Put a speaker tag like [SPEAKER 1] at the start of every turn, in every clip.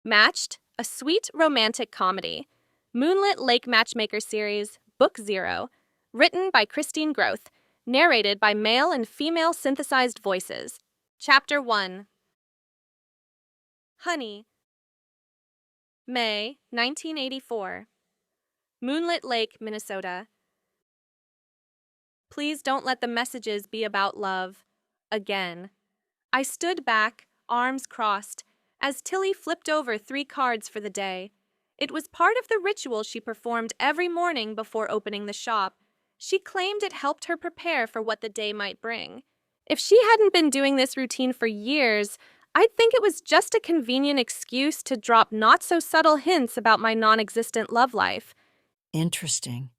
[SPEAKER 1] Matched, a sweet romantic comedy. Moonlit Lake Matchmaker Series, Book 0. Written by Kristeen Groth. Narrated by male and female synthesized voices. Chapter 1. Honey. May, 1984. Moonlit Lake, Minnesota. Please don't let the messages be about love. Again. I stood back, arms crossed, as Tilly flipped over 3 cards for the day. It was part of the ritual she performed every morning before opening the shop. She claimed it helped her prepare for what the day might bring. If she hadn't been doing this routine for years, I'd think it was just a convenient excuse to drop not-so-subtle hints about my non-existent love life.
[SPEAKER 2] Interesting.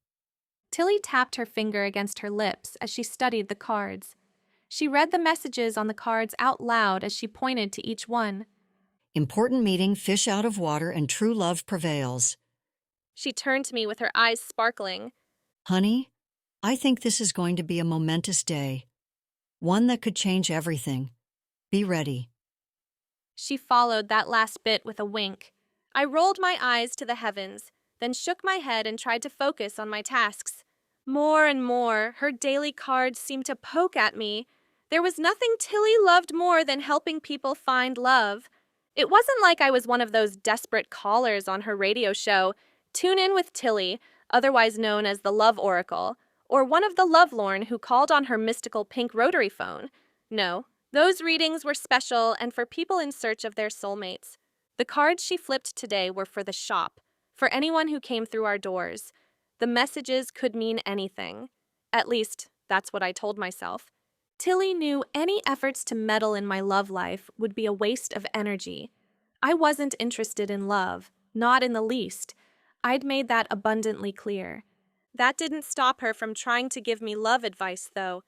[SPEAKER 1] Tilly tapped her finger against her lips as she studied the cards. She read the messages on the cards out loud as she pointed to each one.
[SPEAKER 2] Important meeting, fish out of water, and true love prevails.
[SPEAKER 1] She turned to me with her eyes sparkling.
[SPEAKER 2] Honey, I think this is going to be a momentous day. One that could change everything. Be ready.
[SPEAKER 1] She followed that last bit with a wink. I rolled my eyes to the heavens, then shook my head and tried to focus on my tasks. More and more, her daily cards seemed to poke at me. There was nothing Tilly loved more than helping people find love. It wasn't like I was one of those desperate callers on her radio show, Tune In with Tilly, otherwise known as the Love Oracle, or one of the lovelorn who called on her mystical pink rotary phone. No, those readings were special and for people in search of their soulmates. The cards she flipped today were for the shop, for anyone who came through our doors. The messages could mean anything. At least, that's what I told myself. Tilly knew any efforts to meddle in my love life would be a waste of energy. I wasn't interested in love, not in the least. I'd made that abundantly clear. That didn't stop her from trying to give me love advice, though.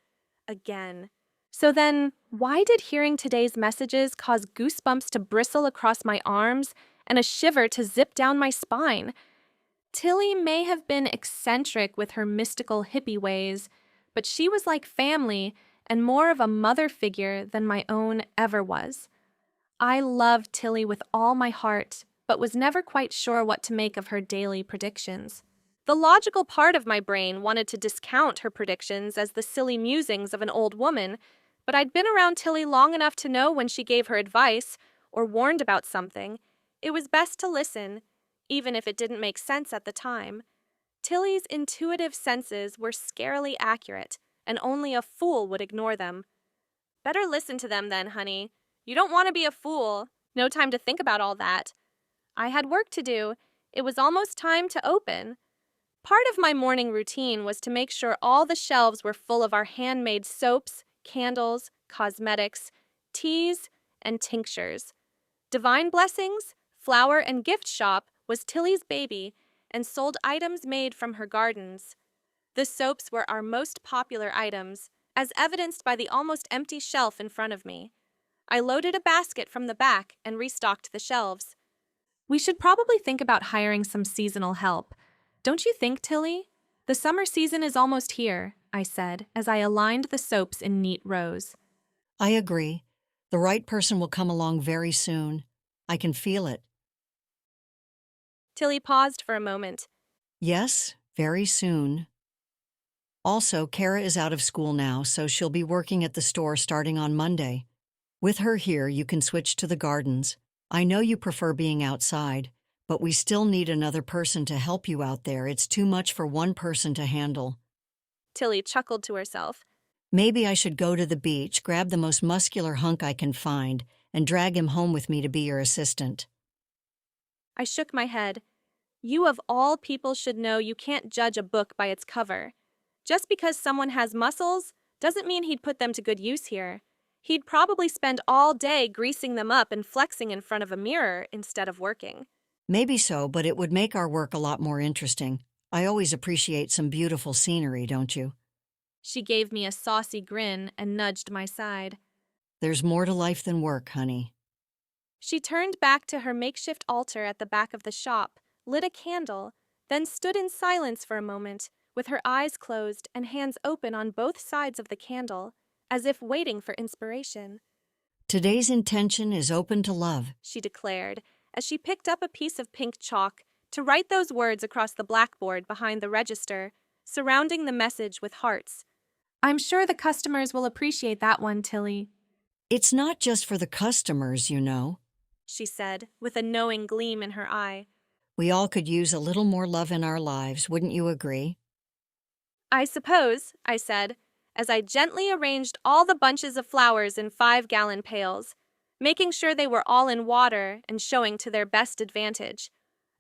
[SPEAKER 1] Again. So then, why did hearing today's messages cause goosebumps to bristle across my arms and a shiver to zip down my spine? Tilly may have been eccentric with her mystical hippie ways, but she was like family and more of a mother figure than my own ever was. I loved Tilly with all my heart, but was never quite sure what to make of her daily predictions. The logical part of my brain wanted to discount her predictions as the silly musings of an old woman, but I'd been around Tilly long enough to know when she gave her advice or warned about something, it was best to listen, even if it didn't make sense at the time. Tilly's intuitive senses were scarily accurate, and only a fool would ignore them. Better listen to them then, honey. You don't want to be a fool. No time to think about all that. I had work to do. It was almost time to open. Part of my morning routine was to make sure all the shelves were full of our handmade soaps, candles, cosmetics, teas, and tinctures. Divine Blessings, flower and gift shop was Tilly's baby and sold items made from her gardens. The soaps were our most popular items, as evidenced by the almost empty shelf in front of me. I loaded a basket from the back and restocked the shelves. We should probably think about hiring some seasonal help. Don't you think, Tilly? The summer season is almost here, I said, as I aligned the soaps in neat rows.
[SPEAKER 2] I agree. The right person will come along very soon. I can feel it.
[SPEAKER 1] Tilly paused for a moment.
[SPEAKER 2] Yes, very soon. Also, Kara is out of school now, so she'll be working at the store starting on Monday. With her here, you can switch to the gardens. I know you prefer being outside, but we still need another person to help you out there. It's too much for one person to handle.
[SPEAKER 1] Tilly chuckled to herself.
[SPEAKER 2] Maybe I should go to the beach, grab the most muscular hunk I can find, and drag him home with me to be your assistant.
[SPEAKER 1] I shook my head. You of all people should know you can't judge a book by its cover. Just because someone has muscles doesn't mean he'd put them to good use here. He'd probably spend all day greasing them up and flexing in front of a mirror instead of working.
[SPEAKER 2] Maybe so, but it would make our work a lot more interesting. I always appreciate some beautiful scenery, don't you?
[SPEAKER 1] She gave me a saucy grin and nudged my side.
[SPEAKER 2] There's more to life than work, honey.
[SPEAKER 1] She turned back to her makeshift altar at the back of the shop, lit a candle, then stood in silence for a moment, with her eyes closed and hands open on both sides of the candle, as if waiting for inspiration.
[SPEAKER 2] Today's intention is open to love,
[SPEAKER 1] she declared, as she picked up a piece of pink chalk to write those words across the blackboard behind the register, surrounding the message with hearts. I'm sure the customers will appreciate that one, Tilly,
[SPEAKER 2] It's not just for the customers, you know.
[SPEAKER 1] she said, with a knowing gleam in her eye.
[SPEAKER 2] We all could use a little more love in our lives, wouldn't you agree?
[SPEAKER 1] I suppose, I said, as I gently arranged all the bunches of flowers in 5-gallon pails, making sure they were all in water and showing to their best advantage.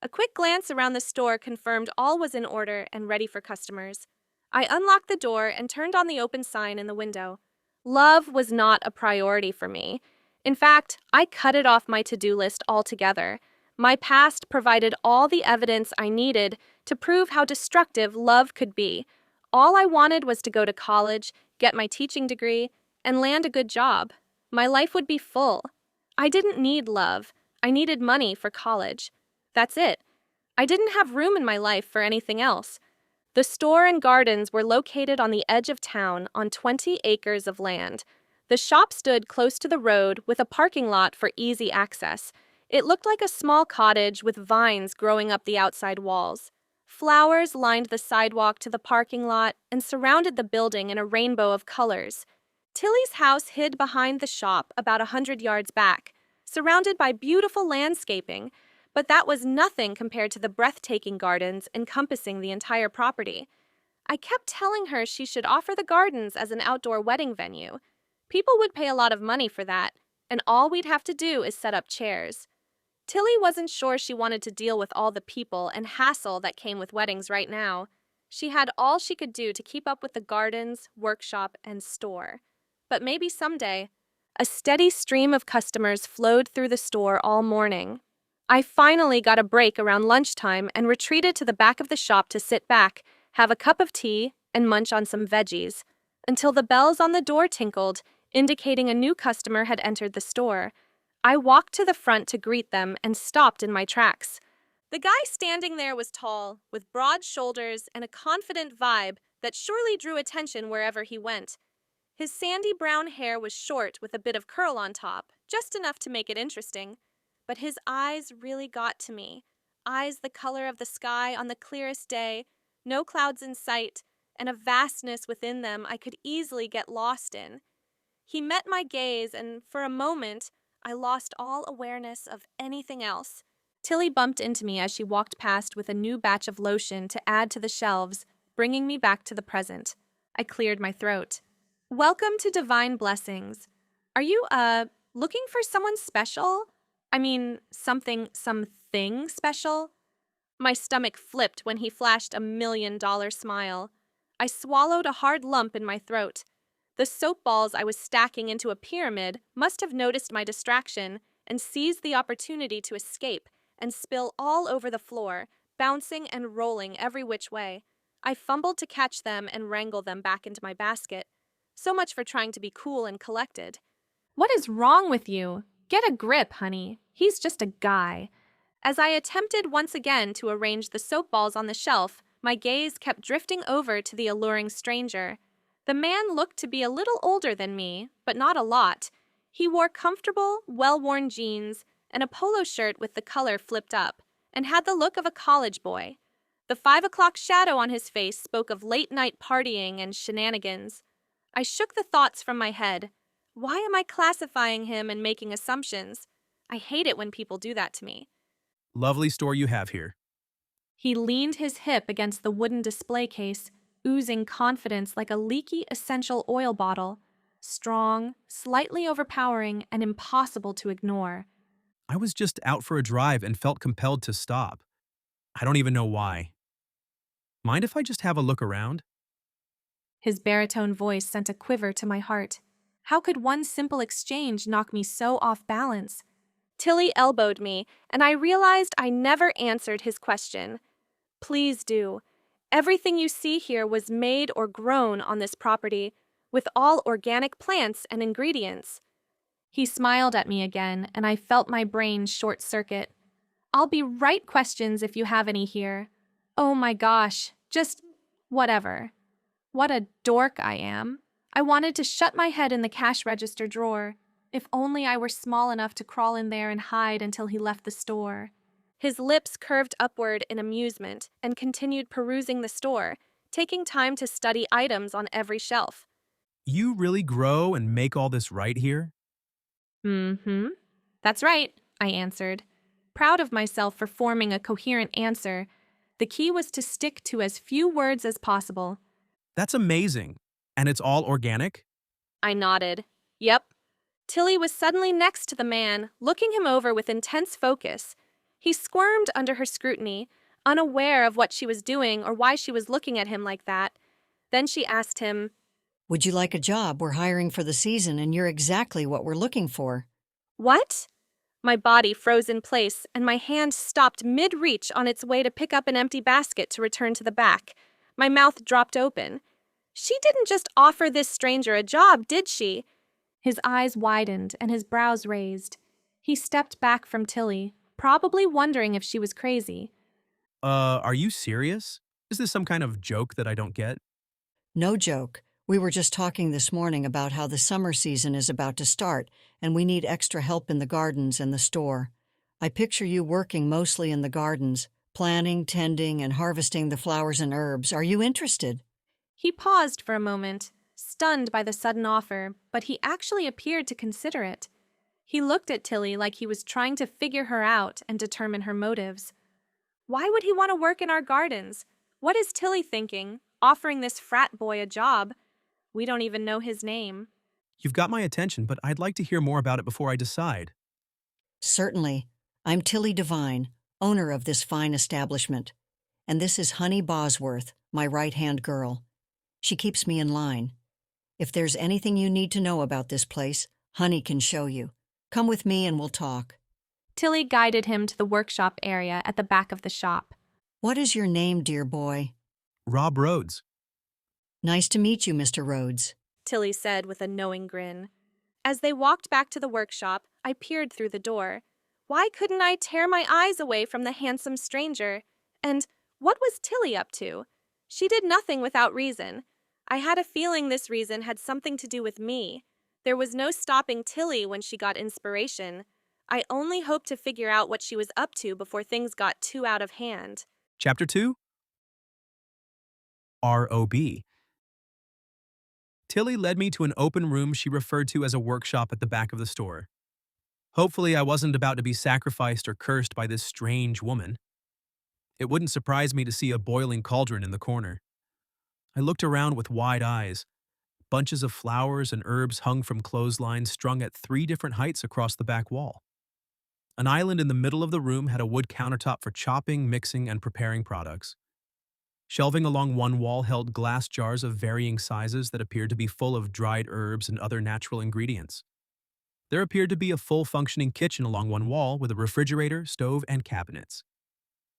[SPEAKER 1] A quick glance around the store confirmed all was in order and ready for customers. I unlocked the door and turned on the open sign in the window. Love was not a priority for me. In fact, I cut it off my to-do list altogether. My past provided all the evidence I needed to prove how destructive love could be. All I wanted was to go to college, get my teaching degree, and land a good job. My life would be full. I didn't need love. I needed money for college. That's it. I didn't have room in my life for anything else. The store and gardens were located on the edge of town on 20 acres of land. The shop stood close to the road with a parking lot for easy access. It looked like a small cottage with vines growing up the outside walls. Flowers lined the sidewalk to the parking lot and surrounded the building in a rainbow of colors. Tilly's house hid behind the shop about 100 yards back, surrounded by beautiful landscaping, but that was nothing compared to the breathtaking gardens encompassing the entire property. I kept telling her she should offer the gardens as an outdoor wedding venue. People would pay a lot of money for that, and all we'd have to do is set up chairs. Tilly wasn't sure she wanted to deal with all the people and hassle that came with weddings right now. She had all she could do to keep up with the gardens, workshop, and store. But maybe someday. A steady stream of customers flowed through the store all morning. I finally got a break around lunchtime and retreated to the back of the shop to sit back, have a cup of tea, and munch on some veggies, until the bells on the door tinkled, indicating a new customer had entered the store. I walked to the front to greet them and stopped in my tracks. The guy standing there was tall, with broad shoulders and a confident vibe that surely drew attention wherever he went. His sandy brown hair was short with a bit of curl on top, just enough to make it interesting. But his eyes really got to me. Eyes the color of the sky on the clearest day, no clouds in sight, and a vastness within them I could easily get lost in. He met my gaze, and for a moment, I lost all awareness of anything else. Tilly bumped into me as she walked past with a new batch of lotion to add to the shelves, bringing me back to the present. I cleared my throat. Welcome to Divine Blessings. Are you, looking for someone special? I mean, something special? My stomach flipped when he flashed $1,000,000 smile. I swallowed a hard lump in my throat. The soap balls I was stacking into a pyramid must have noticed my distraction and seized the opportunity to escape and spill all over the floor, bouncing and rolling every which way. I fumbled to catch them and wrangle them back into my basket. So much for trying to be cool and collected. What is wrong with you? Get a grip, honey. He's just a guy. As I attempted once again to arrange the soap balls on the shelf, my gaze kept drifting over to the alluring stranger. The man looked to be a little older than me, but not a lot. He wore comfortable, well-worn jeans and a polo shirt with the collar flipped up, and had the look of a college boy. The 5 o'clock shadow on his face spoke of late-night partying and shenanigans. I shook the thoughts from my head. Why am I classifying him and making assumptions? I hate it when people do that to me.
[SPEAKER 3] Lovely store you have here.
[SPEAKER 1] He leaned his hip against the wooden display case, oozing confidence like a leaky essential oil bottle. Strong, slightly overpowering, and impossible to ignore.
[SPEAKER 3] I was just out for a drive and felt compelled to stop. I don't even know why. Mind if I just have a look around?
[SPEAKER 1] His baritone voice sent a quiver to my heart. How could one simple exchange knock me so off balance? Tilly elbowed me, and I realized I never answered his question. Please do. Everything you see here was made or grown on this property, with all organic plants and ingredients. He smiled at me again, and I felt my brain short-circuit. I'll be right questions if you have any here. Oh my gosh, just whatever. What a dork I am. I wanted to shut my head in the cash register drawer. If only I were small enough to crawl in there and hide until he left the store. His lips curved upward in amusement and continued perusing the store, taking time to study items on every shelf.
[SPEAKER 3] You really grow and make all this right here?
[SPEAKER 1] Mm-hmm. That's right, I answered, proud of myself for forming a coherent answer. The key was to stick to as few words as possible.
[SPEAKER 3] That's amazing. And it's all organic?
[SPEAKER 1] I nodded. Yep. Tilly was suddenly next to the man, looking him over with intense focus. He squirmed under her scrutiny, unaware of what she was doing or why she was looking at him like that. Then she asked him,
[SPEAKER 2] Would you like a job? We're hiring for the season, and you're exactly what we're looking for.
[SPEAKER 1] "What?" My body froze in place, and my hand stopped mid-reach on its way to pick up an empty basket to return to the back. My mouth dropped open. She didn't just offer this stranger a job, did she? His eyes widened and his brows raised. He stepped back from Tilly, probably wondering if she was crazy.
[SPEAKER 3] Are you serious? Is this some kind of joke that I don't get?
[SPEAKER 2] No joke. We were just talking this morning about how the summer season is about to start, and we need extra help in the gardens and the store. I picture you working mostly in the gardens, planting, tending, and harvesting the flowers and herbs. Are you interested?
[SPEAKER 1] He paused for a moment, stunned by the sudden offer, but he actually appeared to consider it. He looked at Tilly like he was trying to figure her out and determine her motives. Why would he want to work in our gardens? What is Tilly thinking, offering this frat boy a job? We don't even know his name.
[SPEAKER 3] You've got my attention, but I'd like to hear more about it before I decide.
[SPEAKER 2] Certainly. I'm Tilly Devine, owner of this fine establishment. And this is Honey Bosworth, my right-hand girl. She keeps me in line. If there's anything you need to know about this place, Honey can show you. Come with me and we'll talk.
[SPEAKER 1] Tilly guided him to the workshop area at the back of the shop.
[SPEAKER 2] What is your name, dear boy?
[SPEAKER 3] Rob Rhodes.
[SPEAKER 2] Nice to meet you, Mr. Rhodes.
[SPEAKER 1] Tilly said with a knowing grin. As they walked back to the workshop, I peered through the door. Why couldn't I tear my eyes away from the handsome stranger? And what was Tilly up to? She did nothing without reason. I had a feeling this reason had something to do with me. There was no stopping Tilly when she got inspiration. I only hoped to figure out what she was up to before things got too out of hand.
[SPEAKER 3] Chapter 2? ROB. Tilly led me to an open room she referred to as a workshop at the back of the store. Hopefully, I wasn't about to be sacrificed or cursed by this strange woman. It wouldn't surprise me to see a boiling cauldron in the corner. I looked around with wide eyes. Bunches of flowers and herbs hung from clotheslines strung at 3 different heights across the back wall. An island in the middle of the room had a wood countertop for chopping, mixing, and preparing products. Shelving along one wall held glass jars of varying sizes that appeared to be full of dried herbs and other natural ingredients. There appeared to be a full-functioning kitchen along one wall with a refrigerator, stove, and cabinets.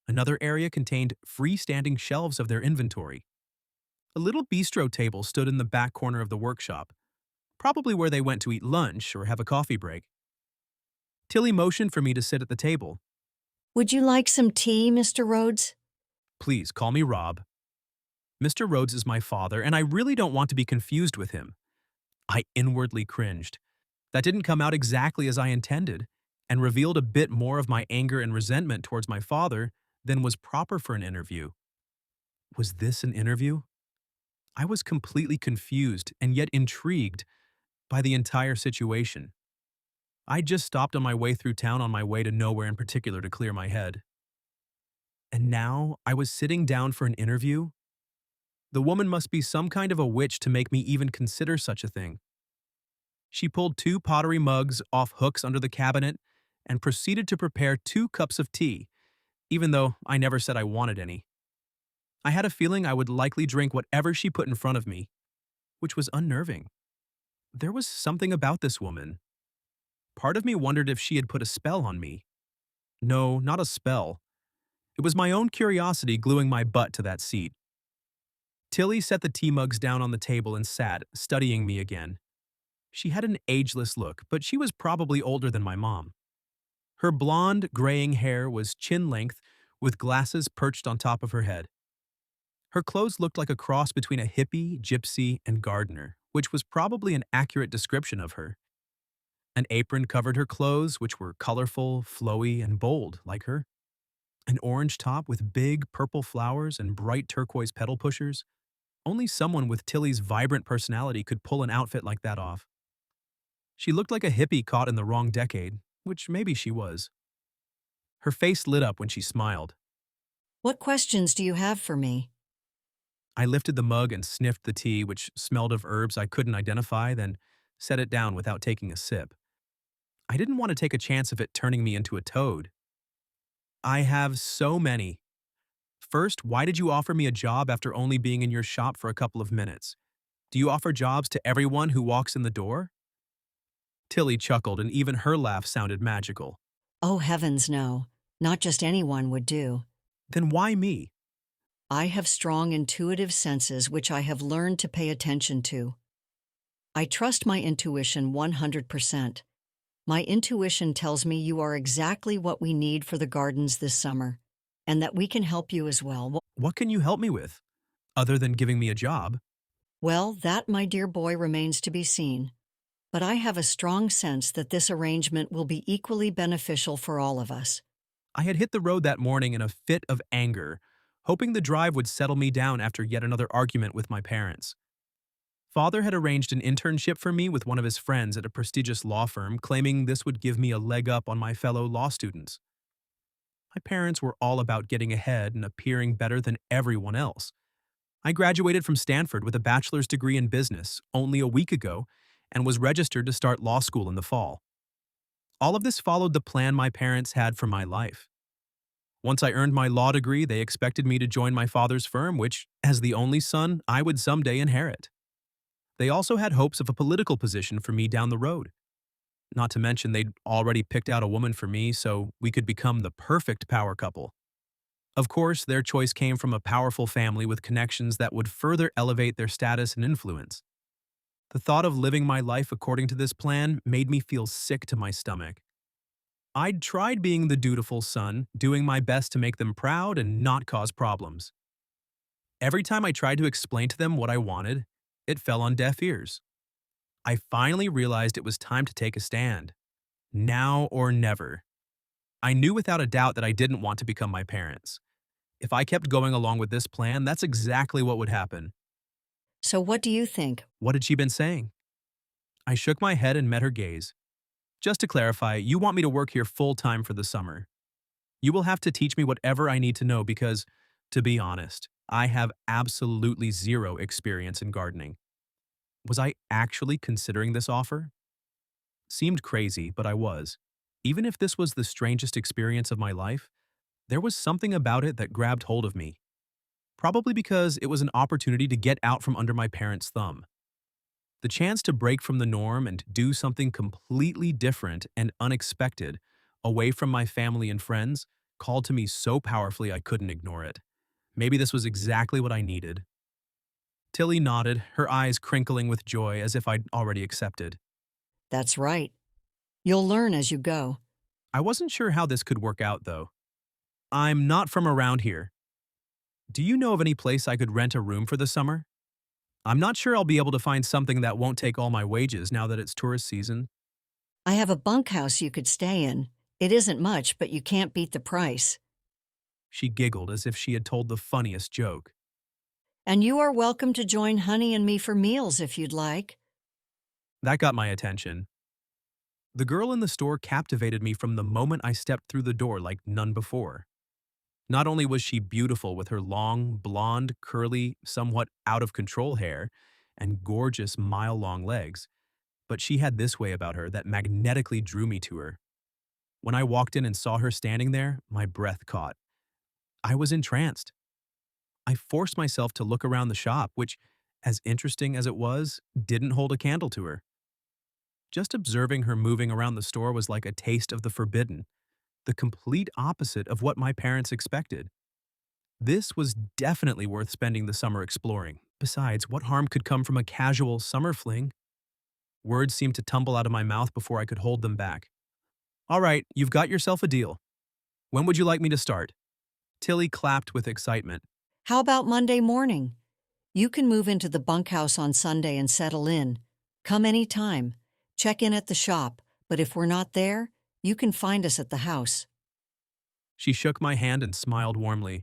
[SPEAKER 3] Another area contained freestanding shelves of their inventory. A little bistro table stood in the back corner of the workshop, probably where they went to eat lunch or have a coffee break. Tilly motioned for me to sit at the table.
[SPEAKER 2] Would you like some tea, Mr. Rhodes?
[SPEAKER 3] Please, call me Rob. Mr. Rhodes is my father, and I really don't want to be confused with him. I inwardly cringed. That didn't come out exactly as I intended, and revealed a bit more of my anger and resentment towards my father than was proper for an interview. Was this an interview? I was completely confused and yet intrigued by the entire situation. I just stopped on my way through town on my way to nowhere in particular to clear my head. And now I was sitting down for an interview? The woman must be some kind of a witch to make me even consider such a thing. She pulled 2 pottery mugs off hooks under the cabinet and proceeded to prepare 2 cups of tea, even though I never said I wanted any. I had a feeling I would likely drink whatever she put in front of me, which was unnerving. There was something about this woman. Part of me wondered if she had put a spell on me. No, not a spell. It was my own curiosity gluing my butt to that seat. Tilly set the tea mugs down on the table and sat, studying me again. She had an ageless look, but she was probably older than my mom. Her blonde, graying hair was chin-length, with glasses perched on top of her head. Her clothes looked like a cross between a hippie, gypsy, and gardener, which was probably an accurate description of her. An apron covered her clothes, which were colorful, flowy, and bold, like her. An orange top with big purple flowers and bright turquoise pedal pushers. Only someone with Tilly's vibrant personality could pull an outfit like that off. She looked like a hippie caught in the wrong decade, which maybe she was. Her face lit up when she smiled.
[SPEAKER 2] What questions do you have for me?
[SPEAKER 3] I lifted the mug and sniffed the tea, which smelled of herbs I couldn't identify, then set it down without taking a sip. I didn't want to take a chance of it turning me into a toad. I have so many. First, why did you offer me a job after only being in your shop for a couple of minutes? Do you offer jobs to everyone who walks in the door? Tilly chuckled, and even her laugh sounded magical.
[SPEAKER 2] Oh, heavens, no. Not just anyone would do.
[SPEAKER 3] Then why me?
[SPEAKER 2] I have strong intuitive senses which I have learned to pay attention to. I trust my intuition 100%. My intuition tells me you are exactly what we need for the gardens this summer, and that we can help you as well.
[SPEAKER 3] What can you help me with, other than giving me a job?
[SPEAKER 2] Well, that, my dear boy, remains to be seen. But I have a strong sense that this arrangement will be equally beneficial for all of us.
[SPEAKER 3] I had hit the road that morning in a fit of anger, hoping the drive would settle me down after yet another argument with my parents. Father had arranged an internship for me with one of his friends at a prestigious law firm, claiming this would give me a leg up on my fellow law students. My parents were all about getting ahead and appearing better than everyone else. I graduated from Stanford with a bachelor's degree in business only a week ago and was registered to start law school in the fall. All of this followed the plan my parents had for my life. Once I earned my law degree, they expected me to join my father's firm, which, as the only son, I would someday inherit. They also had hopes of a political position for me down the road. Not to mention, they'd already picked out a woman for me, so we could become the perfect power couple. Of course, their choice came from a powerful family with connections that would further elevate their status and influence. The thought of living my life according to this plan made me feel sick to my stomach. I'd tried being the dutiful son, doing my best to make them proud and not cause problems. Every time I tried to explain to them what I wanted, it fell on deaf ears. I finally realized it was time to take a stand. Now or never. I knew without a doubt that I didn't want to become my parents. If I kept going along with this plan, that's exactly what would happen.
[SPEAKER 2] So what do you think?
[SPEAKER 3] What had she been saying? I shook my head and met her gaze. Just to clarify, you want me to work here full-time for the summer. You will have to teach me whatever I need to know because, to be honest, I have absolutely zero experience in gardening. Was I actually considering this offer? Seemed crazy, but I was. Even if this was the strangest experience of my life, there was something about it that grabbed hold of me. Probably because it was an opportunity to get out from under my parents' thumb. The chance to break from the norm and do something completely different and unexpected, away from my family and friends, called to me so powerfully I couldn't ignore it. Maybe this was exactly what I needed. Tilly nodded, her eyes crinkling with joy as if I'd already accepted.
[SPEAKER 2] That's right. You'll learn as you go.
[SPEAKER 3] I wasn't sure how this could work out, though. I'm not from around here. Do you know of any place I could rent a room for the summer? I'm not sure I'll be able to find something that won't take all my wages now that it's tourist season.
[SPEAKER 2] I have a bunkhouse you could stay in. It isn't much, but you can't beat the price.
[SPEAKER 3] She giggled as if she had told the funniest joke.
[SPEAKER 2] And you are welcome to join Honey and me for meals if you'd like.
[SPEAKER 3] That got my attention. The girl in the store captivated me from the moment I stepped through the door like none before. Not only was she beautiful with her long, blonde, curly, somewhat out-of-control hair and gorgeous mile-long legs, but she had this way about her that magnetically drew me to her. When I walked in and saw her standing there, my breath caught. I was entranced. I forced myself to look around the shop, which, as interesting as it was, didn't hold a candle to her. Just observing her moving around the store was like a taste of the forbidden, the complete opposite of what my parents expected. This was definitely worth spending the summer exploring. Besides, what harm could come from a casual summer fling? Words seemed to tumble out of my mouth before I could hold them back. All right, you've got yourself a deal. When would you like me to start? Tilly clapped with excitement.
[SPEAKER 2] How about Monday morning? You can move into the bunkhouse on Sunday and settle in. Come any time. Check in at the shop, but if we're not there, you can find us at the house.
[SPEAKER 3] She shook my hand and smiled warmly.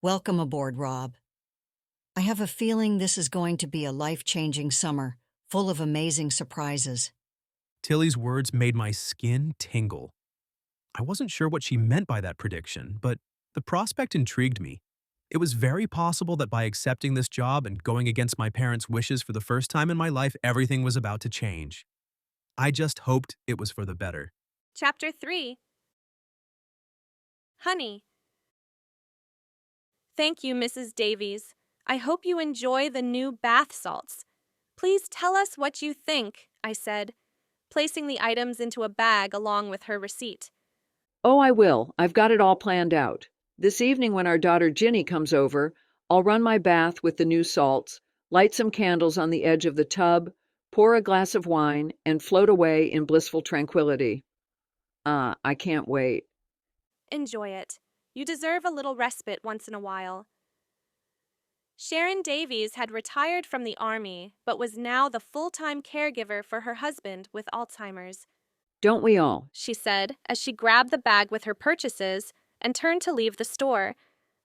[SPEAKER 2] Welcome aboard, Rob. I have a feeling this is going to be a life-changing summer, full of amazing surprises.
[SPEAKER 3] Tilly's words made my skin tingle. I wasn't sure what she meant by that prediction, but the prospect intrigued me. It was very possible that by accepting this job and going against my parents' wishes for the first time in my life, everything was about to change. I just hoped it was for the better.
[SPEAKER 1] Chapter 3. Honey. Thank you, Mrs. Davies. I hope you enjoy the new bath salts. Please tell us what you think, I said, placing the items into a bag along with her receipt.
[SPEAKER 4] Oh, I will. I've got it all planned out. This evening when our daughter Ginny comes over, I'll run my bath with the new salts, light some candles on the edge of the tub, pour a glass of wine, and float away in blissful tranquility. I can't wait.
[SPEAKER 1] Enjoy it. You deserve a little respite once in a while. Sharon Davies had retired from the Army, but was now the full-time caregiver for her husband with Alzheimer's.
[SPEAKER 4] Don't we all?
[SPEAKER 1] She said as she grabbed the bag with her purchases and turned to leave the store.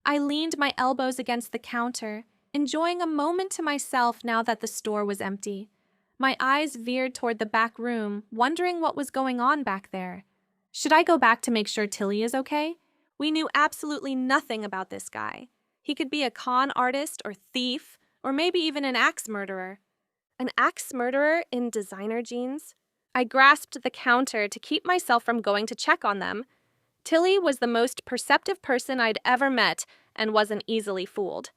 [SPEAKER 1] I leaned my elbows against the counter, enjoying a moment to myself now that the store was empty. My eyes veered toward the back room, wondering what was going on back there. Should I go back to make sure Tilly is okay? We knew absolutely nothing about this guy. He could be a con artist or thief, or maybe even an axe murderer. An axe murderer in designer jeans? I grasped the counter to keep myself from going to check on them. Tilly was the most perceptive person I'd ever met and wasn't easily fooled.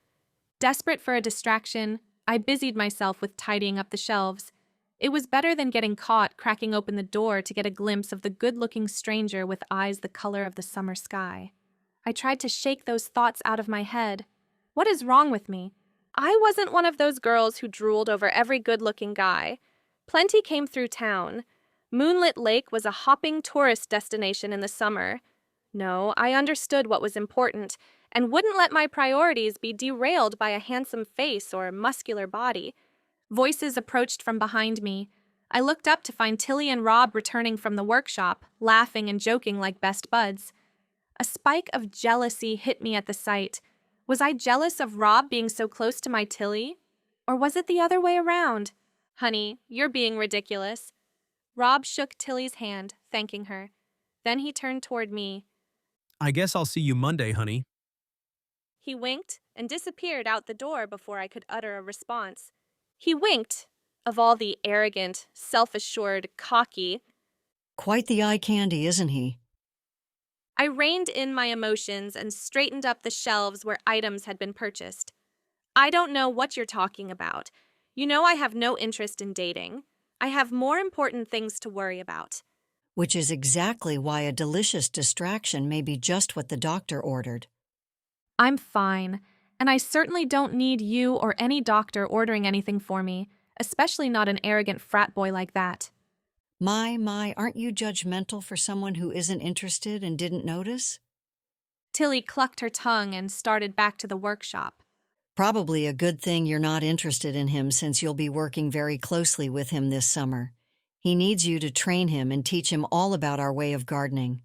[SPEAKER 1] Desperate for a distraction, I busied myself with tidying up the shelves. It was better than getting caught cracking open the door to get a glimpse of the good-looking stranger with eyes the color of the summer sky. I tried to shake those thoughts out of my head. What is wrong with me? I wasn't one of those girls who drooled over every good-looking guy. Plenty came through town. Moonlit Lake was a hopping tourist destination in the summer. No, I understood what was important and wouldn't let my priorities be derailed by a handsome face or muscular body. Voices approached from behind me. I looked up to find Tilly and Rob returning from the workshop, laughing and joking like best buds. A spike of jealousy hit me at the sight. Was I jealous of Rob being so close to my Tilly? Or was it the other way around? Honey, you're being ridiculous. Rob shook Tilly's hand, thanking her. Then he turned toward me.
[SPEAKER 3] I guess I'll see you Monday, honey.
[SPEAKER 1] He winked and disappeared out the door before I could utter a response. He winked, of all the arrogant, self-assured, cocky.
[SPEAKER 2] Quite the eye candy, isn't he?
[SPEAKER 1] I reined in my emotions and straightened up the shelves where items had been purchased. I don't know what you're talking about. You know I have no interest in dating. I have more important things to worry about.
[SPEAKER 2] Which is exactly why a delicious distraction may be just what the doctor ordered.
[SPEAKER 1] I'm fine, and I certainly don't need you or any doctor ordering anything for me, especially not an arrogant frat boy like that.
[SPEAKER 2] My, aren't you judgmental for someone who isn't interested and didn't notice?
[SPEAKER 1] Tilly clucked her tongue and started back to the workshop.
[SPEAKER 2] Probably a good thing you're not interested in him since you'll be working very closely with him this summer. He needs you to train him and teach him all about our way of gardening.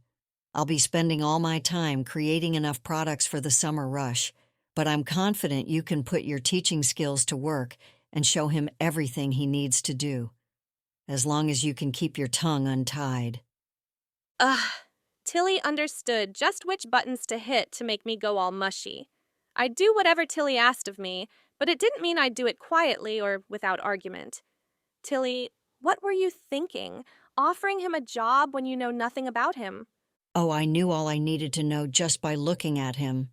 [SPEAKER 2] I'll be spending all my time creating enough products for the summer rush, but I'm confident you can put your teaching skills to work and show him everything he needs to do, as long as you can keep your tongue untied.
[SPEAKER 1] Tilly understood just which buttons to hit to make me go all mushy. I'd do whatever Tilly asked of me, but it didn't mean I'd do it quietly or without argument. Tilly, what were you thinking, offering him a job when you know nothing about him?
[SPEAKER 2] Oh, I knew all I needed to know just by looking at him.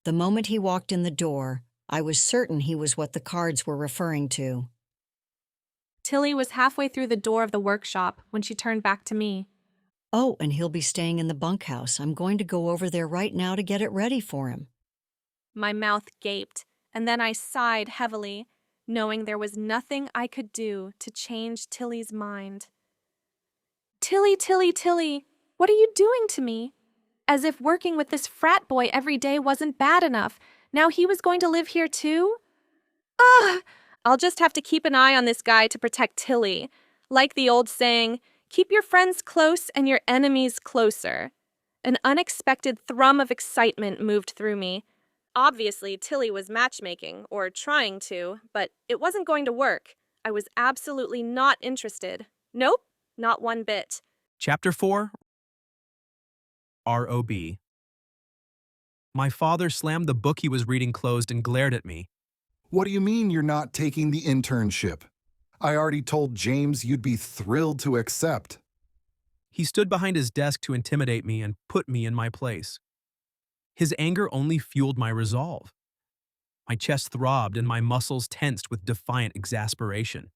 [SPEAKER 2] The moment he walked in the door, I was certain he was what the cards were referring to.
[SPEAKER 1] Tilly was halfway through the door of the workshop when she turned back to me.
[SPEAKER 2] Oh, and he'll be staying in the bunkhouse. I'm going to go over there right now to get it ready for him.
[SPEAKER 1] My mouth gaped, and then I sighed heavily, knowing there was nothing I could do to change Tilly's mind. Tilly, what are you doing to me? As if working with this frat boy every day wasn't bad enough. Now he was going to live here too? Ugh! I'll just have to keep an eye on this guy to protect Tilly. Like the old saying, Keep your friends close and your enemies closer. An unexpected thrum of excitement moved through me. Obviously, Tilly was matchmaking, or trying to, but it wasn't going to work. I was absolutely not interested. Nope, not one bit.
[SPEAKER 3] Chapter 4, ROB. My father slammed the book he was reading closed and glared at me.
[SPEAKER 5] What do you mean you're not taking the internship? I already told James you'd be thrilled to accept.
[SPEAKER 3] He stood behind his desk to intimidate me and put me in my place. His anger only fueled my resolve. My chest throbbed and my muscles tensed with defiant exasperation.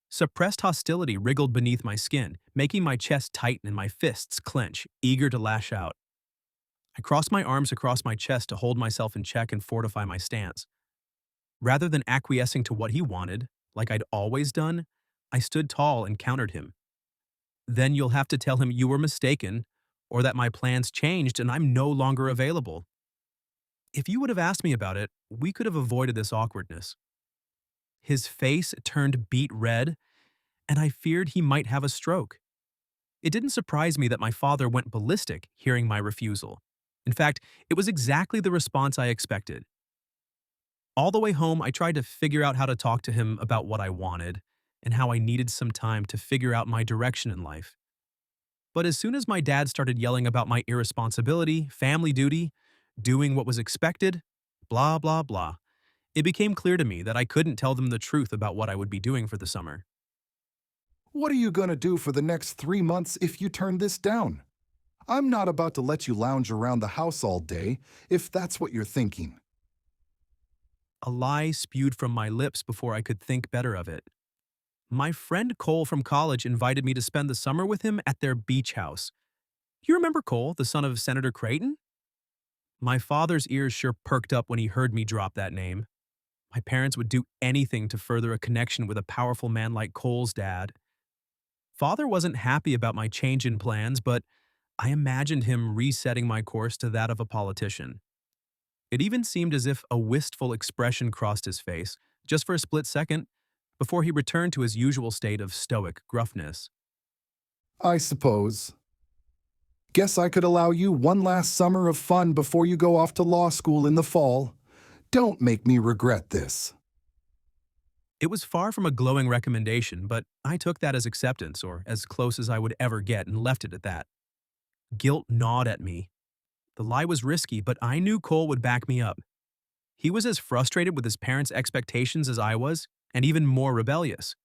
[SPEAKER 3] Suppressed hostility wriggled beneath my skin, making my chest tighten and my fists clench, eager to lash out. I crossed my arms across my chest to hold myself in check and fortify my stance. Rather than acquiescing to what he wanted, like I'd always done, I stood tall and countered him. Then you'll have to tell him you were mistaken, or that my plans changed and I'm no longer available. If you would have asked me about it, we could have avoided this awkwardness. His face turned beet red, and I feared he might have a stroke. It didn't surprise me that my father went ballistic hearing my refusal. In fact, it was exactly the response I expected. All the way home, I tried to figure out how to talk to him about what I wanted and how I needed some time to figure out my direction in life. But as soon as my dad started yelling about my irresponsibility, family duty, doing what was expected, blah, blah, blah, it became clear to me that I couldn't tell them the truth about what I would be doing for the summer.
[SPEAKER 5] What are you going to do for the next 3 months if you turn this down? I'm not about to let you lounge around the house all day, if that's what you're thinking.
[SPEAKER 3] A lie spewed from my lips before I could think better of it. My friend Cole from college invited me to spend the summer with him at their beach house. You remember Cole, the son of Senator Creighton? My father's ears sure perked up when he heard me drop that name. My parents would do anything to further a connection with a powerful man like Cole's dad. Father wasn't happy about my change in plans, but I imagined him resetting my course to that of a politician. It even seemed as if a wistful expression crossed his face, just for a split second, before he returned to his usual state of stoic gruffness.
[SPEAKER 5] I suppose. Guess I could allow you one last summer of fun before you go off to law school in the fall. Don't make me regret this.
[SPEAKER 3] It was far from a glowing recommendation, but I took that as acceptance, or as close as I would ever get, and left it at that. Guilt gnawed at me. The lie was risky, but I knew Cole would back me up. He was as frustrated with his parents' expectations as I was, and even more rebellious.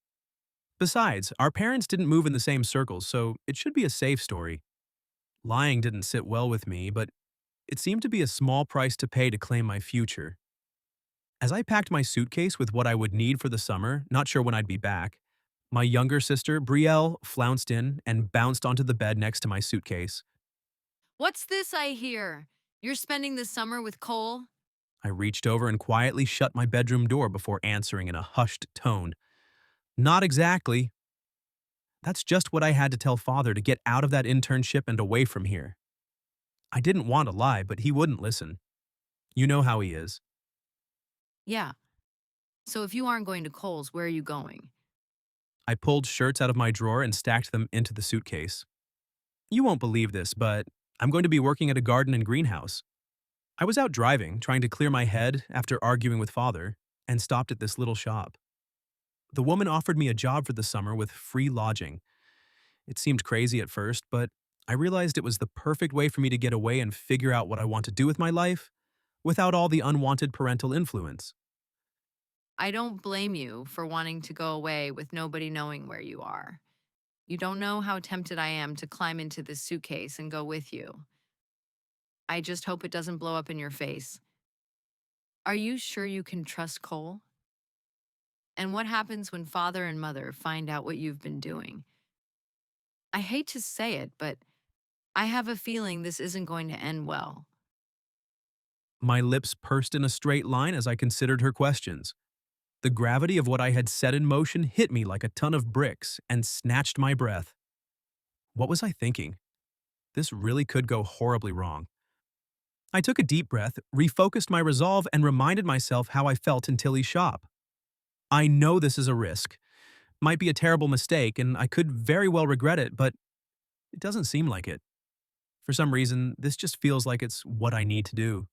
[SPEAKER 3] Besides, our parents didn't move in the same circles, so it should be a safe story. Lying didn't sit well with me, but it seemed to be a small price to pay to claim my future. As I packed my suitcase with what I would need for the summer, not sure when I'd be back, my younger sister, Brielle, flounced in and bounced onto the bed next to my suitcase.
[SPEAKER 6] What's this I hear? You're spending the summer with Cole?
[SPEAKER 3] I reached over and quietly shut my bedroom door before answering in a hushed tone. Not exactly. That's just what I had to tell Father to get out of that internship and away from here. I didn't want to lie, but he wouldn't listen. You know how he is.
[SPEAKER 6] Yeah. So if you aren't going to Cole's, where are you going?
[SPEAKER 3] I pulled shirts out of my drawer and stacked them into the suitcase. You won't believe this, but I'm going to be working at a garden and greenhouse. I was out driving, trying to clear my head after arguing with Father, and stopped at this little shop. The woman offered me a job for the summer with free lodging. It seemed crazy at first, but I realized it was the perfect way for me to get away and figure out what I want to do with my life without all the unwanted parental influence.
[SPEAKER 6] I don't blame you for wanting to go away with nobody knowing where you are. You don't know how tempted I am to climb into this suitcase and go with you. I just hope it doesn't blow up in your face. Are you sure you can trust Cole? And what happens when Father and Mother find out what you've been doing? I hate to say it, but I have a feeling this isn't going to end well.
[SPEAKER 3] My lips pursed in a straight line as I considered her questions. The gravity of what I had set in motion hit me like a ton of bricks and snatched my breath. What was I thinking? This really could go horribly wrong. I took a deep breath, refocused my resolve, and reminded myself how I felt in Tilly's shop. I know this is a risk. might be a terrible mistake and I could very well regret it, but it doesn't seem like it. For some reason, this just feels like it's what I need to do.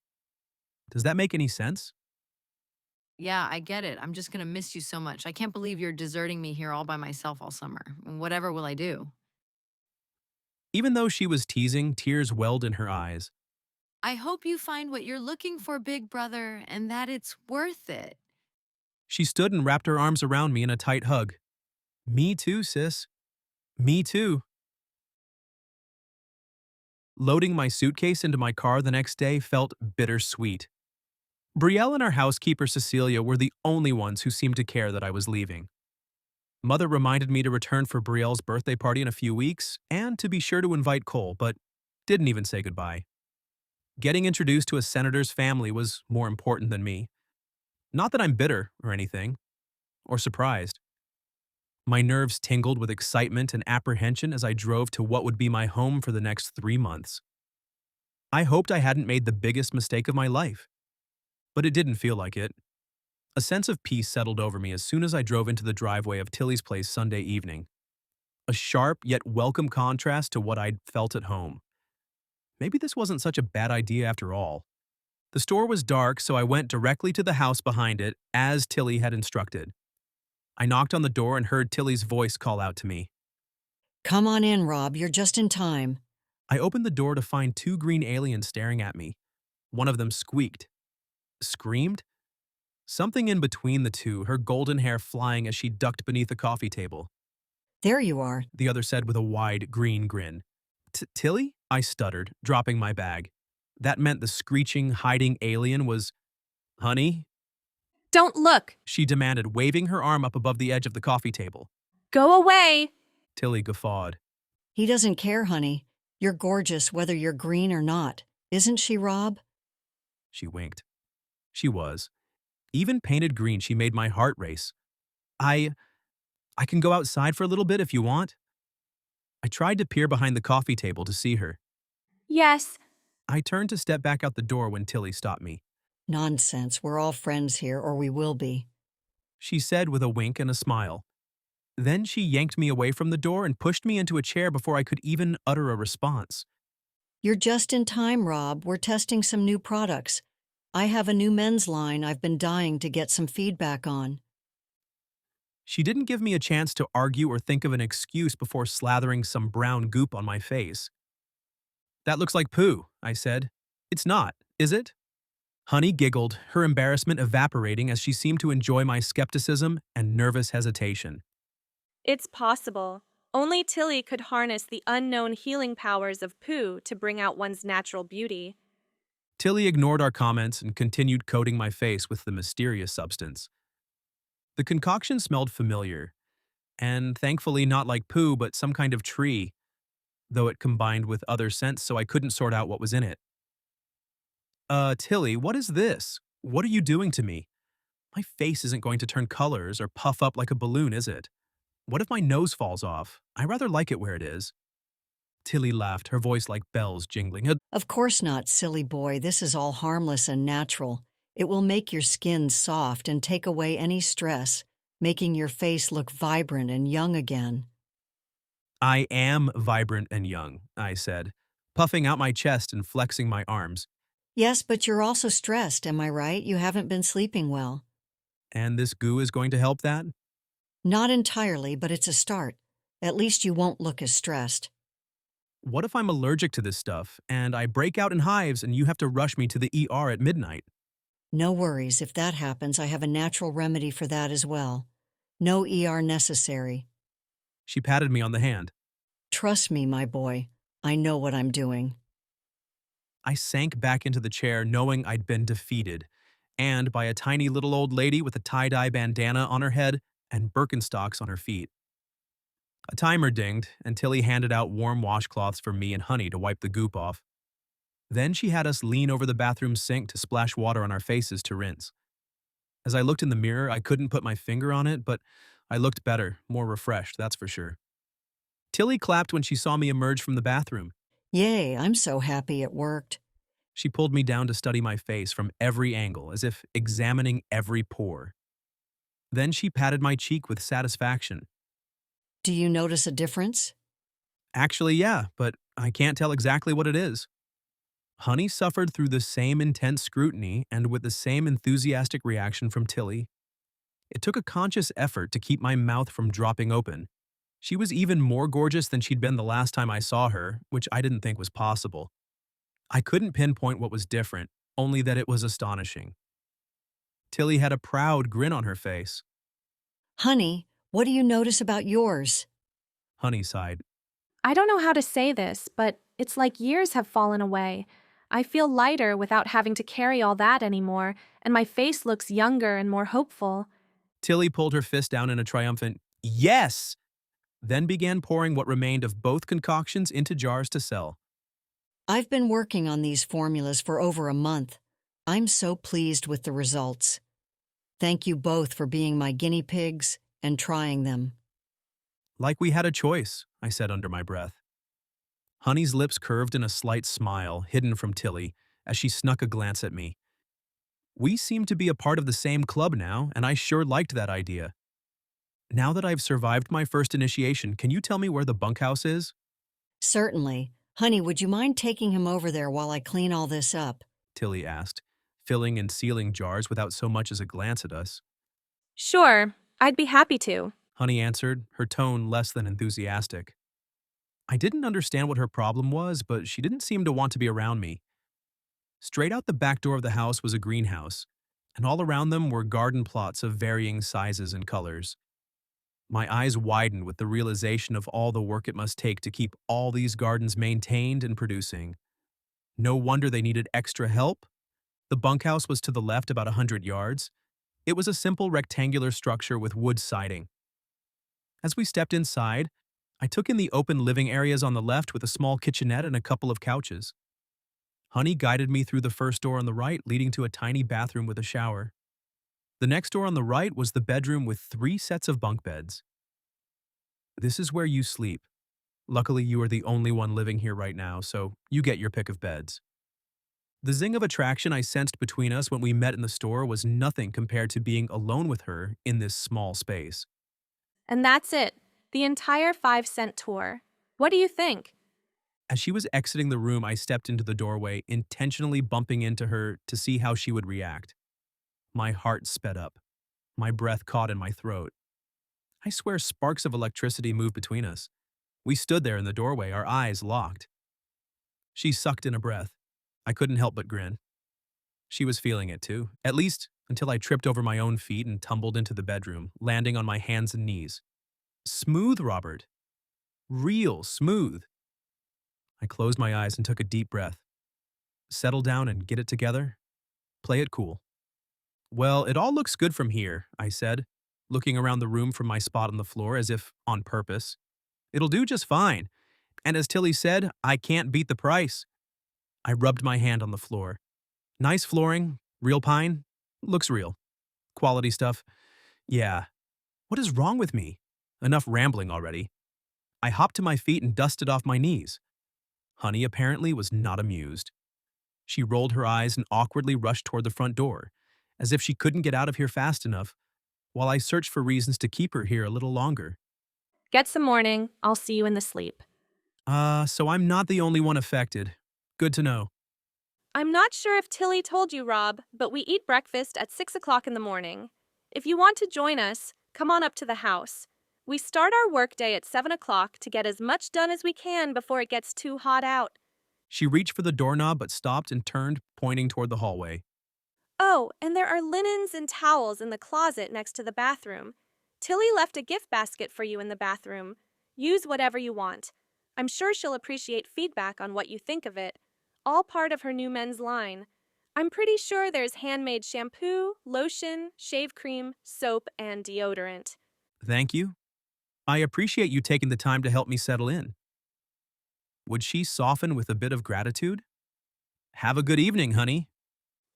[SPEAKER 3] Does that make any sense?
[SPEAKER 6] Yeah, I get it. I'm just gonna miss you so much. I can't believe you're deserting me here all by myself all summer. Whatever will I do?
[SPEAKER 3] Even though she was teasing, tears welled in her eyes.
[SPEAKER 6] I hope you find what you're looking for, big brother, and that it's worth it.
[SPEAKER 3] She stood and wrapped her arms around me in a tight hug. Me too, sis. Me too. Loading my suitcase into my car the next day felt bittersweet. Brielle and our housekeeper Cecilia were the only ones who seemed to care that I was leaving. Mother reminded me to return for Brielle's birthday party in a few weeks and to be sure to invite Cole, but didn't even say goodbye. Getting introduced to a senator's family was more important than me. Not that I'm bitter or anything, or surprised. My nerves tingled with excitement and apprehension as I drove to what would be my home for the next 3 months. I hoped I hadn't made the biggest mistake of my life, but it didn't feel like it. A sense of peace settled over me as soon as I drove into the driveway of Tilly's place Sunday evening. A sharp yet welcome contrast to what I'd felt at home. Maybe this wasn't such a bad idea after all. The store was dark, so I went directly to the house behind it, as Tilly had instructed. I knocked on the door and heard Tilly's voice call out to me.
[SPEAKER 2] Come on in, Rob. You're just in time.
[SPEAKER 3] I opened the door to find 2 green aliens staring at me. One of them squeaked. Screamed? Something in between the two, her golden hair flying as she ducked beneath the coffee table.
[SPEAKER 2] There you are.
[SPEAKER 3] The other said with a wide, green grin. Tilly? I stuttered, dropping my bag. That meant the screeching, hiding alien was... Honey?
[SPEAKER 1] Don't look!
[SPEAKER 3] She demanded, waving her arm up above the edge of the coffee table.
[SPEAKER 1] Go away!
[SPEAKER 3] Tilly guffawed.
[SPEAKER 2] He doesn't care, honey. You're gorgeous whether you're green or not. Isn't she, Rob?
[SPEAKER 3] She winked. She was. Even painted green, she made my heart race. I can go outside for a little bit if you want. I tried to peer behind the coffee table to see her.
[SPEAKER 1] Yes.
[SPEAKER 3] I turned to step back out the door when Tilly stopped me.
[SPEAKER 2] Nonsense. We're all friends here, or we will be.
[SPEAKER 3] She said with a wink and a smile. Then she yanked me away from the door and pushed me into a chair before I could even utter a response.
[SPEAKER 2] You're just in time, Rob. We're testing some new products. I have a new men's line I've been dying to get some feedback on.
[SPEAKER 3] She didn't give me a chance to argue or think of an excuse before slathering some brown goop on my face. That looks like poo, I said. It's not, is it? Honey giggled, her embarrassment evaporating as she seemed to enjoy my skepticism and nervous hesitation.
[SPEAKER 1] It's possible. Only Tilly could harness the unknown healing powers of poo to bring out one's natural beauty.
[SPEAKER 3] Tilly ignored our comments and continued coating my face with the mysterious substance. The concoction smelled familiar, and thankfully not like poo but some kind of tree, though it combined with other scents so I couldn't sort out what was in it. Tilly, what is this? What are you doing to me? My face isn't going to turn colors or puff up like a balloon, is it? What if my nose falls off? I rather like it where it is. Tilly laughed, her voice like bells jingling.
[SPEAKER 2] Of course not, silly boy. This is all harmless and natural. It will make your skin soft and take away any stress, making your face look vibrant and young again.
[SPEAKER 3] I am vibrant and young, I said, puffing out my chest and flexing my arms.
[SPEAKER 2] Yes, but you're also stressed, am I right? You haven't been sleeping well.
[SPEAKER 3] And this goo is going to help that?
[SPEAKER 2] Not entirely, but it's a start. At least you won't look as stressed.
[SPEAKER 3] What if I'm allergic to this stuff, and I break out in hives and you have to rush me to the ER at midnight?
[SPEAKER 2] No worries. If that happens, I have a natural remedy for that as well. No ER necessary.
[SPEAKER 3] She patted me on the hand.
[SPEAKER 2] Trust me, my boy. I know what I'm doing.
[SPEAKER 3] I sank back into the chair knowing I'd been defeated, and by a tiny little old lady with a tie-dye bandana on her head and Birkenstocks on her feet. A timer dinged, and Tilly handed out warm washcloths for me and Honey to wipe the goop off. Then she had us lean over the bathroom sink to splash water on our faces to rinse. As I looked in the mirror, I couldn't put my finger on it, but I looked better, more refreshed, that's for sure. Tilly clapped when she saw me emerge from the bathroom.
[SPEAKER 2] Yay, I'm so happy it worked.
[SPEAKER 3] She pulled me down to study my face from every angle, as if examining every pore. Then she patted my cheek with satisfaction.
[SPEAKER 2] Do you notice a difference?
[SPEAKER 3] Actually, yeah, but I can't tell exactly what it is. Honey suffered through the same intense scrutiny and with the same enthusiastic reaction from Tilly. It took a conscious effort to keep my mouth from dropping open. She was even more gorgeous than she'd been the last time I saw her, which I didn't think was possible. I couldn't pinpoint what was different, only that it was astonishing. Tilly had a proud grin on her face.
[SPEAKER 2] Honey, what do you notice about yours?
[SPEAKER 3] Honey sighed.
[SPEAKER 1] I don't know how to say this, but it's like years have fallen away. I feel lighter without having to carry all that anymore, and my face looks younger and more hopeful.
[SPEAKER 3] Tilly pulled her fist down in a triumphant, "Yes!" Then began pouring what remained of both concoctions into jars to sell.
[SPEAKER 2] I've been working on these formulas for over a month. I'm so pleased with the results. Thank you both for being my guinea pigs and trying them.
[SPEAKER 3] Like we had a choice, I said under my breath. Honey's lips curved in a slight smile, hidden from Tilly, as she snuck a glance at me. We seem to be a part of the same club now, and I sure liked that idea. Now that I've survived my first initiation, can you tell me where the bunkhouse is?
[SPEAKER 2] Certainly. Honey, would you mind taking him over there while I clean all this up?
[SPEAKER 3] Tilly asked, filling and sealing jars without so much as a glance at us.
[SPEAKER 1] Sure, I'd be happy to.
[SPEAKER 3] Honey answered, her tone less than enthusiastic. I didn't understand what her problem was, but she didn't seem to want to be around me. Straight out the back door of the house was a greenhouse, and all around them were garden plots of varying sizes and colors. My eyes widened with the realization of all the work it must take to keep all these gardens maintained and producing. No wonder they needed extra help. The bunkhouse was to the left about 100 yards. It was a simple rectangular structure with wood siding. As we stepped inside, I took in the open living areas on the left with a small kitchenette and a couple of couches. Honey guided me through the first door on the right, leading to a tiny bathroom with a shower. The next door on the right was the bedroom with 3 sets of bunk beds. This is where you sleep. Luckily, you are the only one living here right now, so you get your pick of beds. The zing of attraction I sensed between us when we met in the store was nothing compared to being alone with her in this small space.
[SPEAKER 1] And that's it. The entire 5-cent tour. What do you think?
[SPEAKER 3] As she was exiting the room, I stepped into the doorway, intentionally bumping into her to see how she would react. My heart sped up. My breath caught in my throat. I swear sparks of electricity moved between us. We stood there in the doorway, our eyes locked. She sucked in a breath. I couldn't help but grin. She was feeling it too, at least until I tripped over my own feet and tumbled into the bedroom, landing on my hands and knees. Smooth, Robert. Real smooth. I closed my eyes and took a deep breath. Settle down and get it together. Play it cool. Well, it all looks good from here, I said, looking around the room from my spot on the floor as if on purpose. It'll do just fine. And as Tilly said, I can't beat the price. I rubbed my hand on the floor. Nice flooring, real pine, looks real. Quality stuff. Yeah. What is wrong with me? Enough rambling already. I hopped to my feet and dusted off my knees. Honey apparently was not amused. She rolled her eyes and awkwardly rushed toward the front door, as if she couldn't get out of here fast enough, while I searched for reasons to keep her here a little longer.
[SPEAKER 1] Get some morning. I'll see you in the sleep.
[SPEAKER 3] So I'm not the only one affected. Good to know.
[SPEAKER 1] I'm not sure if Tilly told you, Rob, but we eat breakfast at 6 o'clock in the morning. If you want to join us, come on up to the house. We start our workday at 7 o'clock to get as much done as we can before it gets too hot out.
[SPEAKER 3] She reached for the doorknob but stopped and turned, pointing toward the hallway.
[SPEAKER 1] Oh, and there are linens and towels in the closet next to the bathroom. Tilly left a gift basket for you in the bathroom. Use whatever you want. I'm sure she'll appreciate feedback on what you think of it. All part of her new men's line. I'm pretty sure there's handmade shampoo, lotion, shave cream, soap, and deodorant.
[SPEAKER 3] Thank you. I appreciate you taking the time to help me settle in. Would she soften with a bit of gratitude? Have a good evening, honey.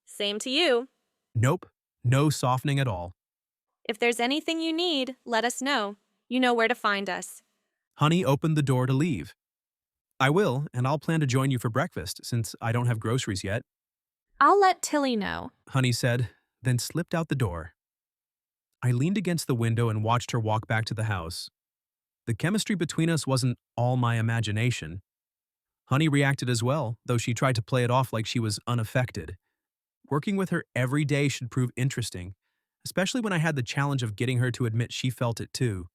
[SPEAKER 1] Same to you.
[SPEAKER 3] Nope, no softening at all.
[SPEAKER 1] If there's anything you need, let us know. You know where to find us.
[SPEAKER 3] Honey opened the door to leave. I will, and I'll plan to join you for breakfast, since I don't have groceries yet,
[SPEAKER 1] I'll let Tilly know.
[SPEAKER 3] Honey said, then slipped out the door. I leaned against the window and watched her walk back to the house. The chemistry between us wasn't all my imagination. Honey reacted as well, though she tried to play it off like she was unaffected. Working with her every day should prove interesting, especially when I had the challenge of getting her to admit she felt it too.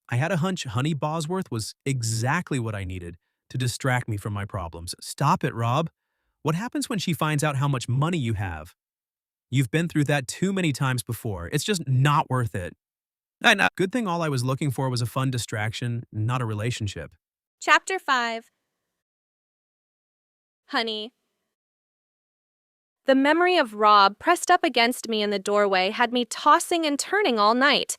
[SPEAKER 3] I had a hunch Honey Bosworth was exactly what I needed to distract me from my problems. Stop it, Rob. What happens when she finds out how much money you have? You've been through that too many times before. It's just not worth it. I know. Good thing all I was looking for was a fun distraction, not a relationship.
[SPEAKER 1] Chapter 5. Honey. The memory of Rob pressed up against me in the doorway had me tossing and turning all night.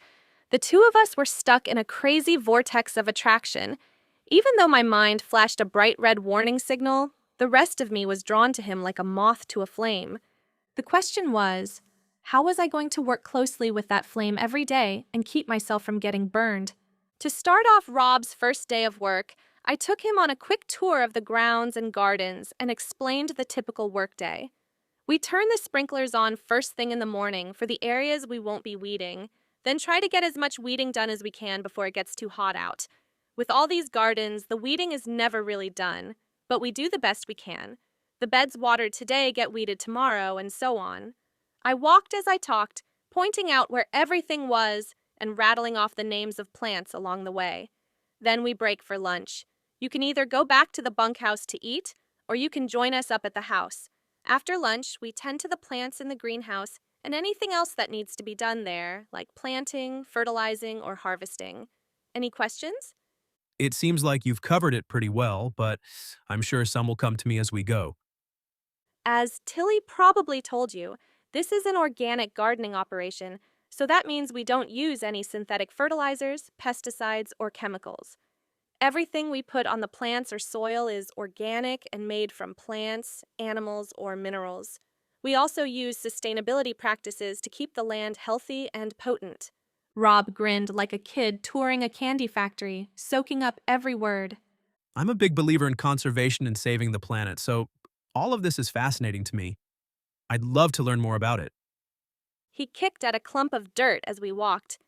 [SPEAKER 1] The two of us were stuck in a crazy vortex of attraction. Even though my mind flashed a bright red warning signal, the rest of me was drawn to him like a moth to a flame. The question was, how was I going to work closely with that flame every day and keep myself from getting burned? To start off Rob's first day of work, I took him on a quick tour of the grounds and gardens and explained the typical workday. We turn the sprinklers on first thing in the morning for the areas we won't be weeding, then try to get as much weeding done as we can before it gets too hot out. With all these gardens, the weeding is never really done, but we do the best we can. The beds watered today get weeded tomorrow, and so on. I walked as I talked, pointing out where everything was and rattling off the names of plants along the way. Then we break for lunch. You can either go back to the bunkhouse to eat, or you can join us up at the house. After lunch, we tend to the plants in the greenhouse and anything else that needs to be done there, like planting, fertilizing, or harvesting. Any questions?
[SPEAKER 3] It seems like you've covered it pretty well, but I'm sure some will come to me as we go.
[SPEAKER 1] As Tilly probably told you, this is an organic gardening operation, so that means we don't use any synthetic fertilizers, pesticides, or chemicals. Everything we put on the plants or soil is organic and made from plants, animals, or minerals. We also use sustainability practices to keep the land healthy and potent. Rob grinned like a kid touring a candy factory, soaking up every word.
[SPEAKER 3] I'm a big believer in conservation and saving the planet, so all of this is fascinating to me. I'd love to learn more about it.
[SPEAKER 1] He kicked at a clump of dirt as we walked.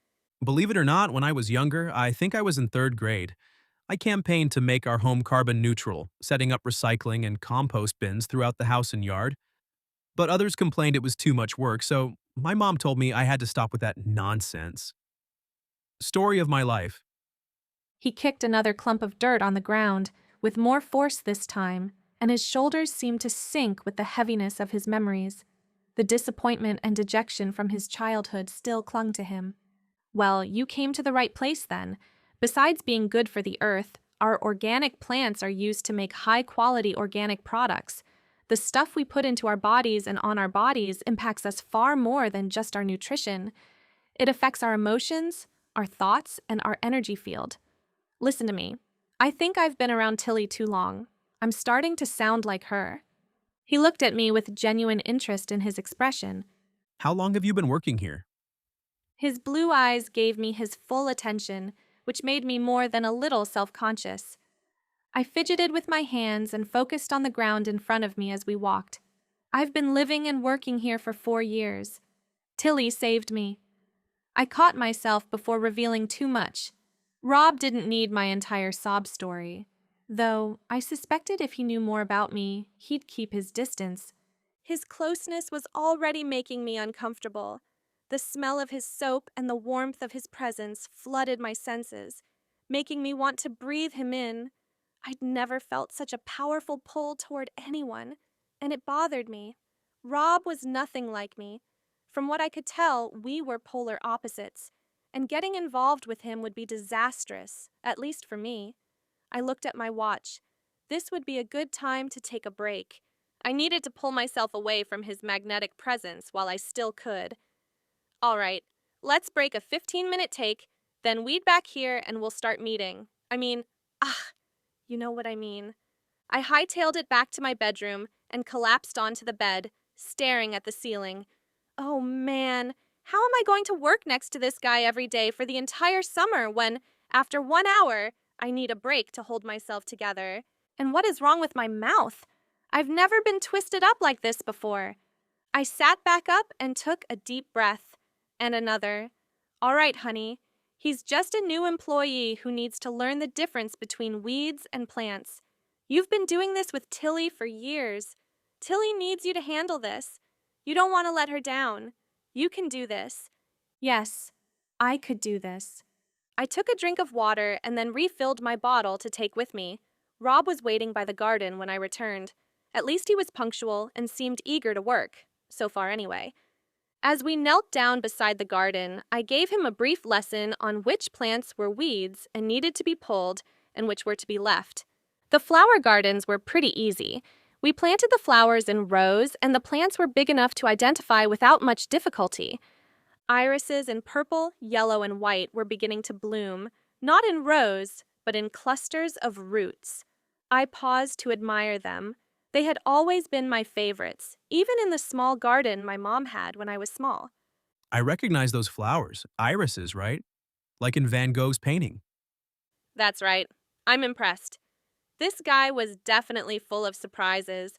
[SPEAKER 3] Believe it or not, when I was younger, I think I was in third grade, I campaigned to make our home carbon neutral, setting up recycling and compost bins throughout the house and yard. But others complained it was too much work, so my mom told me I had to stop with that nonsense. Story of my life.
[SPEAKER 1] He kicked another clump of dirt on the ground, with more force this time, and his shoulders seemed to sink with the heaviness of his memories. The disappointment and dejection from his childhood still clung to him. Well, you came to the right place then. Besides being good for the earth, our organic plants are used to make high-quality organic products. The stuff we put into our bodies and on our bodies impacts us far more than just our nutrition. It affects our emotions, our thoughts, and our energy field. Listen to me. I think I've been around Tilly too long. I'm starting to sound like her. He looked at me with genuine interest in his expression.
[SPEAKER 3] How long have you been working here?
[SPEAKER 1] His blue eyes gave me his full attention, which made me more than a little self-conscious. I fidgeted with my hands and focused on the ground in front of me as we walked. I've been living and working here for 4 years. Tilly saved me. I caught myself before revealing too much. Rob didn't need my entire sob story, though I suspected if he knew more about me, he'd keep his distance. His closeness was already making me uncomfortable. The smell of his soap and the warmth of his presence flooded my senses, making me want to breathe him in. I'd never felt such a powerful pull toward anyone, and it bothered me. Rob was nothing like me. From what I could tell, we were polar opposites, and getting involved with him would be disastrous, at least for me. I looked at my watch. This would be a good time to take a break. I needed to pull myself away from his magnetic presence while I still could. All right, let's break a 15-minute take, then weed back here and we'll start meeting. You know what I mean. I hightailed it back to my bedroom and collapsed onto the bed, staring at the ceiling. Oh man, how am I going to work next to this guy every day for the entire summer when, after 1 hour, I need a break to hold myself together? And what is wrong with my mouth? I've never been twisted up like this before. I sat back up and took a deep breath. And another. All right, honey. He's just a new employee who needs to learn the difference between weeds and plants. You've been doing this with Tilly for years. Tilly needs you to handle this. You don't want to let her down. You can do this. Yes, I could do this. I took a drink of water and then refilled my bottle to take with me. Rob was waiting by the garden when I returned. At least he was punctual and seemed eager to work, so far anyway. As we knelt down beside the garden, I gave him a brief lesson on which plants were weeds and needed to be pulled and which were to be left. The flower gardens were pretty easy. We planted the flowers in rows, and the plants were big enough to identify without much difficulty. Irises in purple, yellow, and white were beginning to bloom, not in rows, but in clusters of roots. I paused to admire them. They had always been my favorites, even in the small garden my mom had when I was small.
[SPEAKER 3] I recognize those flowers. Irises, right? Like in Van Gogh's painting.
[SPEAKER 1] That's right. I'm impressed. This guy was definitely full of surprises,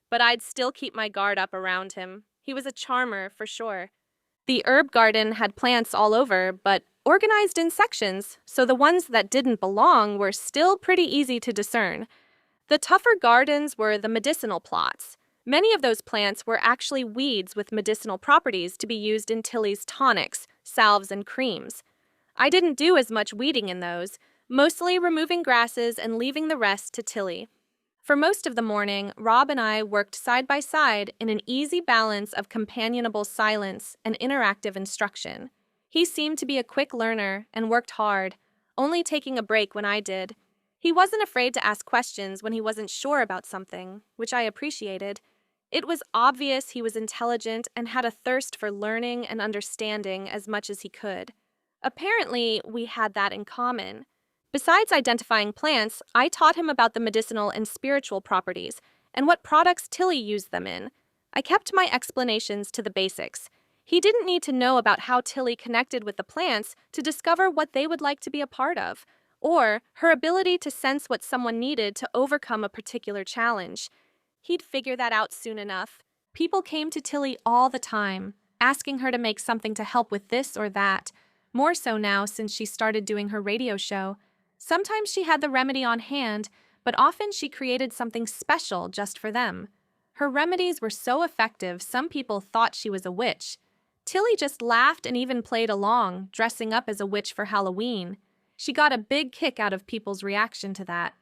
[SPEAKER 1] but I'd still keep my guard up around him. He was a charmer, for sure. The herb garden had plants all over, but organized in sections, so the ones that didn't belong were still pretty easy to discern. The tougher gardens were the medicinal plots. Many of those plants were actually weeds with medicinal properties to be used in Tilly's tonics, salves, and creams. I didn't do as much weeding in those, mostly removing grasses and leaving the rest to Tilly. For most of the morning, Rob and I worked side by side in an easy balance of companionable silence and interactive instruction. He seemed to be a quick learner and worked hard, only taking a break when I did. He wasn't afraid to ask questions when he wasn't sure about something, which I appreciated. It was obvious he was intelligent and had a thirst for learning and understanding as much as he could. Apparently, we had that in common. Besides identifying plants, I taught him about the medicinal and spiritual properties and what products Tilly used them in. I kept my explanations to the basics. He didn't need to know about how Tilly connected with the plants to discover what they would like to be a part of, or her ability to sense what someone needed to overcome a particular challenge. He'd figure that out soon enough. People came to Tilly all the time, asking her to make something to help with this or that, more so now since she started doing her radio show. Sometimes she had the remedy on hand, but often she created something special just for them. Her remedies were so effective, some people thought she was a witch. Tilly just laughed and even played along, dressing up as a witch for Halloween. She got a big kick out of people's reaction to that.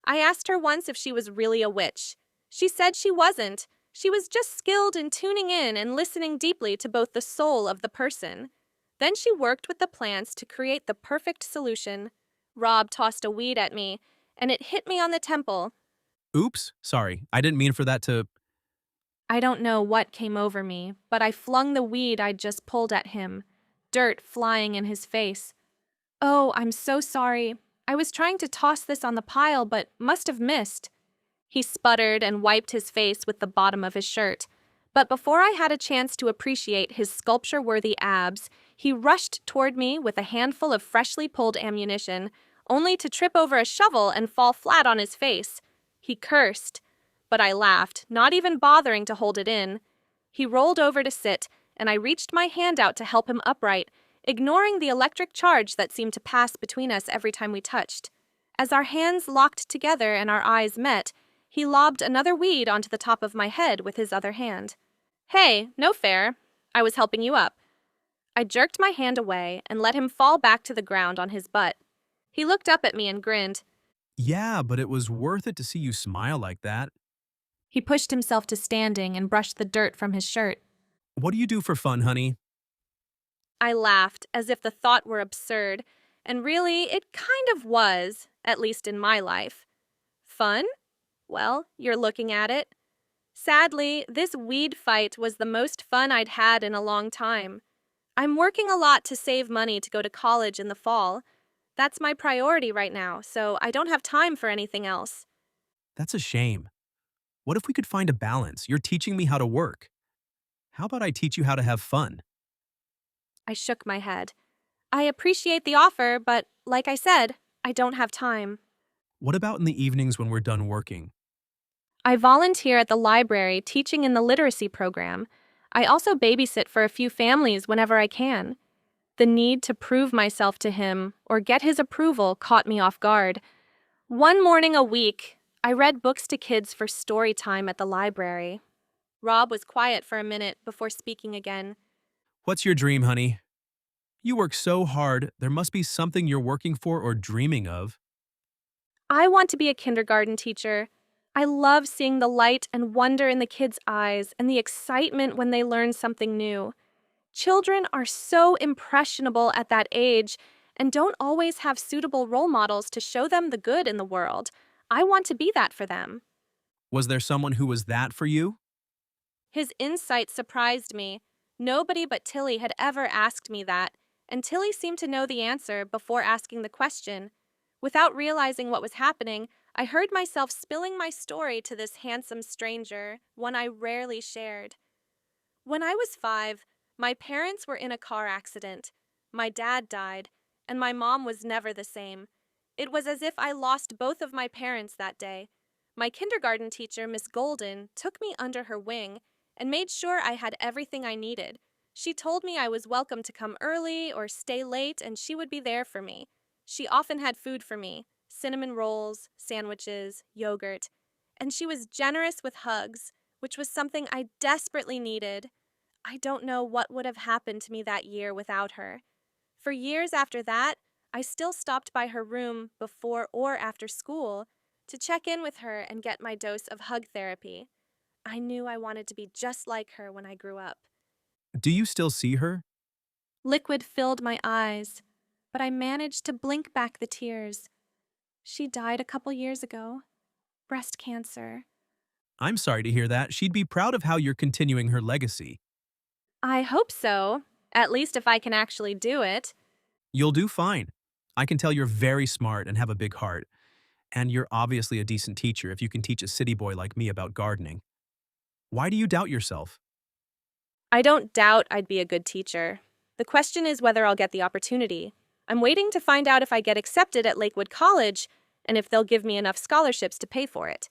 [SPEAKER 1] I asked her once if she was really a witch. She said she wasn't. She was just skilled in tuning in and listening deeply to both the soul of the person. Then she worked with the plants to create the perfect solution. Rob tossed a weed at me, and it hit me on the temple.
[SPEAKER 3] Oops, sorry. I didn't mean for that to...
[SPEAKER 1] I don't know what came over me, but I flung the weed I'd just pulled at him, dirt flying in his face. Oh, I'm so sorry. I was trying to toss this on the pile, but must have missed. He sputtered and wiped his face with the bottom of his shirt. But before I had a chance to appreciate his sculpture-worthy abs, he rushed toward me with a handful of freshly pulled ammunition, only to trip over a shovel and fall flat on his face. He cursed, but I laughed, not even bothering to hold it in. He rolled over to sit, and I reached my hand out to help him upright, ignoring the electric charge that seemed to pass between us every time we touched. As our hands locked together and our eyes met, he lobbed another weed onto the top of my head with his other hand. Hey, no fair. I was helping you up. I jerked my hand away and let him fall back to the ground on his butt. He looked up at me and grinned.
[SPEAKER 3] Yeah, but it was worth it to see you smile like that.
[SPEAKER 1] He pushed himself to standing and brushed the dirt from his shirt.
[SPEAKER 3] What do you do for fun, honey?
[SPEAKER 1] I laughed, as if the thought were absurd, and really, it kind of was, at least in my life. Fun? Well, you're looking at it. Sadly, this weed fight was the most fun I'd had in a long time. I'm working a lot to save money to go to college in the fall. That's my priority right now, so I don't have time for anything else.
[SPEAKER 3] That's a shame. What if we could find a balance? You're teaching me how to work. How about I teach you how to have fun?
[SPEAKER 1] I shook my head. I appreciate the offer, but like I said, I don't have time.
[SPEAKER 3] What about in the evenings when we're done working?
[SPEAKER 1] I volunteer at the library teaching in the literacy program. I also babysit for a few families whenever I can. The need to prove myself to him or get his approval caught me off guard. One morning a week, I read books to kids for story time at the library. Rob was quiet for a minute before speaking again.
[SPEAKER 3] What's your dream, honey? You work so hard, there must be something you're working for or dreaming of.
[SPEAKER 1] I want to be a kindergarten teacher. I love seeing the light and wonder in the kids' eyes and the excitement when they learn something new. Children are so impressionable at that age and don't always have suitable role models to show them the good in the world. I want to be that for them.
[SPEAKER 3] Was there someone who was that for you?
[SPEAKER 1] His insight surprised me. Nobody but Tilly had ever asked me that, and Tilly seemed to know the answer before asking the question. Without realizing what was happening, I heard myself spilling my story to this handsome stranger, one I rarely shared. When I was 5, my parents were in a car accident. My dad died, and my mom was never the same. It was as if I lost both of my parents that day. My kindergarten teacher, Miss Golden, took me under her wing and made sure I had everything I needed. She told me I was welcome to come early or stay late, and she would be there for me. She often had food for me, cinnamon rolls, sandwiches, yogurt, and she was generous with hugs, which was something I desperately needed. I don't know what would have happened to me that year without her. For years after that, I still stopped by her room before or after school to check in with her and get my dose of hug therapy. I knew I wanted to be just like her when I grew up.
[SPEAKER 3] Do you still see her?
[SPEAKER 1] Liquid filled my eyes, but I managed to blink back the tears. She died a couple years ago. Breast cancer.
[SPEAKER 3] I'm sorry to hear that. She'd be proud of how you're continuing her legacy.
[SPEAKER 1] I hope so, at least if I can actually do it.
[SPEAKER 3] You'll do fine. I can tell you're very smart and have a big heart. And you're obviously a decent teacher if you can teach a city boy like me about gardening. Why do you doubt yourself?
[SPEAKER 1] I don't doubt I'd be a good teacher. The question is whether I'll get the opportunity. I'm waiting to find out if I get accepted at Lakewood College and if they'll give me enough scholarships to pay for it.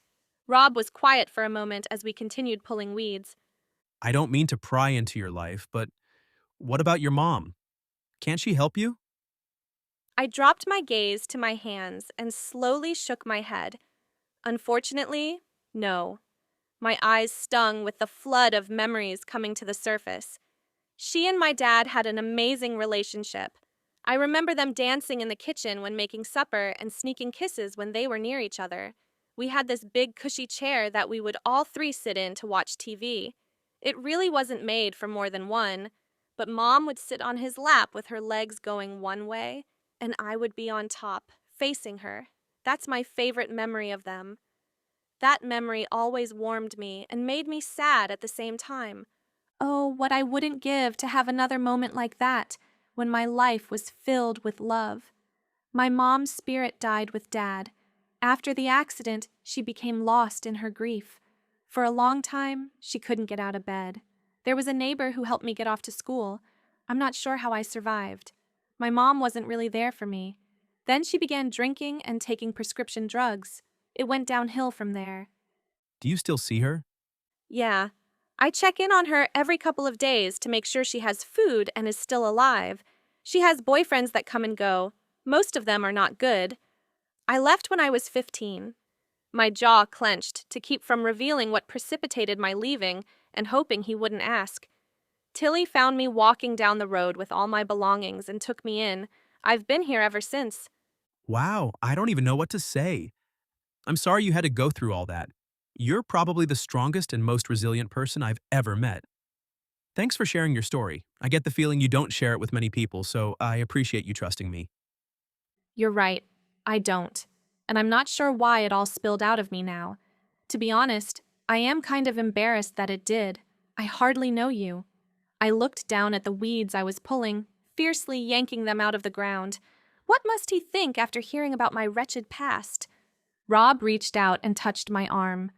[SPEAKER 1] Rob was quiet for a moment as we continued pulling weeds.
[SPEAKER 3] I don't mean to pry into your life, but what about your mom? Can't she help you?
[SPEAKER 1] I dropped my gaze to my hands and slowly shook my head. Unfortunately, no. My eyes stung with the flood of memories coming to the surface. She and my dad had an amazing relationship. I remember them dancing in the kitchen when making supper and sneaking kisses when they were near each other. We had this big cushy chair that we would all 3 sit in to watch TV. It really wasn't made for more than one, but Mom would sit on his lap with her legs going one way, and I would be on top, facing her. That's my favorite memory of them. That memory always warmed me and made me sad at the same time. Oh, what I wouldn't give to have another moment like that, when my life was filled with love. My mom's spirit died with Dad. After the accident, she became lost in her grief. For a long time, she couldn't get out of bed. There was a neighbor who helped me get off to school. I'm not sure how I survived. My mom wasn't really there for me. Then she began drinking and taking prescription drugs. It went downhill from there.
[SPEAKER 3] Do you still see her?
[SPEAKER 1] Yeah. I check in on her every couple of days to make sure she has food and is still alive. She has boyfriends that come and go. Most of them are not good. I left when I was 15. My jaw clenched to keep from revealing what precipitated my leaving and hoping he wouldn't ask. Tilly found me walking down the road with all my belongings and took me in. I've been here ever since.
[SPEAKER 3] Wow, I don't even know what to say. I'm sorry you had to go through all that. You're probably the strongest and most resilient person I've ever met. Thanks for sharing your story. I get the feeling you don't share it with many people, so I appreciate you trusting me.
[SPEAKER 1] You're right. I don't. And I'm not sure why it all spilled out of me now. To be honest, I am kind of embarrassed that it did. I hardly know you. I looked down at the weeds I was pulling, fiercely yanking them out of the ground. What must he think after hearing about my wretched past? Rob reached out and touched my arm.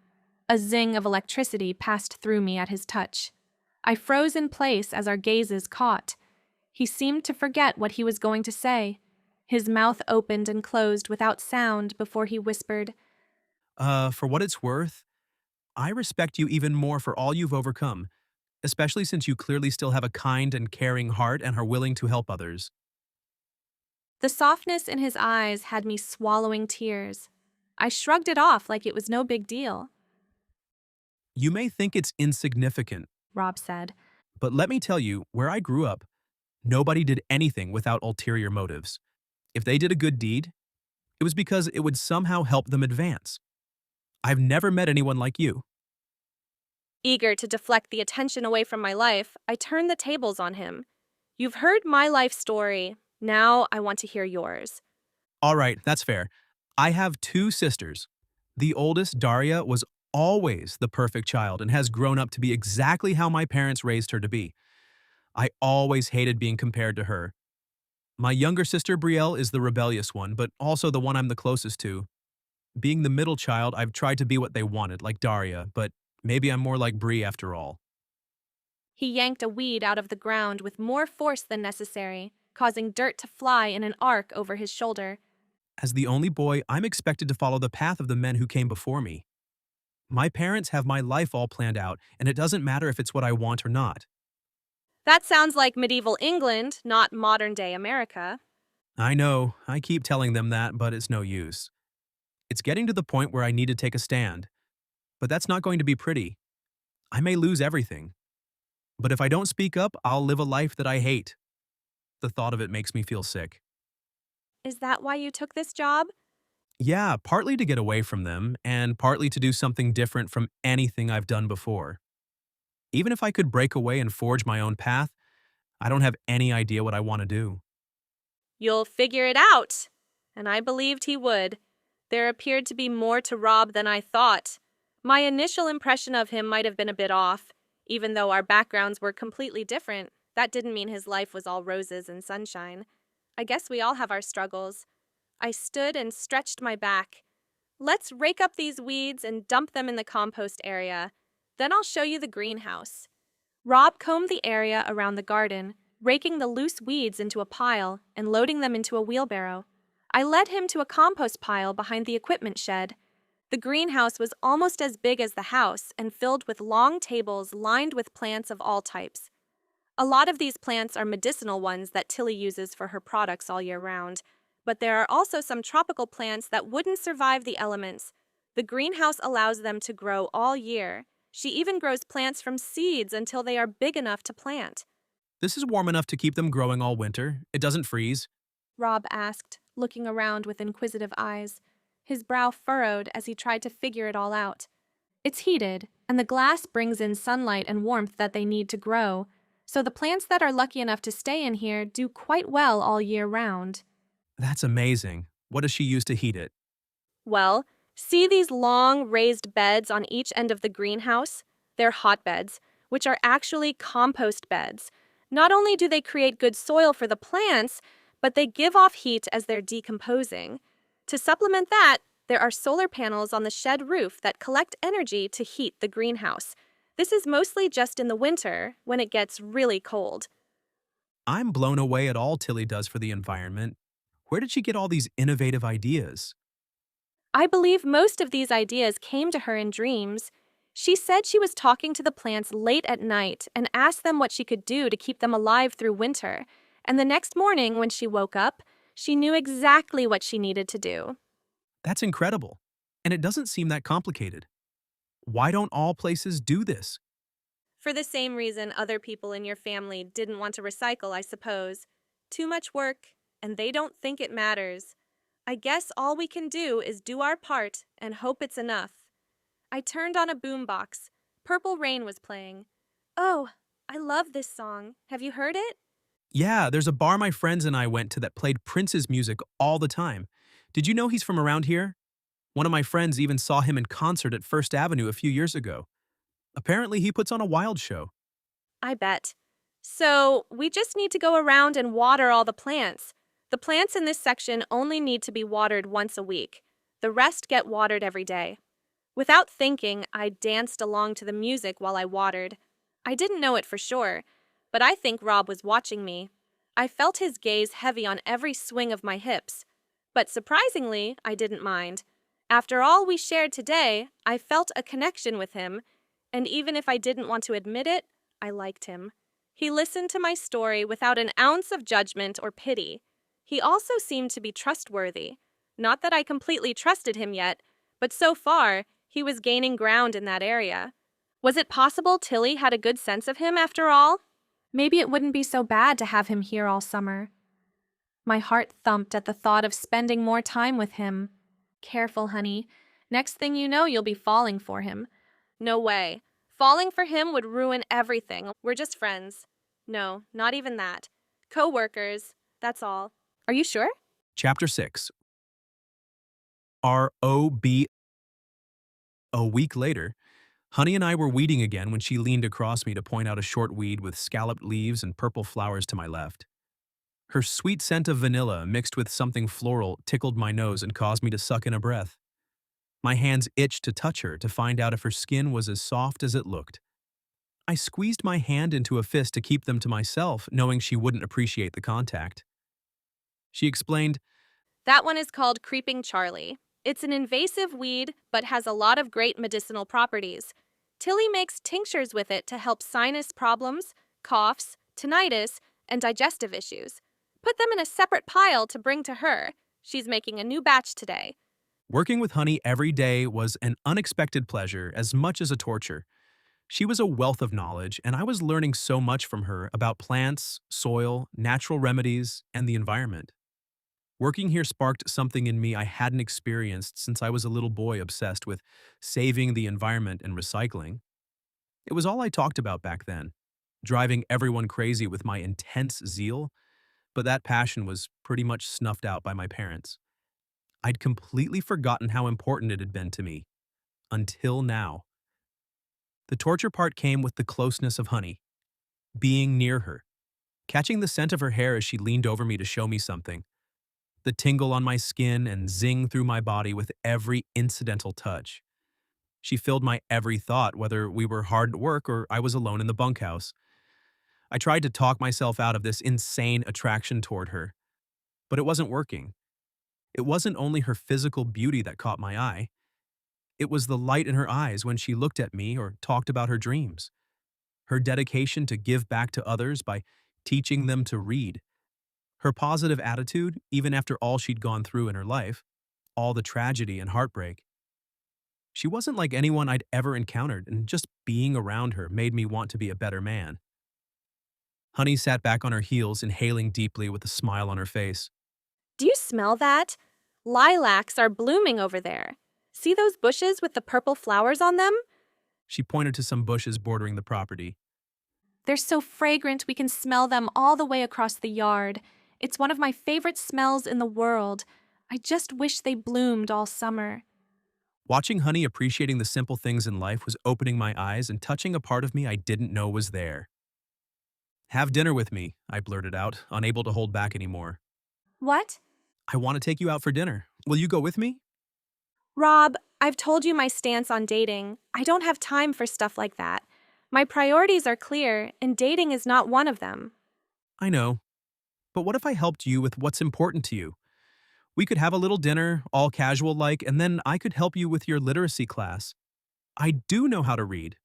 [SPEAKER 1] A zing of electricity passed through me at his touch. I froze in place as our gazes caught. He seemed to forget what he was going to say. His mouth opened and closed without sound before he whispered,
[SPEAKER 3] For what it's worth, I respect you even more for all you've overcome. especially since you clearly still have a kind and caring heart and are willing to help others.
[SPEAKER 1] The softness in his eyes had me swallowing tears. I shrugged it off like it was no big deal.
[SPEAKER 3] You may think it's insignificant,
[SPEAKER 1] Rob said.
[SPEAKER 3] but let me tell you, where I grew up, nobody did anything without ulterior motives. If they did a good deed, it was because it would somehow help them advance. I've never met anyone like you.
[SPEAKER 1] Eager to deflect the attention away from my life, I turned the tables on him. You've heard my life story. Now I want to hear yours.
[SPEAKER 3] All right, that's fair. I have 2 sisters. The oldest, Daria, was always the perfect child and has grown up to be exactly how my parents raised her to be. I always hated being compared to her. My younger sister, Brielle, is the rebellious one, but also the one I'm the closest to. Being the middle child, I've tried to be what they wanted, like Daria, but maybe I'm more like Brie after all.
[SPEAKER 1] He yanked a weed out of the ground with more force than necessary, causing dirt to fly in an arc over his shoulder.
[SPEAKER 3] As the only boy, I'm expected to follow the path of the men who came before me. My parents have my life all planned out, and it doesn't matter if it's what I want or not.
[SPEAKER 1] That sounds like medieval England, not modern-day America.
[SPEAKER 3] I know, I keep telling them that, but it's no use. It's getting to the point where I need to take a stand. But that's not going to be pretty. I may lose everything. But if I don't speak up, I'll live a life that I hate. The thought of it makes me feel sick.
[SPEAKER 1] Is that why you took this job?
[SPEAKER 3] Yeah, partly to get away from them, and partly to do something different from anything I've done before. Even if I could break away and forge my own path, I don't have any idea what I want to do.
[SPEAKER 1] You'll figure it out. And I believed he would. There appeared to be more to Rob than I thought. My initial impression of him might have been a bit off. Even though our backgrounds were completely different, that didn't mean his life was all roses and sunshine. I guess we all have our struggles. I stood and stretched my back. Let's rake up these weeds and dump them in the compost area. Then I'll show you the greenhouse. Rob combed the area around the garden, raking the loose weeds into a pile and loading them into a wheelbarrow. I led him to a compost pile behind the equipment shed. The greenhouse was almost as big as the house and filled with long tables lined with plants of all types. A lot of these plants are medicinal ones that Tilly uses for her products all year round, but there are also some tropical plants that wouldn't survive the elements. The greenhouse allows them to grow all year. She even grows plants from seeds until they are big enough to plant.
[SPEAKER 3] This is warm enough to keep them growing all winter. It doesn't freeze.
[SPEAKER 1] Rob asked, looking around with inquisitive eyes. His brow furrowed as he tried to figure it all out. It's heated, and the glass brings in sunlight and warmth that they need to grow, so the plants that are lucky enough to stay in here do quite well all year round.
[SPEAKER 3] That's amazing. What does she use to heat it?
[SPEAKER 1] Well, see these long raised beds on each end of the greenhouse? They're hotbeds, which are actually compost beds. Not only do they create good soil for the plants, but they give off heat as they're decomposing. To supplement that, there are solar panels on the shed roof that collect energy to heat the greenhouse. This is mostly just in the winter, when it gets really cold.
[SPEAKER 3] I'm blown away at all Tilly does for the environment. Where did she get all these innovative ideas?
[SPEAKER 1] I believe most of these ideas came to her in dreams. She said she was talking to the plants late at night and asked them what she could do to keep them alive through winter. And the next morning, when she woke up, she knew exactly what she needed to do.
[SPEAKER 3] That's incredible. And it doesn't seem that complicated. Why don't all places do this?
[SPEAKER 1] For the same reason other people in your family didn't want to recycle, I suppose. Too much work, and they don't think it matters. I guess all we can do is do our part and hope it's enough. I turned on a boombox. Purple Rain was playing. Oh, I love this song. Have you heard it?
[SPEAKER 3] Yeah, there's a bar my friends and I went to that played Prince's music all the time. Did you know he's from around here? One of my friends even saw him in concert at First Avenue a few years ago. Apparently, he puts on a wild show.
[SPEAKER 1] I bet. So, we just need to go around and water all the plants. The plants in this section only need to be watered once a week. The rest get watered every day. Without thinking, I danced along to the music while I watered. I didn't know it for sure, but I think Rob was watching me. I felt his gaze heavy on every swing of my hips. But surprisingly, I didn't mind. After all we shared today, I felt a connection with him, and even if I didn't want to admit it, I liked him. He listened to my story without an ounce of judgment or pity. He also seemed to be trustworthy. Not that I completely trusted him yet, but so far, he was gaining ground in that area. Was it possible Tilly had a good sense of him after all? Maybe it wouldn't be so bad to have him here all summer. My heart thumped at the thought of spending more time with him. Careful, honey. Next thing you know, you'll be falling for him. No way. Falling for him would ruin everything. We're just friends. No, not even that. Co-workers, that's all. Are you sure?
[SPEAKER 3] Chapter 6. R.O.B. A week later, Honey and I were weeding again when she leaned across me to point out a short weed with scalloped leaves and purple flowers to my left. Her sweet scent of vanilla mixed with something floral tickled my nose and caused me to suck in a breath. My hands itched to touch her to find out if her skin was as soft as it looked. I squeezed my hand into a fist to keep them to myself, knowing she wouldn't appreciate the contact. She explained,
[SPEAKER 1] That one is called Creeping Charlie. It's an invasive weed, but has a lot of great medicinal properties. Tilly makes tinctures with it to help sinus problems, coughs, tinnitus, and digestive issues. Put them in a separate pile to bring to her. She's making a new batch today.
[SPEAKER 3] Working with Honey every day was an unexpected pleasure as much as a torture. She was a wealth of knowledge, and I was learning so much from her about plants, soil, natural remedies, and the environment. Working here sparked something in me I hadn't experienced since I was a little boy obsessed with saving the environment and recycling. It was all I talked about back then, driving everyone crazy with my intense zeal, but that passion was pretty much snuffed out by my parents. I'd completely forgotten how important it had been to me. Until now. The torture part came with the closeness of Honey, being near her, catching the scent of her hair as she leaned over me to show me something, the tingle on my skin and zing through my body with every incidental touch. She filled my every thought, whether we were hard at work or I was alone in the bunkhouse. I tried to talk myself out of this insane attraction toward her, but it wasn't working. It wasn't only her physical beauty that caught my eye. It was the light in her eyes when she looked at me or talked about her dreams. Her dedication to give back to others by teaching them to read. Her positive attitude, even after all she'd gone through in her life, all the tragedy and heartbreak. She wasn't like anyone I'd ever encountered, and just being around her made me want to be a better man. Honey sat back on her heels, inhaling deeply with a smile on her face.
[SPEAKER 1] Do you smell that? Lilacs are blooming over there. See those bushes with the purple flowers on them?
[SPEAKER 3] She pointed to some bushes bordering the property.
[SPEAKER 1] They're so fragrant we can smell them all the way across the yard. It's one of my favorite smells in the world. I just wish they bloomed all summer.
[SPEAKER 3] Watching Honey appreciating the simple things in life was opening my eyes and touching a part of me I didn't know was there. Have dinner with me, I blurted out, unable to hold back anymore.
[SPEAKER 1] What?
[SPEAKER 3] I want to take you out for dinner. Will you go with me?
[SPEAKER 1] Rob, I've told you my stance on dating. I don't have time for stuff like that. My priorities are clear, and dating is not one of them.
[SPEAKER 3] I know. But what if I helped you with what's important to you? We could have a little dinner, all casual-like, and then I could help you with your literacy class. I do know how to read.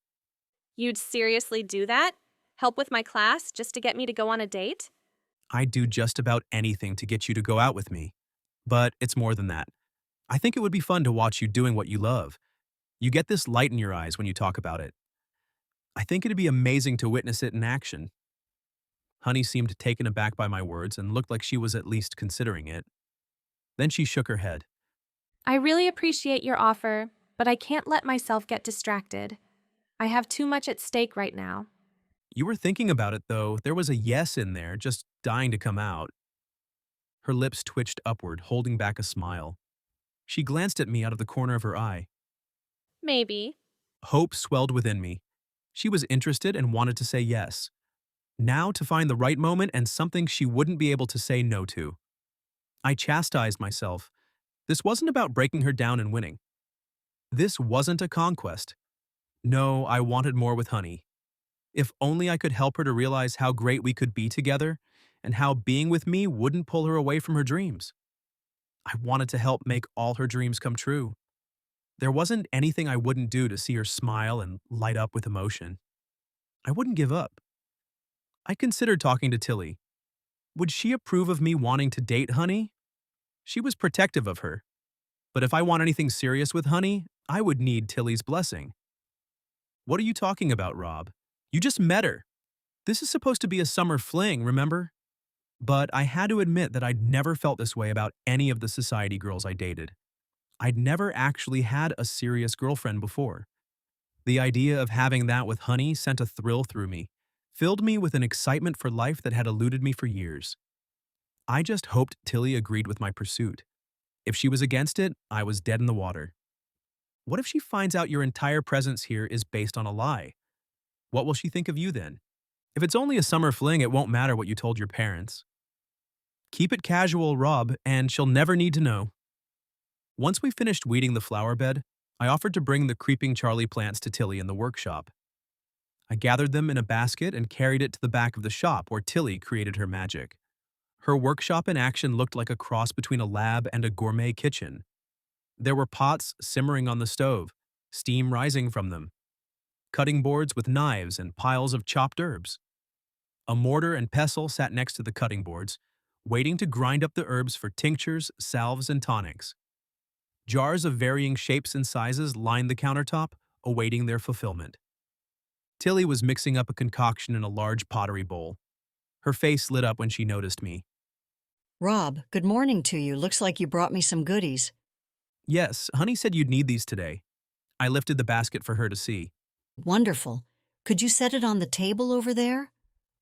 [SPEAKER 1] You'd seriously do that? Help with my class just to get me to go on a date?
[SPEAKER 3] I'd do just about anything to get you to go out with me. But it's more than that. I think it would be fun to watch you doing what you love. You get this light in your eyes when you talk about it. I think it'd be amazing to witness it in action. Honey seemed taken aback by my words and looked like she was at least considering it. Then she shook her head.
[SPEAKER 1] I really appreciate your offer, but I can't let myself get distracted. I have too much at stake right now.
[SPEAKER 3] You were thinking about it, though. There was a yes in there, just dying to come out. Her lips twitched upward, holding back a smile. She glanced at me out of the corner of her eye.
[SPEAKER 1] Maybe.
[SPEAKER 3] Hope swelled within me. She was interested and wanted to say yes. Now to find the right moment and something she wouldn't be able to say no to. I chastised myself. This wasn't about breaking her down and winning. This wasn't a conquest. No, I wanted more with Honey. If only I could help her to realize how great we could be together and how being with me wouldn't pull her away from her dreams. I wanted to help make all her dreams come true. There wasn't anything I wouldn't do to see her smile and light up with emotion. I wouldn't give up. I considered talking to Tilly. Would she approve of me wanting to date Honey? She was protective of her. But if I want anything serious with Honey, I would need Tilly's blessing. What are you talking about, Rob? You just met her. This is supposed to be a summer fling, remember? But I had to admit that I'd never felt this way about any of the society girls I dated. I'd never actually had a serious girlfriend before. The idea of having that with Honey sent a thrill through me, filled me with an excitement for life that had eluded me for years. I just hoped Tilly agreed with my pursuit. If she was against it, I was dead in the water. What if she finds out your entire presence here is based on a lie? What will she think of you then? If it's only a summer fling, it won't matter what you told your parents. Keep it casual, Rob, and she'll never need to know. Once we finished weeding the flower bed, I offered to bring the creeping Charlie plants to Tilly in the workshop. I gathered them in a basket and carried it to the back of the shop where Tilly created her magic. Her workshop in action looked like a cross between a lab and a gourmet kitchen. There were pots simmering on the stove, steam rising from them, cutting boards with knives and piles of chopped herbs. A mortar and pestle sat next to the cutting boards, waiting to grind up the herbs for tinctures, salves, and tonics. Jars of varying shapes and sizes lined the countertop, awaiting their fulfillment. Tilly was mixing up a concoction in a large pottery bowl. Her face lit up when she noticed me.
[SPEAKER 2] Rob, good morning to you. Looks like you brought me some goodies.
[SPEAKER 3] Yes, Honey said you'd need these today. I lifted the basket for her to see.
[SPEAKER 2] Wonderful. Could you set it on the table over there?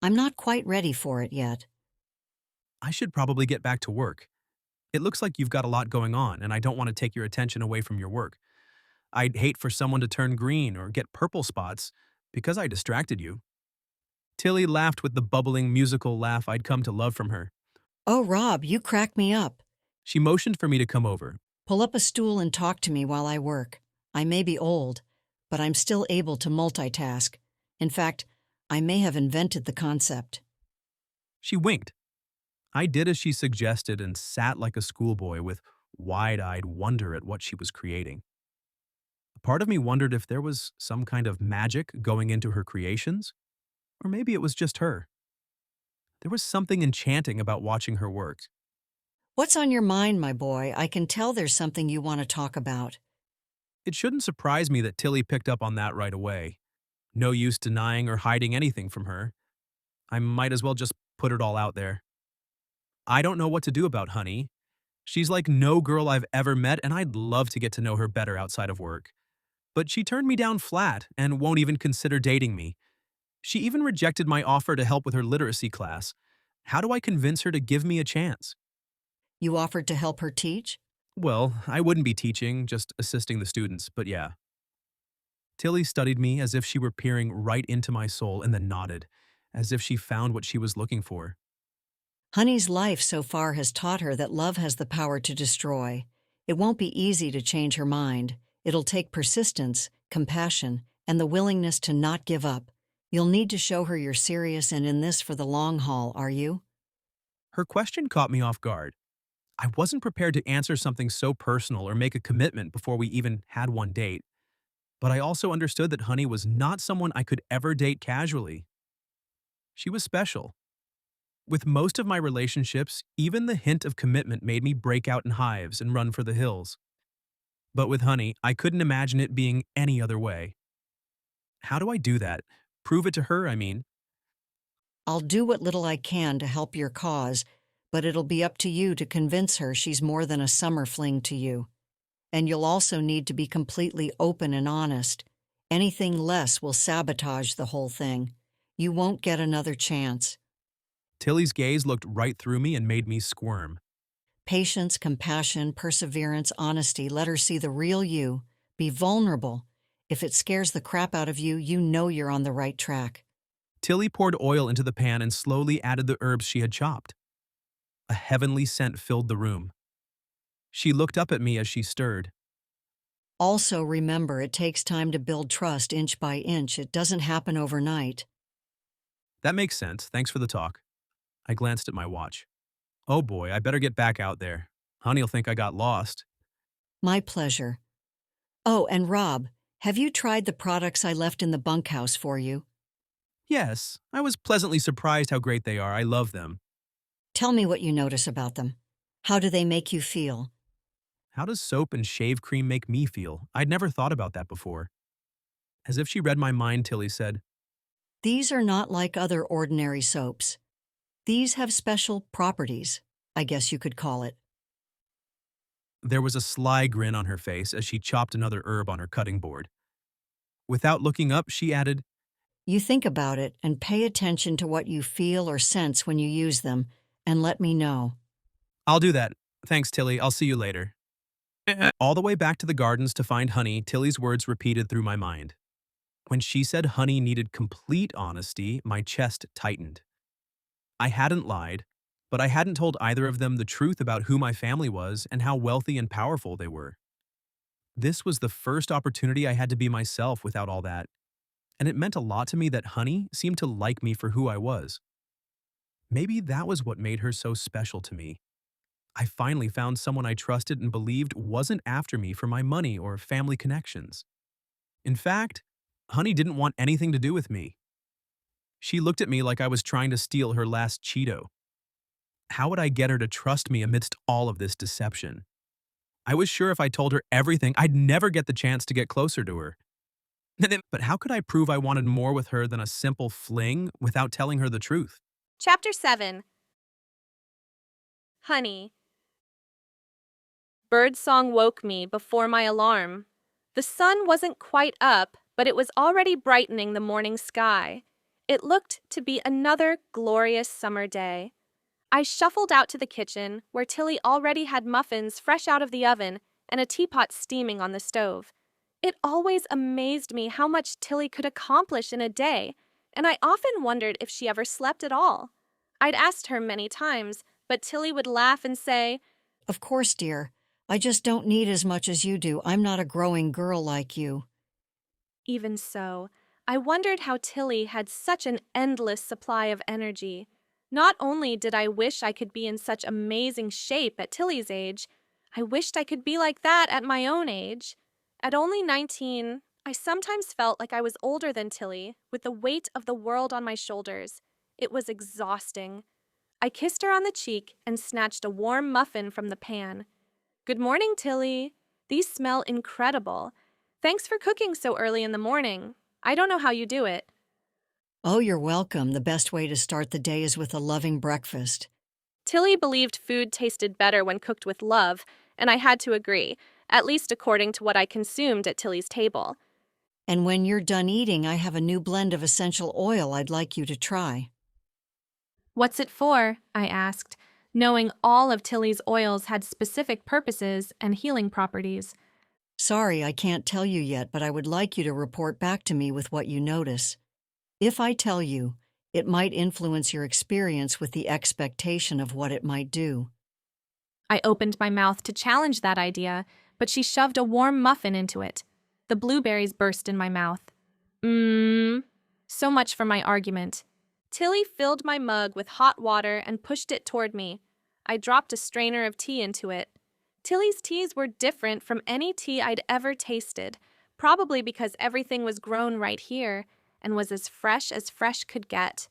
[SPEAKER 2] I'm not quite ready for it yet.
[SPEAKER 3] I should probably get back to work. It looks like you've got a lot going on, and I don't want to take your attention away from your work. I'd hate for someone to turn green or get purple spots because I distracted you. Tilly laughed with the bubbling musical laugh I'd come to love from her.
[SPEAKER 2] Oh, Rob, you crack me up.
[SPEAKER 3] She motioned for me to come over.
[SPEAKER 2] Pull up a stool and talk to me while I work. I may be old, but I'm still able to multitask. In fact, I may have invented the concept.
[SPEAKER 3] She winked. I did as she suggested and sat like a schoolboy with wide-eyed wonder at what she was creating. A part of me wondered if there was some kind of magic going into her creations, or maybe it was just her. There was something enchanting about watching her work.
[SPEAKER 2] What's on your mind, my boy? I can tell there's something you want to talk about.
[SPEAKER 3] It shouldn't surprise me that Tilly picked up on that right away. No use denying or hiding anything from her. I might as well just put it all out there. I don't know what to do about Honey. She's like no girl I've ever met, and I'd love to get to know her better outside of work. But she turned me down flat and won't even consider dating me. She even rejected my offer to help with her literacy class. How do I convince her to give me a chance?
[SPEAKER 2] You offered to help her teach?
[SPEAKER 3] Well, I wouldn't be teaching, just assisting the students, but yeah. Tilly studied me as if she were peering right into my soul and then nodded, as if she found what she was looking for.
[SPEAKER 2] Honey's life so far has taught her that love has the power to destroy. It won't be easy to change her mind. It'll take persistence, compassion, and the willingness to not give up. You'll need to show her you're serious and in this for the long haul, are you?
[SPEAKER 3] Her question caught me off guard. I wasn't prepared to answer something so personal or make a commitment before we even had one date. But I also understood that Honey was not someone I could ever date casually. She was special. With most of my relationships, even the hint of commitment made me break out in hives and run for the hills. But with Honey, I couldn't imagine it being any other way. How do I do that? Prove it to her, I mean.
[SPEAKER 2] I'll do what little I can to help your cause, but it'll be up to you to convince her she's more than a summer fling to you. And you'll also need to be completely open and honest. Anything less will sabotage the whole thing. You won't get another chance.
[SPEAKER 3] Tilly's gaze looked right through me and made me squirm.
[SPEAKER 2] Patience, compassion, perseverance, honesty. Let her see the real you. Be vulnerable. If it scares the crap out of you, you know you're on the right track.
[SPEAKER 3] Tilly poured oil into the pan and slowly added the herbs she had chopped. A heavenly scent filled the room. She looked up at me as she stirred.
[SPEAKER 2] Also, remember, it takes time to build trust inch by inch. It doesn't happen overnight.
[SPEAKER 3] That makes sense. Thanks for the talk. I glanced at my watch. Oh boy, I better get back out there. Honey'll think I got lost.
[SPEAKER 2] My pleasure. Oh, and Rob, have you tried the products I left in the bunkhouse for you?
[SPEAKER 3] Yes, I was pleasantly surprised how great they are. I love them.
[SPEAKER 2] Tell me what you notice about them. How do they make you feel?
[SPEAKER 3] How does soap and shave cream make me feel? I'd never thought about that before. As if she read my mind, Tilly said,
[SPEAKER 2] These are not like other ordinary soaps. These have special properties, I guess you could call it.
[SPEAKER 3] There was a sly grin on her face as she chopped another herb on her cutting board. Without looking up, she added,
[SPEAKER 2] You think about it and pay attention to what you feel or sense when you use them, and let me know.
[SPEAKER 3] I'll do that. Thanks, Tilly. I'll see you later. All the way back to the gardens to find Honey, Tilly's words repeated through my mind. When she said Honey needed complete honesty, my chest tightened. I hadn't lied, but I hadn't told either of them the truth about who my family was and how wealthy and powerful they were. This was the first opportunity I had to be myself without all that, and it meant a lot to me that Honey seemed to like me for who I was. Maybe that was what made her so special to me. I finally found someone I trusted and believed wasn't after me for my money or family connections. In fact, Honey didn't want anything to do with me. She looked at me like I was trying to steal her last Cheeto. How would I get her to trust me amidst all of this deception? I was sure if I told her everything, I'd never get the chance to get closer to her. But how could I prove I wanted more with her than a simple fling without telling her the truth?
[SPEAKER 1] Chapter 7. Honey. Birdsong woke me before my alarm. The sun wasn't quite up, but it was already brightening the morning sky. It looked to be another glorious summer day. I shuffled out to the kitchen, where Tilly already had muffins fresh out of the oven and a teapot steaming on the stove. It always amazed me how much Tilly could accomplish in a day, and I often wondered if she ever slept at all. I'd asked her many times, but Tilly would laugh and say,
[SPEAKER 2] Of course, dear. I just don't need as much as you do. I'm not a growing girl like you.
[SPEAKER 1] Even so, I wondered how Tilly had such an endless supply of energy. Not only did I wish I could be in such amazing shape at Tilly's age, I wished I could be like that at my own age. At only 19, I sometimes felt like I was older than Tilly, with the weight of the world on my shoulders. It was exhausting. I kissed her on the cheek and snatched a warm muffin from the pan. Good morning, Tilly. These smell incredible. Thanks for cooking so early in the morning. I don't know how you do it.
[SPEAKER 2] Oh, you're welcome. The best way to start the day is with a loving breakfast.
[SPEAKER 1] Tilly believed food tasted better when cooked with love, and I had to agree, at least according to what I consumed at Tilly's table.
[SPEAKER 2] And when you're done eating, I have a new blend of essential oil I'd like you to try.
[SPEAKER 1] What's it for? I asked, knowing all of Tilly's oils had specific purposes and healing properties.
[SPEAKER 2] Sorry, I can't tell you yet, but I would like you to report back to me with what you notice. If I tell you, it might influence your experience with the expectation of what it might do.
[SPEAKER 1] I opened my mouth to challenge that idea, but she shoved a warm muffin into it. The blueberries burst in my mouth. So much for my argument. Tilly filled my mug with hot water and pushed it toward me. I dropped a strainer of tea into it. Tilly's teas were different from any tea I'd ever tasted, probably because everything was grown right here and was as fresh could get.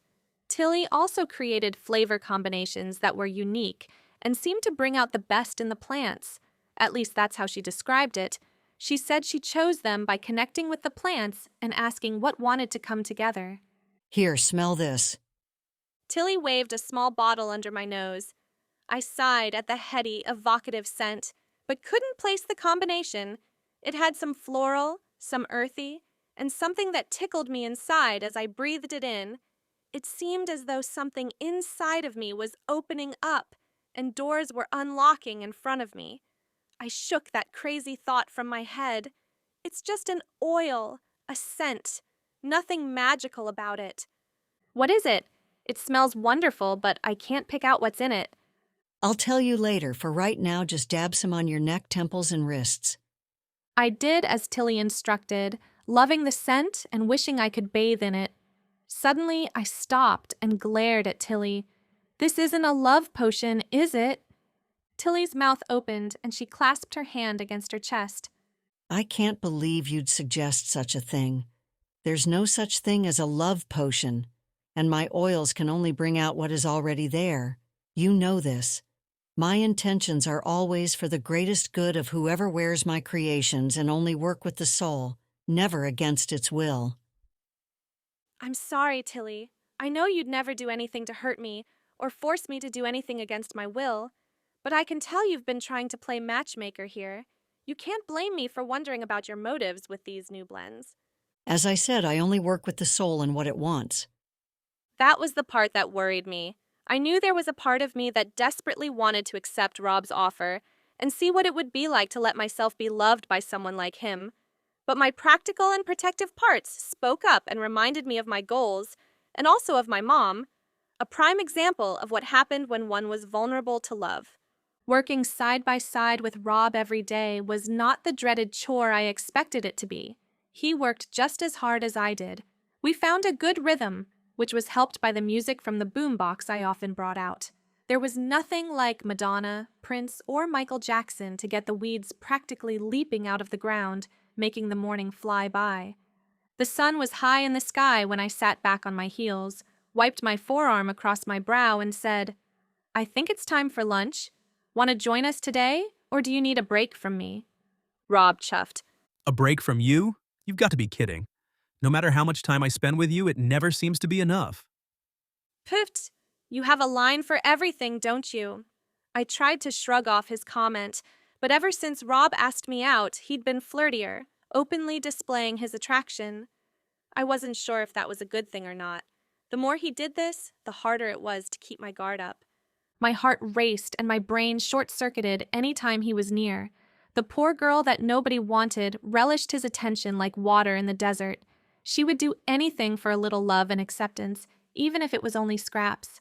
[SPEAKER 1] Tilly also created flavor combinations that were unique and seemed to bring out the best in the plants. At least that's how she described it. She said she chose them by connecting with the plants and asking what wanted to come together.
[SPEAKER 2] Here, smell this.
[SPEAKER 1] Tilly waved a small bottle under my nose. I sighed at the heady, evocative scent, but couldn't place the combination. It had some floral, some earthy, and something that tickled me inside as I breathed it in. It seemed as though something inside of me was opening up, and doors were unlocking in front of me. I shook that crazy thought from my head. It's just an oil, a scent, nothing magical about it. What is it? It smells wonderful, but I can't pick out what's in it.
[SPEAKER 2] I'll tell you later. For right now, just dab some on your neck, temples, and wrists.
[SPEAKER 1] I did as Tilly instructed, loving the scent and wishing I could bathe in it. Suddenly, I stopped and glared at Tilly. This isn't a love potion, is it? Tilly's mouth opened and she clasped her hand against her chest.
[SPEAKER 2] I can't believe you'd suggest such a thing. There's no such thing as a love potion, and my oils can only bring out what is already there. You know this. My intentions are always for the greatest good of whoever wears my creations and only work with the soul, never against its will.
[SPEAKER 1] I'm sorry, Tilly. I know you'd never do anything to hurt me or force me to do anything against my will, but I can tell you've been trying to play matchmaker here. You can't blame me for wondering about your motives with these new blends.
[SPEAKER 2] As I said, I only work with the soul and what it wants.
[SPEAKER 1] That was the part that worried me. I knew there was a part of me that desperately wanted to accept Rob's offer and see what it would be like to let myself be loved by someone like him. But my practical and protective parts spoke up and reminded me of my goals, and also of my mom, a prime example of what happened when one was vulnerable to love. Working side by side with Rob every day was not the dreaded chore I expected it to be. He worked just as hard as I did. We found a good rhythm, which was helped by the music from the boombox I often brought out. There was nothing like Madonna, Prince, or Michael Jackson to get the weeds practically leaping out of the ground, making the morning fly by. The sun was high in the sky when I sat back on my heels, wiped my forearm across my brow, and said, "I think it's time for lunch. Want to join us today, or do you need a break from me?" Rob chuffed.
[SPEAKER 3] A break from you? You've got to be kidding. No matter how much time I spend with you, it never seems to be enough.
[SPEAKER 1] Pift, you have a line for everything, don't you? I tried to shrug off his comment, but ever since Rob asked me out, he'd been flirtier, openly displaying his attraction. I wasn't sure if that was a good thing or not. The more he did this, the harder it was to keep my guard up. My heart raced and my brain short-circuited any time he was near. The poor girl that nobody wanted relished his attention like water in the desert. She would do anything for a little love and acceptance, even if it was only scraps.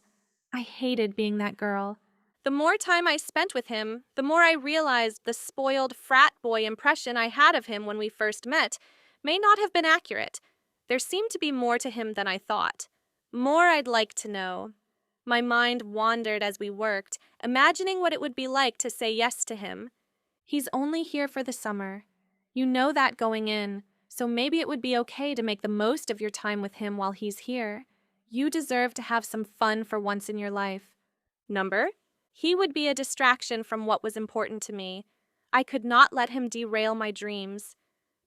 [SPEAKER 1] I hated being that girl. The more time I spent with him, the more I realized the spoiled frat boy impression I had of him when we first met may not have been accurate. There seemed to be more to him than I thought. More I'd like to know. My mind wandered as we worked, imagining what it would be like to say yes to him. He's only here for the summer. You know that going in, so maybe it would be okay to make the most of your time with him while he's here. You deserve to have some fun for once in your life. Number? He would be a distraction from what was important to me. I could not let him derail my dreams.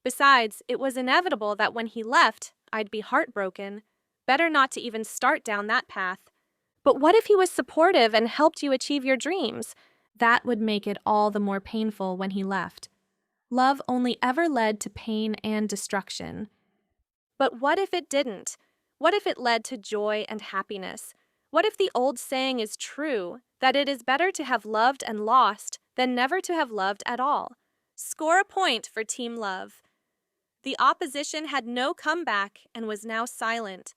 [SPEAKER 1] Besides, it was inevitable that when he left, I'd be heartbroken. Better not to even start down that path. But what if he was supportive and helped you achieve your dreams? That would make it all the more painful when he left. Love only ever led to pain and destruction. But what if it didn't? What if it led to joy and happiness? What if the old saying is true, that it is better to have loved and lost than never to have loved at all? Score a point for Team Love. The opposition had no comeback and was now silent.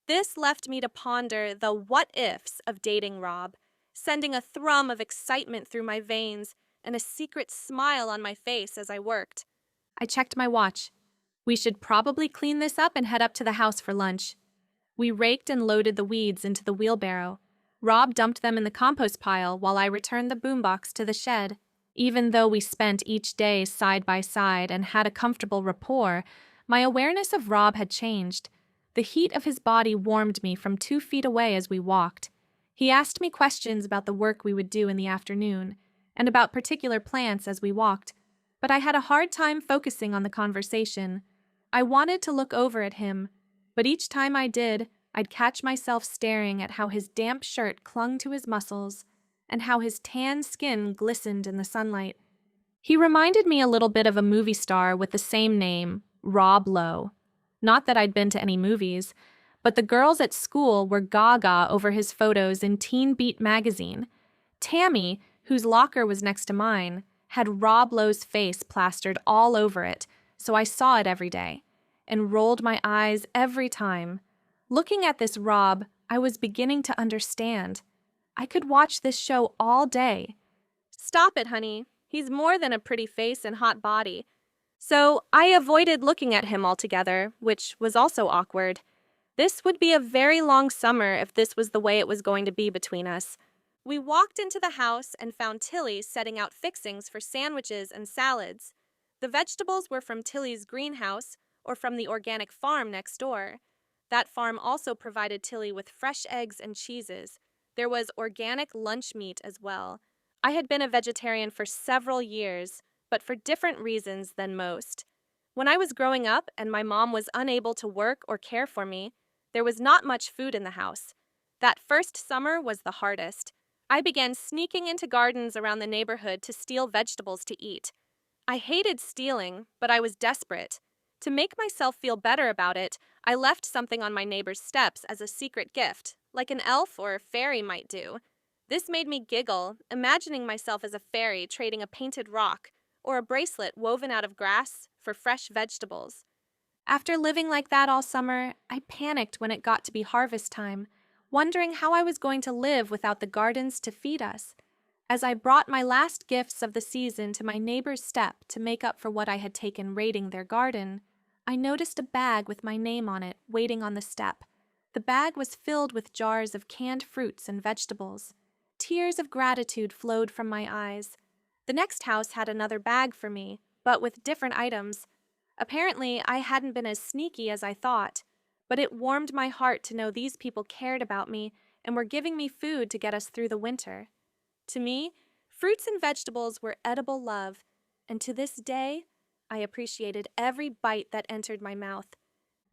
[SPEAKER 1] This left me to ponder the what-ifs of dating Rob, sending a thrum of excitement through my veins and a secret smile on my face as I worked. I checked my watch. We should probably clean this up and head up to the house for lunch. We raked and loaded the weeds into the wheelbarrow. Rob dumped them in the compost pile while I returned the boombox to the shed. Even though we spent each day side by side and had a comfortable rapport, my awareness of Rob had changed. The heat of his body warmed me from 2 feet away as we walked. He asked me questions about the work we would do in the afternoon, and about particular plants as we walked, but I had a hard time focusing on the conversation. I wanted to look over at him, but each time I did, I'd catch myself staring at how his damp shirt clung to his muscles, and how his tan skin glistened in the sunlight. He reminded me a little bit of a movie star with the same name, Rob Lowe. Not that I'd been to any movies, but the girls at school were gaga over his photos in Teen Beat magazine. Tammy, whose locker was next to mine, had Rob Lowe's face plastered all over it, so I saw it every day, and rolled my eyes every time. Looking at this Rob, I was beginning to understand. I could watch this show all day. Stop it, honey. He's more than a pretty face and hot body. So I avoided looking at him altogether, which was also awkward. This would be a very long summer if this was the way it was going to be between us. We walked into the house and found Tilly setting out fixings for sandwiches and salads. The vegetables were from Tilly's greenhouse, or from the organic farm next door. That farm also provided Tilly with fresh eggs and cheeses. There was organic lunch meat as well. I had been a vegetarian for several years, but for different reasons than most. When I was growing up and my mom was unable to work or care for me, there was not much food in the house. That first summer was the hardest. I began sneaking into gardens around the neighborhood to steal vegetables to eat. I hated stealing, but I was desperate. To make myself feel better about it, I left something on my neighbor's steps as a secret gift, like an elf or fairy might do. This made me giggle, imagining myself as a fairy trading a painted rock or a bracelet woven out of grass for fresh vegetables. After living like that all summer, I panicked when it got to be harvest time, wondering how I was going to live without the gardens to feed us. As I brought my last gifts of the season to my neighbor's step to make up for what I had taken raiding their garden, I noticed a bag with my name on it waiting on the step. The bag was filled with jars of canned fruits and vegetables. Tears of gratitude flowed from my eyes. The next house had another bag for me, but with different items. Apparently, I hadn't been as sneaky as I thought, but it warmed my heart to know these people cared about me and were giving me food to get us through the winter. To me, fruits and vegetables were edible love, and to this day, I appreciated every bite that entered my mouth.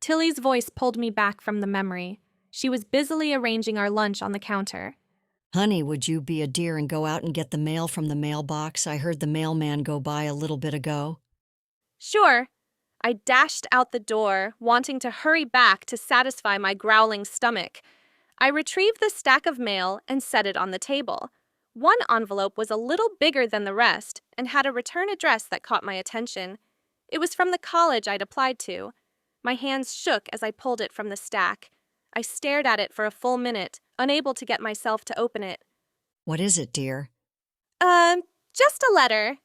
[SPEAKER 1] Tilly's voice pulled me back from the memory. She was busily arranging our lunch on the counter.
[SPEAKER 2] Honey, would you be a dear and go out and get the mail from the mailbox? I heard the mailman go by a little bit ago.
[SPEAKER 1] Sure. I dashed out the door, wanting to hurry back to satisfy my growling stomach. I retrieved the stack of mail and set it on the table. One envelope was a little bigger than the rest and had a return address that caught my attention. It was from the college I'd applied to. My hands shook as I pulled it from the stack. I stared at it for a full minute, unable to get myself to open it.
[SPEAKER 2] What is it, dear?
[SPEAKER 1] Just a letter,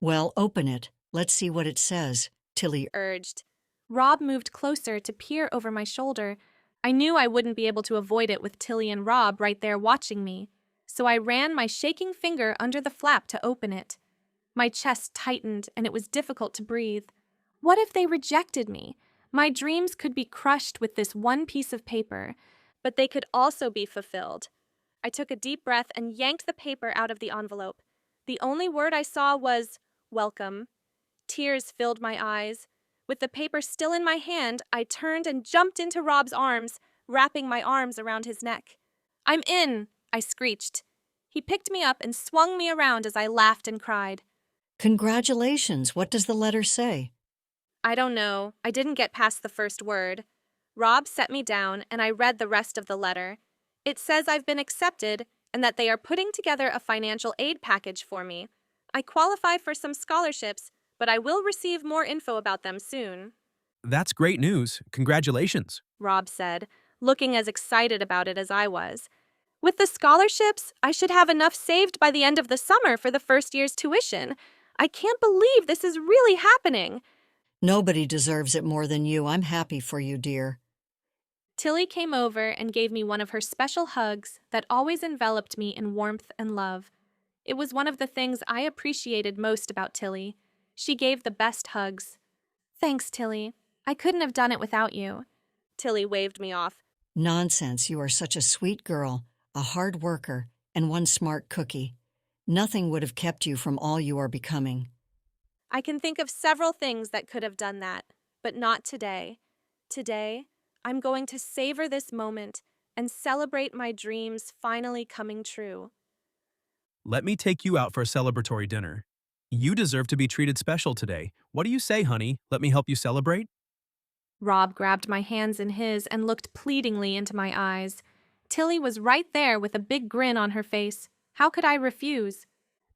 [SPEAKER 2] Well, open it. Let's see what it says, Tilly
[SPEAKER 1] urged. Rob moved closer to peer over my shoulder. I knew I wouldn't be able to avoid it with Tilly and Rob right there watching me, so I ran my shaking finger under the flap to open it. My chest tightened and it was difficult to breathe. What if they rejected me? My dreams could be crushed with this one piece of paper, but they could also be fulfilled. I took a deep breath and yanked the paper out of the envelope. The only word I saw was, "Welcome." Tears filled my eyes. With the paper still in my hand, I turned and jumped into Rob's arms, wrapping my arms around his neck. "I'm in," I screeched. He picked me up and swung me around as I laughed and cried.
[SPEAKER 2] Congratulations. What does the letter say?
[SPEAKER 1] I don't know. I didn't get past the first word. Rob set me down, and I read the rest of the letter. It says I've been accepted and that they are putting together a financial aid package for me. I qualify for some scholarships, but I will receive more info about them soon,
[SPEAKER 3] That's great news. Congratulations.
[SPEAKER 1] Rob said, looking as excited about it as I was. With the scholarships, I should have enough saved by the end of the summer for the first year's tuition. I can't believe this is really happening.
[SPEAKER 2] Nobody deserves it more than you. I'm happy for you, dear.
[SPEAKER 1] Tilly came over and gave me one of her special hugs that always enveloped me in warmth and love. It was one of the things I appreciated most about Tilly. She gave the best hugs. Thanks, Tilly. I couldn't have done it without you. Tilly waved me off.
[SPEAKER 2] Nonsense. You are such a sweet girl, a hard worker, and one smart cookie. Nothing would have kept you from all you are becoming.
[SPEAKER 1] I can think of several things that could have done that, but not today. Today, I'm going to savor this moment and celebrate my dreams finally coming true.
[SPEAKER 3] Let me take you out for a celebratory dinner. You deserve to be treated special today. What do you say, honey? Let me help you celebrate?
[SPEAKER 1] Rob grabbed my hands in his and looked pleadingly into my eyes. Tilly was right there with a big grin on her face. How could I refuse?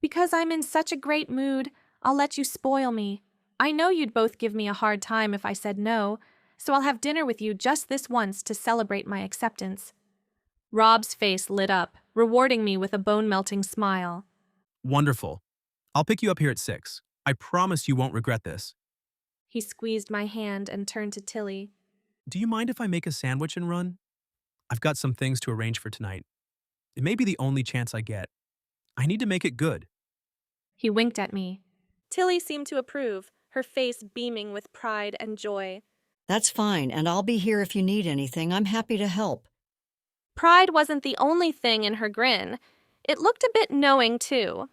[SPEAKER 1] Because I'm in such a great mood, I'll let you spoil me. I know you'd both give me a hard time if I said no, so I'll have dinner with you just this once to celebrate my acceptance. Rob's face lit up, rewarding me with a bone-melting smile.
[SPEAKER 3] Wonderful. I'll pick you up here at 6. I promise you won't regret this.
[SPEAKER 1] He squeezed my hand and turned to Tilly.
[SPEAKER 3] Do you mind if I make a sandwich and run? I've got some things to arrange for tonight. It may be the only chance I get. I need to make it good.
[SPEAKER 1] He winked at me. Tilly seemed to approve, her face beaming with pride and joy.
[SPEAKER 2] That's fine, and I'll be here if you need anything. I'm happy to help.
[SPEAKER 1] Pride wasn't the only thing in her grin. It looked a bit knowing, too.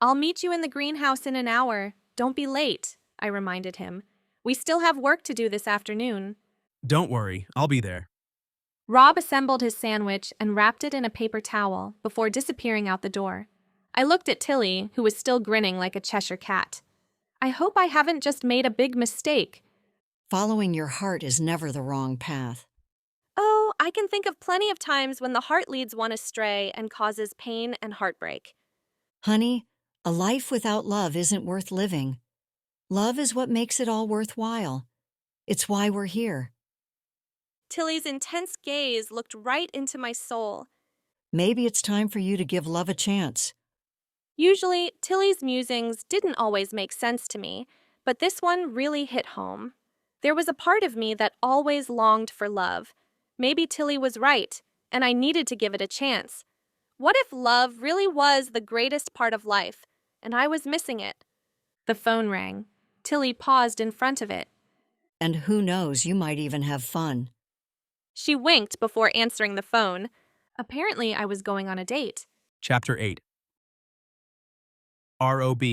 [SPEAKER 1] I'll meet you in the greenhouse in an hour. Don't be late, I reminded him. We still have work to do this afternoon.
[SPEAKER 3] Don't worry, I'll be there.
[SPEAKER 1] Rob assembled his sandwich and wrapped it in a paper towel before disappearing out the door. I looked at Tilly, who was still grinning like a Cheshire cat. I hope I haven't just made a big mistake.
[SPEAKER 2] Following your heart is never the wrong path.
[SPEAKER 1] Oh, I can think of plenty of times when the heart leads one astray and causes pain and heartbreak.
[SPEAKER 2] Honey, a life without love isn't worth living. Love is what makes it all worthwhile. It's why we're here.
[SPEAKER 1] Tilly's intense gaze looked right into my soul.
[SPEAKER 2] Maybe it's time for you to give love a chance.
[SPEAKER 1] Usually, Tilly's musings didn't always make sense to me, but this one really hit home. There was a part of me that always longed for love. Maybe Tilly was right, and I needed to give it a chance. What if love really was the greatest part of life, and I was missing it? The phone rang. Tilly paused in front of it.
[SPEAKER 2] And who knows, you might even have fun.
[SPEAKER 1] She winked before answering the phone. Apparently, I was going on a date.
[SPEAKER 3] Chapter 8. ROB.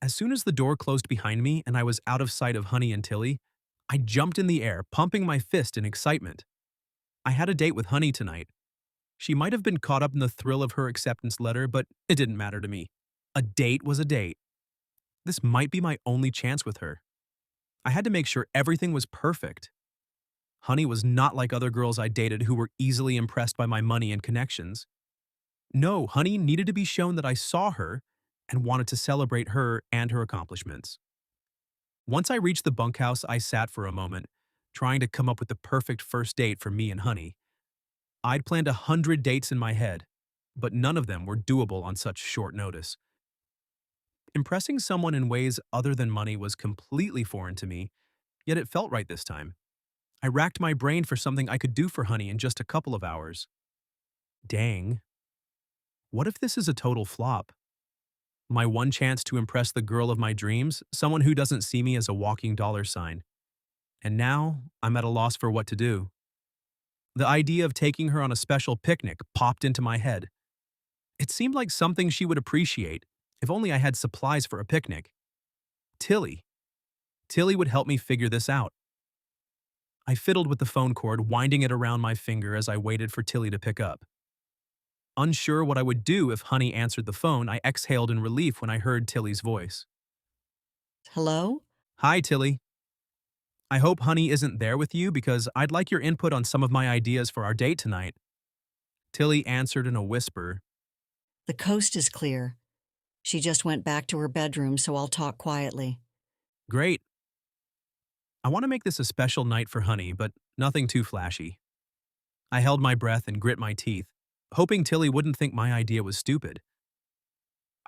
[SPEAKER 3] As soon as the door closed behind me and I was out of sight of Honey and Tilly, I jumped in the air, pumping my fist in excitement. I had a date with Honey tonight. She might have been caught up in the thrill of her acceptance letter, but it didn't matter to me. A date was a date. This might be my only chance with her. I had to make sure everything was perfect. Honey was not like other girls I dated who were easily impressed by my money and connections. No, Honey needed to be shown that I saw her and wanted to celebrate her and her accomplishments. Once I reached the bunkhouse, I sat for a moment, trying to come up with the perfect first date for me and Honey. I'd planned 100 dates in my head, but none of them were doable on such short notice. Impressing someone in ways other than money was completely foreign to me, yet it felt right this time. I racked my brain for something I could do for Honey in just a couple of hours. Dang. What if this is a total flop? My one chance to impress the girl of my dreams, someone who doesn't see me as a walking dollar sign. And now, I'm at a loss for what to do. The idea of taking her on a special picnic popped into my head. It seemed like something she would appreciate, if only I had supplies for a picnic. Tilly. Tilly would help me figure this out. I fiddled with the phone cord, winding it around my finger as I waited for Tilly to pick up. Unsure what I would do if Honey answered the phone, I exhaled in relief when I heard Tilly's voice.
[SPEAKER 2] Hello?
[SPEAKER 3] Hi, Tilly. I hope Honey isn't there with you because I'd like your input on some of my ideas for our date tonight. Tilly answered in a whisper.
[SPEAKER 2] The coast is clear. She just went back to her bedroom, so I'll talk quietly.
[SPEAKER 3] Great. I want to make this a special night for Honey, but nothing too flashy. I held my breath and grit my teeth, hoping Tilly wouldn't think my idea was stupid.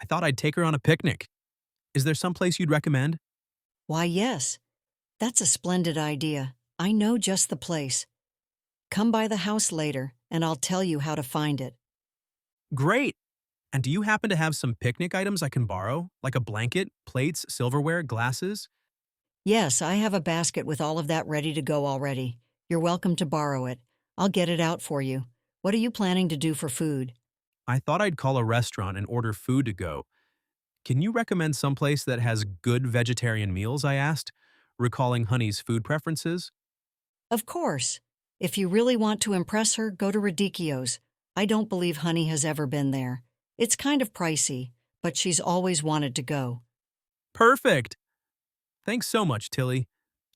[SPEAKER 3] I thought I'd take her on a picnic. Is there some place you'd recommend?
[SPEAKER 2] Why, yes. That's a splendid idea. I know just the place. Come by the house later, and I'll tell you how to find it.
[SPEAKER 3] Great! And do you happen to have some picnic items I can borrow, like a blanket, plates, silverware, glasses?
[SPEAKER 2] Yes, I have a basket with all of that ready to go already. You're welcome to borrow it. I'll get it out for you. What are you planning to do for food?
[SPEAKER 3] I thought I'd call a restaurant and order food to go. Can you recommend someplace that has good vegetarian meals, I asked, recalling Honey's food preferences.
[SPEAKER 2] Of course. If you really want to impress her, go to Radicchio's. I don't believe Honey has ever been there. It's kind of pricey, but she's always wanted to go.
[SPEAKER 3] Perfect! Thanks so much, Tilly.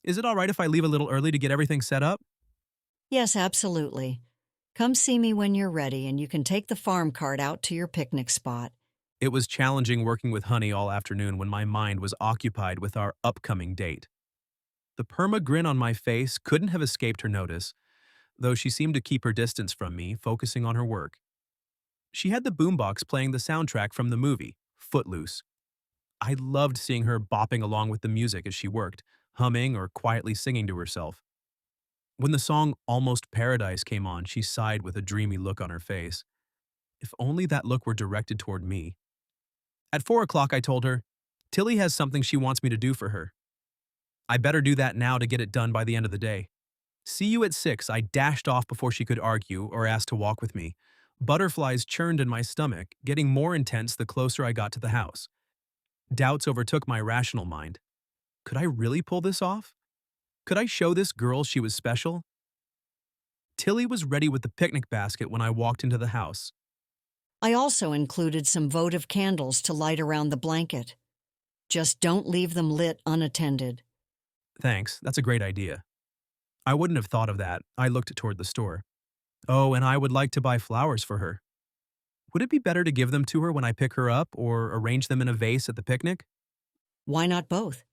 [SPEAKER 3] Is it all right if I leave a little early to get everything set up?
[SPEAKER 2] Yes, absolutely. Come see me when you're ready and you can take the farm cart out to your picnic spot.
[SPEAKER 3] It was challenging working with Honey all afternoon when my mind was occupied with our upcoming date. The perma grin on my face couldn't have escaped her notice, though she seemed to keep her distance from me, focusing on her work. She had the boombox playing the soundtrack from the movie, Footloose. I loved seeing her bopping along with the music as she worked, humming or quietly singing to herself. When the song Almost Paradise came on, she sighed with a dreamy look on her face. If only that look were directed toward me. At 4 o'clock, I told her, Tilly has something she wants me to do for her. I better do that now to get it done by the end of the day. See you at 6, I dashed off before she could argue or ask to walk with me. Butterflies churned in my stomach, getting more intense the closer I got to the house. Doubts overtook my rational mind. Could I really pull this off? Could I show this girl she was special? Tilly was ready with the picnic basket when I walked into the house.
[SPEAKER 2] I also included some votive candles to light around the blanket. Just don't leave them lit unattended.
[SPEAKER 3] Thanks, that's a great idea. I wouldn't have thought of that. I looked toward the store. Oh, and I would like to buy flowers for her. Would it be better to give them to her when I pick her up or arrange them in a vase at the picnic?
[SPEAKER 2] Why not both?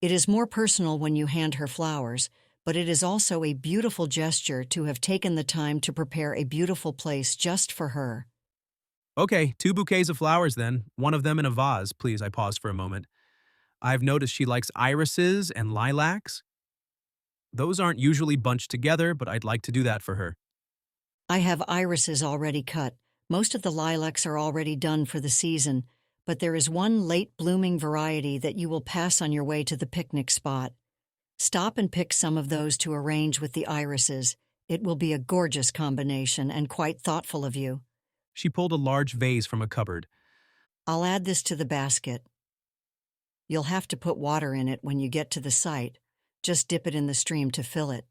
[SPEAKER 2] It is more personal when you hand her flowers, but it is also a beautiful gesture to have taken the time to prepare a beautiful place just for her.
[SPEAKER 3] Okay, 2 bouquets of flowers then, one of them in a vase, please. I paused for a moment. I've noticed she likes irises and lilacs. Those aren't usually bunched together, but I'd like to do that for her.
[SPEAKER 2] I have irises already cut. Most of the lilacs are already done for the season, but there is one late blooming variety that you will pass on your way to the picnic spot. Stop and pick some of those to arrange with the irises. It will be a gorgeous combination and quite thoughtful of you.
[SPEAKER 3] She pulled a large vase from a cupboard.
[SPEAKER 2] I'll add this to the basket. You'll have to put water in it when you get to the site. Just dip it in the stream to fill it.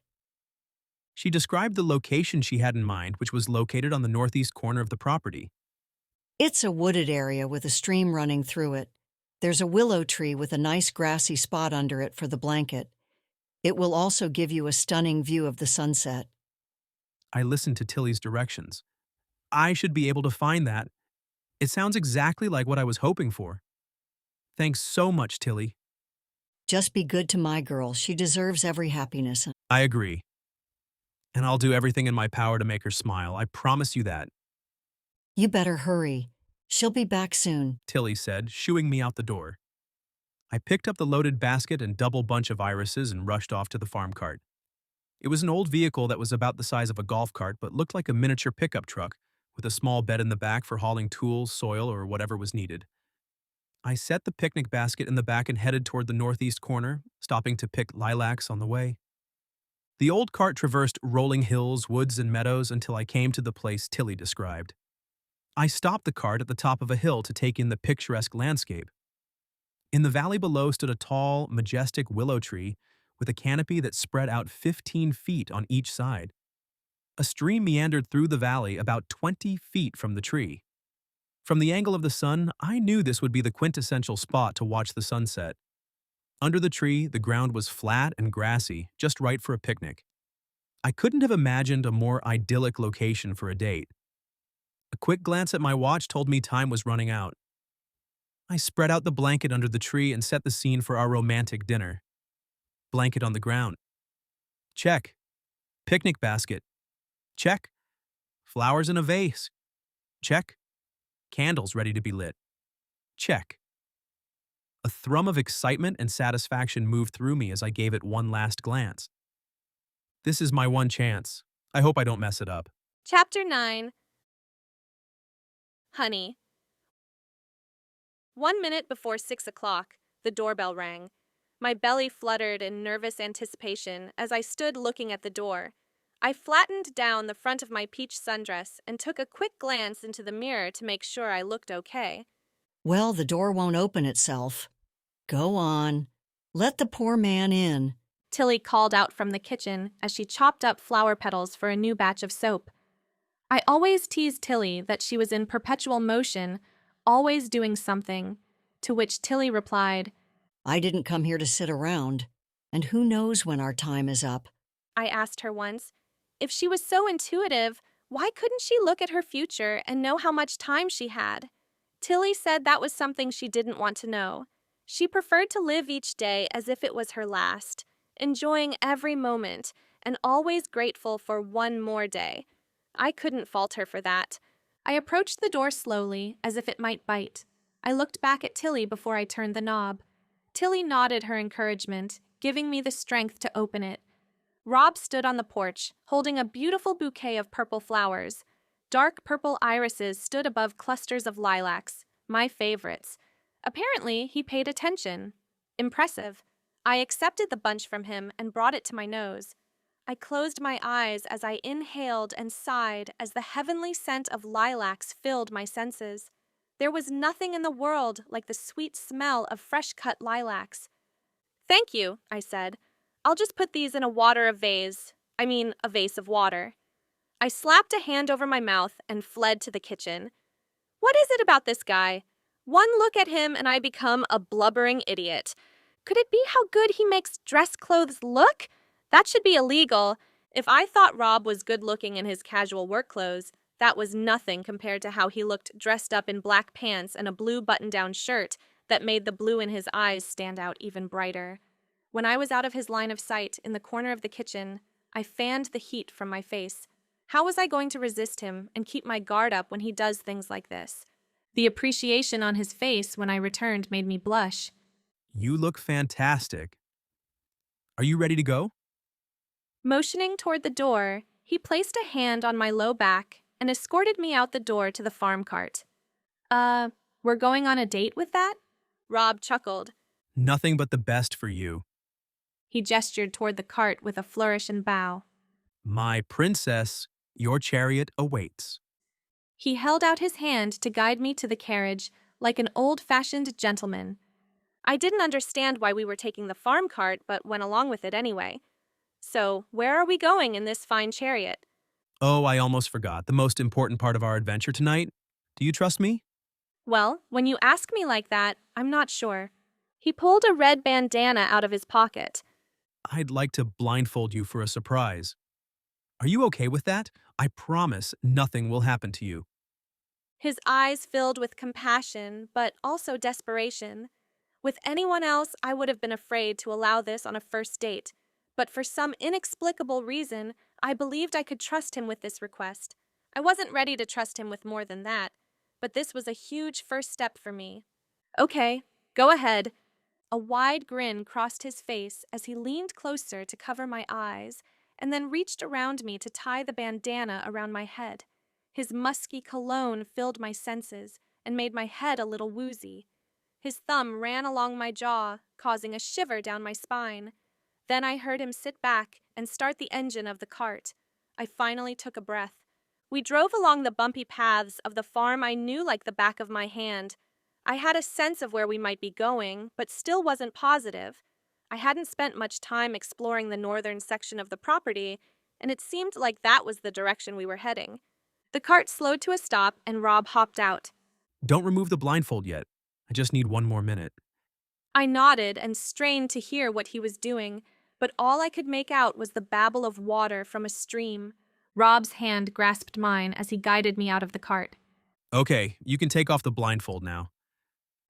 [SPEAKER 3] She described the location she had in mind, which was located on the northeast corner of the property.
[SPEAKER 2] It's a wooded area with a stream running through it. There's a willow tree with a nice grassy spot under it for the blanket. It will also give you a stunning view of the sunset.
[SPEAKER 3] I listened to Tilly's directions. I should be able to find that. It sounds exactly like what I was hoping for. Thanks so much, Tilly.
[SPEAKER 2] Just be good to my girl. She deserves every happiness.
[SPEAKER 3] I agree. And I'll do everything in my power to make her smile. I promise you that,
[SPEAKER 2] You better hurry. She'll be back soon.
[SPEAKER 3] Tilly said, shooing me out the door. I picked up the loaded basket and double bunch of irises and rushed off to the farm cart. It was an old vehicle that was about the size of a golf cart but looked like a miniature pickup truck with a small bed in the back for hauling tools, soil, or whatever was needed. I set the picnic basket in the back and headed toward the northeast corner, stopping to pick lilacs on the way. The old cart traversed rolling hills, woods, and meadows until I came to the place Tilly described. I stopped the cart at the top of a hill to take in the picturesque landscape. In the valley below stood a tall, majestic willow tree with a canopy that spread out 15 feet on each side. A stream meandered through the valley about 20 feet from the tree. From the angle of the sun, I knew this would be the quintessential spot to watch the sunset. Under the tree, the ground was flat and grassy, just right for a picnic. I couldn't have imagined a more idyllic location for a date. A quick glance at my watch told me time was running out. I spread out the blanket under the tree and set the scene for our romantic dinner. Blanket on the ground. Check. Picnic basket. Check. Flowers in a vase. Check. Candles ready to be lit. Check. A thrum of excitement and satisfaction moved through me as I gave it one last glance. This is my one chance. I hope I don't mess it up.
[SPEAKER 1] Chapter 9. Honey. 1 minute before 6 o'clock, the doorbell rang. My belly fluttered in nervous anticipation as I stood looking at the door. I flattened down the front of my peach sundress and took a quick glance into the mirror to make sure I looked okay.
[SPEAKER 2] Well, the door won't open itself. Go on. Let the poor man in.
[SPEAKER 1] Tilly called out from the kitchen as she chopped up flower petals for a new batch of soap. I always teased Tilly that she was in perpetual motion, always doing something, to which Tilly replied,
[SPEAKER 2] I didn't come here to sit around. And who knows when our time is up?
[SPEAKER 1] I asked her once. If she was so intuitive, why couldn't she look at her future and know how much time she had? Tilly said that was something she didn't want to know. She preferred to live each day as if it was her last, enjoying every moment and always grateful for one more day. I couldn't fault her for that. I approached the door slowly, as if it might bite. I looked back at Tilly before I turned the knob. Tilly nodded her encouragement, giving me the strength to open it. Rob stood on the porch, holding a beautiful bouquet of purple flowers. Dark purple irises stood above clusters of lilacs, my favorites. Apparently, he paid attention. Impressive. I accepted the bunch from him and brought it to my nose. I closed my eyes as I inhaled and sighed as the heavenly scent of lilacs filled my senses. There was nothing in the world like the sweet smell of fresh-cut lilacs. "Thank you," I said. "I'll just put these in a vase of water." I slapped a hand over my mouth and fled to the kitchen. What is it about this guy? One look at him and I become a blubbering idiot. Could it be how good he makes dress clothes look? That should be illegal. If I thought Rob was good-looking in his casual work clothes, that was nothing compared to how he looked dressed up in black pants and a blue button-down shirt that made the blue in his eyes stand out even brighter. When I was out of his line of sight in the corner of the kitchen, I fanned the heat from my face. How was I going to resist him and keep my guard up when he does things like this? The appreciation on his face when I returned made me blush.
[SPEAKER 3] You look fantastic. Are you ready to go?
[SPEAKER 1] Motioning toward the door, he placed a hand on my low back and escorted me out the door to the farm cart. We're going on a date with that? Rob chuckled.
[SPEAKER 3] Nothing but the best for you.
[SPEAKER 1] He gestured toward the cart with a flourish and bow.
[SPEAKER 3] My princess, your chariot awaits.
[SPEAKER 1] He held out his hand to guide me to the carriage like an old-fashioned gentleman. I didn't understand why we were taking the farm cart, but went along with it anyway. So, where are we going in this fine chariot?
[SPEAKER 3] Oh, I almost forgot. The most important part of our adventure tonight. Do you trust me?
[SPEAKER 1] Well, when you ask me like that, I'm not sure. He pulled a red bandana out of his pocket.
[SPEAKER 3] I'd like to blindfold you for a surprise. Are you okay with that? I promise nothing will happen to you.
[SPEAKER 1] His eyes filled with compassion, but also desperation. With anyone else, I would have been afraid to allow this on a first date, but for some inexplicable reason, I believed I could trust him with this request. I wasn't ready to trust him with more than that, but this was a huge first step for me. Okay, go ahead. A wide grin crossed his face as he leaned closer to cover my eyes and then reached around me to tie the bandana around my head. His musky cologne filled my senses and made my head a little woozy. His thumb ran along my jaw, causing a shiver down my spine. Then I heard him sit back and start the engine of the cart. I finally took a breath. We drove along the bumpy paths of the farm I knew like the back of my hand. I had a sense of where we might be going, but still wasn't positive. I hadn't spent much time exploring the northern section of the property, and it seemed like that was the direction we were heading. The cart slowed to a stop, and Rob hopped out.
[SPEAKER 3] Don't remove the blindfold yet. I just need one more minute.
[SPEAKER 1] I nodded and strained to hear what he was doing, but all I could make out was the babble of water from a stream. Rob's hand grasped mine as he guided me out of the cart.
[SPEAKER 3] Okay, you can take off the blindfold now.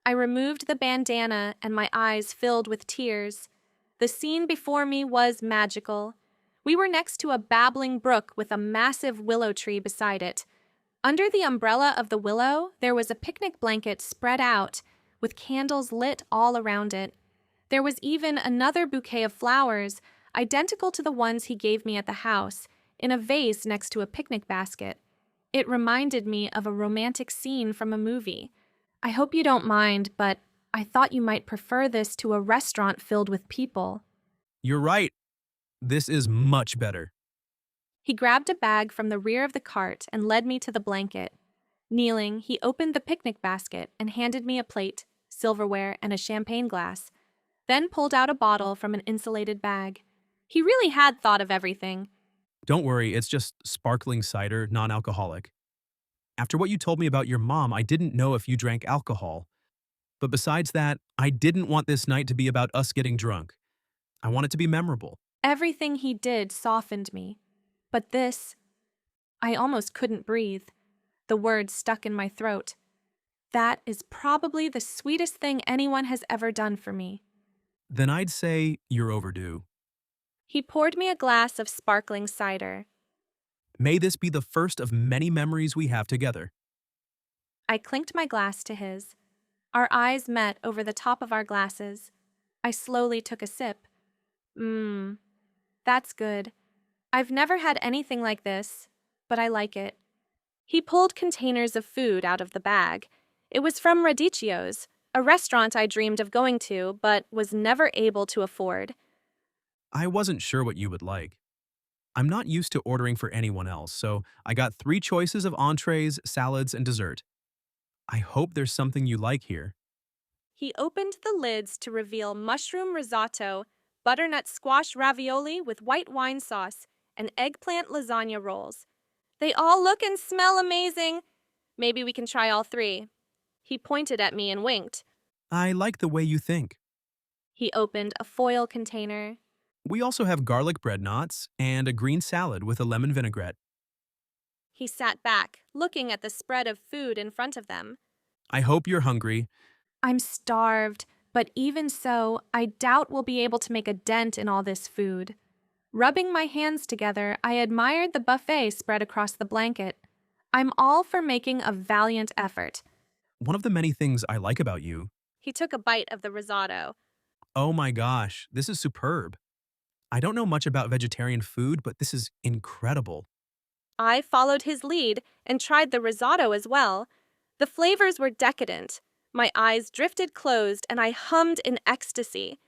[SPEAKER 1] I removed the bandana and my eyes filled with tears. The scene before me was magical. We were next to a babbling brook with a massive willow tree beside it. Under the umbrella of the willow, there was a picnic blanket spread out, with candles lit all around it. There was even another bouquet of flowers, identical to the ones he gave me at the house, in a vase next to a picnic basket. It reminded me of a romantic scene from a movie. I hope you don't mind, but I thought you might prefer this to a restaurant filled with people.
[SPEAKER 3] You're right. This is much better.
[SPEAKER 1] He grabbed a bag from the rear of the cart and led me to the blanket. Kneeling, he opened the picnic basket and handed me a plate, silverware, and a champagne glass, then pulled out a bottle from an insulated bag. He really had thought of everything.
[SPEAKER 3] Don't worry, it's just sparkling cider, non-alcoholic. After what you told me about your mom, I didn't know if you drank alcohol. But besides that, I didn't want this night to be about us getting drunk. I want it to be memorable.
[SPEAKER 1] Everything he did softened me. But this, I almost couldn't breathe. The words stuck in my throat. That is probably the sweetest thing anyone has ever done for me.
[SPEAKER 3] Then I'd say you're overdue.
[SPEAKER 1] He poured me a glass of sparkling cider.
[SPEAKER 3] May this be the first of many memories we have together.
[SPEAKER 1] I clinked my glass to his. Our eyes met over the top of our glasses. I slowly took a sip. That's good. I've never had anything like this, but I like it. He pulled containers of food out of the bag. It was from Radicchio's. a restaurant I dreamed of going to but was never able to afford.
[SPEAKER 3] I wasn't sure what you would like. I'm not used to ordering for anyone else, so I got 3 choices of entrees, salads, and dessert. I hope there's something you like here.
[SPEAKER 1] He opened the lids to reveal mushroom risotto, butternut squash ravioli with white wine sauce, and eggplant lasagna rolls. They all look and smell amazing. Maybe we can try all 3. He pointed at me and winked.
[SPEAKER 3] I like the way you think.
[SPEAKER 1] He opened a foil container.
[SPEAKER 3] We also have garlic bread knots and a green salad with a lemon vinaigrette.
[SPEAKER 1] He sat back, looking at the spread of food in front of them.
[SPEAKER 3] I hope you're hungry.
[SPEAKER 1] I'm starved, but even so, I doubt we'll be able to make a dent in all this food. Rubbing my hands together, I admired the buffet spread across the blanket. I'm all for making a valiant effort.
[SPEAKER 3] One of the many things I like about you.
[SPEAKER 1] He took a bite of the risotto.
[SPEAKER 3] Oh my gosh, this is superb. I don't know much about vegetarian food, but this is incredible.
[SPEAKER 1] I followed his lead and tried the risotto as well. The flavors were decadent. My eyes drifted closed and I hummed in ecstasy.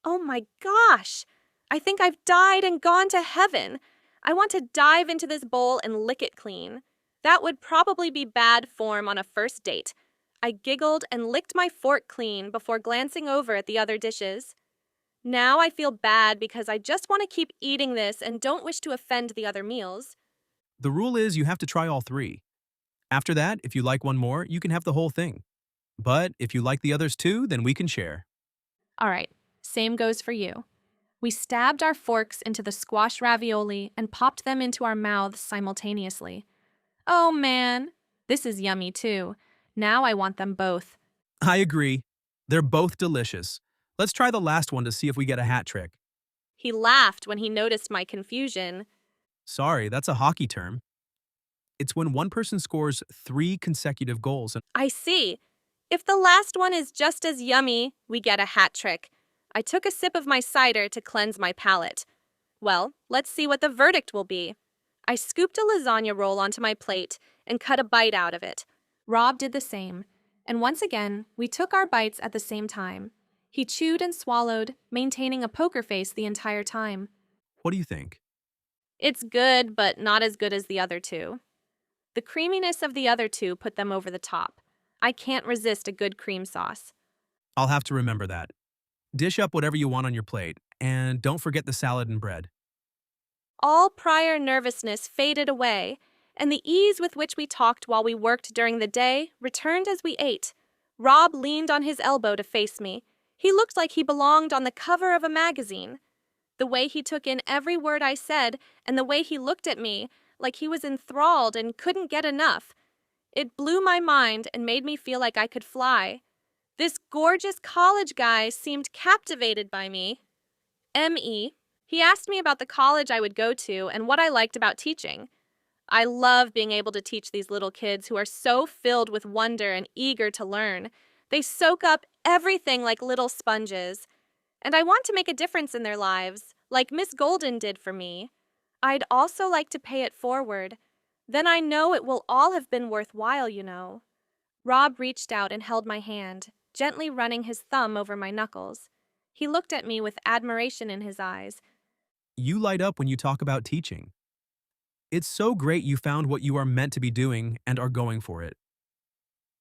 [SPEAKER 1] Oh my gosh! I think I've died and gone to heaven. I want to dive into this bowl and lick it clean. That would probably be bad form on a first date. I giggled and licked my fork clean before glancing over at the other dishes. Now I feel bad because I just want to keep eating this and don't wish to offend the other meals.
[SPEAKER 3] The rule is you have to try all 3. After that, if you like one more, you can have the whole thing. But if you like the others too, then we can share.
[SPEAKER 1] All right, same goes for you. We stabbed our forks into the squash ravioli and popped them into our mouths simultaneously. Oh man, this is yummy too. Now I want them both.
[SPEAKER 3] I agree. They're both delicious. Let's try the last one to see if we get a hat trick.
[SPEAKER 1] He laughed when he noticed my confusion.
[SPEAKER 3] Sorry, that's a hockey term. It's when one person scores 3 consecutive goals.
[SPEAKER 1] I see. If the last one is just as yummy, we get a hat trick. I took a sip of my cider to cleanse my palate. Well, let's see what the verdict will be. I scooped a lasagna roll onto my plate and cut a bite out of it. Rob did the same, and once again, we took our bites at the same time. He chewed and swallowed, maintaining a poker face the entire time.
[SPEAKER 3] What do you think?
[SPEAKER 1] It's good, but not as good as the other 2. The creaminess of the other 2 put them over the top. I can't resist a good cream sauce.
[SPEAKER 3] I'll have to remember that. Dish up whatever you want on your plate, and don't forget the salad and bread.
[SPEAKER 1] All prior nervousness faded away, and the ease with which we talked while we worked during the day returned as we ate. Rob leaned on his elbow to face me. He looked like he belonged on the cover of a magazine. The way he took in every word I said, and the way he looked at me, like he was enthralled and couldn't get enough. It blew my mind and made me feel like I could fly. This gorgeous college guy seemed captivated by me. M.E. He asked me about the college I would go to and what I liked about teaching. I love being able to teach these little kids who are so filled with wonder and eager to learn. They soak up everything like little sponges. And I want to make a difference in their lives, like Miss Golden did for me. I'd also like to pay it forward. Then I know it will all have been worthwhile, you know. Rob reached out and held my hand, gently running his thumb over my knuckles. He looked at me with admiration in his eyes.
[SPEAKER 3] You light up when you talk about teaching. It's so great you found what you are meant to be doing and are going for it.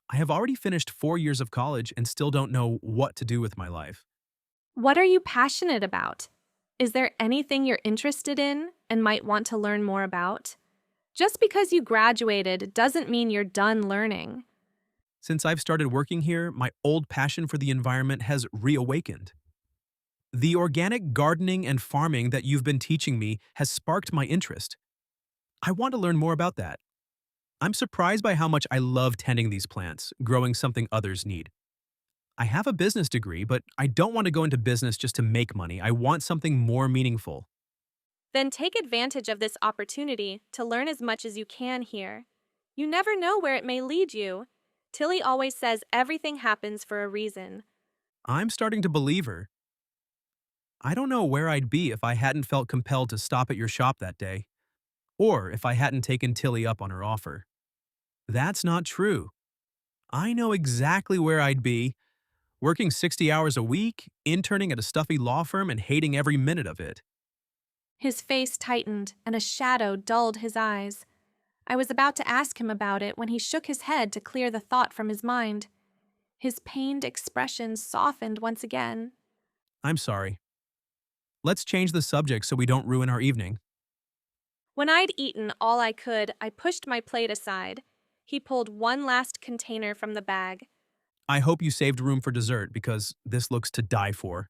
[SPEAKER 3] I have already finished 4 years of college and still don't know what to do with my life.
[SPEAKER 1] What are you passionate about? Is there anything you're interested in and might want to learn more about? Just because you graduated doesn't mean you're done learning.
[SPEAKER 3] Since I've started working here, my old passion for the environment has reawakened. The organic gardening and farming that you've been teaching me has sparked my interest. I want to learn more about that. I'm surprised by how much I love tending these plants, growing something others need. I have a business degree, but I don't want to go into business just to make money. I want something more meaningful.
[SPEAKER 1] Then take advantage of this opportunity to learn as much as you can here. You never know where it may lead you. Tilly always says everything happens for a reason.
[SPEAKER 3] I'm starting to believe her. I don't know where I'd be if I hadn't felt compelled to stop at your shop that day, or if I hadn't taken Tilly up on her offer. That's not true. I know exactly where I'd be. Working 60 hours a week, interning at a stuffy law firm, and hating every minute of it.
[SPEAKER 1] His face tightened, and a shadow dulled his eyes. I was about to ask him about it when he shook his head to clear the thought from his mind. His pained expression softened once again.
[SPEAKER 3] I'm sorry. Let's change the subject so we don't ruin our evening.
[SPEAKER 1] When I'd eaten all I could, I pushed my plate aside. He pulled one last container from the bag.
[SPEAKER 3] I hope you saved room for dessert because this looks to die for.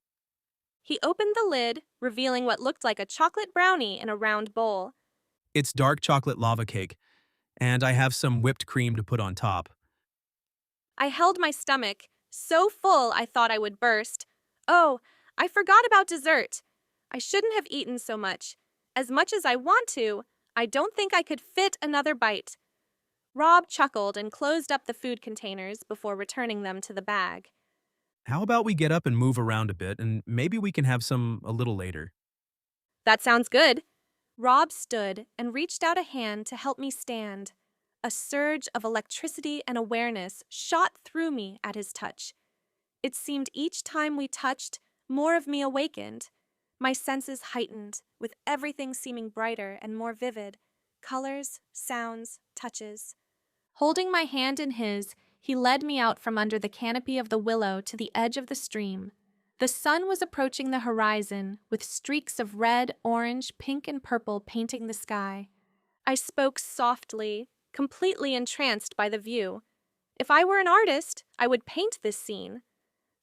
[SPEAKER 1] He opened the lid, revealing what looked like a chocolate brownie in a round bowl.
[SPEAKER 3] It's dark chocolate lava cake, and I have some whipped cream to put on top.
[SPEAKER 1] I held my stomach, so full I thought I would burst. Oh, I forgot about dessert. I shouldn't have eaten so much. As much as I want to, I don't think I could fit another bite. Rob chuckled and closed up the food containers before returning them to the bag.
[SPEAKER 3] How about we get up and move around a bit, and maybe we can have some a little later?
[SPEAKER 1] That sounds good. Rob stood and reached out a hand to help me stand. A surge of electricity and awareness shot through me at his touch. It seemed each time we touched, more of me awakened. My senses heightened, with everything seeming brighter and more vivid. Colors, sounds, touches. Holding my hand in his, he led me out from under the canopy of the willow to the edge of the stream. The sun was approaching the horizon, with streaks of red, orange, pink, and purple painting the sky. I spoke softly, completely entranced by the view. If I were an artist, I would paint this scene.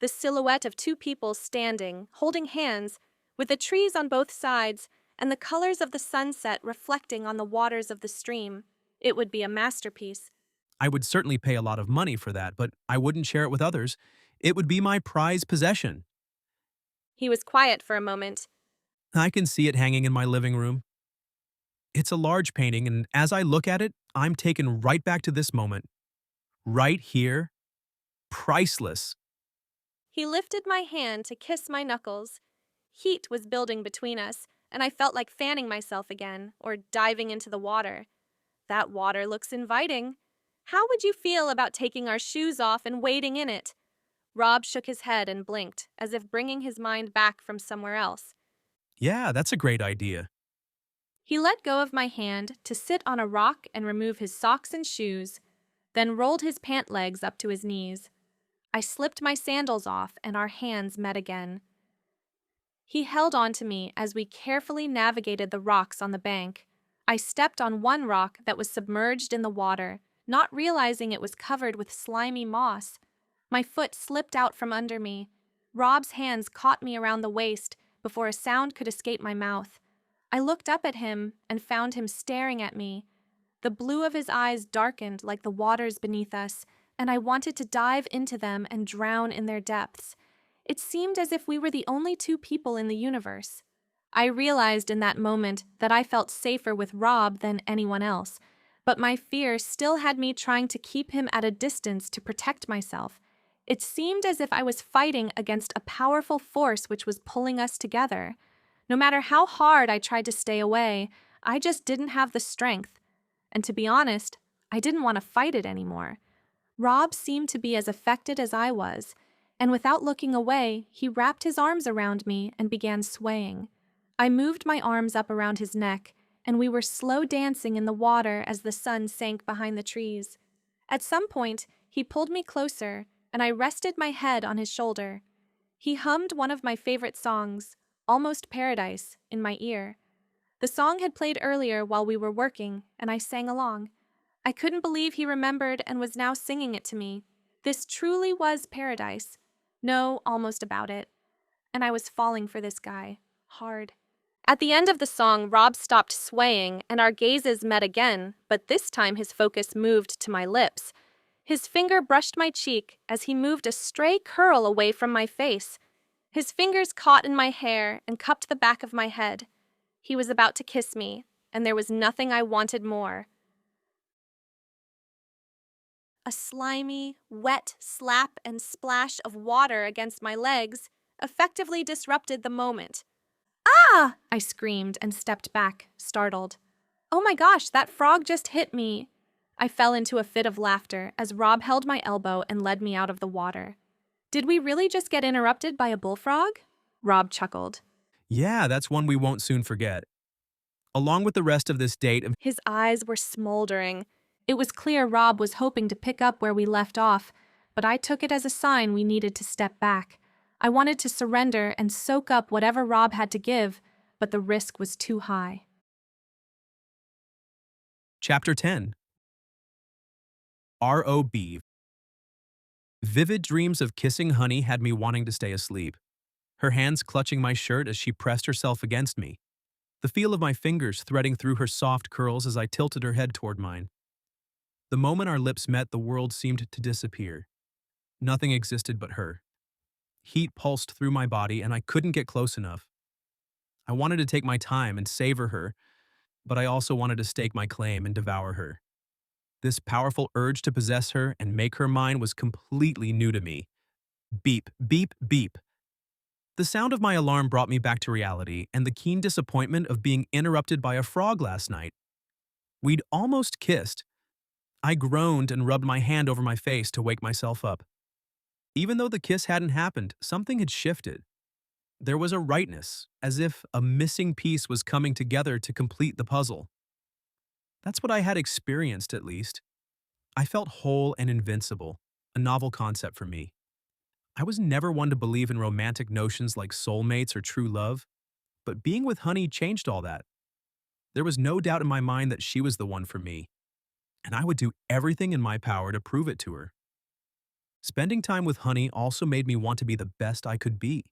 [SPEAKER 1] The silhouette of two people standing, holding hands, with the trees on both sides, and the colors of the sunset reflecting on the waters of the stream. It would be a masterpiece.
[SPEAKER 3] I would certainly pay a lot of money for that, but I wouldn't share it with others. It would be my prized possession.
[SPEAKER 1] He was quiet for a moment.
[SPEAKER 3] I can see it hanging in my living room. It's a large painting, and as I look at it, I'm taken right back to this moment. Right here. Priceless.
[SPEAKER 1] He lifted my hand to kiss my knuckles. Heat was building between us, and I felt like fanning myself again, or diving into the water. That water looks inviting. How would you feel about taking our shoes off and wading in it? Rob shook his head and blinked, as if bringing his mind back from somewhere else.
[SPEAKER 3] Yeah, that's a great idea.
[SPEAKER 1] He let go of my hand to sit on a rock and remove his socks and shoes, then rolled his pant legs up to his knees. I slipped my sandals off and our hands met again. He held on to me as we carefully navigated the rocks on the bank. I stepped on one rock that was submerged in the water, not realizing it was covered with slimy moss. My foot slipped out from under me. Rob's hands caught me around the waist before a sound could escape my mouth. I looked up at him and found him staring at me. The blue of his eyes darkened like the waters beneath us, and I wanted to dive into them and drown in their depths. It seemed as if we were the only two people in the universe. I realized in that moment that I felt safer with Rob than anyone else, but my fear still had me trying to keep him at a distance to protect myself. It seemed as if I was fighting against a powerful force which was pulling us together. No matter how hard I tried to stay away, I just didn't have the strength. And to be honest, I didn't want to fight it anymore. Rob seemed to be as affected as I was, and without looking away, he wrapped his arms around me and began swaying. I moved my arms up around his neck, and we were slow dancing in the water as the sun sank behind the trees. At some point, he pulled me closer, and I rested my head on his shoulder. He hummed one of my favorite songs, Almost Paradise, in my ear. The song had played earlier while we were working, and I sang along. I couldn't believe he remembered and was now singing it to me. This truly was paradise. No, almost about it. And I was falling for this guy. Hard. At the end of the song, Rob stopped swaying, and our gazes met again, but this time his focus moved to my lips. His finger brushed my cheek as he moved a stray curl away from my face. His fingers caught in my hair and cupped the back of my head. He was about to kiss me, and there was nothing I wanted more. A slimy, wet slap and splash of water against my legs effectively disrupted the moment. "Ah!" I screamed and stepped back, startled. "Oh my gosh, that frog just hit me." I fell into a fit of laughter as Rob held my elbow and led me out of the water. Did we really just get interrupted by a bullfrog? Rob chuckled.
[SPEAKER 3] Yeah, that's one we won't soon forget. Along with the rest of this date,
[SPEAKER 1] His eyes were smoldering. It was clear Rob was hoping to pick up where we left off, but I took it as a sign we needed to step back. I wanted to surrender and soak up whatever Rob had to give, but the risk was too high.
[SPEAKER 3] Chapter 10. R.O.B. Vivid dreams of kissing Honey had me wanting to stay asleep, her hands clutching my shirt as she pressed herself against me, the feel of my fingers threading through her soft curls as I tilted her head toward mine. The moment our lips met, the world seemed to disappear. Nothing existed but her. Heat pulsed through my body, and I couldn't get close enough. I wanted to take my time and savor her, but I also wanted to stake my claim and devour her. This powerful urge to possess her and make her mine was completely new to me. Beep, beep, beep. The sound of my alarm brought me back to reality and the keen disappointment of being interrupted by a frog last night. We'd almost kissed. I groaned and rubbed my hand over my face to wake myself up. Even though the kiss hadn't happened, something had shifted. There was a rightness, as if a missing piece was coming together to complete the puzzle. That's what I had experienced, at least. I felt whole and invincible, a novel concept for me. I was never one to believe in romantic notions like soulmates or true love, but being with Honey changed all that. There was no doubt in my mind that she was the one for me, and I would do everything in my power to prove it to her. Spending time with Honey also made me want to be the best I could be.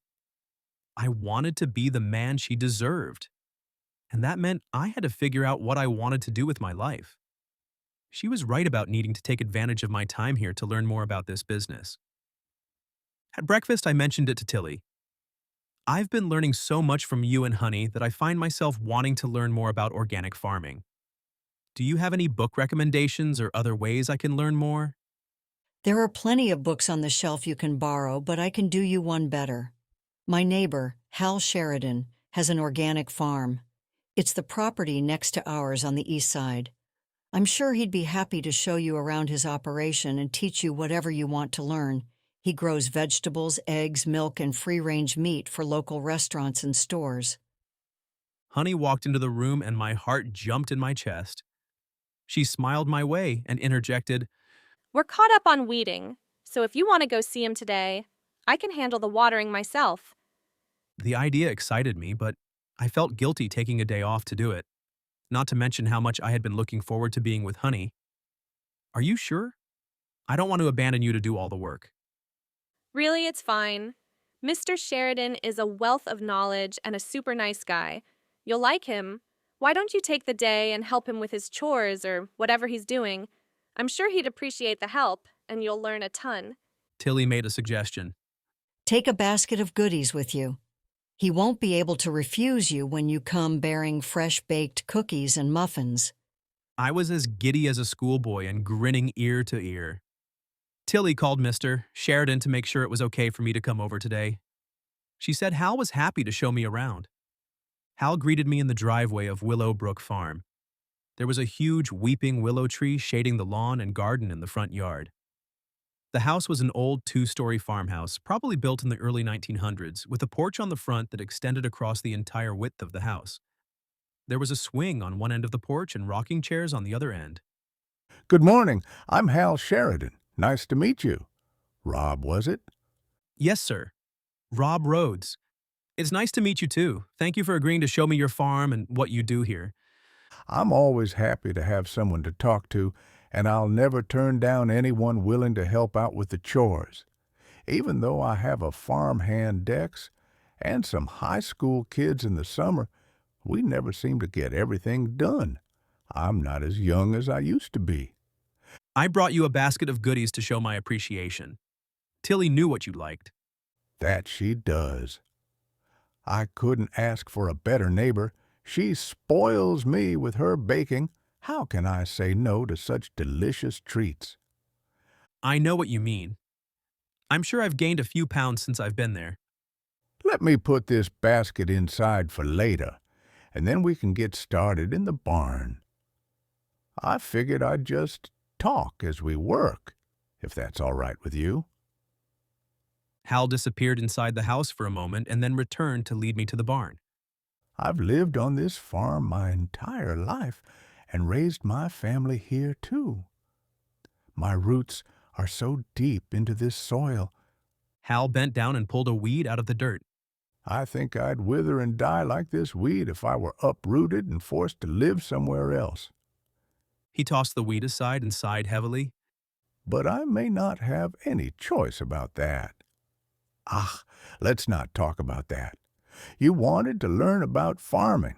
[SPEAKER 3] I wanted to be the man she deserved, and that meant I had to figure out what I wanted to do with my life. She was right about needing to take advantage of my time here to learn more about this business. At breakfast, I mentioned it to Tilly. I've been learning so much from you and Honey that I find myself wanting to learn more about organic farming. Do you have any book recommendations or other ways I can learn more?
[SPEAKER 2] There are plenty of books on the shelf you can borrow, but I can do you one better. My neighbor, Hal Sheridan, has an organic farm. It's the property next to ours on the east side. I'm sure he'd be happy to show you around his operation and teach you whatever you want to learn. He grows vegetables, eggs, milk, and free-range meat for local restaurants and stores.
[SPEAKER 3] Honey walked into the room and my heart jumped in my chest. She smiled my way and interjected,
[SPEAKER 1] We're caught up on weeding, so if you want to go see him today, I can handle the watering myself.
[SPEAKER 3] The idea excited me, but I felt guilty taking a day off to do it, not to mention how much I had been looking forward to being with Honey. Are you sure? I don't want to abandon you to do all the work.
[SPEAKER 1] Really, it's fine. Mr. Sheridan is a wealth of knowledge and a super nice guy. You'll like him. Why don't you take the day and help him with his chores or whatever he's doing? I'm sure he'd appreciate the help, and you'll learn a ton.
[SPEAKER 3] Tilly made a suggestion.
[SPEAKER 2] Take a basket of goodies with you. He won't be able to refuse you when you come bearing fresh-baked cookies and muffins.
[SPEAKER 3] I was as giddy as a schoolboy and grinning ear to ear. Tilly called Mr. Sheridan to make sure it was okay for me to come over today. She said Hal was happy to show me around. Hal greeted me in the driveway of Willow Brook Farm. There was a huge weeping willow tree shading the lawn and garden in the front yard. The house was an old two-story farmhouse, probably built in the early 1900s, with a porch on the front that extended across the entire width of the house. There was a swing on one end of the porch and rocking chairs on the other end.
[SPEAKER 7] Good morning. I'm Hal Sheridan. Nice to meet you. Rob, was it?
[SPEAKER 3] Yes, sir. Rob Rhodes. It's nice to meet you, too. Thank you for agreeing to show me your farm and what you do here.
[SPEAKER 7] I'm always happy to have someone to talk to, and I'll never turn down anyone willing to help out with the chores. Even though I have a farmhand Dex and some high school kids in the summer, we never seem to get everything done. I'm not as young as I used to be.
[SPEAKER 3] I brought you a basket of goodies to show my appreciation. Tilly knew what you liked.
[SPEAKER 7] That she does. I couldn't ask for a better neighbor. She spoils me with her baking. How can I say no to such delicious treats?
[SPEAKER 3] I know what you mean. I'm sure I've gained a few pounds since I've been there.
[SPEAKER 7] Let me put this basket inside for later, and then we can get started in the barn. I figured I'd just talk as we work, if that's all right with you.
[SPEAKER 3] Hal disappeared inside the house for a moment and then returned to lead me to the barn.
[SPEAKER 7] I've lived on this farm my entire life and raised my family here, too. My roots are so deep into this soil,
[SPEAKER 3] Hal bent down and pulled a weed out of the dirt.
[SPEAKER 7] I think I'd wither and die like this weed if I were uprooted and forced to live somewhere else.
[SPEAKER 3] He tossed the weed aside and sighed heavily.
[SPEAKER 7] But I may not have any choice about that. Ah, let's not talk about that. You wanted to learn about farming.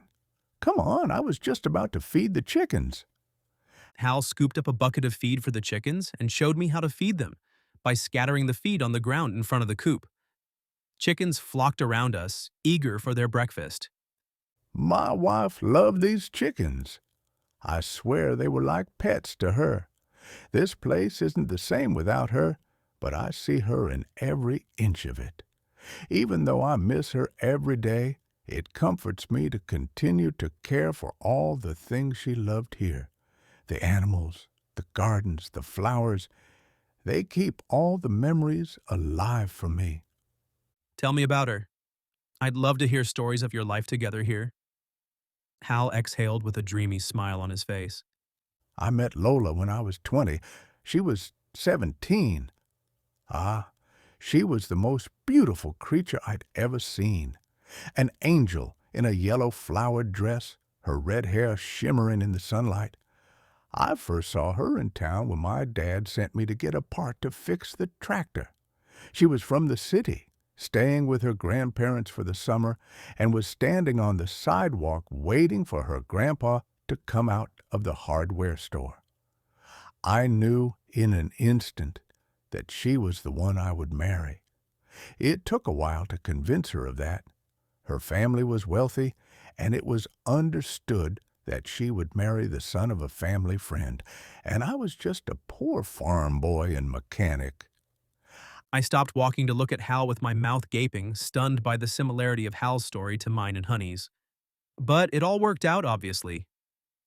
[SPEAKER 7] Come on, I was just about to feed the chickens.
[SPEAKER 3] Hal scooped up a bucket of feed for the chickens and showed me how to feed them by scattering the feed on the ground in front of the coop. Chickens flocked around us, eager for their breakfast.
[SPEAKER 7] My wife loved these chickens. I swear they were like pets to her. This place isn't the same without her, but I see her in every inch of it. Even though I miss her every day, it comforts me to continue to care for all the things she loved here. The animals, the gardens, the flowers, they keep all the memories alive for me.
[SPEAKER 3] Tell me about her. I'd love to hear stories of your life together here. Hal exhaled with a dreamy smile on his face.
[SPEAKER 7] I met Lola when I was 20. She was 17. Ah, she was the most beautiful creature I'd ever seen. An angel in a yellow flowered dress, her red hair shimmering in the sunlight. I first saw her in town when my dad sent me to get a part to fix the tractor. She was from the city, staying with her grandparents for the summer, and was standing on the sidewalk waiting for her grandpa to come out of the hardware store. I knew in an instant that she was the one I would marry. It took a while to convince her of that. Her family was wealthy, and it was understood that she would marry the son of a family friend, and I was just a poor farm boy and mechanic.
[SPEAKER 3] I stopped walking to look at Hal with my mouth gaping, stunned by the similarity of Hal's story to mine and Honey's. But it all worked out, obviously.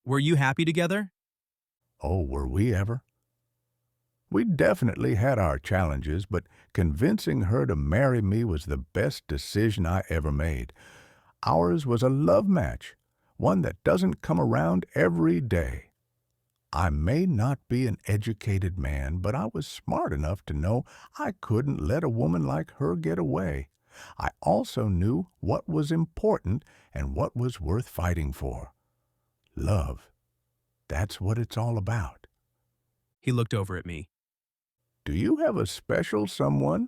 [SPEAKER 3] Were you happy together?
[SPEAKER 7] Oh, were we ever? We definitely had our challenges, but convincing her to marry me was the best decision I ever made. Ours was a love match, one that doesn't come around every day. I may not be an educated man, but I was smart enough to know I couldn't let a woman like her get away. I also knew what was important and what was worth fighting for. Love. That's what it's all about.
[SPEAKER 3] He looked over at me.
[SPEAKER 7] Do you have a special someone?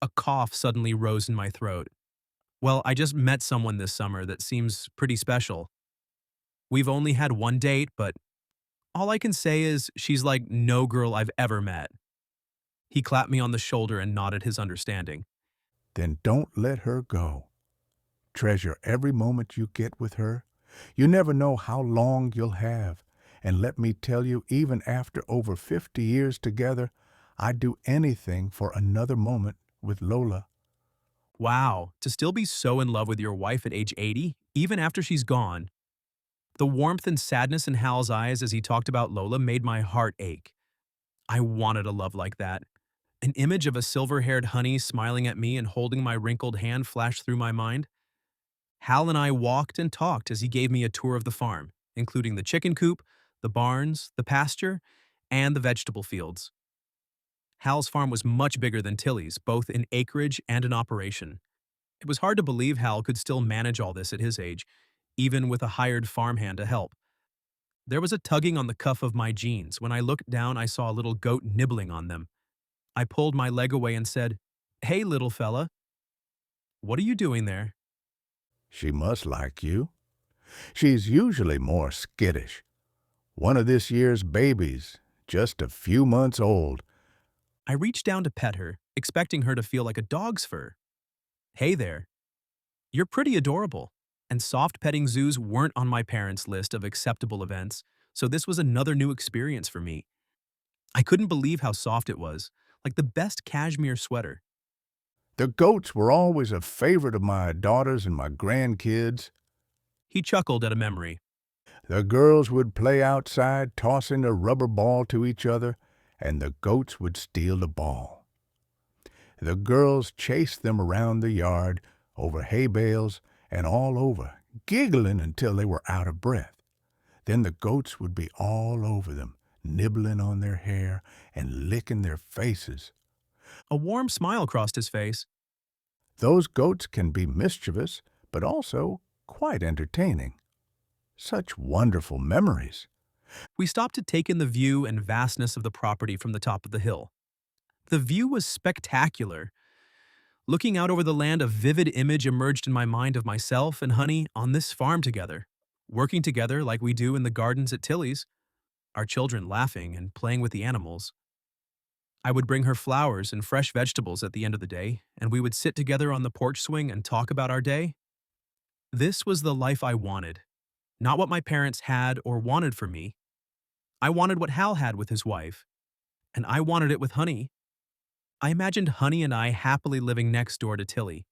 [SPEAKER 3] A cough suddenly rose in my throat. Well, I just met someone this summer that seems pretty special. We've only had one date, but all I can say is she's like no girl I've ever met. He clapped me on the shoulder and nodded his understanding.
[SPEAKER 7] Then don't let her go. Treasure every moment you get with her. You never know how long you'll have. And let me tell you, even after over 50 years together, I'd do anything for another moment with Lola.
[SPEAKER 3] Wow, to still be so in love with your wife at age 80, even after she's gone. The warmth and sadness in Hal's eyes as he talked about Lola made my heart ache. I wanted a love like that. An image of a silver-haired Honey smiling at me and holding my wrinkled hand flashed through my mind. Hal and I walked and talked as he gave me a tour of the farm, including the chicken coop, the barns, the pasture, and the vegetable fields. Hal's farm was much bigger than Tilly's, both in acreage and in operation. It was hard to believe Hal could still manage all this at his age, even with a hired farmhand to help. There was a tugging on the cuff of my jeans. When I looked down, I saw a little goat nibbling on them. I pulled my leg away and said, "Hey, little fella. What are you doing there?"
[SPEAKER 7] She must like you. She's usually more skittish. One of this year's babies, just a few months old.
[SPEAKER 3] I reached down to pet her, expecting her to feel like a dog's fur. "Hey there. You're pretty adorable." And soft petting zoos weren't on my parents' list of acceptable events, so this was another new experience for me. I couldn't believe how soft it was, like the best cashmere sweater.
[SPEAKER 7] The goats were always a favorite of my daughters and my grandkids.
[SPEAKER 3] He chuckled at a memory.
[SPEAKER 7] The girls would play outside, tossing a rubber ball to each other, and the goats would steal the ball. The girls chased them around the yard, over hay bales, and all over, giggling until they were out of breath. Then the goats would be all over them, nibbling on their hair and licking their faces.
[SPEAKER 3] A warm smile crossed his face.
[SPEAKER 7] Those goats can be mischievous, but also quite entertaining. Such wonderful memories.
[SPEAKER 3] We stopped to take in the view and vastness of the property from the top of the hill. The view was spectacular. Looking out over the land, a vivid image emerged in my mind of myself and Honey on this farm together, working together like we do in the gardens at Tilly's, our children laughing and playing with the animals. I would bring her flowers and fresh vegetables at the end of the day, and we would sit together on the porch swing and talk about our day. This was the life I wanted, not what my parents had or wanted for me. I wanted what Hal had with his wife, and I wanted it with Honey. I imagined Honey and I happily living next door to Tilly,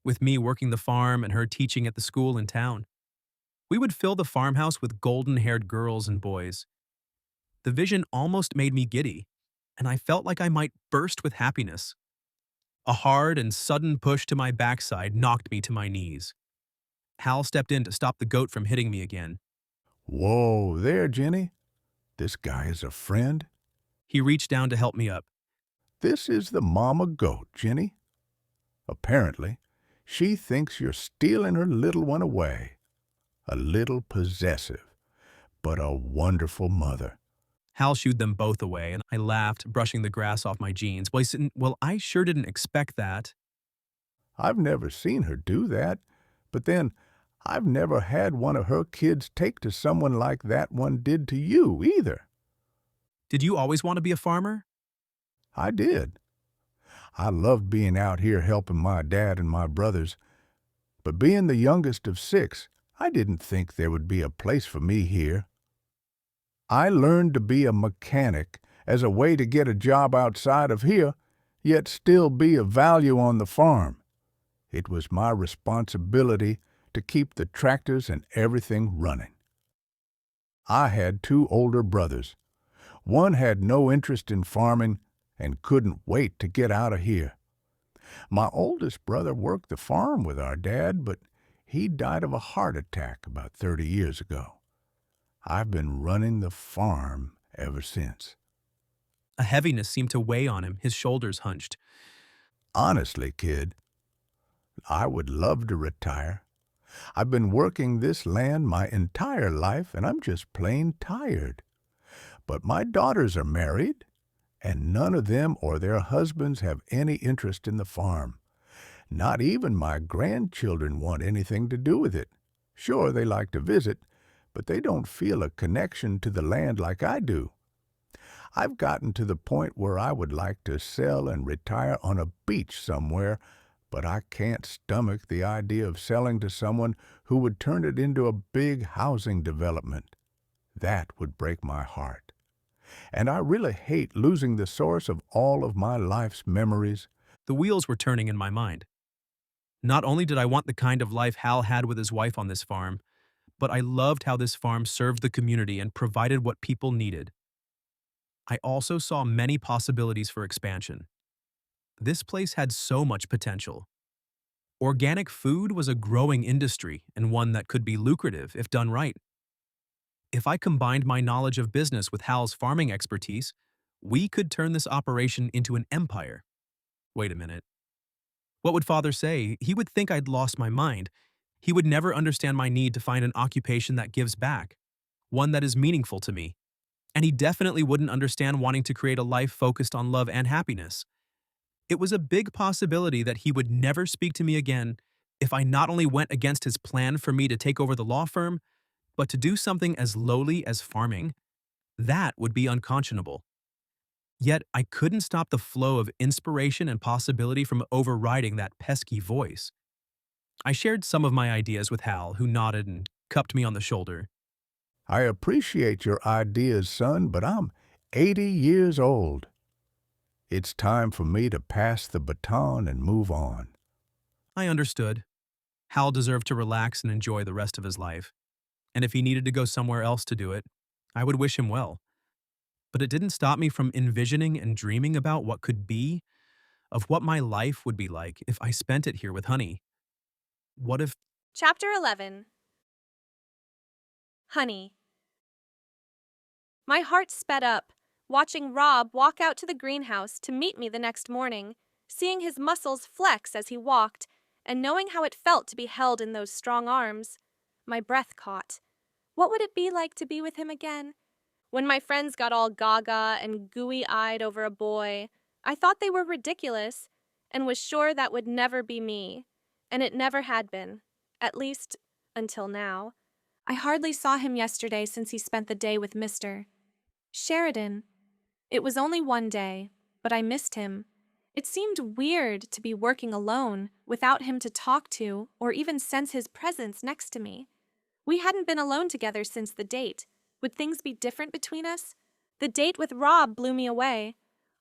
[SPEAKER 3] with me working the farm and her teaching at the school in town. We would fill the farmhouse with golden-haired girls and boys. The vision almost made me giddy, and I felt like I might burst with happiness. A hard and sudden push to my backside knocked me to my knees. Hal stepped in to stop the goat from hitting me again.
[SPEAKER 7] Whoa there, Jenny. This guy is a friend.
[SPEAKER 3] He reached down to help me up.
[SPEAKER 7] This is the mama goat, Jenny. Apparently, she thinks you're stealing her little one away. A little possessive, but a wonderful mother.
[SPEAKER 3] Hal shooed them both away, and I laughed, brushing the grass off my jeans. Well, I sure didn't expect that.
[SPEAKER 7] I've never seen her do that, but then I've never had one of her kids take to someone like that one did to you either.
[SPEAKER 3] Did you always want to be a farmer?
[SPEAKER 7] I did. I loved being out here helping my dad and my brothers, but being the youngest of 6, I didn't think there would be a place for me here. I learned to be a mechanic as a way to get a job outside of here, yet still be of value on the farm. It was my responsibility to keep the tractors and everything running. I had 2 older brothers. One had no interest in farming and couldn't wait to get out of here. My oldest brother worked the farm with our dad, but he died of a heart attack about 30 years ago. I've been running the farm ever since.
[SPEAKER 3] A heaviness seemed to weigh on him, his shoulders hunched.
[SPEAKER 7] Honestly, kid, I would love to retire. I've been working this land my entire life, and I'm just plain tired. But my daughters are married, and none of them or their husbands have any interest in the farm. Not even my grandchildren want anything to do with it. Sure, they like to visit, but they don't feel a connection to the land like I do. I've gotten to the point where I would like to sell and retire on a beach somewhere, but I can't stomach the idea of selling to someone who would turn it into a big housing development. That would break my heart. And I really hate losing the source of all of my life's memories.
[SPEAKER 3] The wheels were turning in my mind. Not only did I want the kind of life Hal had with his wife on this farm, but I loved how this farm served the community and provided what people needed. I also saw many possibilities for expansion. This place had so much potential. Organic food was a growing industry and one that could be lucrative if done right. If I combined my knowledge of business with Hal's farming expertise, we could turn this operation into an empire. Wait a minute. What would Father say? He would think I'd lost my mind. He would never understand my need to find an occupation that gives back, one that is meaningful to me. And he definitely wouldn't understand wanting to create a life focused on love and happiness. It was a big possibility that he would never speak to me again if I not only went against his plan for me to take over the law firm, but to do something as lowly as farming. That would be unconscionable. Yet I couldn't stop the flow of inspiration and possibility from overriding that pesky voice. I shared some of my ideas with Hal, who nodded and cupped me on the shoulder.
[SPEAKER 7] I appreciate your ideas, son, but I'm 80 years old. It's time for me to pass the baton and move on.
[SPEAKER 3] I understood. Hal deserved to relax and enjoy the rest of his life. And if he needed to go somewhere else to do it, I would wish him well. But it didn't stop me from envisioning and dreaming about what could be of what my life would be like if I spent it here with Honey. What if...
[SPEAKER 1] Chapter 11. Honey. My heart sped up, watching Rob walk out to the greenhouse to meet me the next morning, seeing his muscles flex as he walked, and knowing how it felt to be held in those strong arms. My breath caught. What would it be like to be with him again? When my friends got all gaga and gooey-eyed over a boy, I thought they were ridiculous and was sure that would never be me. And it never had been, at least until now. I hardly saw him yesterday since he spent the day with Mr. Sheridan. It was only one day, but I missed him. It seemed weird to be working alone, without him to talk to or even sense his presence next to me. We hadn't been alone together since the date. Would things be different between us? The date with Rob blew me away.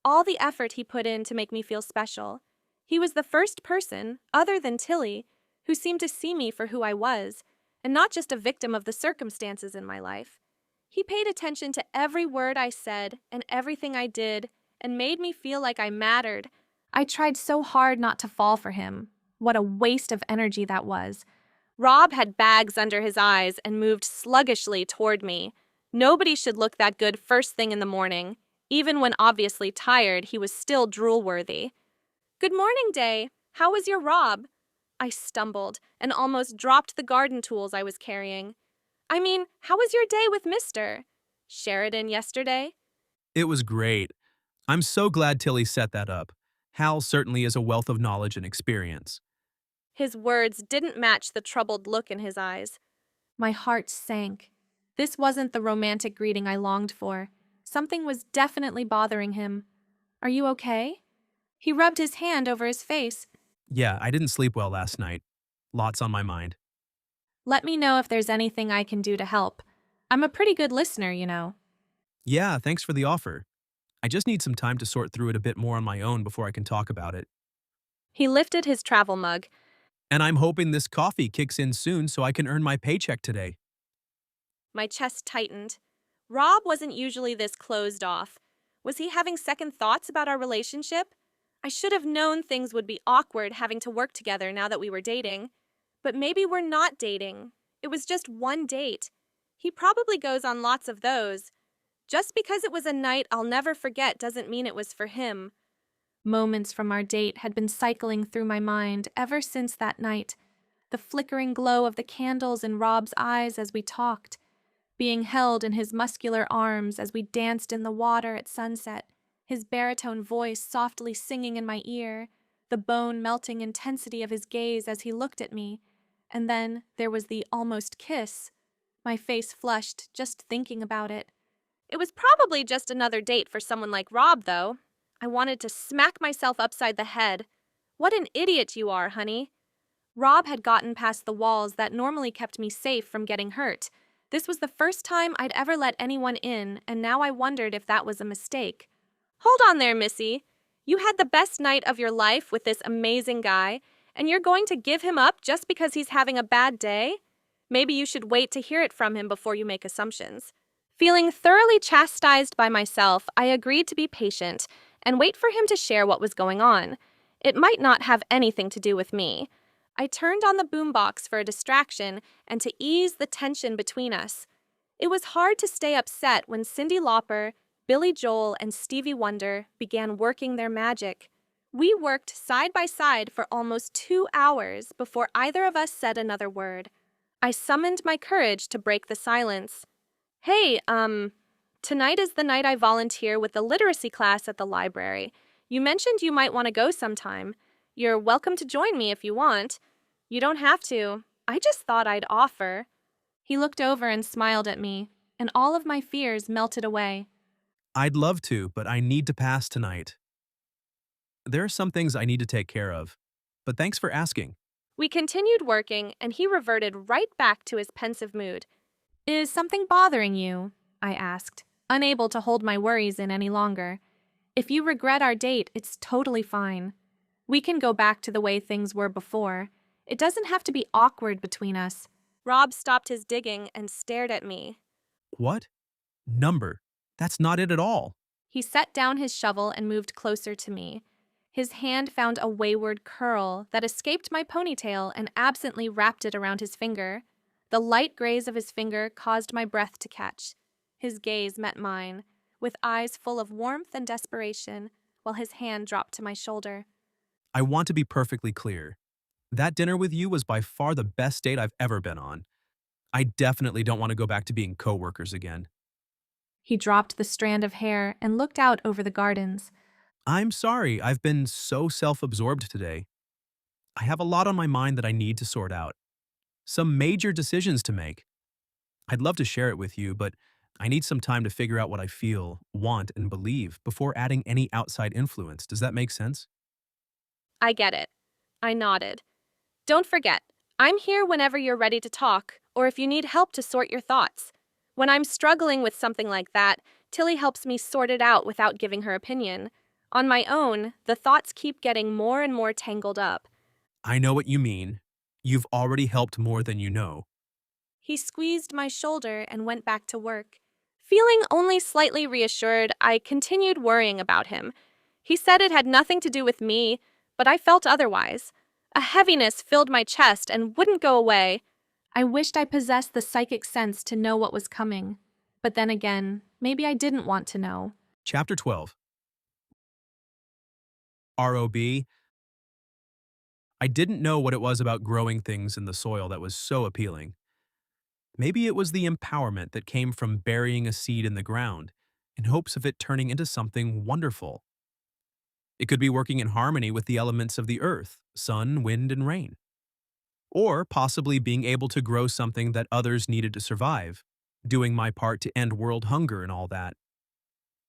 [SPEAKER 1] All the effort he put in to make me feel special. He was the first person, other than Tilly, who seemed to see me for who I was, and not just a victim of the circumstances in my life. He paid attention to every word I said and everything I did, and made me feel like I mattered. I tried so hard not to fall for him. What a waste of energy that was. Rob had bags under his eyes and moved sluggishly toward me. Nobody should look that good first thing in the morning. Even when obviously tired, he was still drool-worthy. "Good morning, Day. How was your Rob?" I stumbled and almost dropped the garden tools I was carrying. "I mean, how was your day with Mr. Sheridan yesterday?"
[SPEAKER 3] It was great. I'm so glad Tilly set that up. Hal certainly is a wealth of knowledge and experience.
[SPEAKER 1] His words didn't match the troubled look in his eyes. My heart sank. This wasn't the romantic greeting I longed for. Something was definitely bothering him. "Are you okay?" He rubbed his hand over his face.
[SPEAKER 3] Yeah, I didn't sleep well last night. Lots on my mind.
[SPEAKER 1] "Let me know if there's anything I can do to help. I'm a pretty good listener, you know."
[SPEAKER 3] Yeah, thanks for the offer. I just need some time to sort through it a bit more on my own before I can talk about it.
[SPEAKER 1] He lifted his travel mug.
[SPEAKER 3] And I'm hoping this coffee kicks in soon so I can earn my paycheck today.
[SPEAKER 1] My chest tightened. Rob wasn't usually this closed off. Was he having second thoughts about our relationship? I should have known things would be awkward having to work together now that we were dating. But maybe we're not dating. It was just one date. He probably goes on lots of those. Just because it was a night I'll never forget doesn't mean it was for him. Moments from our date had been cycling through my mind ever since that night. The flickering glow of the candles in Rob's eyes as we talked. Being held in his muscular arms as we danced in the water at sunset. His baritone voice softly singing in my ear. The bone-melting intensity of his gaze as he looked at me. And then there was the almost kiss. My face flushed just thinking about it. It was probably just another date for someone like Rob, though. I wanted to smack myself upside the head. What an idiot you are, honey. Rob had gotten past the walls that normally kept me safe from getting hurt. This was the first time I'd ever let anyone in, and now I wondered if that was a mistake. Hold on there, Missy. You had the best night of your life with this amazing guy, and you're going to give him up just because he's having a bad day? Maybe you should wait to hear it from him before you make assumptions. Feeling thoroughly chastised by myself, I agreed to be patient and wait for him to share what was going on. It might not have anything to do with me. I turned on the boombox for a distraction and to ease the tension between us. It was hard to stay upset when Cyndi Lauper, Billy Joel, and Stevie Wonder began working their magic. We worked side by side for almost 2 hours before either of us said another word. I summoned my courage to break the silence. "Hey, tonight is the night I volunteer with the literacy class at the library. You mentioned you might want to go sometime. You're welcome to join me if you want. You don't have to. I just thought I'd offer." He looked over and smiled at me, and all of my fears melted away.
[SPEAKER 3] I'd love to, but I need to pass tonight. There are some things I need to take care of, but thanks for asking.
[SPEAKER 1] We continued working, and he reverted right back to his pensive mood. "Is something bothering you?" I asked, unable to hold my worries in any longer. "If you regret our date, it's totally fine. We can go back to the way things were before. It doesn't have to be awkward between us." Rob stopped his digging and stared at me.
[SPEAKER 3] What? Number. That's not it at all.
[SPEAKER 1] He set down his shovel and moved closer to me. His hand found a wayward curl that escaped my ponytail and absently wrapped it around his finger. The light graze of his finger caused my breath to catch. His gaze met mine, with eyes full of warmth and desperation, while his hand dropped to my shoulder.
[SPEAKER 3] I want to be perfectly clear. That dinner with you was by far the best date I've ever been on. I definitely don't want to go back to being coworkers again.
[SPEAKER 1] He dropped the strand of hair and looked out over the gardens.
[SPEAKER 3] I'm sorry, I've been so self-absorbed today. I have a lot on my mind that I need to sort out. Some major decisions to make. I'd love to share it with you, but I need some time to figure out what I feel, want, and believe before adding any outside influence. Does that make sense?
[SPEAKER 1] I get it. I nodded. Don't forget, I'm here whenever you're ready to talk, or if you need help to sort your thoughts. When I'm struggling with something like that, Tilly helps me sort it out without giving her opinion. On my own, the thoughts keep getting more and more tangled up.
[SPEAKER 3] I know what you mean. You've already helped more than you know.
[SPEAKER 1] He squeezed my shoulder and went back to work. Feeling only slightly reassured, I continued worrying about him. He said it had nothing to do with me, but I felt otherwise. A heaviness filled my chest and wouldn't go away. I wished I possessed the psychic sense to know what was coming. But then again, maybe I didn't want to know.
[SPEAKER 3] Chapter 12. ROB. I didn't know what it was about growing things in the soil that was so appealing. Maybe it was the empowerment that came from burying a seed in the ground in hopes of it turning into something wonderful. It could be working in harmony with the elements of the earth, sun, wind, and rain. Or possibly being able to grow something that others needed to survive, doing my part to end world hunger and all that.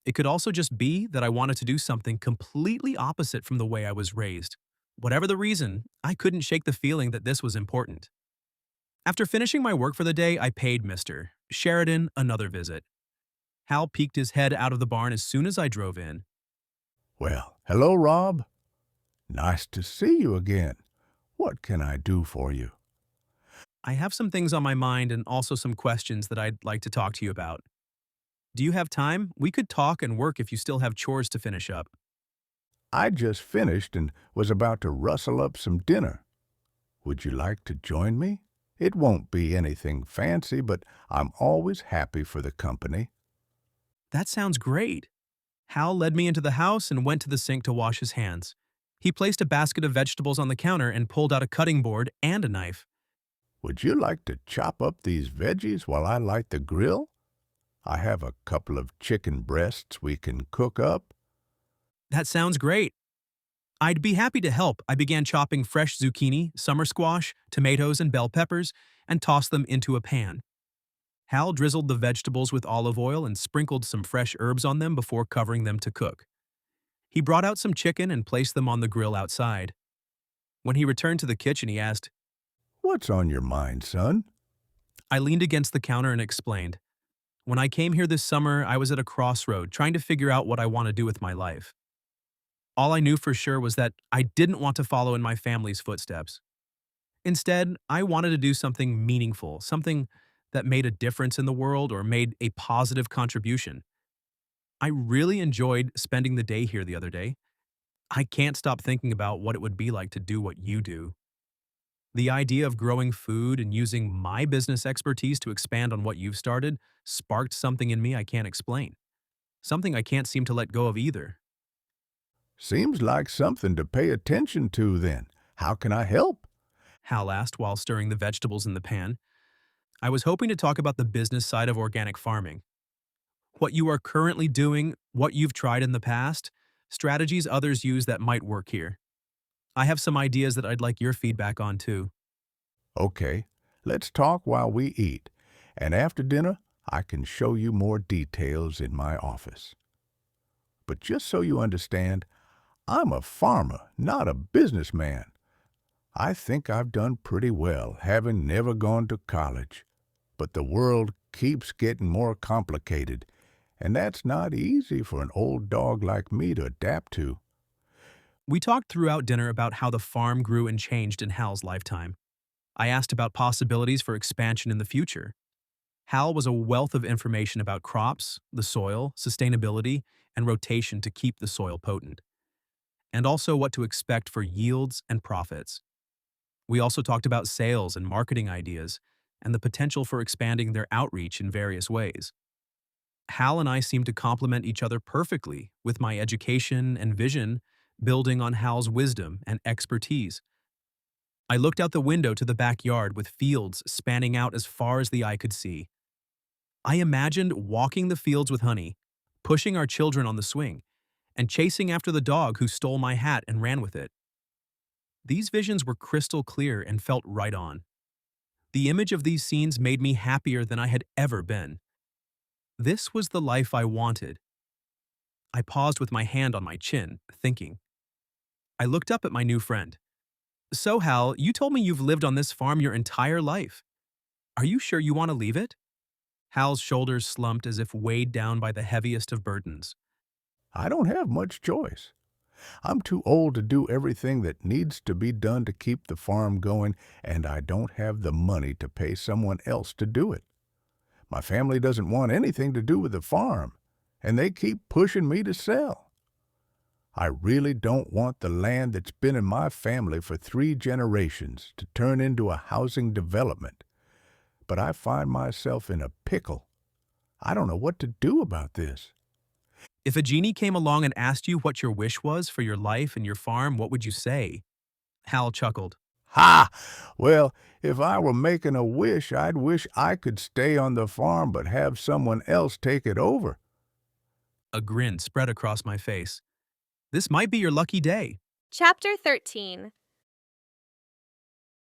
[SPEAKER 3] It could also just be that I wanted to do something completely opposite from the way I was raised. Whatever the reason, I couldn't shake the feeling that this was important. After finishing my work for the day, I paid Mr. Sheridan another visit. Hal peeked his head out of the barn as soon as I drove in.
[SPEAKER 7] Well, hello, Rob. Nice to see you again. What can I do for you?
[SPEAKER 3] I have some things on my mind and also some questions that I'd like to talk to you about. Do you have time? We could talk and work if you still have chores to finish up.
[SPEAKER 7] I just finished and was about to rustle up some dinner. Would you like to join me? It won't be anything fancy, but I'm always happy for the company.
[SPEAKER 3] That sounds great. Hal led me into the house and went to the sink to wash his hands. He placed a basket of vegetables on the counter and pulled out a cutting board and a knife.
[SPEAKER 7] Would you like to chop up these veggies while I light the grill? I have a couple of chicken breasts we can cook up.
[SPEAKER 3] That sounds great. I'd be happy to help. I began chopping fresh zucchini, summer squash, tomatoes, and bell peppers, and tossed them into a pan. Hal drizzled the vegetables with olive oil and sprinkled some fresh herbs on them before covering them to cook. He brought out some chicken and placed them on the grill outside. When he returned to the kitchen, he asked,
[SPEAKER 7] What's on your mind, son?
[SPEAKER 3] I leaned against the counter and explained. When I came here this summer, I was at a crossroad trying to figure out what I want to do with my life. All I knew for sure was that I didn't want to follow in my family's footsteps. Instead, I wanted to do something meaningful, something that made a difference in the world or made a positive contribution. I really enjoyed spending the day here the other day. I can't stop thinking about what it would be like to do what you do. The idea of growing food and using my business expertise to expand on what you've started sparked something in me I can't explain. Something I can't seem to let go of either.
[SPEAKER 7] Seems like something to pay attention to then. How can I help?
[SPEAKER 3] Hal asked while stirring the vegetables in the pan. I was hoping to talk about the business side of organic farming. What you are currently doing, what you've tried in the past, strategies others use that might work here. I have some ideas that I'd like your feedback on too.
[SPEAKER 7] Okay, let's talk while we eat, and after dinner, I can show you more details in my office. But just so you understand, I'm a farmer, not a businessman. I think I've done pretty well, having never gone to college. But the world keeps getting more complicated, and that's not easy for an old dog like me to adapt to.
[SPEAKER 3] We talked throughout dinner about how the farm grew and changed in Hal's lifetime. I asked about possibilities for expansion in the future. Hal was a wealth of information about crops, the soil, sustainability, and rotation to keep the soil potent. and also what to expect for yields and profits. We also talked about sales and marketing ideas and the potential for expanding their outreach in various ways. Hal and I seemed to complement each other perfectly, with my education and vision building on Hal's wisdom and expertise. I looked out the window to the backyard with fields spanning out as far as the eye could see. I imagined walking the fields with Honey, pushing our children on the swing, and chasing after the dog who stole my hat and ran with it. These visions were crystal clear and felt right on. The image of these scenes made me happier than I had ever been. This was the life I wanted. I paused with my hand on my chin, thinking. I looked up at my new friend. So, Hal, you told me you've lived on this farm your entire life. Are you sure you want to leave it? Hal's shoulders slumped as if weighed down by the heaviest of burdens.
[SPEAKER 7] I don't have much choice. I'm too old to do everything that needs to be done to keep the farm going, and I don't have the money to pay someone else to do it. My family doesn't want anything to do with the farm, and they keep pushing me to sell. I really don't want the land that's been in my family for 3 generations to turn into a housing development. But I find myself in a pickle. I don't know what to do about this.
[SPEAKER 3] If a genie came along and asked you what your wish was for your life and your farm, what would you say? Hal chuckled.
[SPEAKER 7] Ha! Well, if I were making a wish, I'd wish I could stay on the farm but have someone else take it over.
[SPEAKER 3] A grin spread across my face. This might be your lucky day.
[SPEAKER 1] Chapter 13.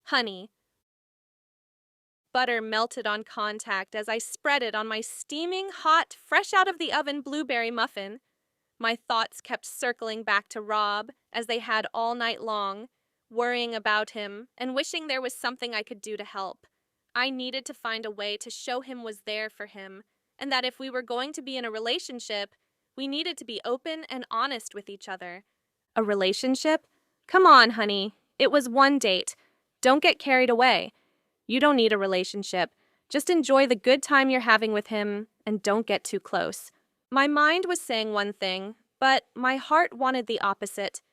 [SPEAKER 1] Honey. Butter melted on contact as I spread it on my steaming, hot, fresh out of the oven blueberry muffin. My thoughts kept circling back to Rob, as they had all night long, worrying about him and wishing there was something I could do to help. I needed to find a way to show him was there for him, and that if we were going to be in a relationship, we needed to be open and honest with each other. A relationship? Come on, honey. It was one date. Don't get carried away. You don't need a relationship. Just enjoy the good time you're having with him and don't get too close. My mind was saying one thing, but my heart wanted the opposite.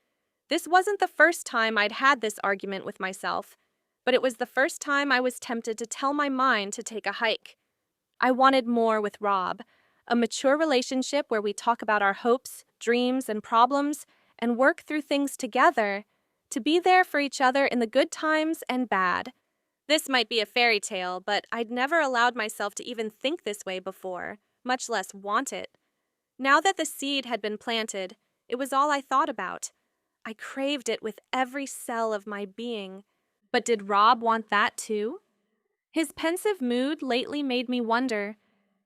[SPEAKER 1] This wasn't the first time I'd had this argument with myself, but it was the first time I was tempted to tell my mind to take a hike. I wanted more with Rob, a mature relationship where we talk about our hopes, dreams, and problems, and work through things together, to be there for each other in the good times and bad. This might be a fairy tale, but I'd never allowed myself to even think this way before, much less want it. Now that the seed had been planted, it was all I thought about. I craved it with every cell of my being. But did Rob want that too? His pensive mood lately made me wonder,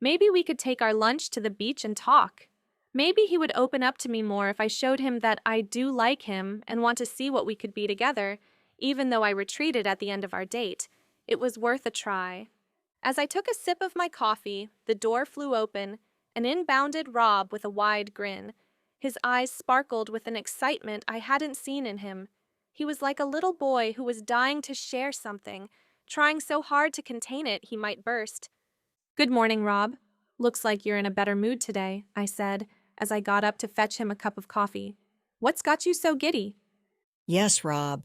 [SPEAKER 1] maybe we could take our lunch to the beach and talk. Maybe he would open up to me more if I showed him that I do like him and want to see what we could be together, even though I retreated at the end of our date. It was worth a try. As I took a sip of my coffee, the door flew open, and in bounded Rob with a wide grin. His eyes sparkled with an excitement I hadn't seen in him. He was like a little boy who was dying to share something, trying so hard to contain it he might burst. "Good morning, Rob. Looks like you're in a better mood today," I said, as I got up to fetch him a cup of coffee. "What's got you so giddy?"
[SPEAKER 2] Yes, Rob.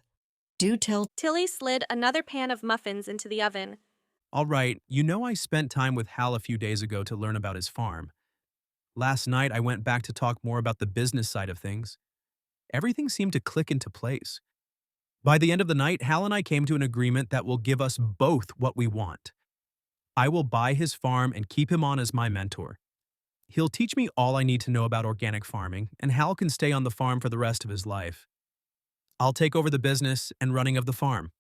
[SPEAKER 2] Do tell.
[SPEAKER 1] Tilly slid another pan of muffins into the oven.
[SPEAKER 3] All right, you know I spent time with Hal a few days ago to learn about his farm. Last night I went back to talk more about the business side of things. Everything seemed to click into place. By the end of the night, Hal and I came to an agreement that will give us both what we want. I will buy his farm and keep him on as my mentor. He'll teach me all I need to know about organic farming, and Hal can stay on the farm for the rest of his life. I'll take over the business and running of the farm.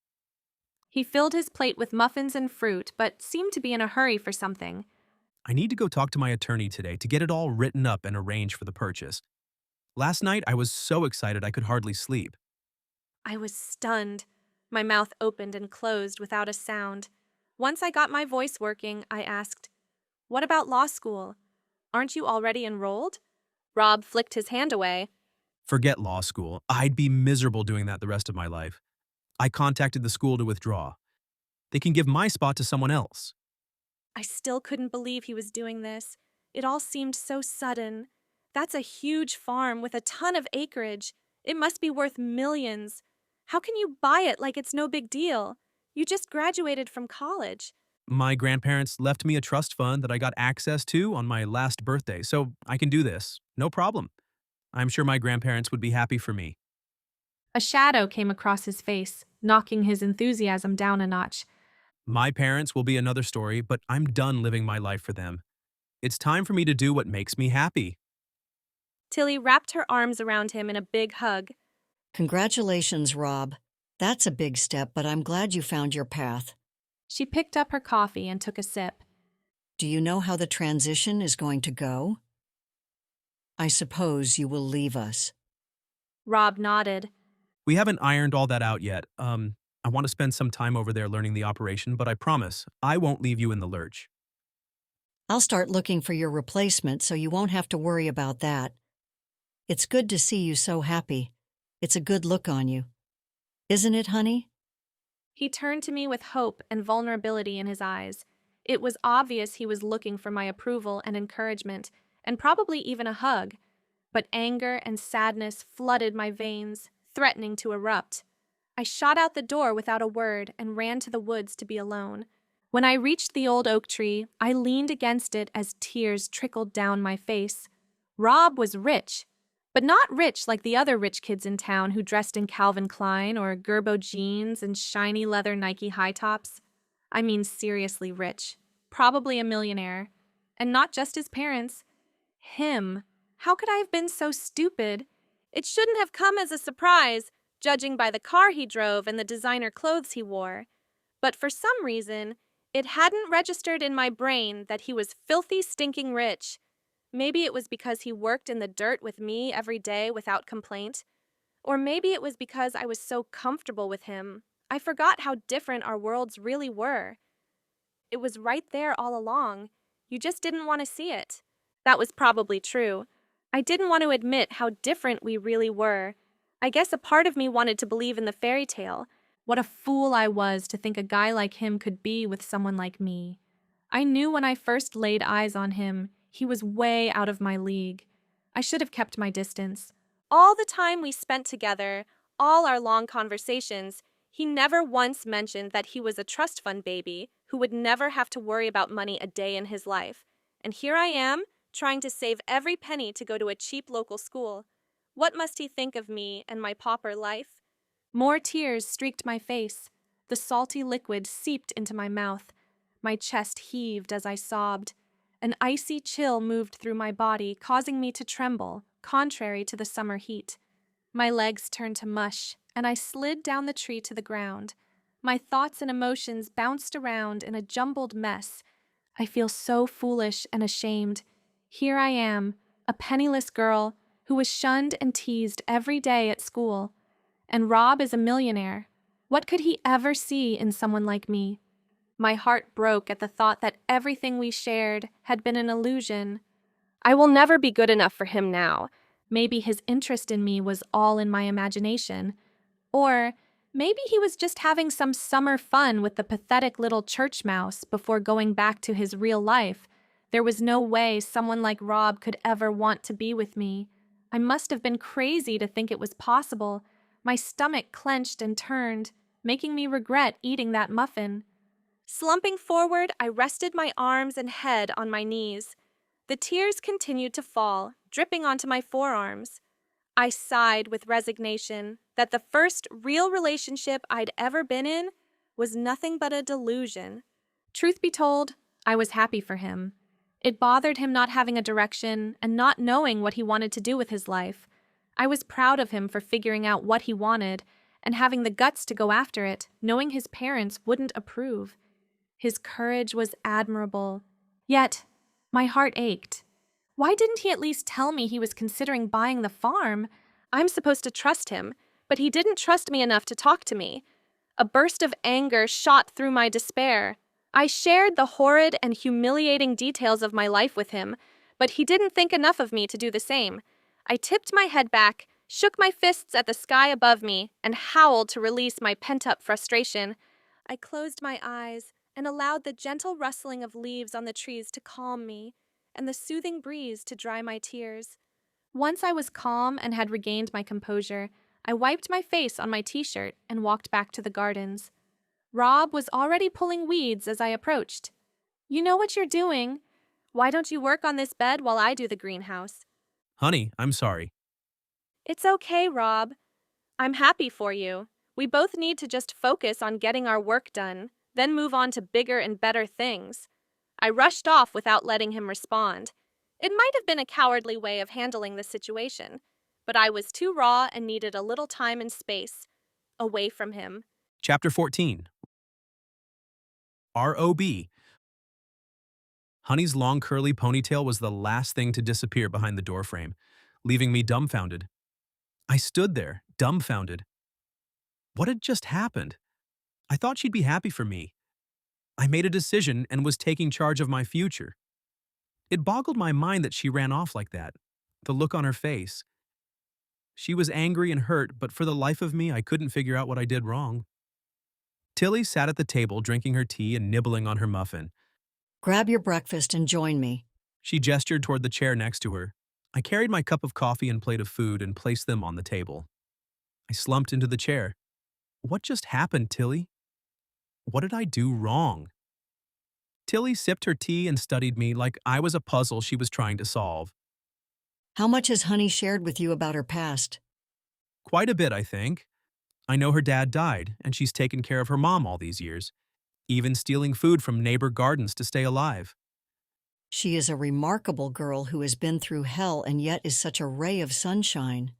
[SPEAKER 1] He filled his plate with muffins and fruit, but seemed to be in a hurry for something.
[SPEAKER 3] I need to go talk to my attorney today to get it all written up and arranged for the purchase. Last night, I was so excited I could hardly sleep.
[SPEAKER 1] I was stunned. My mouth opened and closed without a sound. Once I got my voice working, I asked, "What about law school? Aren't you already enrolled?" Rob flicked his hand away.
[SPEAKER 3] Forget law school. I'd be miserable doing that the rest of my life. I contacted the school to withdraw. They can give my spot to someone else.
[SPEAKER 1] I still couldn't believe he was doing this. It all seemed so sudden. That's a huge farm with a ton of acreage. It must be worth millions. How can you buy it like it's no big deal? You just graduated from college.
[SPEAKER 3] My grandparents left me a trust fund that I got access to on my last birthday, so I can do this. No problem. I'm sure my grandparents would be happy for me.
[SPEAKER 1] A shadow came across his face, knocking his enthusiasm down a notch.
[SPEAKER 3] My parents will be another story, but I'm done living my life for them. It's time for me to do what makes me happy.
[SPEAKER 1] Tilly wrapped her arms around him in a big hug.
[SPEAKER 2] Congratulations, Rob. That's a big step, but I'm glad you found your path.
[SPEAKER 1] She picked up her coffee and took a sip.
[SPEAKER 2] Do you know how the transition is going to go? I suppose you will leave us.
[SPEAKER 1] Rob nodded.
[SPEAKER 3] We haven't ironed all that out yet. I want to spend some time over there learning the operation, but I promise I won't leave you in the lurch.
[SPEAKER 2] I'll start looking for your replacement so you won't have to worry about that. It's good to see you so happy. It's a good look on you. Isn't it, honey?
[SPEAKER 1] He turned to me with hope and vulnerability in his eyes. It was obvious he was looking for my approval and encouragement, and probably even a hug. But anger and sadness flooded my veins, threatening to erupt. I shot out the door without a word and ran to the woods to be alone. When I reached the old oak tree, I leaned against it as tears trickled down my face. Rob was rich, but not rich like the other rich kids in town who dressed in Calvin Klein or Gerbo jeans and shiny leather Nike high tops. I mean seriously rich, probably a millionaire. And not just his parents. Him. How could I have been so stupid? It shouldn't have come as a surprise, judging by the car he drove and the designer clothes he wore. But for some reason, it hadn't registered in my brain that he was filthy, stinking rich. Maybe it was because he worked in the dirt with me every day without complaint. Or maybe it was because I was so comfortable with him. I forgot how different our worlds really were. It was right there all along. You just didn't want to see it. That was probably true. I didn't want to admit how different we really were. I guess a part of me wanted to believe in the fairy tale. What a fool I was to think a guy like him could be with someone like me. I knew when I first laid eyes on him, he was way out of my league. I should have kept my distance. All the time we spent together, all our long conversations, he never once mentioned that he was a trust fund baby who would never have to worry about money a day in his life. And here I am, trying to save every penny to go to a cheap local school. What must he think of me and my pauper life? More tears streaked my face. The salty liquid seeped into my mouth. My chest heaved as I sobbed. An icy chill moved through my body, causing me to tremble, contrary to the summer heat. My legs turned to mush, and I slid down the tree to the ground. My thoughts and emotions bounced around in a jumbled mess. I feel so foolish and ashamed. Here I am, a penniless girl who was shunned and teased every day at school. And Rob is a millionaire. What could he ever see in someone like me? My heart broke at the thought that everything we shared had been an illusion. I will never be good enough for him now. Maybe his interest in me was all in my imagination. Or maybe he was just having some summer fun with the pathetic little church mouse before going back to his real life. There was no way someone like Rob could ever want to be with me. I must have been crazy to think it was possible. My stomach clenched and turned, making me regret eating that muffin. Slumping forward, I rested my arms and head on my knees. The tears continued to fall, dripping onto my forearms. I sighed with resignation that the first real relationship I'd ever been in was nothing but a delusion. Truth be told, I was happy for him. It bothered him not having a direction and not knowing what he wanted to do with his life. I was proud of him for figuring out what he wanted and having the guts to go after it, knowing his parents wouldn't approve. His courage was admirable. Yet, my heart ached. Why didn't he at least tell me he was considering buying the farm? I'm supposed to trust him, but he didn't trust me enough to talk to me. A burst of anger shot through my despair. I shared the horrid and humiliating details of my life with him, but he didn't think enough of me to do the same. I tipped my head back, shook my fists at the sky above me, and howled to release my pent-up frustration. I closed my eyes and allowed the gentle rustling of leaves on the trees to calm me, and the soothing breeze to dry my tears. Once I was calm and had regained my composure, I wiped my face on my t-shirt and walked back to the gardens. Rob was already pulling weeds as I approached. "You know what you're doing. Why don't you work on this bed while I do the greenhouse?"
[SPEAKER 3] Honey, I'm sorry.
[SPEAKER 1] "It's okay, Rob. I'm happy for you. We both need to just focus on getting our work done, then move on to bigger and better things." I rushed off without letting him respond. It might have been a cowardly way of handling the situation, but I was too raw and needed a little time and space away from him.
[SPEAKER 3] Chapter 14. ROB. Honey's long curly ponytail was the last thing to disappear behind the doorframe, leaving me dumbfounded. I stood there, dumbfounded. What had just happened? I thought she'd be happy for me. I made a decision and was taking charge of my future. It boggled my mind that she ran off like that. The look on her face. She was angry and hurt, but for the life of me, I couldn't figure out what I did wrong. Tilly sat at the table drinking her tea and nibbling on her muffin.
[SPEAKER 2] Grab your breakfast and join me.
[SPEAKER 3] She gestured toward the chair next to her. I carried my cup of coffee and plate of food and placed them on the table. I slumped into the chair. What just happened, Tilly? What did I do wrong? Tilly sipped her tea and studied me like I was a puzzle she was trying to solve.
[SPEAKER 2] How much has Honey shared with you about her past?
[SPEAKER 3] Quite a bit, I think. I know her dad died, and she's taken care of her mom all these years, even stealing food from neighbor gardens to stay alive.
[SPEAKER 2] She is a remarkable girl who has been through hell and yet is such a ray of sunshine.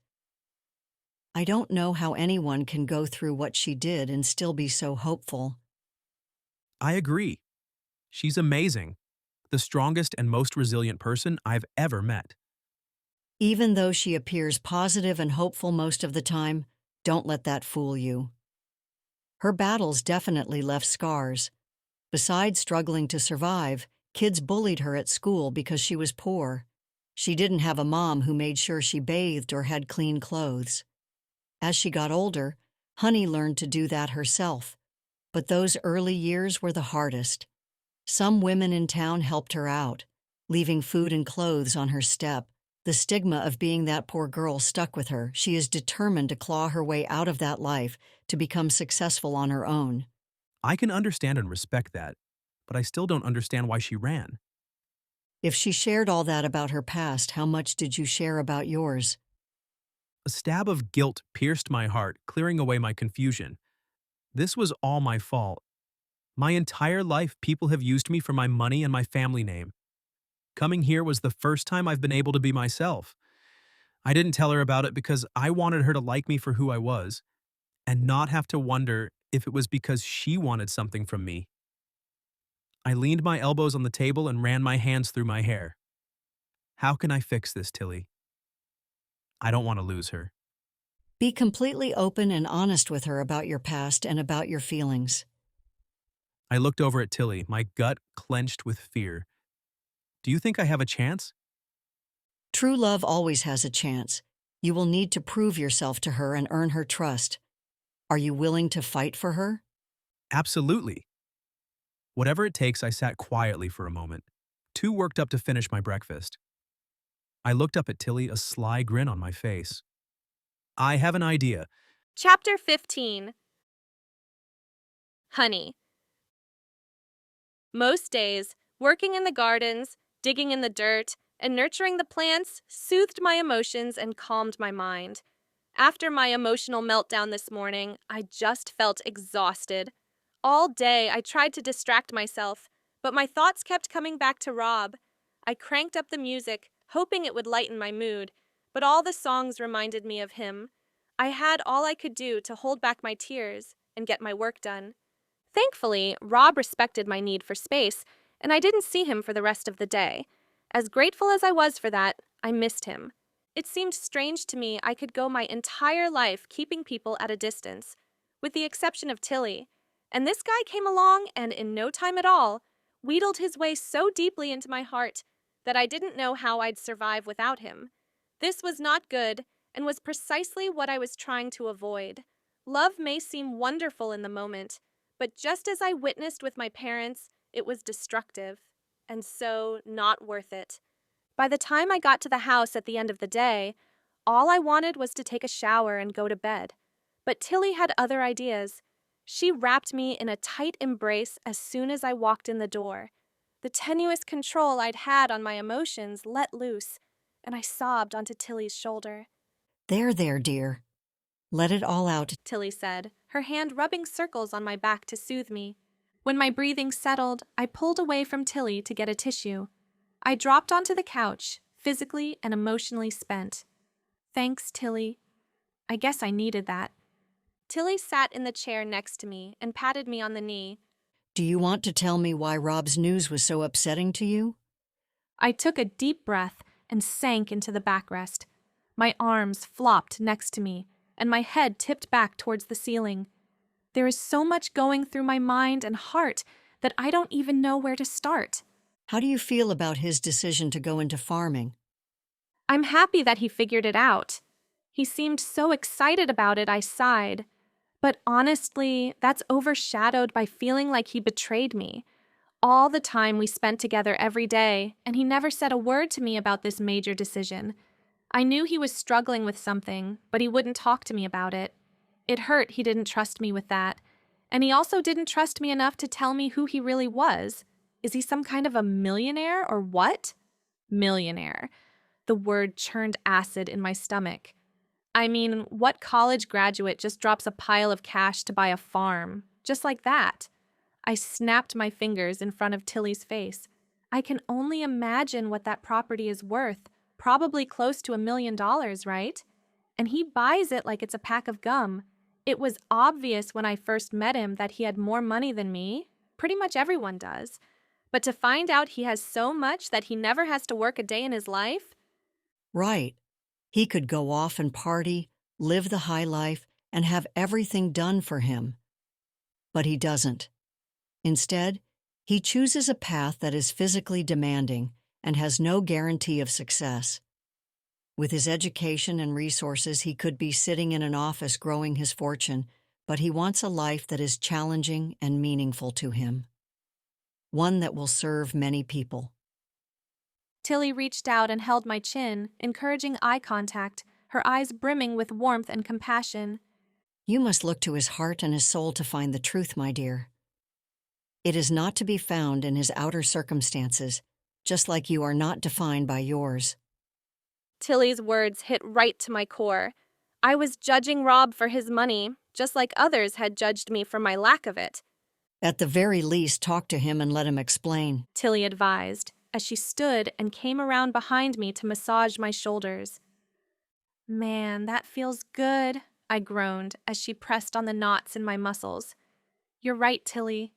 [SPEAKER 2] I don't know how anyone can go through what she did and still be so hopeful.
[SPEAKER 3] I agree. She's amazing. The strongest and most resilient person I've ever met.
[SPEAKER 2] Even though she appears positive and hopeful most of the time, don't let that fool you. Her battles definitely left scars. Besides struggling to survive, kids bullied her at school because she was poor. She didn't have a mom who made sure she bathed or had clean clothes. As she got older, Honey learned to do that herself. But those early years were the hardest. Some women in town helped her out, leaving food and clothes on her step. The stigma of being that poor girl stuck with her. She is determined to claw her way out of that life, to become successful on her own.
[SPEAKER 3] I can understand and respect that, but I still don't understand why she ran.
[SPEAKER 2] If she shared all that about her past, how much did you share about yours?
[SPEAKER 3] A stab of guilt pierced my heart, clearing away my confusion. This was all my fault. My entire life, people have used me for my money and my family name. Coming here was the first time I've been able to be myself. I didn't tell her about it because I wanted her to like me for who I was, and not have to wonder if it was because she wanted something from me. I leaned my elbows on the table and ran my hands through my hair. How can I fix this, Tilly? I don't want to lose her.
[SPEAKER 2] Be completely open and honest with her about your past and about your feelings.
[SPEAKER 3] I looked over at Tilly, my gut clenched with fear. Do you think I have a chance?
[SPEAKER 2] True love always has a chance. You will need to prove yourself to her and earn her trust. Are you willing to fight for her?
[SPEAKER 3] Absolutely. Whatever it takes, I sat quietly for a moment, too worked up to finish my breakfast. I looked up at Tilly, a sly grin on my face. I have an idea.
[SPEAKER 1] Chapter 15. Honey. Most days, working in the gardens, digging in the dirt, and nurturing the plants soothed my emotions and calmed my mind. After my emotional meltdown this morning, I just felt exhausted. All day, I tried to distract myself, but my thoughts kept coming back to Rob. I cranked up the music, hoping it would lighten my mood, but all the songs reminded me of him. I had all I could do to hold back my tears and get my work done. Thankfully, Rob respected my need for space, and I didn't see him for the rest of the day. As grateful as I was for that, I missed him. It seemed strange to me I could go my entire life keeping people at a distance, with the exception of Tilly. And this guy came along and, in no time at all, wheedled his way so deeply into my heart that I didn't know how I'd survive without him. This was not good, and was precisely what I was trying to avoid. Love may seem wonderful in the moment, but just as I witnessed with my parents, it was destructive, and so not worth it. By the time I got to the house at the end of the day, all I wanted was to take a shower and go to bed. But Tilly had other ideas. She wrapped me in a tight embrace as soon as I walked in the door. The tenuous control I'd had on my emotions let loose, and I sobbed onto Tilly's shoulder.
[SPEAKER 2] There, dear. Let it all out.
[SPEAKER 1] Tilly said, her hand rubbing circles on my back to soothe me. When my breathing settled, I pulled away from Tilly to get a tissue. I dropped onto the couch, physically and emotionally spent. Thanks, Tilly. I guess I needed that. Tilly sat in the chair next to me and patted me on the knee.
[SPEAKER 2] Do you want to tell me why Rob's news was so upsetting to you?
[SPEAKER 1] I took a deep breath and sank into the backrest. My arms flopped next to me, and my head tipped back towards the ceiling. There is so much going through my mind and heart that I don't even know where to start.
[SPEAKER 2] How do you feel about his decision to go into farming?
[SPEAKER 1] I'm happy that he figured it out. He seemed so excited about it, I sighed. But honestly, that's overshadowed by feeling like he betrayed me. All the time we spent together every day, and he never said a word to me about this major decision. I knew he was struggling with something, but he wouldn't talk to me about it. It hurt he didn't trust me with that. And he also didn't trust me enough to tell me who he really was. Is he some kind of a millionaire or what? Millionaire. The word churned acid in my stomach. I mean, what college graduate just drops a pile of cash to buy a farm? Just like that. I snapped my fingers in front of Tilly's face. I can only imagine what that property is worth. Probably close to $1 million, right? And he buys it like it's a pack of gum. It was obvious when I first met him that he had more money than me. Pretty much everyone does. But to find out he has so much that he never has to work a day in his life?
[SPEAKER 2] Right. He could go off and party, live the high life, and have everything done for him. But he doesn't. Instead, he chooses a path that is physically demanding and has no guarantee of success. With his education and resources, he could be sitting in an office growing his fortune, but he wants a life that is challenging and meaningful to him. One that will serve many people.
[SPEAKER 1] Tilly reached out and held my chin, encouraging eye contact, her eyes brimming with warmth and compassion.
[SPEAKER 2] You must look to his heart and his soul to find the truth, my dear. It is not to be found in his outer circumstances, just like you are not defined by yours.
[SPEAKER 1] Tilly's words hit right to my core. I was judging Rob for his money, just like others had judged me for my lack of it.
[SPEAKER 2] At the very least, talk to him and let him explain,
[SPEAKER 1] Tilly advised, as she stood and came around behind me to massage my shoulders. Man, that feels good, I groaned as she pressed on the knots in my muscles. You're right, Tilly.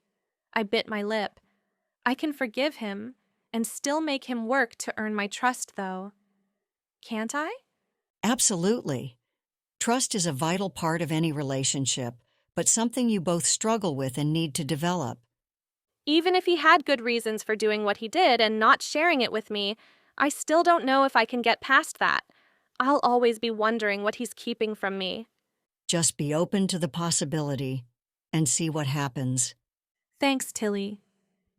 [SPEAKER 1] I bit my lip. I can forgive him and still make him work to earn my trust, though. Can't I?
[SPEAKER 2] Absolutely. Trust is a vital part of any relationship, but something you both struggle with and need to develop.
[SPEAKER 1] Even if he had good reasons for doing what he did and not sharing it with me, I still don't know if I can get past that. I'll always be wondering what he's keeping from me.
[SPEAKER 2] Just be open to the possibility and see what happens.
[SPEAKER 1] Thanks, Tilly.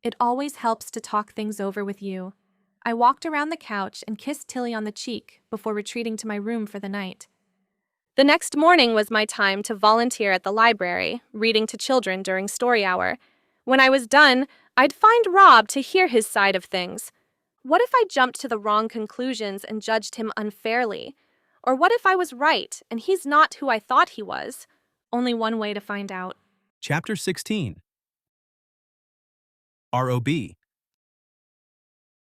[SPEAKER 1] It always helps to talk things over with you. I walked around the couch and kissed Tilly on the cheek before retreating to my room for the night. The next morning was my time to volunteer at the library, reading to children during story hour. When I was done, I'd find Rob to hear his side of things. What if I jumped to the wrong conclusions and judged him unfairly? Or what if I was right and he's not who I thought he was? Only one way to find out.
[SPEAKER 3] Chapter 16. ROB.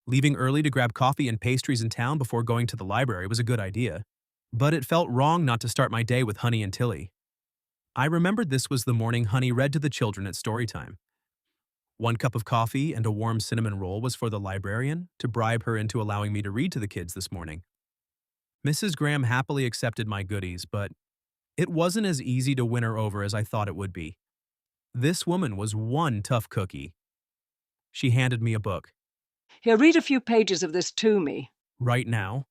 [SPEAKER 3] Leaving early to grab coffee and pastries in town before going to the library was a good idea, but it felt wrong not to start my day with Honey and Tilly. I remembered this was the morning Honey read to the children at story time. 1 cup of coffee and a warm cinnamon roll was for the librarian to bribe her into allowing me to read to the kids this morning. Mrs. Graham happily accepted my goodies, but it wasn't as easy to win her over as I thought it would be. This woman was one tough cookie. She handed me a book.
[SPEAKER 8] Here, read a few pages of this to me.
[SPEAKER 3] Right now?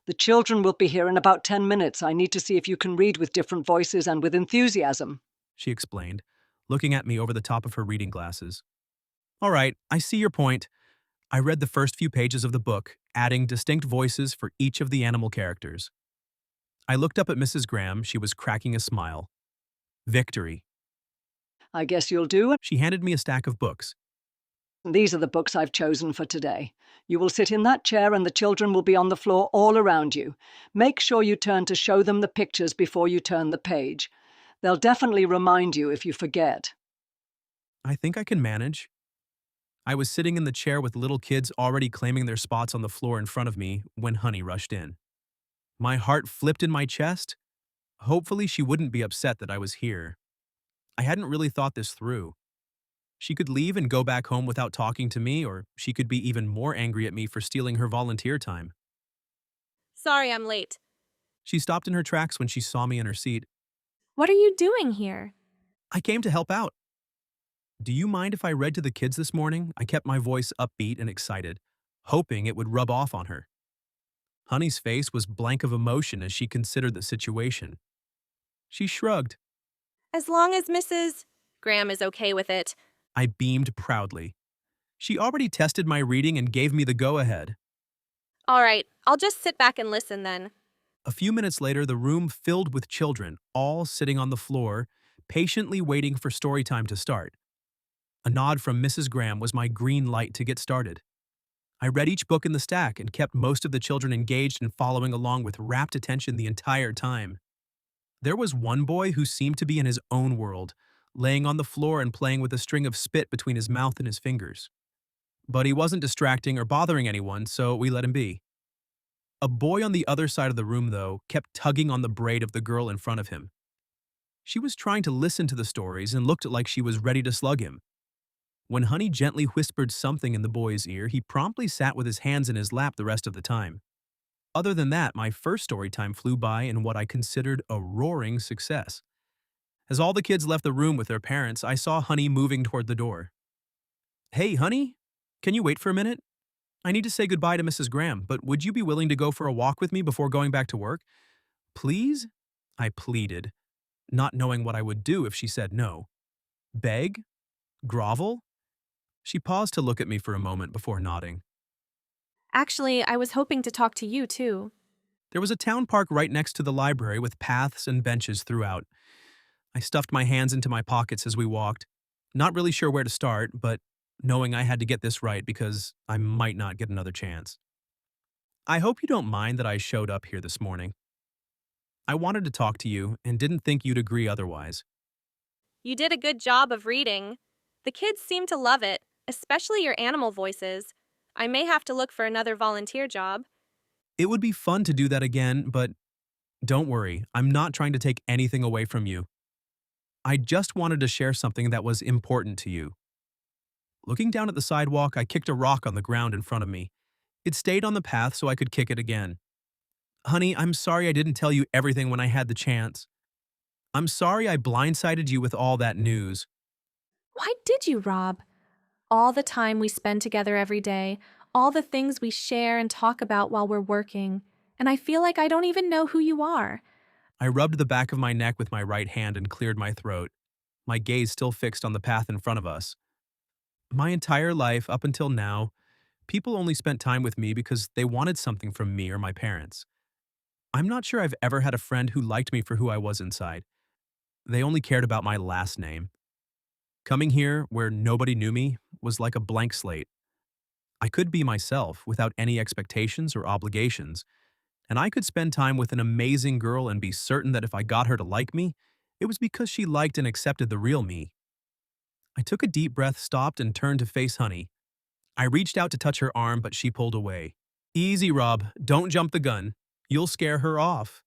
[SPEAKER 8] The children will be here in about 10 minutes. I need to see if you can read with different voices and with enthusiasm,
[SPEAKER 3] she explained, looking at me over the top of her reading glasses. All right, I see your point. I read the first few pages of the book, adding distinct voices for each of the animal characters. I looked up at Mrs. Graham. She was cracking a smile. Victory.
[SPEAKER 8] I guess you'll do it.
[SPEAKER 3] She handed me a stack of books.
[SPEAKER 8] These are the books I've chosen for today. You will sit in that chair and the children will be on the floor all around you. Make sure you turn to show them the pictures before you turn the page. They'll definitely remind you if you forget.
[SPEAKER 3] I think I can manage. I was sitting in the chair with little kids already claiming their spots on the floor in front of me when Honey rushed in. My heart flipped in my chest. Hopefully she wouldn't be upset that I was here. I hadn't really thought this through. She could leave and go back home without talking to me, or she could be even more angry at me for stealing her volunteer time.
[SPEAKER 1] Sorry I'm late.
[SPEAKER 3] She stopped in her tracks when she saw me in her seat.
[SPEAKER 1] What are you doing here?
[SPEAKER 3] I came to help out. Do you mind if I read to the kids this morning? I kept my voice upbeat and excited, hoping it would rub off on her. Honey's face was blank of emotion as she considered the situation. She shrugged.
[SPEAKER 1] As long as Mrs. Graham is okay with it.
[SPEAKER 3] I beamed proudly. She already tested my reading and gave me the go-ahead.
[SPEAKER 1] All right, I'll just sit back and listen then.
[SPEAKER 3] A few minutes later, the room filled with children, all sitting on the floor, patiently waiting for story time to start. A nod from Mrs. Graham was my green light to get started. I read each book in the stack and kept most of the children engaged and following along with rapt attention the entire time. There was one boy who seemed to be in his own world, laying on the floor and playing with a string of spit between his mouth and his fingers. But he wasn't distracting or bothering anyone, so we let him be. A boy on the other side of the room, though, kept tugging on the braid of the girl in front of him. She was trying to listen to the stories and looked like she was ready to slug him. When Honey gently whispered something in the boy's ear, he promptly sat with his hands in his lap the rest of the time. Other than that, my first story time flew by in what I considered a roaring success. As all the kids left the room with their parents, I saw Honey moving toward the door. Hey, Honey, can you wait for a minute? I need to say goodbye to Mrs. Graham, but would you be willing to go for a walk with me before going back to work? Please? I pleaded, not knowing what I would do if she said no. Beg? Grovel? She paused to look at me for a moment before nodding.
[SPEAKER 1] Actually, I was hoping to talk to you too.
[SPEAKER 3] There was a town park right next to the library with paths and benches throughout. I stuffed my hands into my pockets as we walked, not really sure where to start, but knowing I had to get this right because I might not get another chance. I hope you don't mind that I showed up here this morning. I wanted to talk to you and didn't think you'd agree otherwise.
[SPEAKER 1] You did a good job of reading. The kids seem to love it, especially your animal voices. I may have to look for another volunteer job.
[SPEAKER 3] It would be fun to do that again, but don't worry, I'm not trying to take anything away from you. I just wanted to share something that was important to you. Looking down at the sidewalk, I kicked a rock on the ground in front of me. It stayed on the path so I could kick it again. Honey, I'm sorry I didn't tell you everything when I had the chance. I'm sorry I blindsided you with all that news.
[SPEAKER 1] Why did you, Rob? All the time we spend together every day, all the things we share and talk about while we're working, and I feel like I don't even know who you are.
[SPEAKER 3] I rubbed the back of my neck with my right hand and cleared my throat, my gaze still fixed on the path in front of us. My entire life, up until now, people only spent time with me because they wanted something from me or my parents. I'm not sure I've ever had a friend who liked me for who I was inside. They only cared about my last name. Coming here, where nobody knew me, was like a blank slate. I could be myself without any expectations or obligations, and I could spend time with an amazing girl and be certain that if I got her to like me, it was because she liked and accepted the real me. I took a deep breath, stopped, and turned to face Honey. I reached out to touch her arm, but she pulled away. Easy, Rob. Don't jump the gun. You'll scare her off.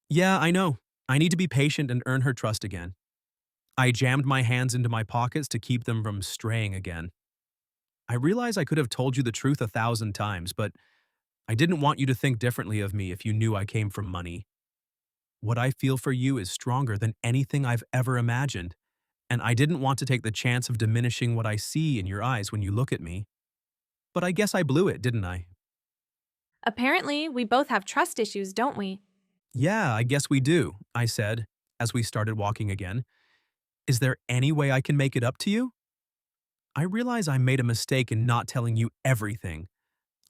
[SPEAKER 3] Yeah, I know. I need to be patient and earn her trust again. I jammed my hands into my pockets to keep them from straying again. I realize I could have told you the truth 1,000 times, but I didn't want you to think differently of me if you knew I came from money. What I feel for you is stronger than anything I've ever imagined, and I didn't want to take the chance of diminishing what I see in your eyes when you look at me. But I guess I blew it, didn't I?
[SPEAKER 1] Apparently, we both have trust issues, don't we?
[SPEAKER 3] Yeah, I guess we do, I said, as we started walking again. Is there any way I can make it up to you? I realize I made a mistake in not telling you everything.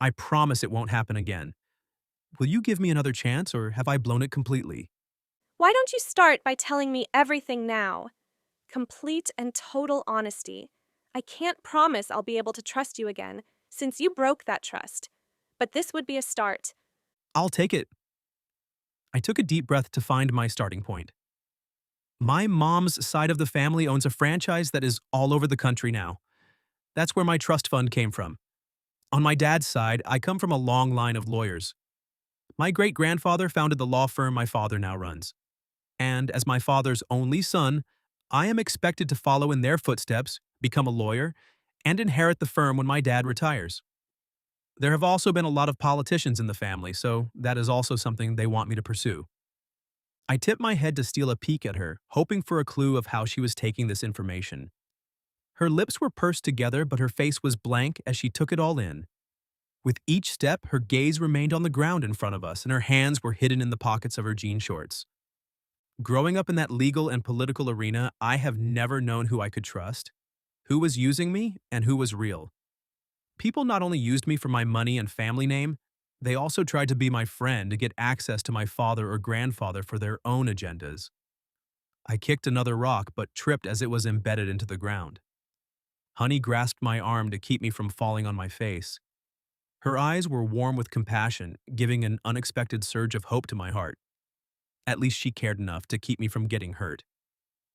[SPEAKER 3] I promise it won't happen again. Will you give me another chance, or have I blown it completely?
[SPEAKER 1] Why don't you start by telling me everything now? Complete and total honesty. I can't promise I'll be able to trust you again, since you broke that trust. But this would be a start.
[SPEAKER 3] I'll take it. I took a deep breath to find my starting point. My mom's side of the family owns a franchise that is all over the country now. That's where my trust fund came from. On my dad's side, I come from a long line of lawyers. My great-grandfather founded the law firm my father now runs. And as my father's only son, I am expected to follow in their footsteps, become a lawyer, and inherit the firm when my dad retires. There have also been a lot of politicians in the family, so that is also something they want me to pursue. I tipped my head to steal a peek at her, hoping for a clue of how she was taking this information. Her lips were pursed together, but her face was blank as she took it all in. With each step, her gaze remained on the ground in front of us, and her hands were hidden in the pockets of her jean shorts. Growing up in that legal and political arena, I have never known who I could trust, who was using me, and who was real. People not only used me for my money and family name, they also tried to be my friend to get access to my father or grandfather for their own agendas. I kicked another rock but tripped as it was embedded into the ground. Honey grasped my arm to keep me from falling on my face. Her eyes were warm with compassion, giving an unexpected surge of hope to my heart. At least she cared enough to keep me from getting hurt.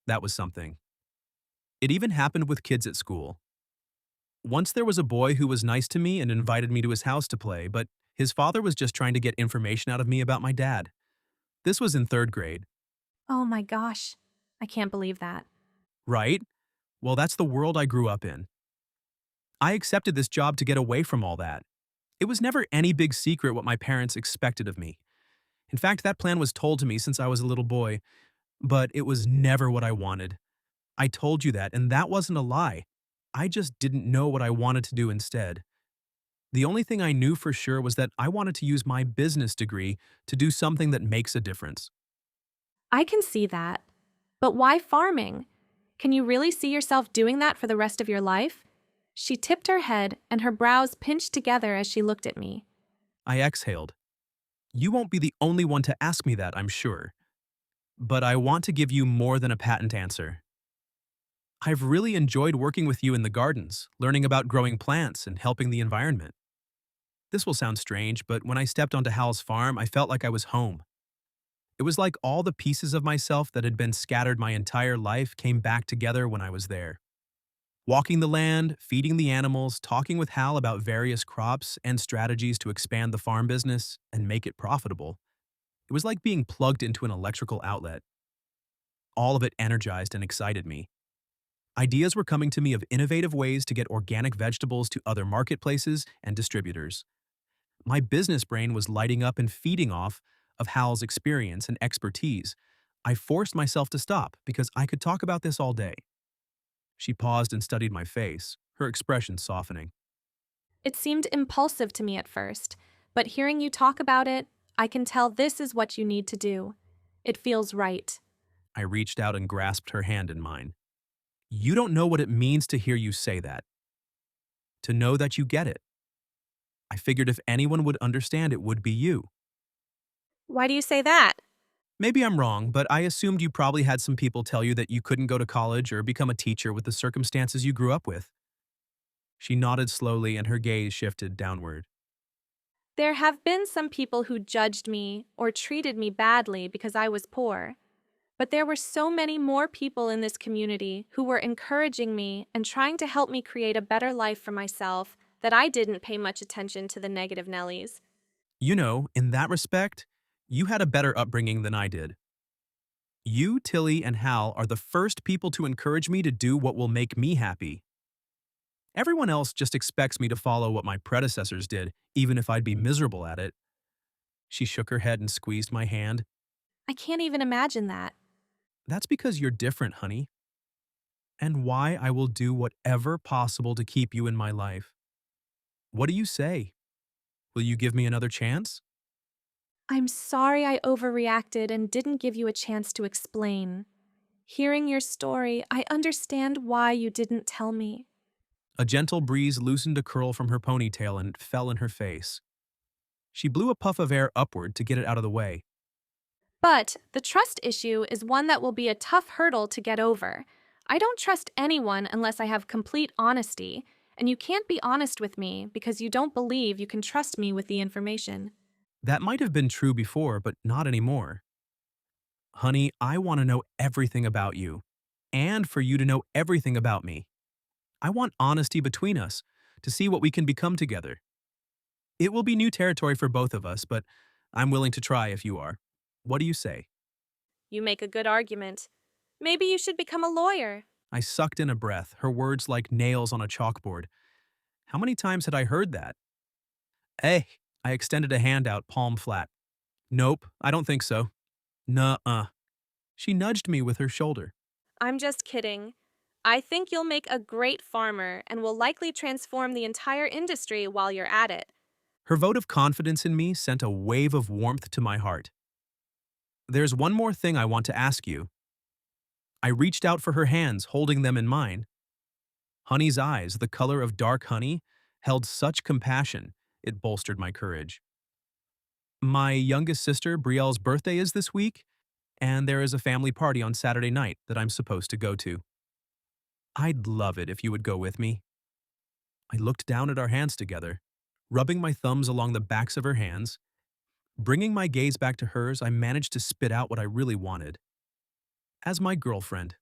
[SPEAKER 3] That was something. It even happened with kids at school. Once there was a boy who was nice to me and invited me to his house to play, but his father was just trying to get information out of me about my dad. This was in 3rd grade.
[SPEAKER 1] Oh my gosh, I can't believe that.
[SPEAKER 3] Right? Well, that's the world I grew up in. I accepted this job to get away from all that. It was never any big secret what my parents expected of me. In fact, that plan was told to me since I was a little boy, but it was never what I wanted. I told you that, and that wasn't a lie. I just didn't know what I wanted to do instead. The only thing I knew for sure was that I wanted to use my business degree to do something that makes a difference.
[SPEAKER 1] I can see that. But why farming? Can you really see yourself doing that for the rest of your life? She tipped her head and her brows pinched together as she looked at me.
[SPEAKER 3] I exhaled. You won't be the only one to ask me that, I'm sure. But I want to give you more than a patent answer. I've really enjoyed working with you in the gardens, learning about growing plants and helping the environment. This will sound strange, but when I stepped onto Hal's farm, I felt like I was home. It was like all the pieces of myself that had been scattered my entire life came back together when I was there. Walking the land, feeding the animals, talking with Hal about various crops and strategies to expand the farm business and make it profitable. It was like being plugged into an electrical outlet. All of it energized and excited me. Ideas were coming to me of innovative ways to get organic vegetables to other marketplaces and distributors. My business brain was lighting up and feeding off of Hal's experience and expertise. I forced myself to stop because I could talk about this all day. She paused and studied my face, her expression softening.
[SPEAKER 1] It seemed impulsive to me at first, but hearing you talk about it, I can tell this is what you need to do. It feels right.
[SPEAKER 3] I reached out and grasped her hand in mine. You don't know what it means to hear you say that. To know that you get it. I figured if anyone would understand, it would be you.
[SPEAKER 1] Why do you say that?
[SPEAKER 3] Maybe I'm wrong, but I assumed you probably had some people tell you that you couldn't go to college or become a teacher with the circumstances you grew up with. She nodded slowly and her gaze shifted downward.
[SPEAKER 1] There have been some people who judged me or treated me badly because I was poor. But there were so many more people in this community who were encouraging me and trying to help me create a better life for myself that I didn't pay much attention to the negative Nellies.
[SPEAKER 3] You know, in that respect, you had a better upbringing than I did. You, Tilly, and Hal are the first people to encourage me to do what will make me happy. Everyone else just expects me to follow what my predecessors did, even if I'd be miserable at it. She shook her head and squeezed my hand.
[SPEAKER 1] I can't even imagine that.
[SPEAKER 3] That's because you're different, honey. And why I will do whatever possible to keep you in my life. What do you say? Will you give me another chance?
[SPEAKER 1] I'm sorry I overreacted and didn't give you a chance to explain. Hearing your story, I understand why you didn't tell me.
[SPEAKER 3] A gentle breeze loosened a curl from her ponytail and fell in her face. She blew a puff of air upward to get it out of the way.
[SPEAKER 1] But the trust issue is one that will be a tough hurdle to get over. I don't trust anyone unless I have complete honesty, and you can't be honest with me because you don't believe you can trust me with the information.
[SPEAKER 3] That might have been true before, but not anymore. Honey, I want to know everything about you, and for you to know everything about me. I want honesty between us, to see what we can become together. It will be new territory for both of us, but I'm willing to try if you are. What do you say?
[SPEAKER 1] You make a good argument. Maybe you should become a lawyer.
[SPEAKER 3] I sucked in a breath, her words like nails on a chalkboard. How many times had I heard that? Hey, I extended a hand out, palm flat. Nope, I don't think so. Nuh-uh. She nudged me with her shoulder.
[SPEAKER 1] I'm just kidding. I think you'll make a great farmer and will likely transform the entire industry while you're at it.
[SPEAKER 3] Her vote of confidence in me sent a wave of warmth to my heart. There's one more thing I want to ask you. I reached out for her hands, holding them in mine. Honey's eyes, the color of dark honey, held such compassion, it bolstered my courage. My youngest sister, Brielle's birthday is this week, and there is a family party on Saturday night that I'm supposed to go to. I'd love it if you would go with me. I looked down at our hands together, rubbing my thumbs along the backs of her hands. Bringing my gaze back to hers, I managed to spit out what I really wanted. As my girlfriend.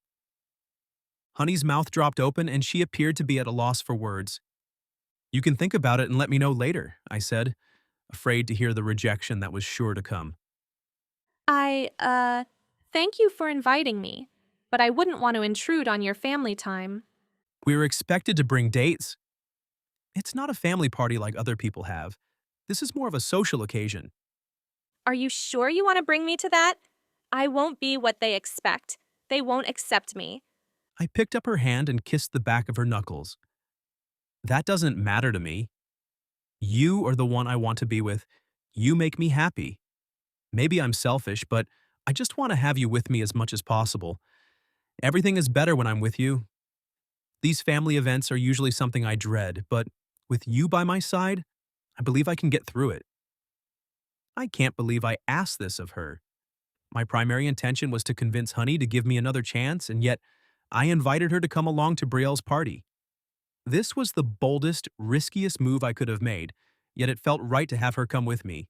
[SPEAKER 3] Honey's mouth dropped open and she appeared to be at a loss for words. You can think about it and let me know later, I said, afraid to hear the rejection that was sure to come.
[SPEAKER 1] Thank you for inviting me, but I wouldn't want to intrude on your family time.
[SPEAKER 3] We were expected to bring dates. It's not a family party like other people have. This is more of a social occasion.
[SPEAKER 1] Are you sure you want to bring me to that? I won't be what they expect. They won't accept me.
[SPEAKER 3] I picked up her hand and kissed the back of her knuckles. That doesn't matter to me. You are the one I want to be with. You make me happy. Maybe I'm selfish, but I just want to have you with me as much as possible. Everything is better when I'm with you. These family events are usually something I dread, but with you by my side, I believe I can get through it. I can't believe I asked this of her. My primary intention was to convince Honey to give me another chance, and yet I invited her to come along to Brielle's party. This was the boldest, riskiest move I could have made, yet it felt right to have her come with me.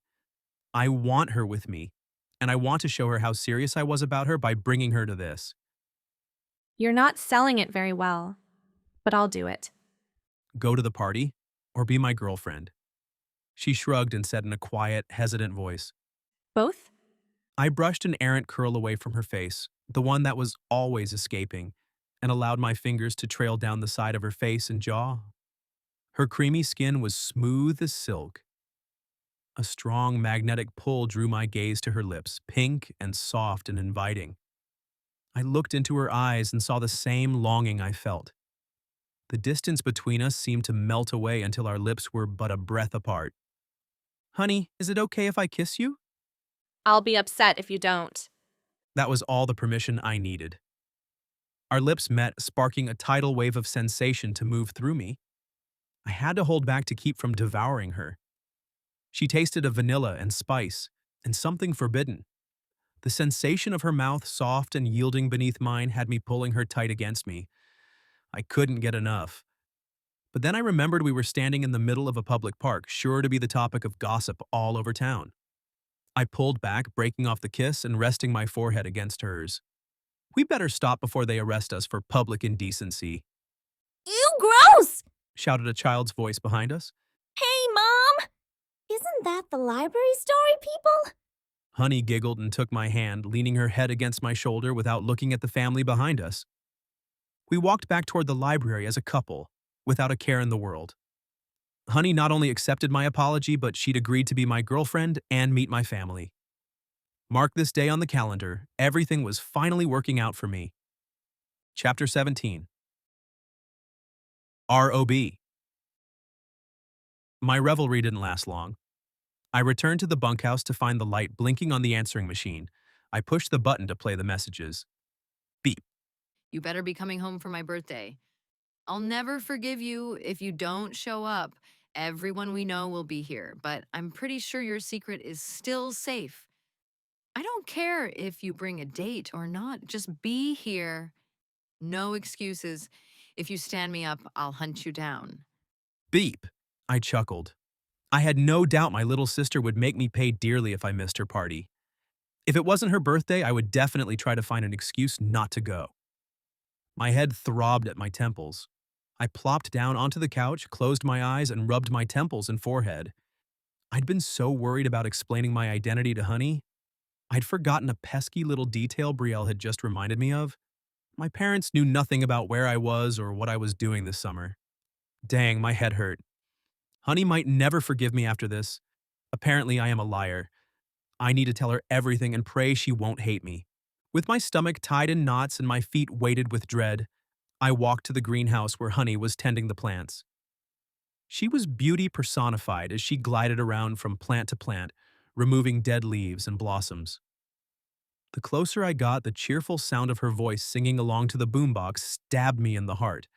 [SPEAKER 3] I want her with me, and I want to show her how serious I was about her by bringing her to this.
[SPEAKER 1] You're not selling it very well, but I'll do it.
[SPEAKER 3] Go to the party, or be my girlfriend? She shrugged and said in a quiet, hesitant voice.
[SPEAKER 1] Both?
[SPEAKER 3] I brushed an errant curl away from her face, the one that was always escaping, and allowed my fingers to trail down the side of her face and jaw. Her creamy skin was smooth as silk. A strong magnetic pull drew my gaze to her lips, pink and soft and inviting. I looked into her eyes and saw the same longing I felt. The distance between us seemed to melt away until our lips were but a breath apart. Honey, is it okay if I kiss you?
[SPEAKER 1] I'll be upset if you don't.
[SPEAKER 3] That was all the permission I needed. Our lips met, sparking a tidal wave of sensation to move through me. I had to hold back to keep from devouring her. She tasted of vanilla and spice, and something forbidden. The sensation of her mouth, soft and yielding beneath mine, had me pulling her tight against me. I couldn't get enough. But then I remembered we were standing in the middle of a public park, sure to be the topic of gossip all over town. I pulled back, breaking off the kiss and resting my forehead against hers. We better stop before they arrest us for public indecency.
[SPEAKER 9] Ew, gross!
[SPEAKER 3] Shouted a child's voice behind us.
[SPEAKER 9] Hey, Mom! Isn't that the library story, people?
[SPEAKER 3] Honey giggled and took my hand, leaning her head against my shoulder without looking at the family behind us. We walked back toward the library as a couple, without a care in the world. Honey not only accepted my apology, but she'd agreed to be my girlfriend and meet my family. Mark this day on the calendar. Everything was finally working out for me. Chapter 17. R.O.B. My revelry didn't last long. I returned to the bunkhouse to find the light blinking on the answering machine. I pushed the button to play the messages. Beep.
[SPEAKER 6] You better be coming home for my birthday. I'll never forgive you if you don't show up. Everyone we know will be here, but I'm pretty sure your secret is still safe. I don't care if you bring a date or not. Just be here. No excuses. If you stand me up, I'll hunt you down.
[SPEAKER 3] Beep! I chuckled. I had no doubt my little sister would make me pay dearly if I missed her party. If it wasn't her birthday, I would definitely try to find an excuse not to go. My head throbbed at my temples. I plopped down onto the couch, closed my eyes, and rubbed my temples and forehead. I'd been so worried about explaining my identity to Honey. I'd forgotten a pesky little detail Brielle had just reminded me of. My parents knew nothing about where I was or what I was doing this summer. Dang, my head hurt. Honey might never forgive me after this. Apparently, I am a liar. I need to tell her everything and pray she won't hate me. With my stomach tied in knots and my feet weighted with dread, I walked to the greenhouse where Honey was tending the plants. She was beauty personified as she glided around from plant to plant, removing dead leaves and blossoms. The closer I got, the cheerful sound of her voice singing along to the boombox stabbed me in the heart.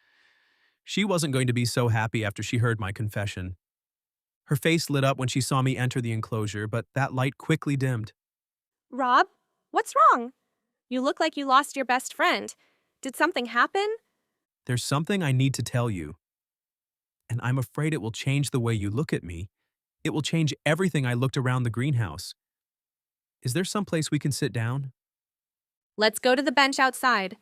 [SPEAKER 3] She wasn't going to be so happy after she heard my confession. Her face lit up when she saw me enter the enclosure, but that light quickly dimmed.
[SPEAKER 1] Rob, what's wrong? You look like you lost your best friend. Did something happen?
[SPEAKER 3] There's something I need to tell you. And I'm afraid it will change the way you look at me. It will change everything I looked around the greenhouse. Is there some place we can sit down?
[SPEAKER 1] Let's go to the bench outside.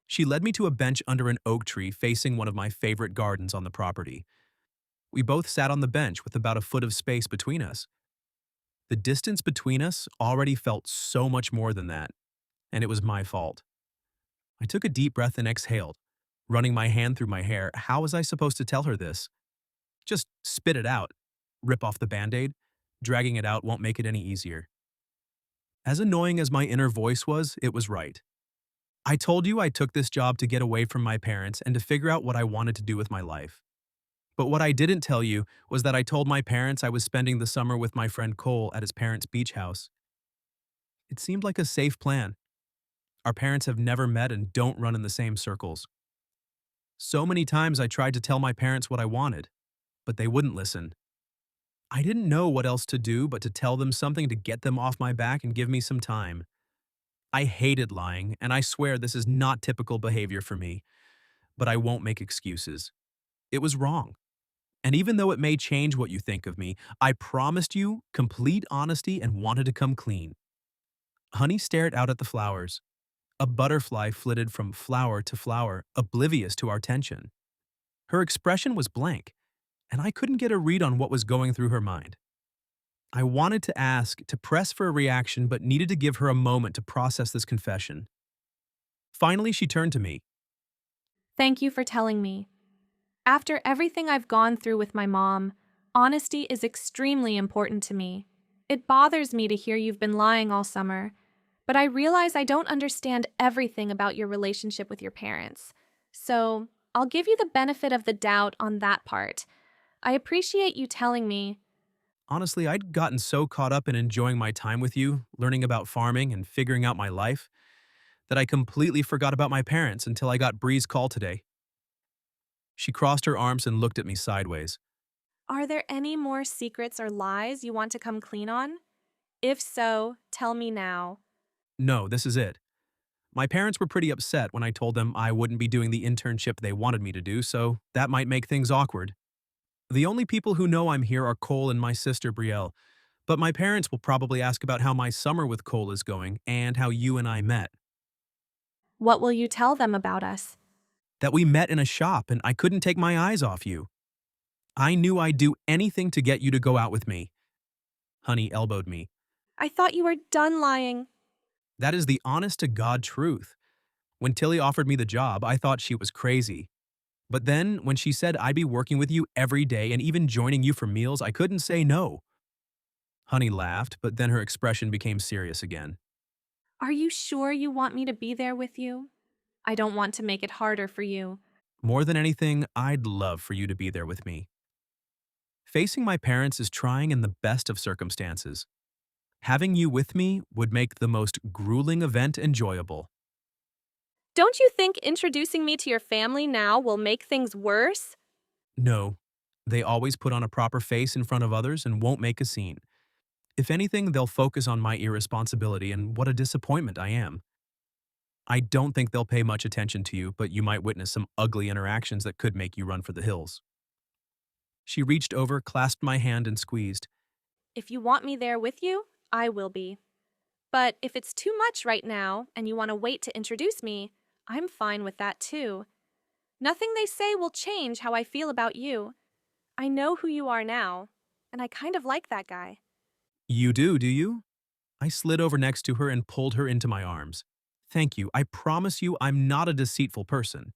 [SPEAKER 3] She led me to a bench under an oak tree facing one of my favorite gardens on the property. We both sat on the bench with about a foot of space between us. The distance between us already felt so much more than that, and it was my fault. I took a deep breath and exhaled, running my hand through my hair. How was I supposed to tell her this? Just spit it out. Rip off the Band-Aid? Dragging it out won't make it any easier. As annoying as my inner voice was, it was right. I told you I took this job to get away from my parents and to figure out what I wanted to do with my life. But what I didn't tell you was that I told my parents I was spending the summer with my friend Cole at his parents' beach house. It seemed like a safe plan. Our parents have never met and don't run in the same circles. So many times I tried to tell my parents what I wanted, but they wouldn't listen. I didn't know what else to do but to tell them something to get them off my back and give me some time. I hated lying, and I swear this is not typical behavior for me, but I won't make excuses. It was wrong. And even though it may change what you think of me, I promised you complete honesty and wanted to come clean. Honey stared out at the flowers. A butterfly flitted from flower to flower, oblivious to our tension. Her expression was blank, and I couldn't get a read on what was going through her mind. I wanted to ask, to press for a reaction, but needed to give her a moment to process this confession. Finally, she turned to me.
[SPEAKER 1] Thank you for telling me. After everything I've gone through with my mom, honesty is extremely important to me. It bothers me to hear you've been lying all summer, but I realize I don't understand everything about your relationship with your parents. So, I'll give you the benefit of the doubt on that part. I appreciate you telling me.
[SPEAKER 3] Honestly, I'd gotten so caught up in enjoying my time with you, learning about farming and figuring out my life, that I completely forgot about my parents until I got Bree's call today. She crossed her arms and looked at me sideways.
[SPEAKER 1] Are there any more secrets or lies you want to come clean on? If so, tell me now.
[SPEAKER 3] No, this is it. My parents were pretty upset when I told them I wouldn't be doing the internship they wanted me to do, so that might make things awkward. The only people who know I'm here are Cole and my sister Brielle, but my parents will probably ask about how my summer with Cole is going and how you and I met.
[SPEAKER 1] What will you tell them about us?
[SPEAKER 3] That we met in a shop and I couldn't take my eyes off you. I knew I'd do anything to get you to go out with me. Honey elbowed me.
[SPEAKER 1] I thought you were done lying.
[SPEAKER 3] That is the honest-to-God truth. When Tilly offered me the job, I thought she was crazy. But then, when she said I'd be working with you every day and even joining you for meals, I couldn't say no. Honey laughed, but then her expression became serious again.
[SPEAKER 1] Are you sure you want me to be there with you? I don't want to make it harder for you.
[SPEAKER 3] More than anything, I'd love for you to be there with me. Facing my parents is trying in the best of circumstances. Having you with me would make the most grueling event enjoyable.
[SPEAKER 1] Don't you think introducing me to your family now will make things worse?
[SPEAKER 3] No, they always put on a proper face in front of others and won't make a scene. If anything, they'll focus on my irresponsibility and what a disappointment I am. I don't think they'll pay much attention to you, but you might witness some ugly interactions that could make you run for the hills. She reached over, clasped my hand, and squeezed.
[SPEAKER 1] If you want me there with you, I will be. But if it's too much right now and you want to wait to introduce me, I'm fine with that too. Nothing they say will change how I feel about you. I know who you are now, and I kind of like that guy.
[SPEAKER 3] You do you? I slid over next to her and pulled her into my arms. Thank you. I promise you I'm not a deceitful person.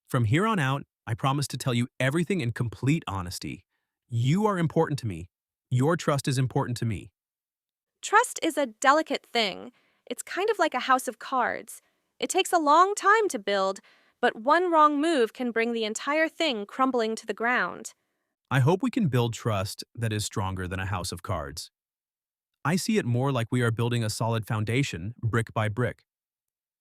[SPEAKER 3] From here on out, I promise to tell you everything in complete honesty. You are important to me. Your trust is important to me.
[SPEAKER 1] Trust is a delicate thing. It's kind of like a house of cards. It takes a long time to build, but one wrong move can bring the entire thing crumbling to the ground.
[SPEAKER 3] I hope we can build trust that is stronger than a house of cards. I see it more like we are building a solid foundation, brick by brick.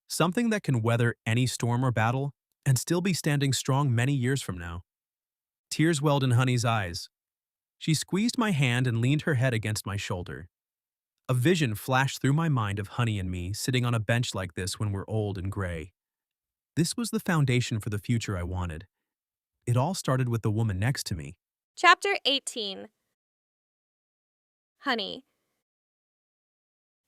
[SPEAKER 3] Something that can weather any storm or battle and still be standing strong many years from now. Tears welled in Honey's eyes. She squeezed my hand and leaned her head against my shoulder. A vision flashed through my mind of Honey and me sitting on a bench like this when we're old and gray. This was the foundation for the future I wanted. It all started with the woman next to me.
[SPEAKER 1] Chapter 18. Honey.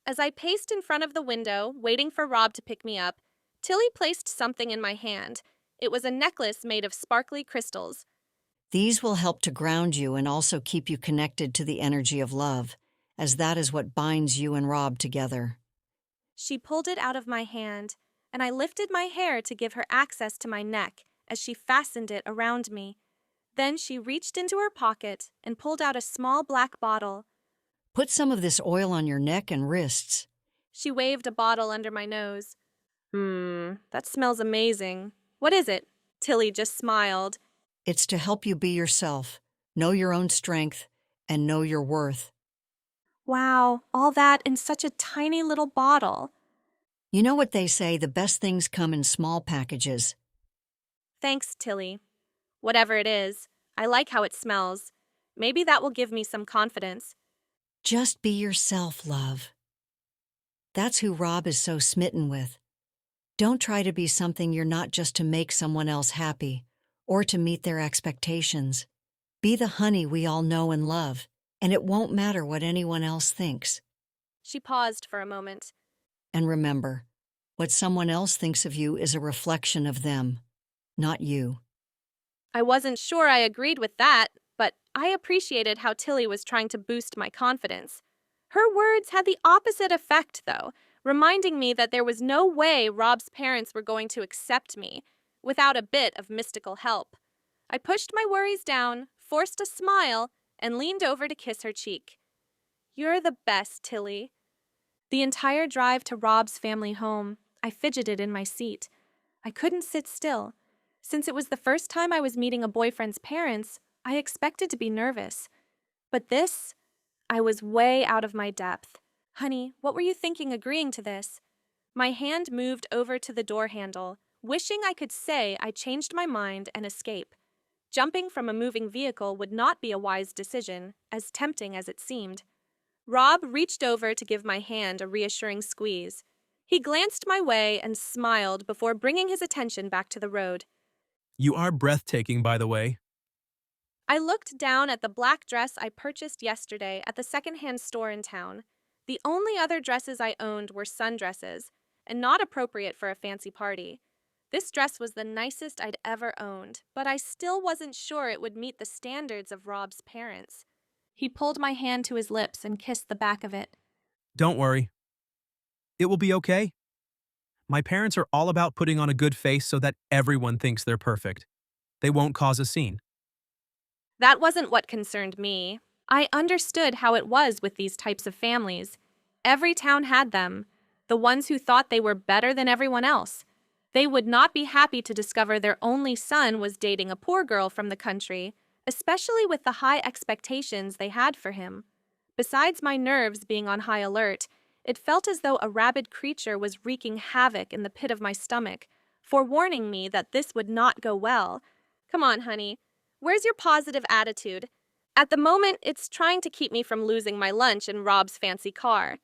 [SPEAKER 1] As I paced in front of the window, waiting for Rob to pick me up, Tilly placed something in my hand. It was a necklace made of sparkly crystals.
[SPEAKER 2] These will help to ground you and also keep you connected to the energy of love, as that is what binds you and Rob together.
[SPEAKER 1] She pulled it out of my hand, and I lifted my hair to give her access to my neck as she fastened it around me. Then she reached into her pocket and pulled out a small black bottle.
[SPEAKER 2] Put some of this oil on your neck and wrists.
[SPEAKER 1] She waved a bottle under my nose. That smells amazing. What is it? Tilly just smiled.
[SPEAKER 2] It's to help you be yourself, know your own strength, and know your worth.
[SPEAKER 1] Wow, all that in such a tiny little bottle.
[SPEAKER 2] You know what they say, the best things come in small packages.
[SPEAKER 1] Thanks, Tilly. Whatever it is, I like how it smells. Maybe that will give me some confidence.
[SPEAKER 2] Just be yourself, love. That's who Rob is so smitten with. Don't try to be something you're not just to make someone else happy or to meet their expectations. Be the Honey we all know and love, and it won't matter what anyone else thinks.
[SPEAKER 1] She paused for a moment.
[SPEAKER 2] And remember, what someone else thinks of you is a reflection of them, not you.
[SPEAKER 1] I wasn't sure I agreed with that, but I appreciated how Tilly was trying to boost my confidence. Her words had the opposite effect, though, reminding me that there was no way Rob's parents were going to accept me without a bit of mystical help. I pushed my worries down, forced a smile, and leaned over to kiss her cheek. You're the best, Tilly. The entire drive to Rob's family home, I fidgeted in my seat. I couldn't sit still. Since it was the first time I was meeting a boyfriend's parents, I expected to be nervous. But this, I was way out of my depth. Honey, what were you thinking agreeing to this? My hand moved over to the door handle, wishing I could say I changed my mind and escape. Jumping from a moving vehicle would not be a wise decision, as tempting as it seemed. Rob reached over to give my hand a reassuring squeeze. He glanced my way and smiled before bringing his attention back to the road.
[SPEAKER 3] You are breathtaking, by the way.
[SPEAKER 1] I looked down at the black dress I purchased yesterday at the secondhand store in town. The only other dresses I owned were sundresses, and not appropriate for a fancy party. This dress was the nicest I'd ever owned, but I still wasn't sure it would meet the standards of Rob's parents. He pulled my hand to his lips and kissed the back of it.
[SPEAKER 3] Don't worry. It will be okay. My parents are all about putting on a good face so that everyone thinks they're perfect. They won't cause a scene.
[SPEAKER 1] That wasn't what concerned me. I understood how it was with these types of families. Every town had them, the ones who thought they were better than everyone else. They would not be happy to discover their only son was dating a poor girl from the country, especially with the high expectations they had for him. Besides my nerves being on high alert, it felt as though a rabid creature was wreaking havoc in the pit of my stomach, forewarning me that this would not go well. Come on, honey. Where's your positive attitude? At the moment, it's trying to keep me from losing my lunch in Rob's fancy car.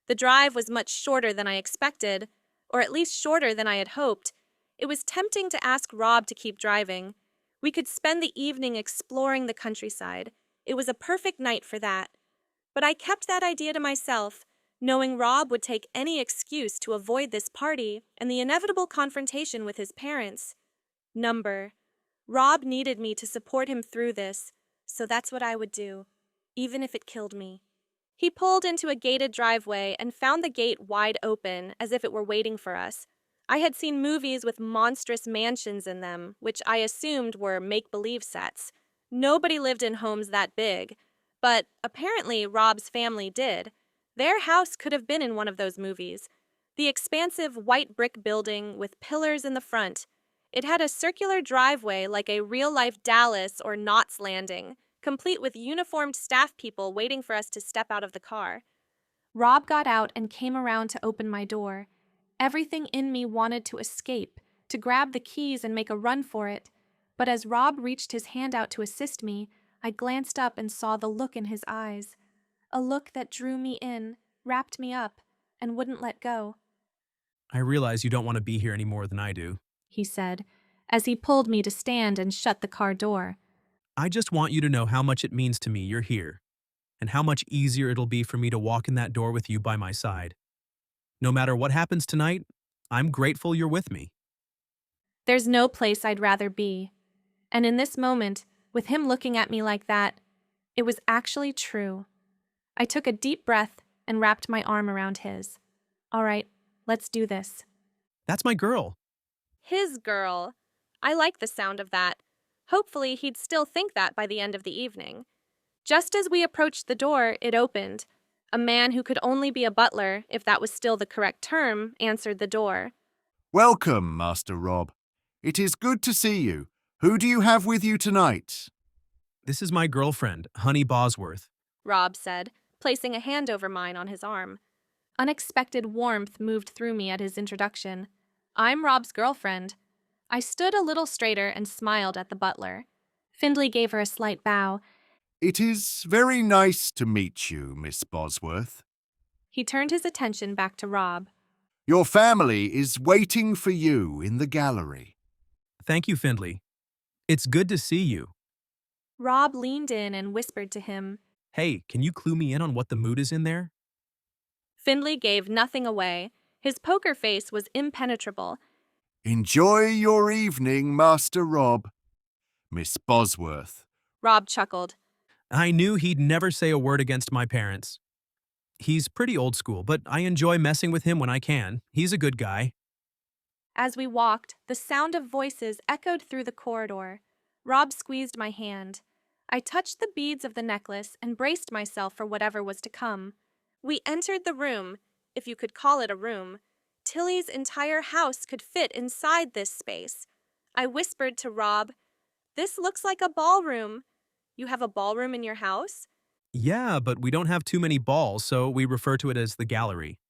[SPEAKER 1] The drive was much shorter than I expected, or at least shorter than I had hoped. It was tempting to ask Rob to keep driving. We could spend the evening exploring the countryside. It was a perfect night for that. But I kept that idea to myself, knowing Rob would take any excuse to avoid this party and the inevitable confrontation with his parents. Rob needed me to support him through this, so that's what I would do, even if it killed me. He pulled into a gated driveway and found the gate wide open, as if it were waiting for us. I had seen movies with monstrous mansions in them, which I assumed were make-believe sets. Nobody lived in homes that big, but apparently Rob's family did. Their house could have been in one of those movies. The expansive white brick building with pillars in the front. It had a circular driveway like a real-life Dallas or Knots Landing, complete with uniformed staff people waiting for us to step out of the car. Rob got out and came around to open my door. Everything in me wanted to escape, to grab the keys and make a run for it. But as Rob reached his hand out to assist me, I glanced up and saw the look in his eyes. A look that drew me in, wrapped me up, and wouldn't let go.
[SPEAKER 3] I realize you don't want to be here any more than I do,
[SPEAKER 1] he said, as he pulled me to stand and shut the car door.
[SPEAKER 3] I just want you to know how much it means to me you're here, and how much easier it'll be for me to walk in that door with you by my side. No matter what happens tonight, I'm grateful you're with me.
[SPEAKER 1] There's no place I'd rather be. And in this moment, with him looking at me like that, it was actually true. I took a deep breath and wrapped my arm around his. All right, let's do this.
[SPEAKER 3] That's my girl.
[SPEAKER 1] His girl. I like the sound of that. Hopefully, he'd still think that by the end of the evening. Just as we approached the door, it opened. A man who could only be a butler, if that was still the correct term, answered the door.
[SPEAKER 10] Welcome, Master Rob. It is good to see you. Who do you have with you tonight?
[SPEAKER 3] This is my girlfriend, Honey Bosworth,
[SPEAKER 1] Rob said, placing a hand over mine on his arm. Unexpected warmth moved through me at his introduction. I'm Rob's girlfriend. I stood a little straighter and smiled at the butler. Findlay gave her a slight bow.
[SPEAKER 10] It is very nice to meet you, Miss Bosworth.
[SPEAKER 1] He turned his attention back to Rob.
[SPEAKER 10] Your family is waiting for you in the gallery.
[SPEAKER 3] Thank you, Findlay. It's good to see you.
[SPEAKER 1] Rob leaned in and whispered to him.
[SPEAKER 3] Hey, can you clue me in on what the mood is in there?
[SPEAKER 1] Findlay gave nothing away. His poker face was impenetrable.
[SPEAKER 10] Enjoy your evening, Master Rob. Miss Bosworth.
[SPEAKER 1] Rob chuckled.
[SPEAKER 3] I knew he'd never say a word against my parents. He's pretty old school, but I enjoy messing with him when I can. He's a good guy.
[SPEAKER 1] As we walked, the sound of voices echoed through the corridor. Rob squeezed my hand. I touched the beads of the necklace and braced myself for whatever was to come. We entered the room, if you could call it a room. Tilly's entire house could fit inside this space. I whispered to Rob, "This looks like a ballroom. You have a ballroom in your house?"
[SPEAKER 3] Yeah, but we don't have too many balls, so we refer to it as the gallery.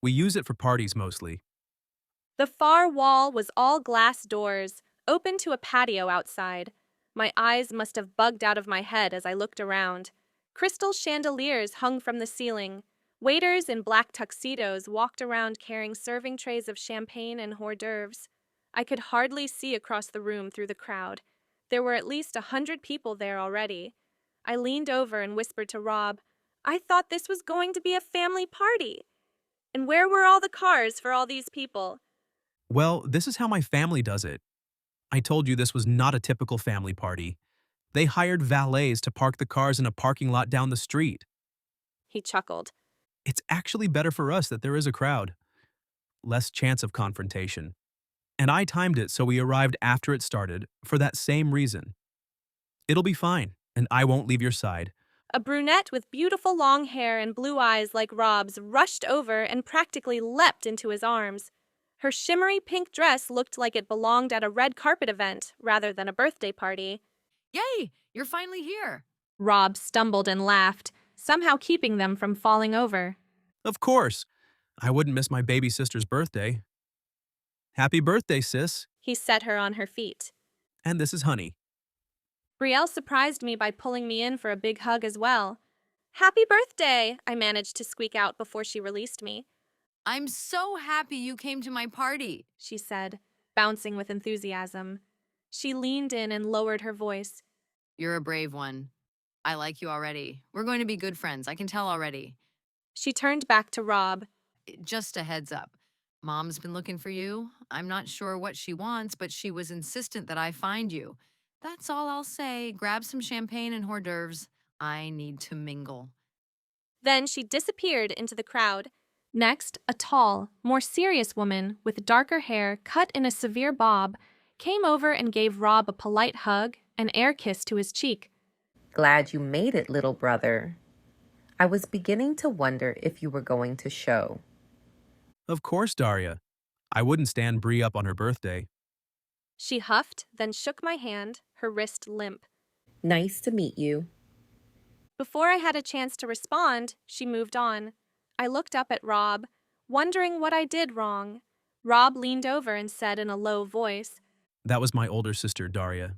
[SPEAKER 3] We use it for parties mostly.
[SPEAKER 1] The far wall was all glass doors, open to a patio outside. My eyes must have bugged out of my head as I looked around. Crystal chandeliers hung from the ceiling. Waiters in black tuxedos walked around carrying serving trays of champagne and hors d'oeuvres. I could hardly see across the room through the crowd. There were at least 100 people there already. I leaned over and whispered to Rob, "I thought this was going to be a family party. And where were all the cars for all these people?"
[SPEAKER 3] Well, this is how my family does it. I told you this was not a typical family party. They hired valets to park the cars in a parking lot down the street.
[SPEAKER 1] He chuckled.
[SPEAKER 3] It's actually better for us that there is a crowd. Less chance of confrontation. And I timed it so we arrived after it started for that same reason. It'll be fine, and I won't leave your side.
[SPEAKER 1] A brunette with beautiful long hair and blue eyes like Rob's rushed over and practically leapt into his arms. Her shimmery pink dress looked like it belonged at a red carpet event rather than a birthday party.
[SPEAKER 6] Yay, you're finally here.
[SPEAKER 1] Rob stumbled and laughed, somehow keeping them from falling over.
[SPEAKER 3] Of course. I wouldn't miss my baby sister's birthday. Happy birthday, sis.
[SPEAKER 1] He set her on her feet.
[SPEAKER 3] And this is Honey.
[SPEAKER 1] Brielle surprised me by pulling me in for a big hug as well. Happy birthday, I managed to squeak out before she released me.
[SPEAKER 6] I'm so happy you came to my party,
[SPEAKER 1] she said, bouncing with enthusiasm. She leaned in and lowered her voice.
[SPEAKER 6] You're a brave one. I like you already. We're going to be good friends. I can tell already.
[SPEAKER 1] She turned back to Rob.
[SPEAKER 6] Just a heads up. Mom's been looking for you. I'm not sure what she wants, but she was insistent that I find you. That's all I'll say. Grab some champagne and hors d'oeuvres. I need to mingle.
[SPEAKER 1] Then she disappeared into the crowd. Next, a tall, more serious woman with darker hair cut in a severe bob came over and gave Rob a polite hug and air kiss to his cheek.
[SPEAKER 11] Glad you made it, little brother. I was beginning to wonder if you were going to show.
[SPEAKER 3] Of course, Daria. I wouldn't stand Bree up on her birthday.
[SPEAKER 1] She huffed, then shook my hand, her wrist limp.
[SPEAKER 11] Nice to meet you.
[SPEAKER 1] Before I had a chance to respond, she moved on. I looked up at Rob, wondering what I did wrong. Rob leaned over and said in a low voice,
[SPEAKER 3] That was my older sister, Daria.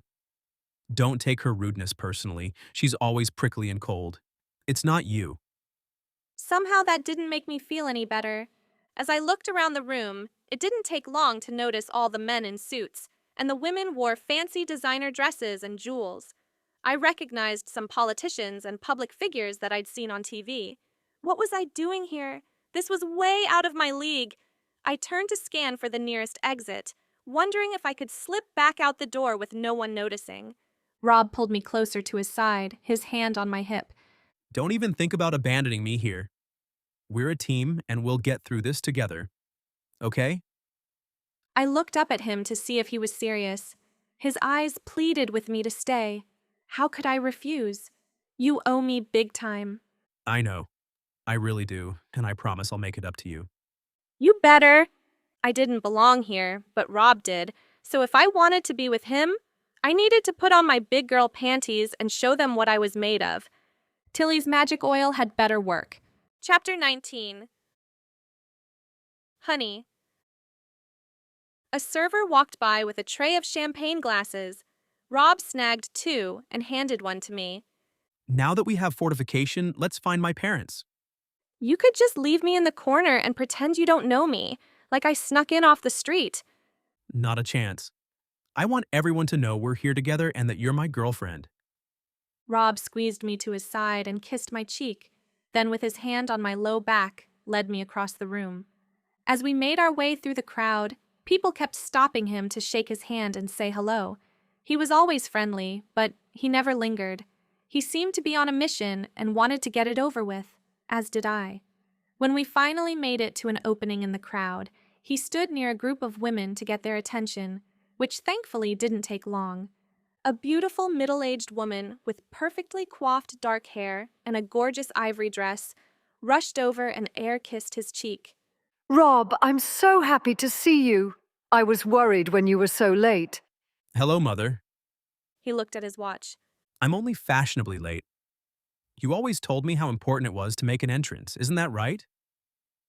[SPEAKER 3] Don't take her rudeness personally. She's always prickly and cold. It's not you.
[SPEAKER 1] Somehow that didn't make me feel any better. As I looked around the room, it didn't take long to notice all the men in suits, and the women wore fancy designer dresses and jewels. I recognized some politicians and public figures that I'd seen on TV. What was I doing here? This was way out of my league. I turned to scan for the nearest exit, wondering if I could slip back out the door with no one noticing. Rob pulled me closer to his side, his hand on my hip.
[SPEAKER 3] Don't even think about abandoning me here. We're a team, and we'll get through this together. Okay?
[SPEAKER 1] I looked up at him to see if he was serious. His eyes pleaded with me to stay. How could I refuse? You owe me big time.
[SPEAKER 3] I know. I really do, and I promise I'll make it up to you.
[SPEAKER 1] You better. I didn't belong here, but Rob did, so if I wanted to be with him, I needed to put on my big girl panties and show them what I was made of. Tilly's magic oil had better work. Chapter 19. Honey. A server walked by with a tray of champagne glasses. Rob snagged 2 and handed one to me.
[SPEAKER 3] Now that we have fortification, let's find my parents.
[SPEAKER 1] You could just leave me in the corner and pretend you don't know me, like I snuck in off the street.
[SPEAKER 3] Not a chance. I want everyone to know we're here together and that you're my girlfriend.
[SPEAKER 1] Rob squeezed me to his side and kissed my cheek, then with his hand on my low back, led me across the room. As we made our way through the crowd, people kept stopping him to shake his hand and say hello. He was always friendly, but he never lingered. He seemed to be on a mission and wanted to get it over with, as did I. When we finally made it to an opening in the crowd, he stood near a group of women to get their attention, which thankfully didn't take long. A beautiful middle-aged woman with perfectly coiffed dark hair and a gorgeous ivory dress rushed over and air-kissed his cheek.
[SPEAKER 8] Rob, I'm so happy to see you. I was worried when you were so late.
[SPEAKER 3] Hello, Mother.
[SPEAKER 1] He looked at his watch.
[SPEAKER 3] I'm only fashionably late. You always told me how important it was to make an entrance, isn't that right?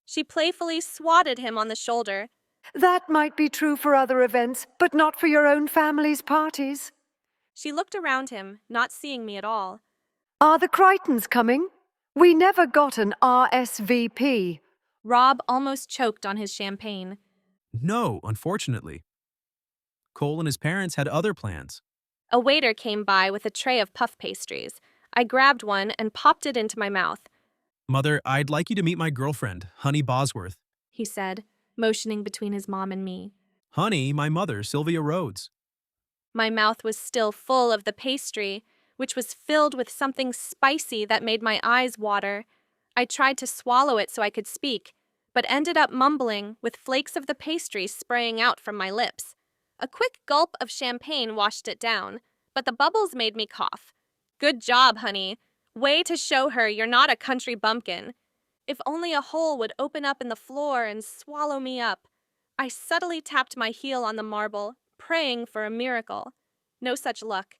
[SPEAKER 1] She playfully swatted him on the shoulder.
[SPEAKER 8] That might be true for other events, but not for your own family's parties.
[SPEAKER 1] She looked around him, not seeing me at all.
[SPEAKER 8] Are the Crichtons coming? We never got an RSVP.
[SPEAKER 1] Rob almost choked on his champagne.
[SPEAKER 3] No, unfortunately. Cole and his parents had other plans.
[SPEAKER 1] A waiter came by with a tray of puff pastries. I grabbed one and popped it into my mouth.
[SPEAKER 3] Mother, I'd like you to meet my girlfriend, Honey Bosworth.
[SPEAKER 1] He said, motioning between his mom and me.
[SPEAKER 3] Honey, my mother, Sylvia Rhodes.
[SPEAKER 1] My mouth was still full of the pastry, which was filled with something spicy that made my eyes water. I tried to swallow it so I could speak, but ended up mumbling with flakes of the pastry spraying out from my lips. A quick gulp of champagne washed it down, but the bubbles made me cough. Good job, honey. Way to show her you're not a country bumpkin. If only a hole would open up in the floor and swallow me up. I subtly tapped my heel on the marble, praying for a miracle. No such luck.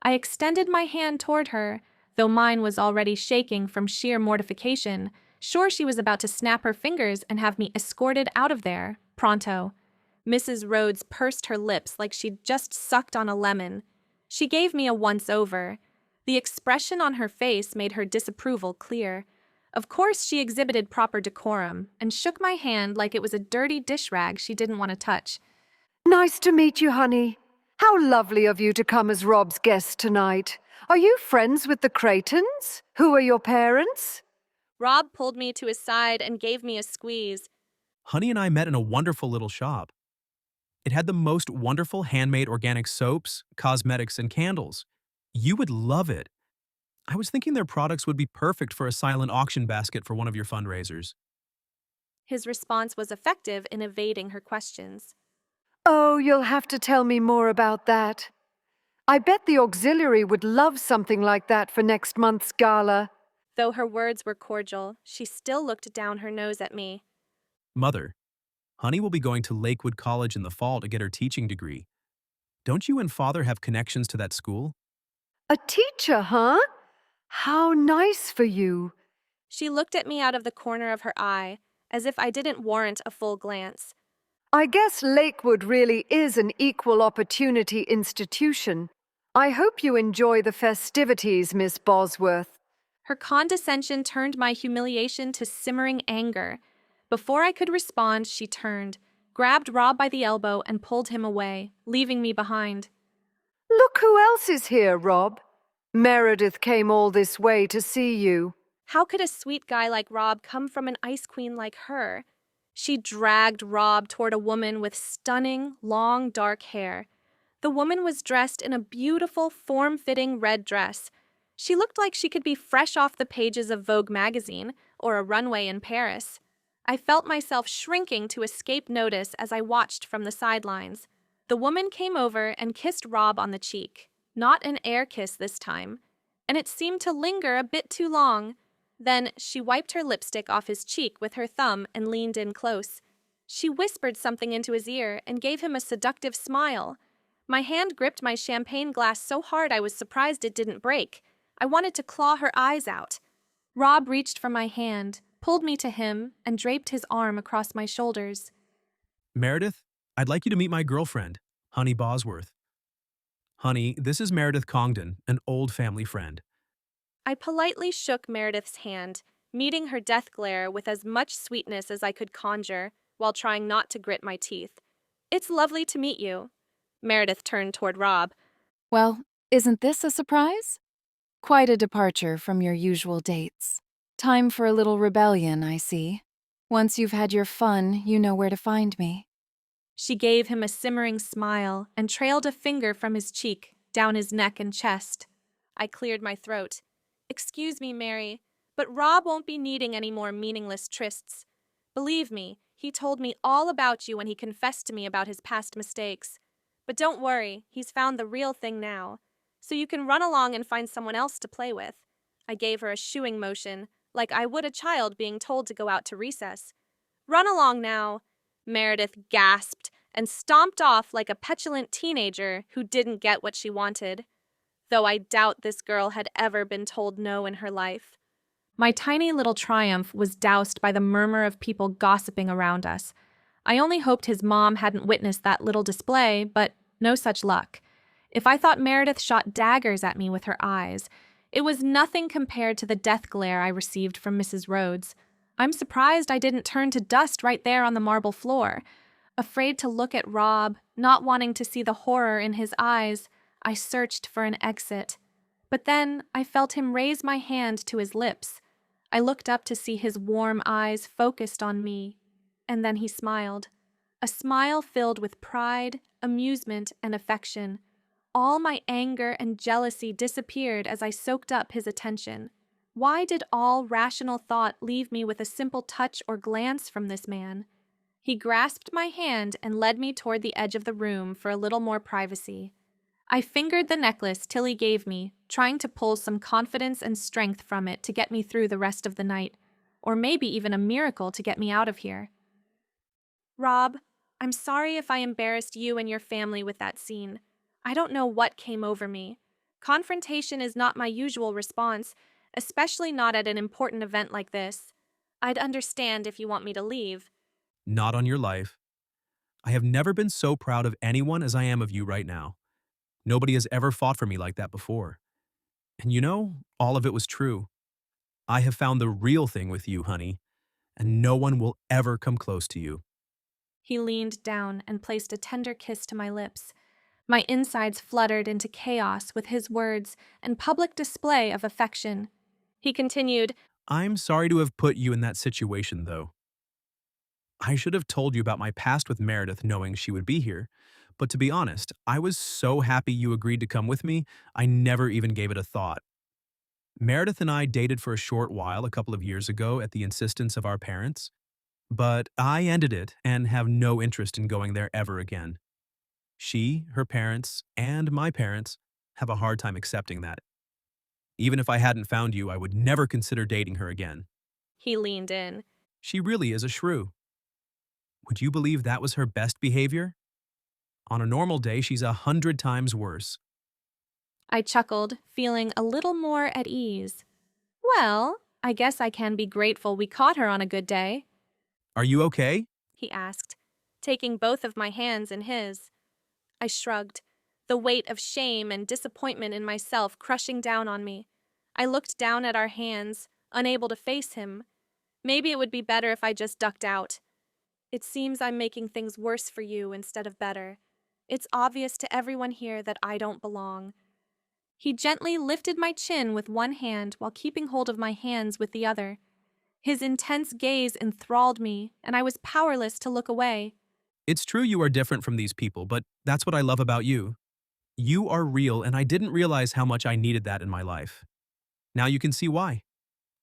[SPEAKER 1] I extended my hand toward her, though mine was already shaking from sheer mortification, sure she was about to snap her fingers and have me escorted out of there, pronto. Mrs. Rhodes pursed her lips like she'd just sucked on a lemon. She gave me a once-over. The expression on her face made her disapproval clear. Of course, she exhibited proper decorum and shook my hand like it was a dirty dish rag she didn't want to touch.
[SPEAKER 12] Nice to meet you, honey. How lovely of you to come as Rob's guest tonight. Are you friends with the Creightons? Who are your parents?
[SPEAKER 1] Rob pulled me to his side and gave me a squeeze.
[SPEAKER 3] Honey and I met in a wonderful little shop. It had the most wonderful handmade organic soaps, cosmetics, and candles. You would love it. I was thinking their products would be perfect for a silent auction basket for one of your fundraisers.
[SPEAKER 1] His response was effective in evading her questions.
[SPEAKER 12] Oh, you'll have to tell me more about that. I bet the auxiliary would love something like that for next month's gala.
[SPEAKER 1] Though her words were cordial, she still looked down her nose at me.
[SPEAKER 3] Mother, Honey will be going to Lakewood College in the fall to get her teaching degree. Don't you and Father have connections to that school?
[SPEAKER 12] A teacher, huh? How nice for you.
[SPEAKER 1] She looked at me out of the corner of her eye, as if I didn't warrant a full glance.
[SPEAKER 12] I guess Lakewood really is an equal opportunity institution. I hope you enjoy the festivities, Miss Bosworth.
[SPEAKER 1] Her condescension turned my humiliation to simmering anger. Before I could respond, she turned, grabbed Rob by the elbow, and pulled him away, leaving me behind.
[SPEAKER 12] Look who else is here, Rob. Meredith came all this way to see you.
[SPEAKER 1] How could a sweet guy like Rob come from an ice queen like her? She dragged Rob toward a woman with stunning, long, dark hair. The woman was dressed in a beautiful, form-fitting red dress. She looked like she could be fresh off the pages of Vogue magazine or a runway in Paris. I felt myself shrinking to escape notice as I watched from the sidelines. The woman came over and kissed Rob on the cheek. Not an air kiss this time, and it seemed to linger a bit too long. Then she wiped her lipstick off his cheek with her thumb and leaned in close. She whispered something into his ear and gave him a seductive smile. My hand gripped my champagne glass so hard I was surprised it didn't break. I wanted to claw her eyes out. Rob reached for my hand, pulled me to him, and draped his arm across my shoulders.
[SPEAKER 3] Meredith, I'd like you to meet my girlfriend, Honey Bosworth. Honey, this is Meredith Congdon, an old family friend.
[SPEAKER 1] I politely shook Meredith's hand, meeting her death glare with as much sweetness as I could conjure, while trying not to grit my teeth. It's lovely to meet you. Meredith turned toward Rob.
[SPEAKER 13] Well, isn't this a surprise? Quite a departure from your usual dates. Time for a little rebellion, I see. Once you've had your fun, you know where to find me.
[SPEAKER 1] She gave him a simmering smile and trailed a finger from his cheek, down his neck and chest. I cleared my throat. Excuse me, Mary, but Rob won't be needing any more meaningless trysts. Believe me, he told me all about you when he confessed to me about his past mistakes. But don't worry, he's found the real thing now. So you can run along and find someone else to play with. I gave her a shooing motion, like I would a child being told to go out to recess. Run along now. Meredith gasped and stomped off like a petulant teenager who didn't get what she wanted. Though I doubt this girl had ever been told no in her life. My tiny little triumph was doused by the murmur of people gossiping around us. I only hoped his mom hadn't witnessed that little display, but no such luck. If I thought Meredith shot daggers at me with her eyes, it was nothing compared to the death glare I received from Mrs. Rhodes. I'm surprised I didn't turn to dust right there on the marble floor. Afraid to look at Rob, not wanting to see the horror in his eyes, I searched for an exit. But then I felt him raise my hand to his lips. I looked up to see his warm eyes focused on me, and then he smiled. A smile filled with pride, amusement, and affection. All my anger and jealousy disappeared as I soaked up his attention. Why did all rational thought leave me with a simple touch or glance from this man? He grasped my hand and led me toward the edge of the room for a little more privacy. I fingered the necklace Tilly gave me, trying to pull some confidence and strength from it to get me through the rest of the night, or maybe even a miracle to get me out of here. Rob, I'm sorry if I embarrassed you and your family with that scene. I don't know what came over me. Confrontation is not my usual response, especially not at an important event like this. I'd understand if you want me to leave.
[SPEAKER 3] Not on your life. I have never been so proud of anyone as I am of you right now. Nobody has ever fought for me like that before. And you know, all of it was true. I have found the real thing with you, honey, and no one will ever come close to you.
[SPEAKER 1] He leaned down and placed a tender kiss to my lips. My insides fluttered into chaos with his words and public display of affection. He continued,
[SPEAKER 3] I'm sorry to have put you in that situation, though. I should have told you about my past with Meredith knowing she would be here, but to be honest, I was so happy you agreed to come with me, I never even gave it a thought. Meredith and I dated for a short while a couple of years ago at the insistence of our parents, but I ended it and have no interest in going there ever again. She, her parents, and my parents have a hard time accepting that. Even if I hadn't found you, I would never consider dating her again.
[SPEAKER 1] he leaned in.
[SPEAKER 3] She really is a shrew. Would you believe that was her best behavior? On a normal day, she's 100 times worse.
[SPEAKER 1] I chuckled, feeling a little more at ease. Well, I guess I can be grateful we caught her on a good day,
[SPEAKER 3] Are you okay?
[SPEAKER 1] he asked, taking both of my hands in his. I shrugged, the weight of shame and disappointment in myself crushing down on me. I looked down at our hands, unable to face him. Maybe it would be better if I just ducked out. It seems I'm making things worse for you instead of better. It's obvious to everyone here that I don't belong. He gently lifted my chin with one hand while keeping hold of my hands with the other. His intense gaze enthralled me, and I was powerless to look away.
[SPEAKER 3] It's true you are different from these people, but that's what I love about you. You are real, and I didn't realize how much I needed that in my life. Now you can see why.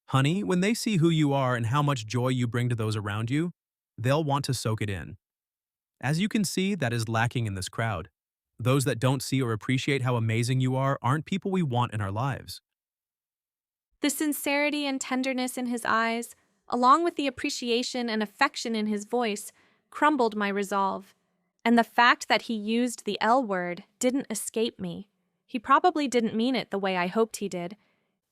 [SPEAKER 3] Honey, when they see who you are and how much joy you bring to those around you, they'll want to soak it in. As you can see, that is lacking in this crowd. Those that don't see or appreciate how amazing you are aren't people we want in our lives.
[SPEAKER 1] The sincerity and tenderness in his eyes, along with the appreciation and affection in his voice, crumbled my resolve. And the fact that he used the L word didn't escape me. He probably didn't mean it the way I hoped he did.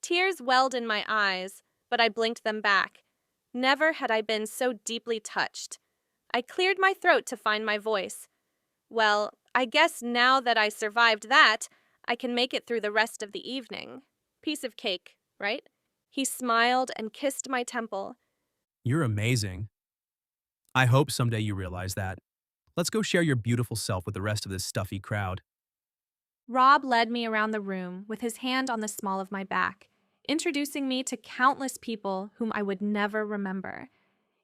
[SPEAKER 1] Tears welled in my eyes, but I blinked them back. Never had I been so deeply touched. I cleared my throat to find my voice. Well, I guess now that I survived that, I can make it through the rest of the evening. Piece of cake, right? He smiled and kissed my temple.
[SPEAKER 3] You're amazing. I hope someday you realize that. Let's go share your beautiful self with the rest of this stuffy crowd.
[SPEAKER 1] Rob led me around the room with his hand on the small of my back, introducing me to countless people whom I would never remember.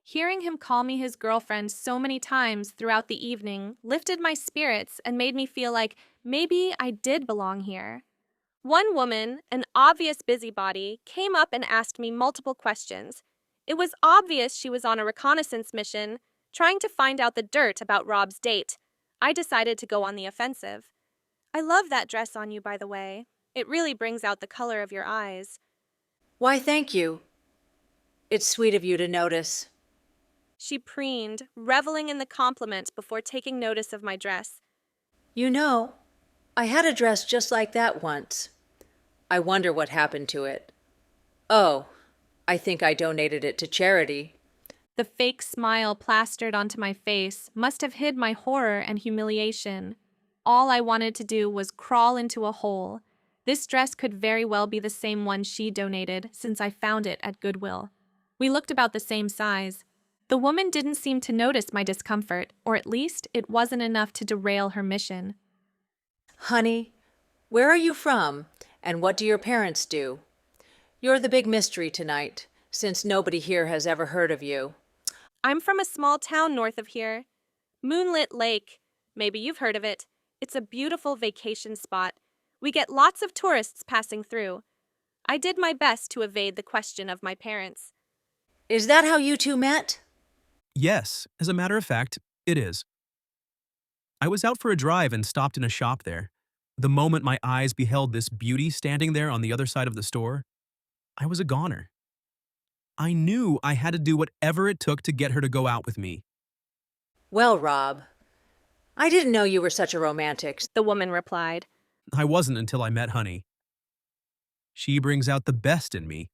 [SPEAKER 1] Hearing him call me his girlfriend so many times throughout the evening lifted my spirits and made me feel like maybe I did belong here. One woman, an obvious busybody, came up and asked me multiple questions. It was obvious she was on a reconnaissance mission, trying to find out the dirt about Rob's date. I decided to go on the offensive. I love that dress on you, by the way. It really brings out the color of your eyes.
[SPEAKER 14] Why, thank you. It's sweet of you to notice.
[SPEAKER 1] She preened, reveling in the compliment before taking notice of my dress.
[SPEAKER 14] You know, I had a dress just like that once. I wonder what happened to it. Oh, I think I donated it to charity.
[SPEAKER 1] The fake smile plastered onto my face must have hid my horror and humiliation. All I wanted to do was crawl into a hole. This dress could very well be the same one she donated, since I found it at Goodwill. We looked about the same size. The woman didn't seem to notice my discomfort, or at least it wasn't enough to derail her mission.
[SPEAKER 14] Honey, where are you from, and what do your parents do? You're the big mystery tonight, since nobody here has ever heard of you.
[SPEAKER 1] I'm from a small town north of here. Moonlit Lake. Maybe you've heard of it. It's a beautiful vacation spot. We get lots of tourists passing through. I did my best to evade the question of my parents.
[SPEAKER 14] Is that how you two met?
[SPEAKER 3] Yes, as a matter of fact, it is. I was out for a drive and stopped in a shop there. The moment my eyes beheld this beauty standing there on the other side of the store, I was a goner. I knew I had to do whatever it took to get her to go out with me.
[SPEAKER 14] Well, Rob, I didn't know you were such a romantic,
[SPEAKER 1] the woman replied.
[SPEAKER 3] I wasn't until I met Honey. She brings out the best in me.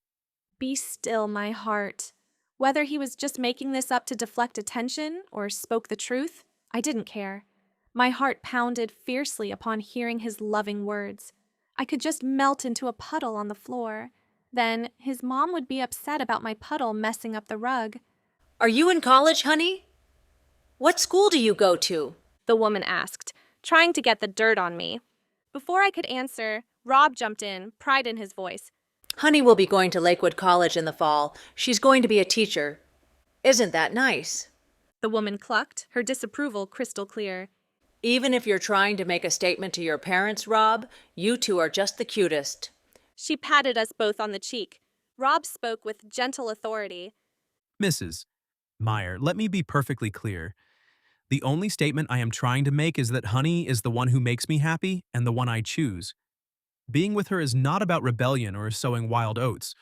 [SPEAKER 1] Be still, my heart. Whether he was just making this up to deflect attention or spoke the truth, I didn't care. My heart pounded fiercely upon hearing his loving words. I could just melt into a puddle on the floor. Then his mom would be upset about my puddle messing up the rug.
[SPEAKER 14] Are you in college, honey? What school do you go to?
[SPEAKER 1] The woman asked, trying to get the dirt on me. Before I could answer, Rob jumped in, pride in his voice.
[SPEAKER 14] Honey will be going to Lakewood College in the fall. She's going to be a teacher. Isn't that nice?
[SPEAKER 1] The woman clucked, her disapproval crystal clear.
[SPEAKER 14] Even if you're trying to make a statement to your parents, Rob, you two are just the cutest.
[SPEAKER 1] She patted us both on the cheek. Rob spoke with gentle authority.
[SPEAKER 3] Mrs. Meyer, let me be perfectly clear. The only statement I am trying to make is that Honey is the one who makes me happy and the one I choose. Being with her is not about rebellion or sowing wild oats,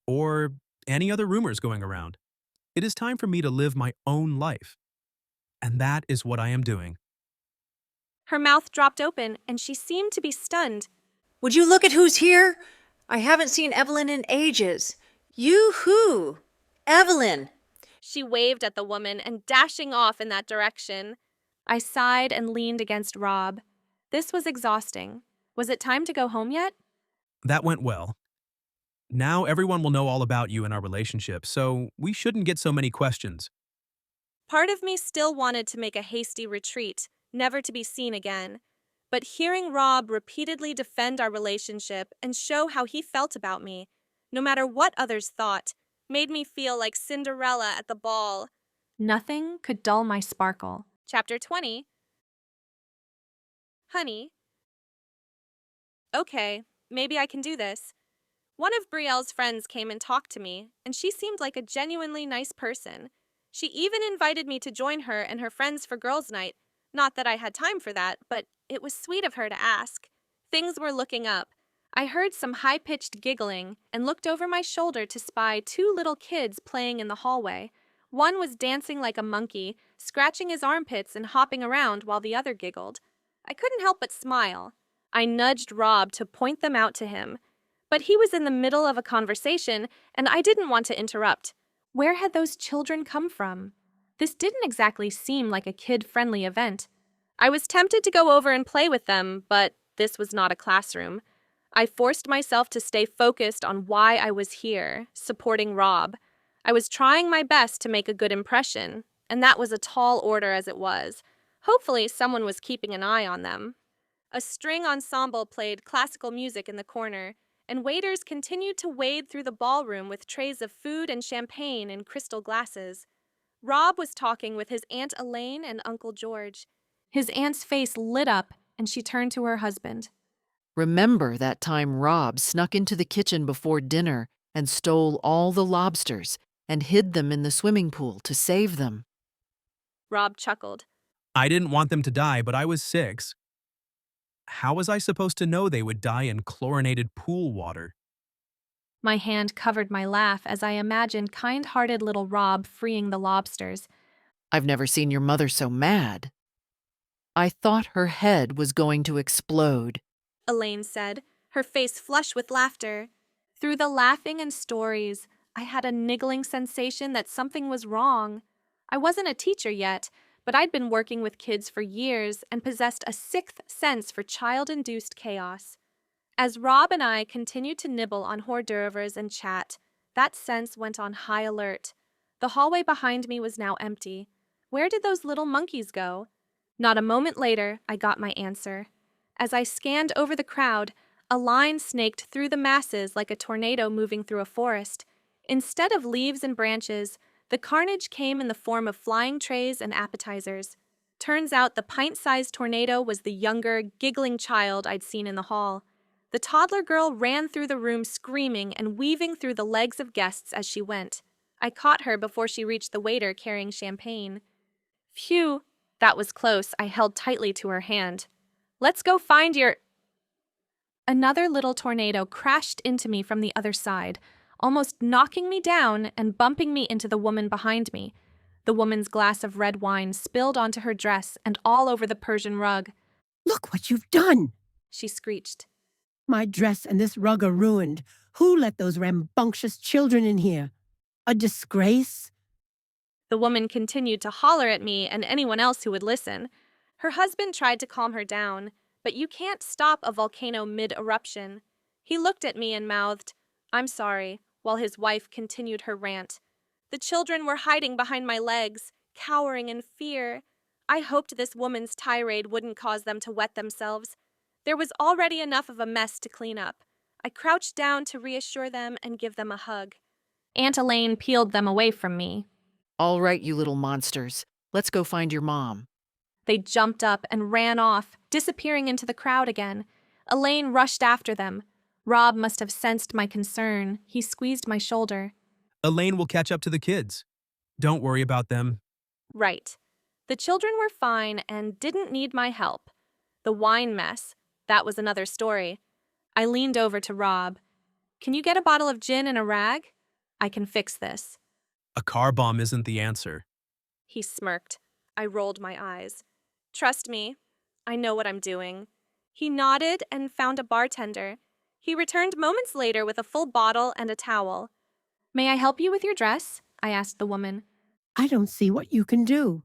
[SPEAKER 3] or any other rumors going around. It is time for me to live my own life. And that is what I am doing.
[SPEAKER 1] Her mouth dropped open, and she seemed to be stunned.
[SPEAKER 14] Would you look at who's here? I haven't seen Evelyn in ages. Yoo-hoo! Evelyn!
[SPEAKER 1] She waved at the woman and dashing off in that direction. I sighed and leaned against Rob. This was exhausting. Was it time to go home yet?
[SPEAKER 3] That went well. Now everyone will know all about you and our relationship, so we shouldn't get so many questions.
[SPEAKER 1] Part of me still wanted to make a hasty retreat, never to be seen again. But hearing Rob repeatedly defend our relationship and show how he felt about me, no matter what others thought, made me feel like Cinderella at the ball. Nothing could dull my sparkle. Chapter 20. Honey. Okay, maybe I can do this. One of Brielle's friends came and talked to me, and she seemed like a genuinely nice person. She even invited me to join her and her friends for girls' night. Not that I had time for that, but it was sweet of her to ask. Things were looking up. I heard some high-pitched giggling and looked over my shoulder to spy two little kids playing in the hallway. One was dancing like a monkey, scratching his armpits and hopping around while the other giggled. I couldn't help but smile. I nudged Rob to point them out to him. But he was in the middle of a conversation, and I didn't want to interrupt. Where had those children come from? This didn't exactly seem like a kid-friendly event. I was tempted to go over and play with them, but this was not a classroom. I forced myself to stay focused on why I was here, supporting Rob. I was trying my best to make a good impression, and that was a tall order as it was. Hopefully, someone was keeping an eye on them. A string ensemble played classical music in the corner, and waiters continued to wade through the ballroom with trays of food and champagne in crystal glasses. Rob was talking with his Aunt Elaine and Uncle George. His aunt's face lit up, and she turned to her husband.
[SPEAKER 15] Remember that time Rob snuck into the kitchen before dinner and stole all the lobsters and hid them in the swimming pool to save them?
[SPEAKER 1] Rob chuckled.
[SPEAKER 3] I didn't want them to die, but I was 6. How was I supposed to know they would die in chlorinated pool water?
[SPEAKER 1] My hand covered my laugh as I imagined kind-hearted little Rob freeing the lobsters.
[SPEAKER 15] I've never seen your mother so mad. I thought her head was going to explode,
[SPEAKER 1] Elaine said, her face flush with laughter. Through the laughing and stories, I had a niggling sensation that something was wrong. I wasn't a teacher yet, but I'd been working with kids for years and possessed a sixth sense for child-induced chaos. As Rob and I continued to nibble on hors d'oeuvres and chat, that sense went on high alert. The hallway behind me was now empty. Where did those little monkeys go? Not a moment later, I got my answer. As I scanned over the crowd, a line snaked through the masses like a tornado moving through a forest. Instead of leaves and branches, the carnage came in the form of flying trays and appetizers. Turns out the pint-sized tornado was the younger, giggling child I'd seen in the hall. The toddler girl ran through the room screaming and weaving through the legs of guests as she went. I caught her before she reached the waiter carrying champagne. Phew, that was close. I held tightly to her hand. Let's go find your... Another little tornado crashed into me from the other side, almost knocking me down and bumping me into the woman behind me. The woman's glass of red wine spilled onto her dress and all over the Persian rug.
[SPEAKER 16] Look what you've done,
[SPEAKER 1] she screeched.
[SPEAKER 16] My dress and this rug are ruined. Who let those rambunctious children in here? A disgrace?
[SPEAKER 1] The woman continued to holler at me and anyone else who would listen. Her husband tried to calm her down, but you can't stop a volcano mid-eruption. He looked at me and mouthed, "I'm sorry," while his wife continued her rant. The children were hiding behind my legs, cowering in fear. I hoped this woman's tirade wouldn't cause them to wet themselves. There was already enough of a mess to clean up. I crouched down to reassure them and give them a hug. Aunt Elaine peeled them away from me.
[SPEAKER 15] All right, you little monsters. Let's go find your mom.
[SPEAKER 1] They jumped up and ran off, disappearing into the crowd again. Elaine rushed after them. Rob must have sensed my concern. He squeezed my shoulder.
[SPEAKER 3] Elaine will catch up to the kids. Don't worry about them.
[SPEAKER 1] Right. The children were fine and didn't need my help. The wine mess, that was another story. I leaned over to Rob. "Can you get a bottle of gin and a rag? I can fix this."
[SPEAKER 3] A car bomb isn't the answer.
[SPEAKER 1] He smirked. I rolled my eyes. "Trust me, I know what I'm doing." He nodded and found a bartender. He returned moments later with a full bottle and a towel. "May I help you with your dress?" I asked the woman.
[SPEAKER 16] I don't see what you can do.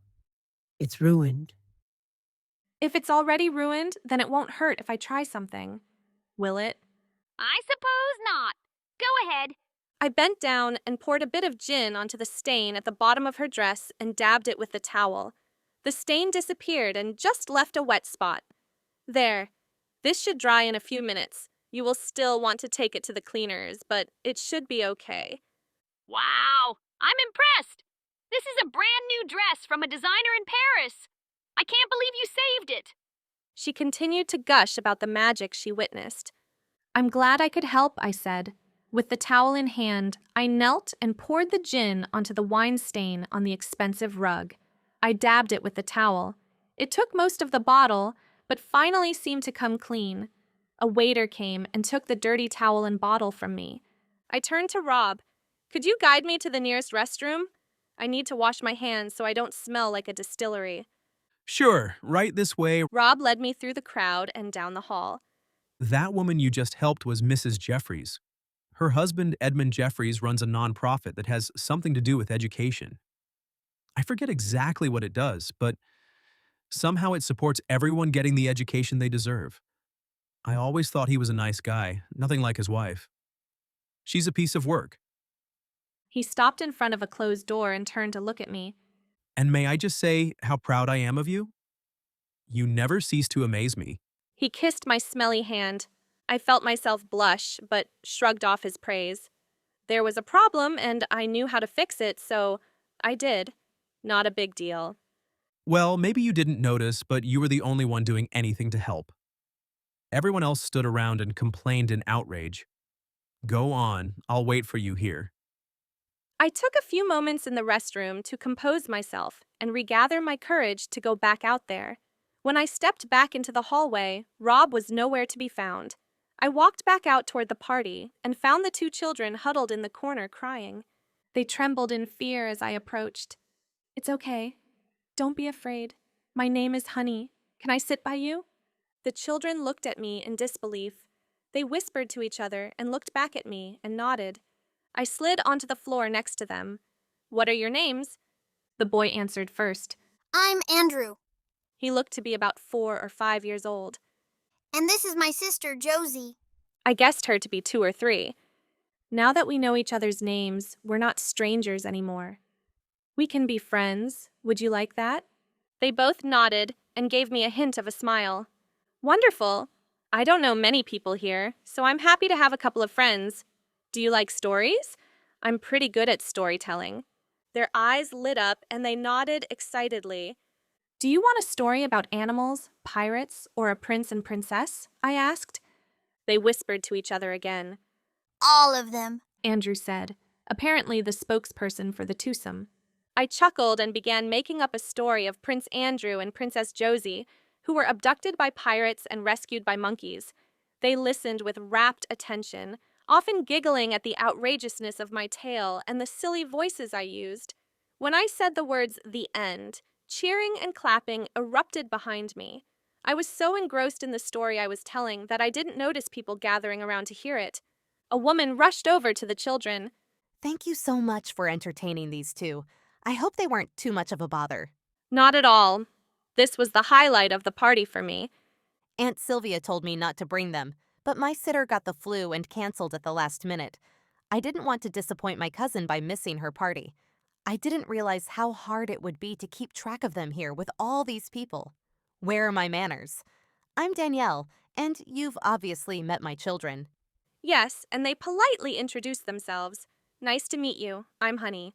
[SPEAKER 16] It's ruined.
[SPEAKER 1] "If it's already ruined, then it won't hurt if I try something. Will it?"
[SPEAKER 9] I suppose not. Go ahead.
[SPEAKER 1] I bent down and poured a bit of gin onto the stain at the bottom of her dress and dabbed it with the towel. The stain disappeared and just left a wet spot. There. This should dry in a few minutes. You will still want to take it to the cleaners, but it should be okay.
[SPEAKER 9] Wow, I'm impressed. This is a brand new dress from a designer in Paris. I can't believe you saved it.
[SPEAKER 1] She continued to gush about the magic she witnessed. "I'm glad I could help," I said. With the towel in hand, I knelt and poured the gin onto the wine stain on the expensive rug. I dabbed it with the towel. It took most of the bottle, but finally seemed to come clean. A waiter came and took the dirty towel and bottle from me. I turned to Rob. "Could you guide me to the nearest restroom? I need to wash my hands so I don't smell like a distillery."
[SPEAKER 3] Sure, right this way.
[SPEAKER 1] Rob led me through the crowd and down the hall.
[SPEAKER 3] That woman you just helped was Mrs. Jeffries. Her husband, Edmund Jeffries, runs a nonprofit that has something to do with education. I forget exactly what it does, but somehow it supports everyone getting the education they deserve. I always thought he was a nice guy, nothing like his wife. She's a piece of work.
[SPEAKER 1] He stopped in front of a closed door and turned to look at me.
[SPEAKER 3] And may I just say how proud I am of you? You never cease to amaze me.
[SPEAKER 1] He kissed my smelly hand. I felt myself blush, but shrugged off his praise. There was a problem, and I knew how to fix it, so I did. Not a big deal.
[SPEAKER 3] Well, maybe you didn't notice, but you were the only one doing anything to help. Everyone else stood around and complained in outrage. Go on, I'll wait for you here.
[SPEAKER 1] I took a few moments in the restroom to compose myself and regather my courage to go back out there. When I stepped back into the hallway, Rob was nowhere to be found. I walked back out toward the party and found the two children huddled in the corner crying. They trembled in fear as I approached. "It's okay. Don't be afraid. My name is Honey. Can I sit by you?" The children looked at me in disbelief. They whispered to each other and looked back at me and nodded. I slid onto the floor next to them. "What are your names?" The boy answered first.
[SPEAKER 9] I'm Andrew.
[SPEAKER 1] He looked to be about 4 or 5 years old.
[SPEAKER 9] And this is my sister, Josie.
[SPEAKER 1] I guessed her to be 2 or 3. Now that we know each other's names, we're not strangers anymore. "We can be friends. Would you like that?" They both nodded and gave me a hint of a smile. "Wonderful. I don't know many people here, so I'm happy to have a couple of friends. Do you like stories? I'm pretty good at storytelling." Their eyes lit up and they nodded excitedly. "Do you want a story about animals, pirates, or a prince and princess?" I asked. They whispered to each other again.
[SPEAKER 9] All of them,
[SPEAKER 1] Andrew said, apparently the spokesperson for the twosome. I chuckled and began making up a story of Prince Andrew and Princess Josie, who were abducted by pirates and rescued by monkeys. They listened with rapt attention, often giggling at the outrageousness of my tale and the silly voices I used. When I said the words "the end," cheering and clapping erupted behind me. I was so engrossed in the story I was telling that I didn't notice people gathering around to hear it. A woman rushed over to the children.
[SPEAKER 17] "Thank you so much for entertaining these two. I hope they weren't too much of a bother.
[SPEAKER 1] Not at all. This was the highlight of the party for me.
[SPEAKER 17] Aunt Sylvia told me not to bring them, but my sitter got the flu and canceled at the last minute. I didn't want to disappoint my cousin by missing her party. I didn't realize how hard it would be to keep track of them here with all these people. Where are my manners? I'm Danielle, and you've obviously met my children.
[SPEAKER 1] Yes, and they politely introduced themselves. Nice to meet you. I'm Honey.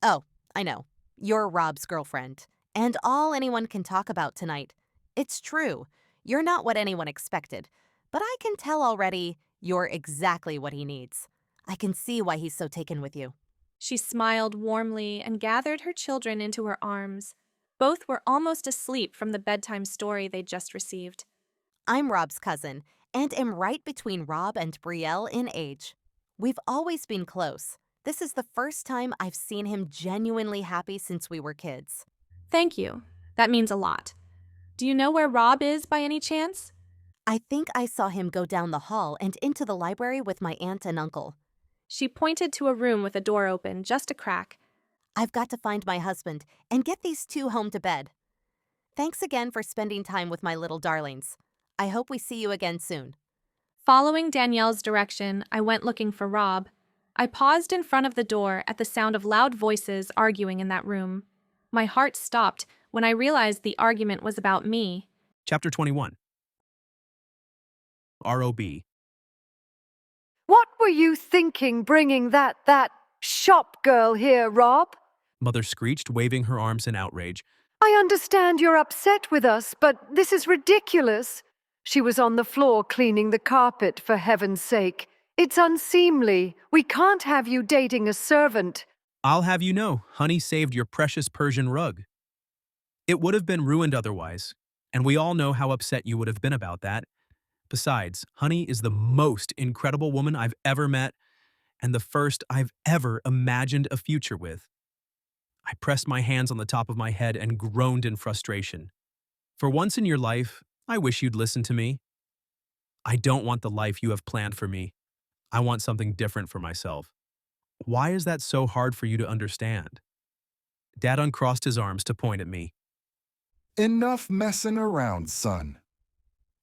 [SPEAKER 17] Oh, I know. You're Rob's girlfriend. And all anyone can talk about tonight. It's true. You're not what anyone expected. But I can tell already you're exactly what he needs. I can see why he's so taken with you.
[SPEAKER 1] She smiled warmly and gathered her children into her arms. Both were almost asleep from the bedtime story they'd just received.
[SPEAKER 17] I'm Rob's cousin, and am right between Rob and Brielle in age. We've always been close. This is the first time I've seen him genuinely happy since we were kids.
[SPEAKER 1] Thank you. That means a lot. Do you know where Rob is by any chance?
[SPEAKER 17] I think I saw him go down the hall and into the library with my aunt and uncle.
[SPEAKER 1] She pointed to a room with a door open, just a crack.
[SPEAKER 17] I've got to find my husband and get these two home to bed. Thanks again for spending time with my little darlings. I hope we see you again soon.
[SPEAKER 1] Following Danielle's direction, I went looking for Rob. I paused in front of the door at the sound of loud voices arguing in that room. My heart stopped when I realized the argument was about me.
[SPEAKER 3] Chapter 21. ROB.
[SPEAKER 12] What were you thinking bringing that shop girl here, Rob?
[SPEAKER 3] Mother screeched, waving her arms in outrage.
[SPEAKER 12] I understand you're upset with us, but this is ridiculous. She was on the floor cleaning the carpet, for heaven's sake. It's unseemly. We can't have you dating a servant.
[SPEAKER 3] I'll have you know, Honey saved your precious Persian rug. It would have been ruined otherwise, and we all know how upset you would have been about that. Besides, Honey is the most incredible woman I've ever met, and the first I've ever imagined a future with. I pressed my hands on the top of my head and groaned in frustration. For once in your life, I wish you'd listen to me. I don't want the life you have planned for me. I want something different for myself. Why is that so hard for you to understand? Dad uncrossed his arms to point at me.
[SPEAKER 5] Enough messing around, son.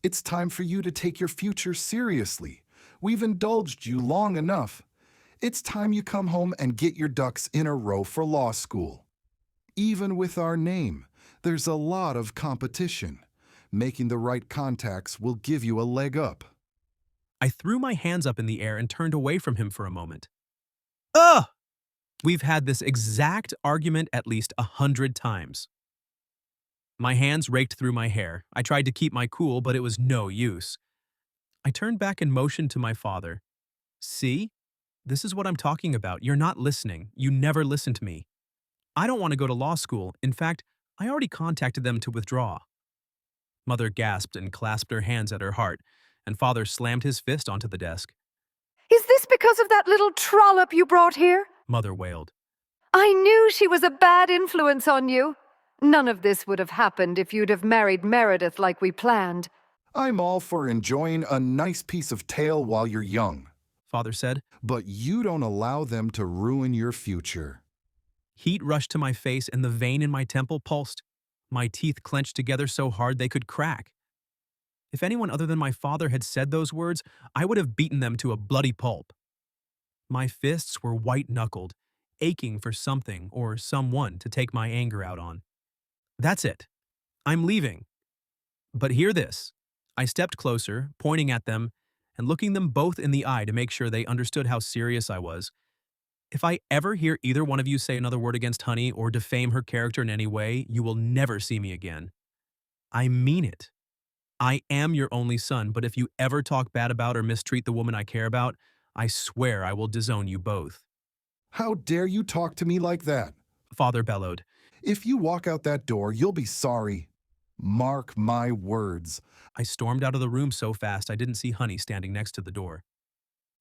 [SPEAKER 5] It's time for you to take your future seriously. We've indulged you long enough. It's time you come home and get your ducks in a row for law school. Even with our name, there's a lot of competition. Making the right contacts will give you a leg up.
[SPEAKER 3] I threw my hands up in the air and turned away from him for a moment. Ugh! We've had this exact argument at least 100 times. My hands raked through my hair. I tried to keep my cool, but it was no use. I turned back and motioned to my father. See? This is what I'm talking about. You're not listening. You never listened to me. I don't want to go to law school. In fact, I already contacted them to withdraw. Mother gasped and clasped her hands at her heart, and Father slammed his fist onto the desk.
[SPEAKER 12] Is this because of that little trollop you brought here?
[SPEAKER 3] Mother wailed.
[SPEAKER 12] I knew she was a bad influence on you. None of this would have happened if you'd have married Meredith like we planned.
[SPEAKER 5] I'm all for enjoying a nice piece of tail while you're young,
[SPEAKER 3] Father said.
[SPEAKER 5] But you don't allow them to ruin your future.
[SPEAKER 3] Heat rushed to my face and the vein in my temple pulsed. My teeth clenched together so hard they could crack. If anyone other than my father had said those words, I would have beaten them to a bloody pulp. My fists were white-knuckled, aching for something or someone to take my anger out on. That's it. I'm leaving. But hear this. I stepped closer, pointing at them, and looking them both in the eye to make sure they understood how serious I was. If I ever hear either one of you say another word against Honey or defame her character in any way, you will never see me again. I mean it. I am your only son, but if you ever talk bad about or mistreat the woman I care about, I swear I will disown you both.
[SPEAKER 5] How dare you talk to me like that?
[SPEAKER 3] Father bellowed.
[SPEAKER 5] If you walk out that door, you'll be sorry. Mark my words.
[SPEAKER 3] I stormed out of the room so fast I didn't see Honey standing next to the door.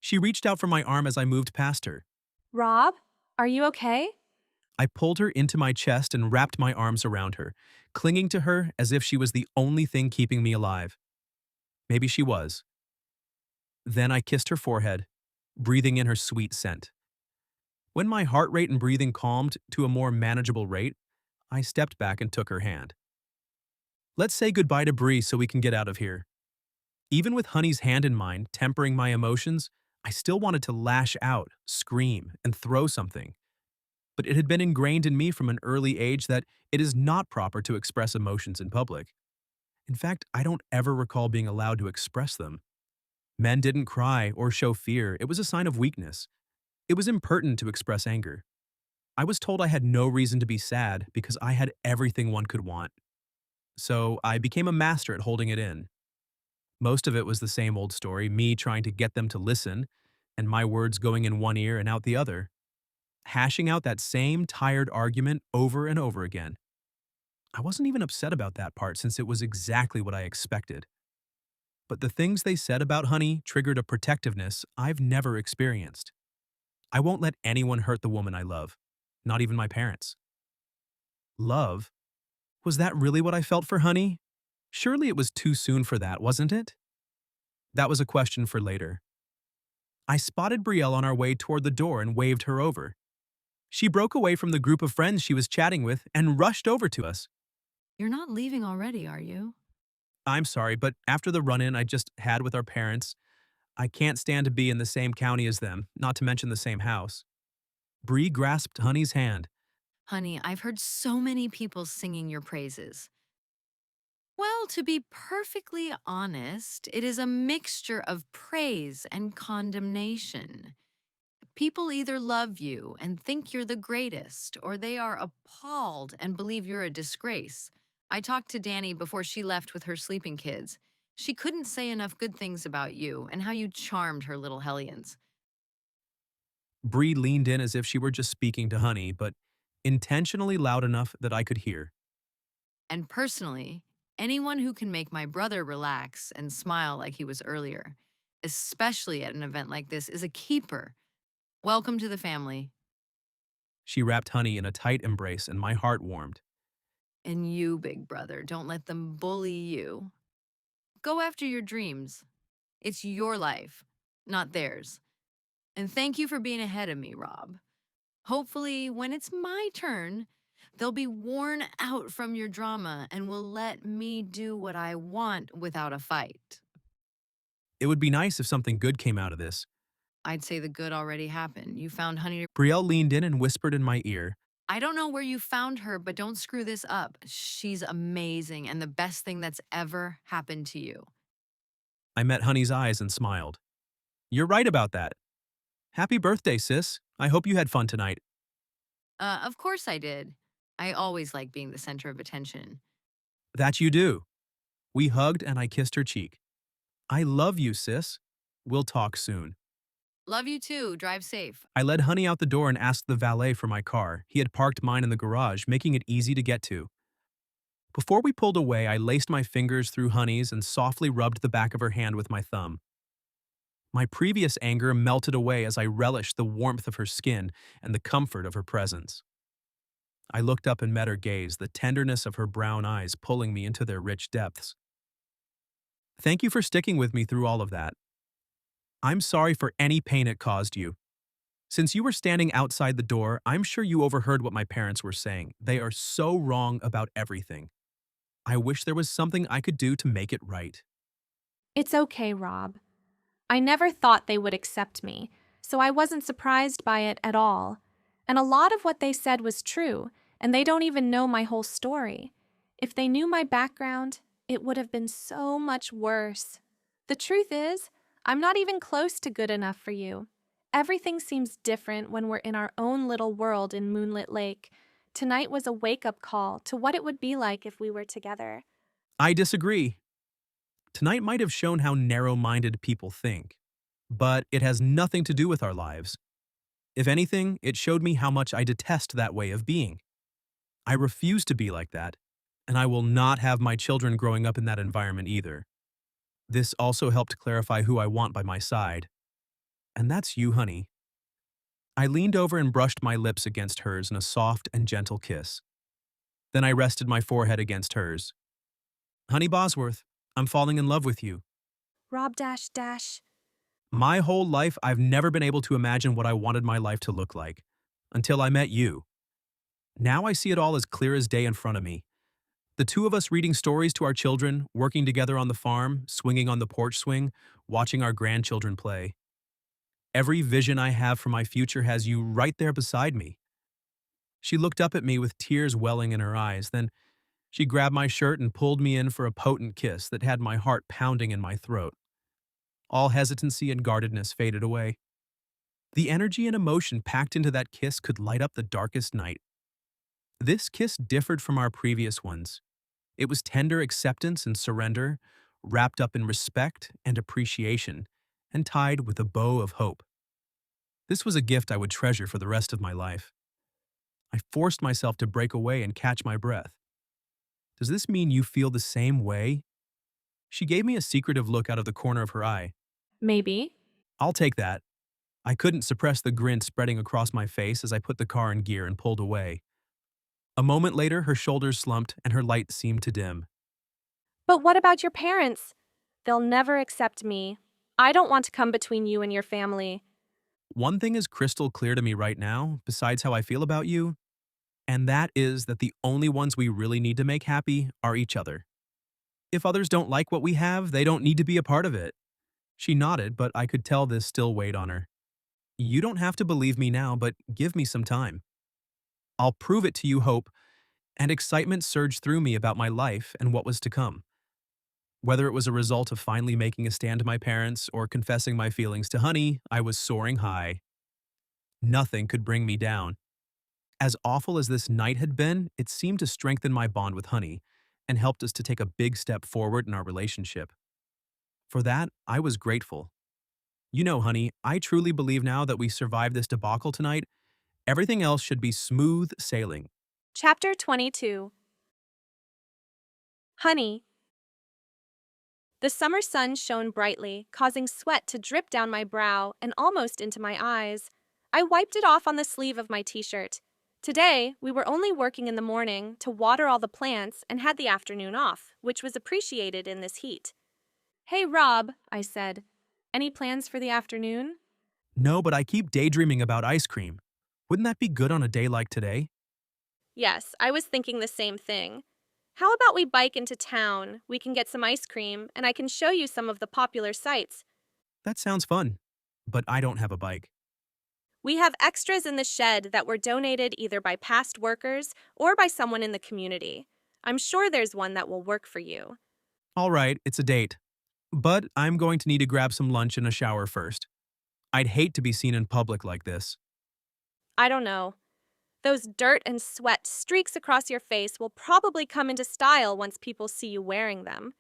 [SPEAKER 3] She reached out for my arm as I moved past her.
[SPEAKER 1] Rob, are you okay?
[SPEAKER 3] I pulled her into my chest and wrapped my arms around her, clinging to her as if she was the only thing keeping me alive. Maybe she was. Then I kissed her forehead, breathing in her sweet scent. When my heart rate and breathing calmed to a more manageable rate, I stepped back and took her hand. Let's say goodbye to Bree so we can get out of here. Even with Honey's hand in mine, tempering my emotions, I still wanted to lash out, scream, and throw something. But it had been ingrained in me from an early age that it is not proper to express emotions in public. In fact, I don't ever recall being allowed to express them. Men didn't cry or show fear. It was a sign of weakness. It was impertinent to express anger. I was told I had no reason to be sad because I had everything one could want. So I became a master at holding it in. Most of it was the same old story, me trying to get them to listen, and my words going in one ear and out the other. Hashing out that same tired argument over and over again. I wasn't even upset about that part since it was exactly what I expected. But the things they said about Honey triggered a protectiveness I've never experienced. I won't let anyone hurt the woman I love, not even my parents. Love? Was that really what I felt for Honey? Surely it was too soon for that, wasn't it? That was a question for later. I spotted Brielle on our way toward the door and waved her over. She broke away from the group of friends she was chatting with and rushed over to us.
[SPEAKER 6] You're not leaving already, are you?
[SPEAKER 3] I'm sorry, but after the run-in I just had with our parents, I can't stand to be in the same county as them, not to mention the same house. Bree grasped Honey's hand.
[SPEAKER 6] Honey, I've heard so many people singing your praises. Well, to be perfectly honest, it is a mixture of praise and condemnation. People either love you and think you're the greatest, or they are appalled and believe you're a disgrace. I talked to Danny before she left with her sleeping kids. She couldn't say enough good things about you and how you charmed her little hellions.
[SPEAKER 3] Bree leaned in as if she were just speaking to Honey, but intentionally loud enough that I could hear.
[SPEAKER 6] And personally, anyone who can make my brother relax and smile like he was earlier, especially at an event like this, is a keeper. Welcome to the family.
[SPEAKER 3] She wrapped Honey in a tight embrace and my heart warmed.
[SPEAKER 6] And you, big brother, don't let them bully you. Go after your dreams. It's your life, not theirs. And thank you for being ahead of me, Rob. Hopefully, when it's my turn, they'll be worn out from your drama and will let me do what I want without a fight.
[SPEAKER 3] It would be nice if something good came out of this.
[SPEAKER 6] I'd say the good already happened. You found Honey.
[SPEAKER 3] Brielle leaned in and whispered in my ear.
[SPEAKER 6] I don't know where you found her, but don't screw this up. She's amazing and the best thing that's ever happened to you.
[SPEAKER 3] I met Honey's eyes and smiled. You're right about that. Happy birthday, sis. I hope you had fun tonight.
[SPEAKER 6] Of course I did. I always like being the center of attention.
[SPEAKER 3] That you do. We hugged and I kissed her cheek. I love you, sis. We'll talk soon.
[SPEAKER 6] Love you too. Drive safe.
[SPEAKER 3] I led Honey out the door and asked the valet for my car. He had parked mine in the garage, making it easy to get to. Before we pulled away, I laced my fingers through Honey's and softly rubbed the back of her hand with my thumb. My previous anger melted away as I relished the warmth of her skin and the comfort of her presence. I looked up and met her gaze, the tenderness of her brown eyes pulling me into their rich depths. Thank you for sticking with me through all of that. I'm sorry for any pain it caused you. Since you were standing outside the door, I'm sure you overheard what my parents were saying. They are so wrong about everything. I wish there was something I could do to make it right.
[SPEAKER 1] It's okay, Rob. I never thought they would accept me, so I wasn't surprised by it at all. And a lot of what they said was true, and they don't even know my whole story. If they knew my background, it would have been so much worse. The truth is, I'm not even close to good enough for you. Everything seems different when we're in our own little world in Moonlit Lake. Tonight was a wake-up call to what it would be like if we were together.
[SPEAKER 3] I disagree. Tonight might have shown how narrow-minded people think, but it has nothing to do with our lives. If anything, it showed me how much I detest that way of being. I refuse to be like that, and I will not have my children growing up in that environment either. This also helped clarify who I want by my side. And that's you, Honey. I leaned over and brushed my lips against hers in a soft and gentle kiss. Then I rested my forehead against hers. Honey Bosworth, I'm falling in love with you.
[SPEAKER 1] Rob
[SPEAKER 3] My whole life, I've never been able to imagine what I wanted my life to look like. until I met you. Now I see it all as clear as day in front of me. The two of us reading stories to our children, working together on the farm, swinging on the porch swing, watching our grandchildren play. Every vision I have for my future has you right there beside me. She looked up at me with tears welling in her eyes, then she grabbed my shirt and pulled me in for a potent kiss that had my heart pounding in my throat. All hesitancy and guardedness faded away. The energy and emotion packed into that kiss could light up the darkest night. This kiss differed from our previous ones. It was tender acceptance and surrender, wrapped up in respect and appreciation, and tied with a bow of hope. This was a gift I would treasure for the rest of my life. I forced myself to break away and catch my breath. Does this mean you feel the same way? She gave me a secretive look out of the corner of her eye.
[SPEAKER 1] Maybe.
[SPEAKER 3] I'll take that. I couldn't suppress the grin spreading across my face as I put the car in gear and pulled away. A moment later, her shoulders slumped and her light seemed to dim.
[SPEAKER 1] But what about your parents? They'll never accept me. I don't want to come between you and your family.
[SPEAKER 3] One thing is crystal clear to me right now, besides how I feel about you, and that is that the only ones we really need to make happy are each other. If others don't like what we have, they don't need to be a part of it. She nodded, but I could tell this still weighed on her. You don't have to believe me now, but give me some time. I'll prove it to you, Hope, and excitement surged through me about my life and what was to come. Whether it was a result of finally making a stand to my parents or confessing my feelings to Honey, I was soaring high. Nothing could bring me down. As awful as this night had been, it seemed to strengthen my bond with Honey and helped us to take a big step forward in our relationship. For that, I was grateful. You know, Honey, I truly believe now that we survived this debacle tonight, everything else should be smooth sailing.
[SPEAKER 1] Chapter 22. Honey. The summer sun shone brightly, causing sweat to drip down my brow and almost into my eyes. I wiped it off on the sleeve of my t-shirt. Today, we were only working in the morning to water all the plants and had the afternoon off, which was appreciated in this heat. Hey, Rob, I said. Any plans for the afternoon?
[SPEAKER 3] No, but I keep daydreaming about ice cream. Wouldn't that be good on a day like today?
[SPEAKER 1] Yes, I was thinking the same thing. How about we bike into town? We can get some ice cream, and I can show you some of the popular sites.
[SPEAKER 3] That sounds fun, but I don't have a bike.
[SPEAKER 1] We have extras in the shed that were donated either by past workers or by someone in the community. I'm sure there's one that will work for you.
[SPEAKER 3] All right, it's a date. But I'm going to need to grab some lunch and a shower first. I'd hate to be seen in public like this.
[SPEAKER 1] I don't know. Those dirt and sweat streaks across your face will probably come into style once people see you wearing them.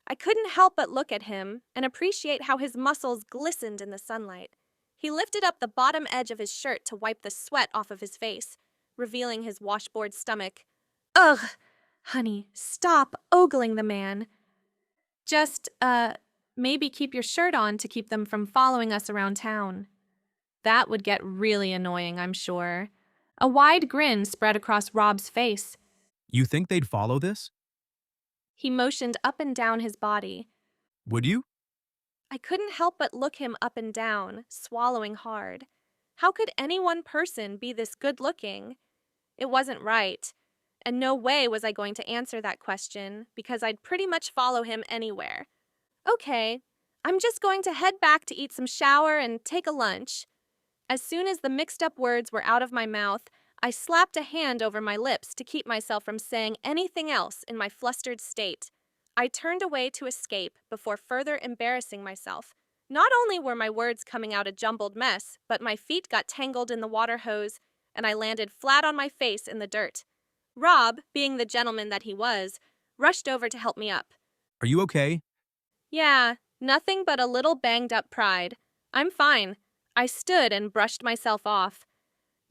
[SPEAKER 1] I couldn't help but look at him and appreciate how his muscles glistened in the sunlight. He lifted up the bottom edge of his shirt to wipe the sweat off of his face, revealing his washboard stomach. Ugh! Honey, stop ogling the man. Just, maybe keep your shirt on to keep them from following us around town. That would get really annoying, I'm sure. A wide grin spread across Rob's face.
[SPEAKER 3] You think they'd follow this?
[SPEAKER 1] He motioned up and down his body.
[SPEAKER 3] Would you?
[SPEAKER 1] I couldn't help but look him up and down, swallowing hard. How could any one person be this good-looking? It wasn't right, and no way was I going to answer that question because I'd pretty much follow him anywhere. Okay, I'm just going to head back to eat some shower and take a lunch. As soon as the mixed-up words were out of my mouth, I slapped a hand over my lips to keep myself from saying anything else in my flustered state. I turned away to escape before further embarrassing myself. Not only were my words coming out a jumbled mess, but my feet got tangled in the water hose, and I landed flat on my face in the dirt. Rob, being the gentleman that he was, rushed over to help me up.
[SPEAKER 3] Are you okay?
[SPEAKER 1] Yeah, nothing but a little banged-up pride. I'm fine. I stood and brushed myself off.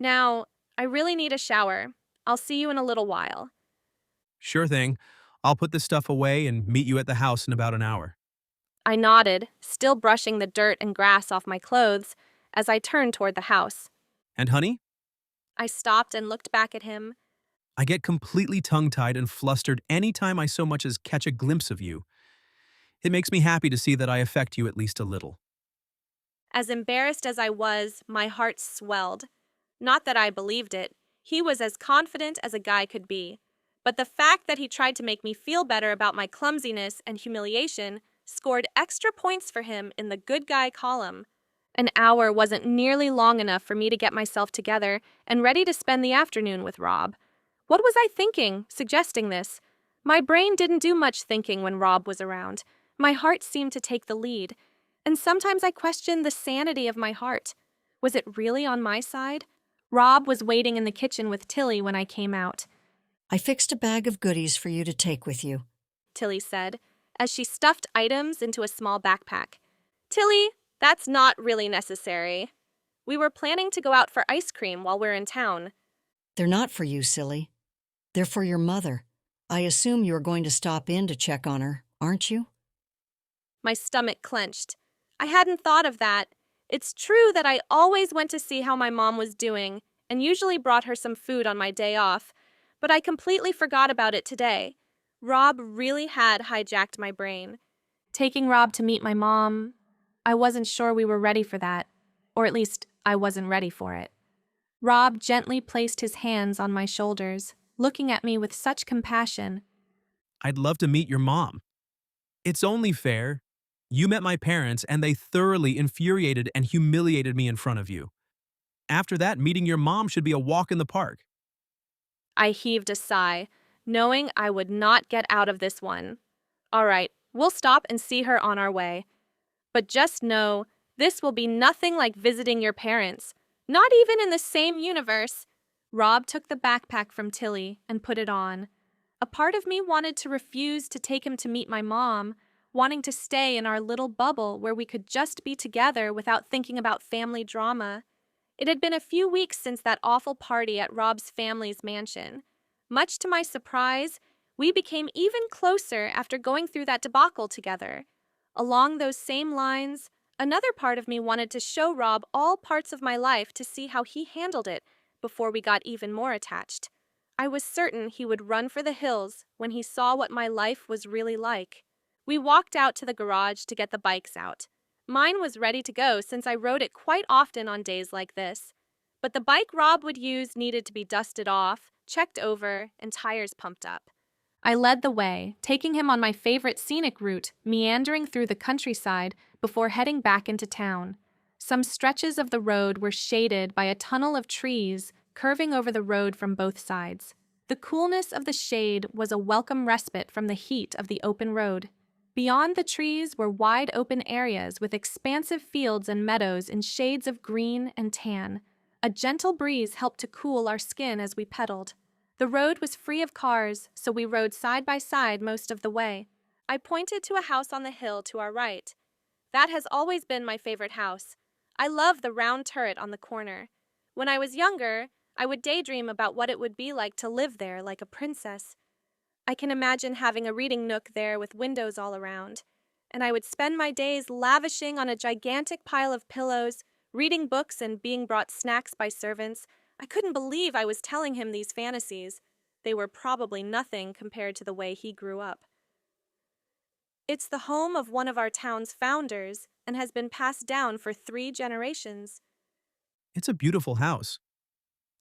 [SPEAKER 1] Now, I really need a shower. I'll see you in a little while.
[SPEAKER 3] Sure thing. I'll put this stuff away and meet you at the house in about an hour.
[SPEAKER 1] I nodded, still brushing the dirt and grass off my clothes, as I turned toward the house.
[SPEAKER 3] And Honey?
[SPEAKER 1] I stopped and looked back at him.
[SPEAKER 3] I get completely tongue-tied and flustered any time I so much as catch a glimpse of you. It makes me happy to see that I affect you at least a little.
[SPEAKER 1] As embarrassed as I was, my heart swelled. Not that I believed it. He was as confident as a guy could be. But the fact that he tried to make me feel better about my clumsiness and humiliation scored extra points for him in the good guy column. An hour wasn't nearly long enough for me to get myself together and ready to spend the afternoon with Rob. What was I thinking, suggesting this? My brain didn't do much thinking when Rob was around. My heart seemed to take the lead. And sometimes I questioned the sanity of my heart. Was it really on my side? Rob was waiting in the kitchen with Tilly when I came out.
[SPEAKER 2] I fixed a bag of goodies for you to take with you,
[SPEAKER 1] Tilly said, as she stuffed items into a small backpack. Tilly, that's not really necessary. We were planning to go out for ice cream while we're in town.
[SPEAKER 2] They're not for you, silly. They're for your mother. I assume you are going to stop in to check on her, aren't you?
[SPEAKER 1] My stomach clenched. I hadn't thought of that. It's true that I always went to see how my mom was doing and usually brought her some food on my day off, but I completely forgot about it today. Rob really had hijacked my brain. Taking Rob to meet my mom, I wasn't sure we were ready for that, or at least I wasn't ready for it. Rob gently placed his hands on my shoulders, looking at me with such compassion.
[SPEAKER 3] I'd love to meet your mom. It's only fair. You met my parents and they thoroughly infuriated and humiliated me in front of you. After that, meeting your mom should be a walk in the park.
[SPEAKER 1] I heaved a sigh, knowing I would not get out of this one. All right, we'll stop and see her on our way. But just know, this will be nothing like visiting your parents, not even in the same universe. Rob took the backpack from Tilly and put it on. A part of me wanted to refuse to take him to meet my mom, wanting to stay in our little bubble where we could just be together without thinking about family drama. It had been a few weeks since that awful party at Rob's family's mansion. Much to my surprise, we became even closer after going through that debacle together. Along those same lines, another part of me wanted to show Rob all parts of my life to see how he handled it before we got even more attached. I was certain he would run for the hills when he saw what my life was really like. We walked out to the garage to get the bikes out. Mine was ready to go since I rode it quite often on days like this. But the bike Rob would use needed to be dusted off, checked over, and tires pumped up. I led the way, taking him on my favorite scenic route, meandering through the countryside before heading back into town. Some stretches of the road were shaded by a tunnel of trees curving over the road from both sides. The coolness of the shade was a welcome respite from the heat of the open road. Beyond the trees were wide open areas with expansive fields and meadows in shades of green and tan. A gentle breeze helped to cool our skin as we pedaled. The road was free of cars, so we rode side by side most of the way. I pointed to a house on the hill to our right. That has always been my favorite house. I love the round turret on the corner. When I was younger, I would daydream about what it would be like to live there like a princess. I can imagine having a reading nook there with windows all around, and I would spend my days lavishing on a gigantic pile of pillows, reading books and being brought snacks by servants. I couldn't believe I was telling him these fantasies. They were probably nothing compared to the way he grew up. It's the home of one of our town's founders and has been passed down for 3 generations.
[SPEAKER 3] It's a beautiful house.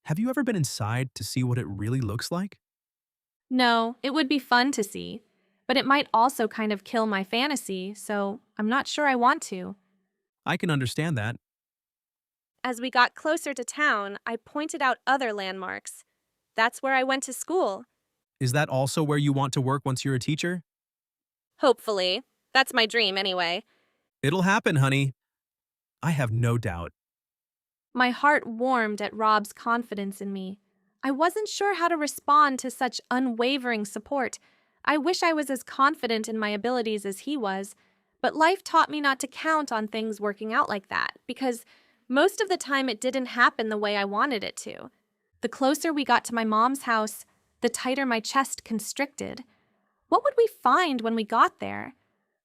[SPEAKER 3] Have you ever been inside to see what it really looks like?
[SPEAKER 1] No, it would be fun to see, but it might also kind of kill my fantasy, so I'm not sure I want to.
[SPEAKER 3] I can understand that.
[SPEAKER 1] As we got closer to town, I pointed out other landmarks. That's where I went to school.
[SPEAKER 3] Is that also where you want to work once you're a teacher?
[SPEAKER 1] Hopefully. That's my dream anyway.
[SPEAKER 3] It'll happen, honey. I have no doubt.
[SPEAKER 1] My heart warmed at Rob's confidence in me. I wasn't sure how to respond to such unwavering support. I wish I was as confident in my abilities as he was, but life taught me not to count on things working out like that, because most of the time it didn't happen the way I wanted it to. The closer we got to my mom's house, the tighter my chest constricted. What would we find when we got there?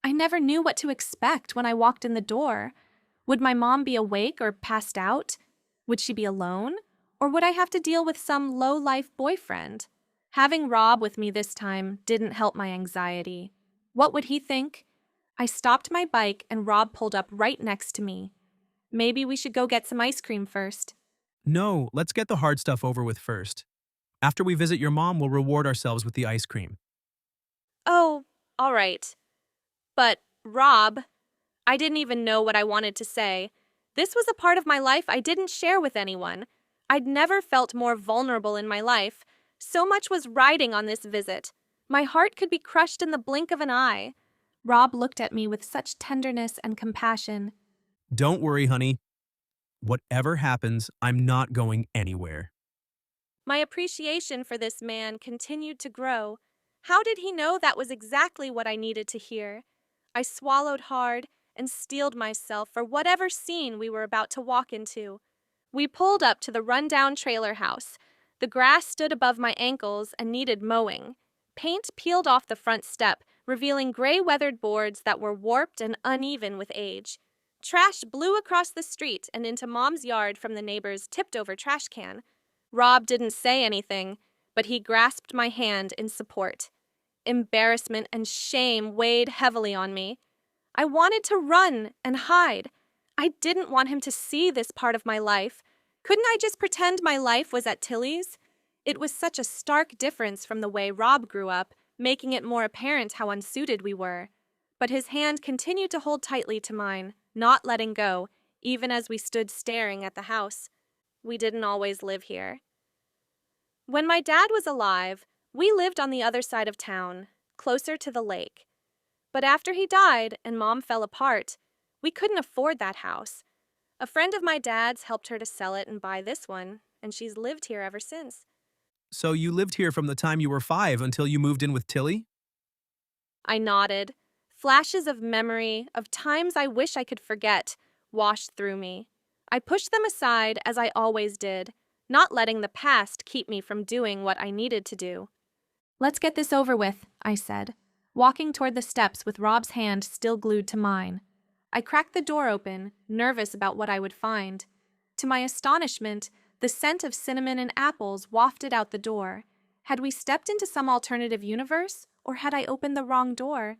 [SPEAKER 1] I never knew what to expect when I walked in the door. Would my mom be awake or passed out? Would she be alone? Or would I have to deal with some low-life boyfriend? Having Rob with me this time didn't help my anxiety. What would he think? I stopped my bike and Rob pulled up right next to me. Maybe we should go get some ice cream first.
[SPEAKER 3] No, let's get the hard stuff over with first. After we visit your mom, we'll reward ourselves with the ice cream.
[SPEAKER 1] Oh, all right. But, Rob, I didn't even know what I wanted to say. This was a part of my life I didn't share with anyone. I'd never felt more vulnerable in my life. So much was riding on this visit. My heart could be crushed in the blink of an eye. Rob looked at me with such tenderness and compassion.
[SPEAKER 3] Don't worry, honey. Whatever happens, I'm not going anywhere.
[SPEAKER 1] My appreciation for this man continued to grow. How did he know that was exactly what I needed to hear? I swallowed hard and steeled myself for whatever scene we were about to walk into. We pulled up to the rundown trailer house. The grass stood above my ankles and needed mowing. Paint peeled off the front step, revealing gray-weathered boards that were warped and uneven with age. Trash blew across the street and into Mom's yard from the neighbor's tipped-over trash can. Rob didn't say anything, but he grasped my hand in support. Embarrassment and shame weighed heavily on me. I wanted to run and hide. I didn't want him to see this part of my life. Couldn't I just pretend my life was at Tilly's? It was such a stark difference from the way Rob grew up, making it more apparent how unsuited we were. But his hand continued to hold tightly to mine, not letting go, even as we stood staring at the house. We didn't always live here. When my dad was alive, we lived on the other side of town, closer to the lake. But after he died and Mom fell apart, we couldn't afford that house. A friend of my dad's helped her to sell it and buy this one, and she's lived here ever since.
[SPEAKER 3] So you lived here from the time you were 5 until you moved in with Tilly?
[SPEAKER 1] I nodded. Flashes of memory, of times I wish I could forget, washed through me. I pushed them aside as I always did, not letting the past keep me from doing what I needed to do. Let's get this over with, I said, walking toward the steps with Rob's hand still glued to mine. I cracked the door open, nervous about what I would find. To my astonishment, the scent of cinnamon and apples wafted out the door. Had we stepped into some alternative universe, or had I opened the wrong door?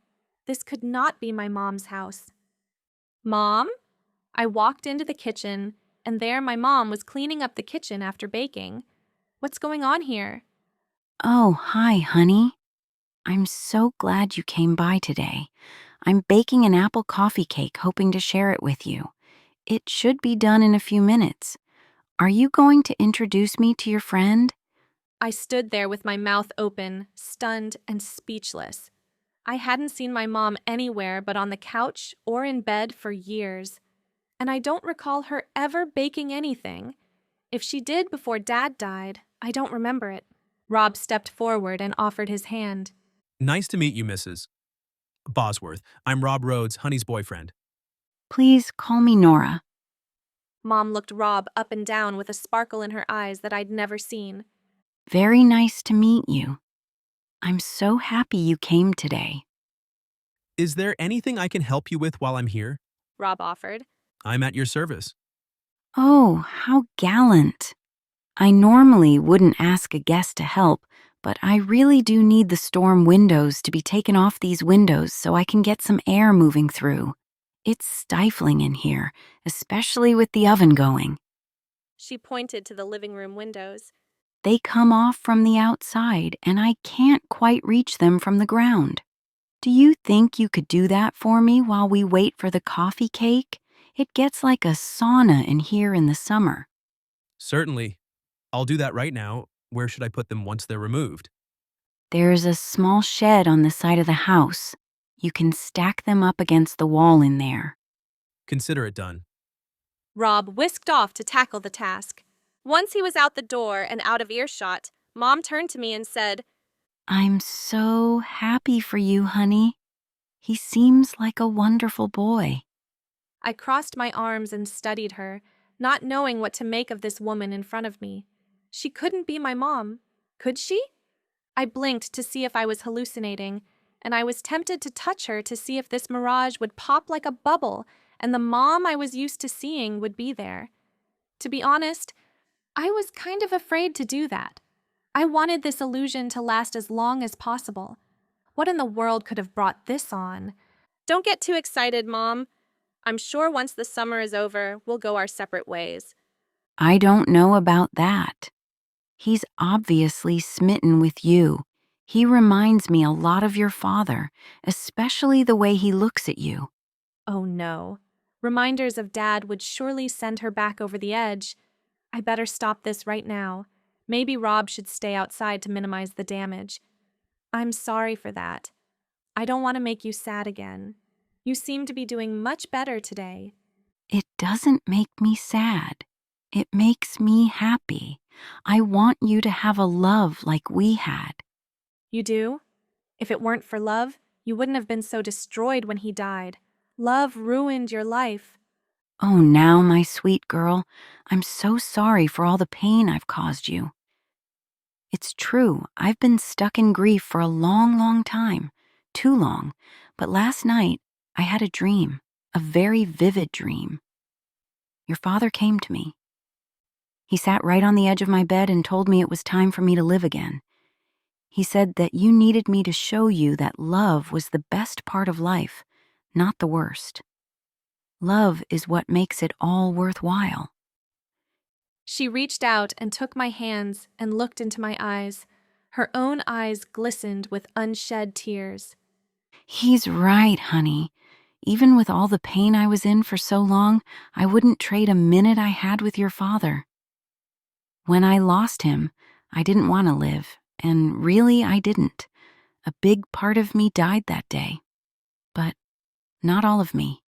[SPEAKER 1] This could not be my mom's house. Mom? I walked into the kitchen, and there my mom was cleaning up the kitchen after baking. What's going on here?
[SPEAKER 18] Oh, hi, honey. I'm so glad you came by today. I'm baking an apple coffee cake, hoping to share it with you. It should be done in a few minutes. Are you going to introduce me to your friend?
[SPEAKER 1] I stood there with my mouth open, stunned and speechless. I hadn't seen my mom anywhere but on the couch or in bed for years, and I don't recall her ever baking anything. If she did before Dad died, I don't remember it. Rob stepped forward and offered his hand.
[SPEAKER 3] Nice to meet you, Mrs. Bosworth. I'm Rob Rhodes, Honey's boyfriend.
[SPEAKER 18] Please call me Nora.
[SPEAKER 1] Mom looked Rob up and down with a sparkle in her eyes that I'd never seen.
[SPEAKER 18] Very nice to meet you. I'm so happy you came today.
[SPEAKER 3] Is there anything I can help you with while I'm here?
[SPEAKER 1] Rob offered.
[SPEAKER 3] I'm at your service.
[SPEAKER 18] Oh, how gallant. I normally wouldn't ask a guest to help, but I really do need the storm windows to be taken off these windows so I can get some air moving through. It's stifling in here, especially with the oven going.
[SPEAKER 1] She pointed to the living room windows.
[SPEAKER 18] They come off from the outside, and I can't quite reach them from the ground. Do you think you could do that for me while we wait for the coffee cake? It gets like a sauna in here in the summer.
[SPEAKER 3] Certainly. I'll do that right now. Where should I put them once they're removed?
[SPEAKER 18] There's a small shed on the side of the house. You can stack them up against the wall in there.
[SPEAKER 3] Consider it done.
[SPEAKER 1] Rob whisked off to tackle the task. Once he was out the door and out of earshot, Mom turned to me and said,
[SPEAKER 18] I'm so happy for you, honey. He seems like a wonderful boy.
[SPEAKER 1] I crossed my arms and studied her, not knowing what to make of this woman in front of me. She couldn't be my mom, could she? I blinked to see if I was hallucinating, and I was tempted to touch her to see if this mirage would pop like a bubble and the mom I was used to seeing would be there. To be honest, I was kind of afraid to do that. I wanted this illusion to last as long as possible. What in the world could have brought this on? Don't get too excited, Mom. I'm sure once the summer is over, we'll go our separate ways.
[SPEAKER 18] I don't know about that. He's obviously smitten with you. He reminds me a lot of your father, especially the way he looks at you.
[SPEAKER 1] Oh no. Reminders of Dad would surely send her back over the edge. I better stop this right now. Maybe Rob should stay outside to minimize the damage. I'm sorry for that. I don't want to make you sad again. You seem to be doing much better today.
[SPEAKER 18] It doesn't make me sad. It makes me happy. I want you to have a love like we had.
[SPEAKER 1] You do? If it weren't for love, you wouldn't have been so destroyed when he died. Love ruined your life.
[SPEAKER 18] Oh, now, my sweet girl, I'm so sorry for all the pain I've caused you. It's true, I've been stuck in grief for a long, long time. Too long. But last night, I had a dream, a very vivid dream. Your father came to me. He sat right on the edge of my bed and told me it was time for me to live again. He said that you needed me to show you that love was the best part of life, not the worst. Love is what makes it all worthwhile.
[SPEAKER 1] She reached out and took my hands and looked into my eyes. Her own eyes glistened with unshed tears.
[SPEAKER 18] He's right, honey. Even with all the pain I was in for so long, I wouldn't trade a minute I had with your father. When I lost him, I didn't want to live, and really I didn't. A big part of me died that day. But not all of me.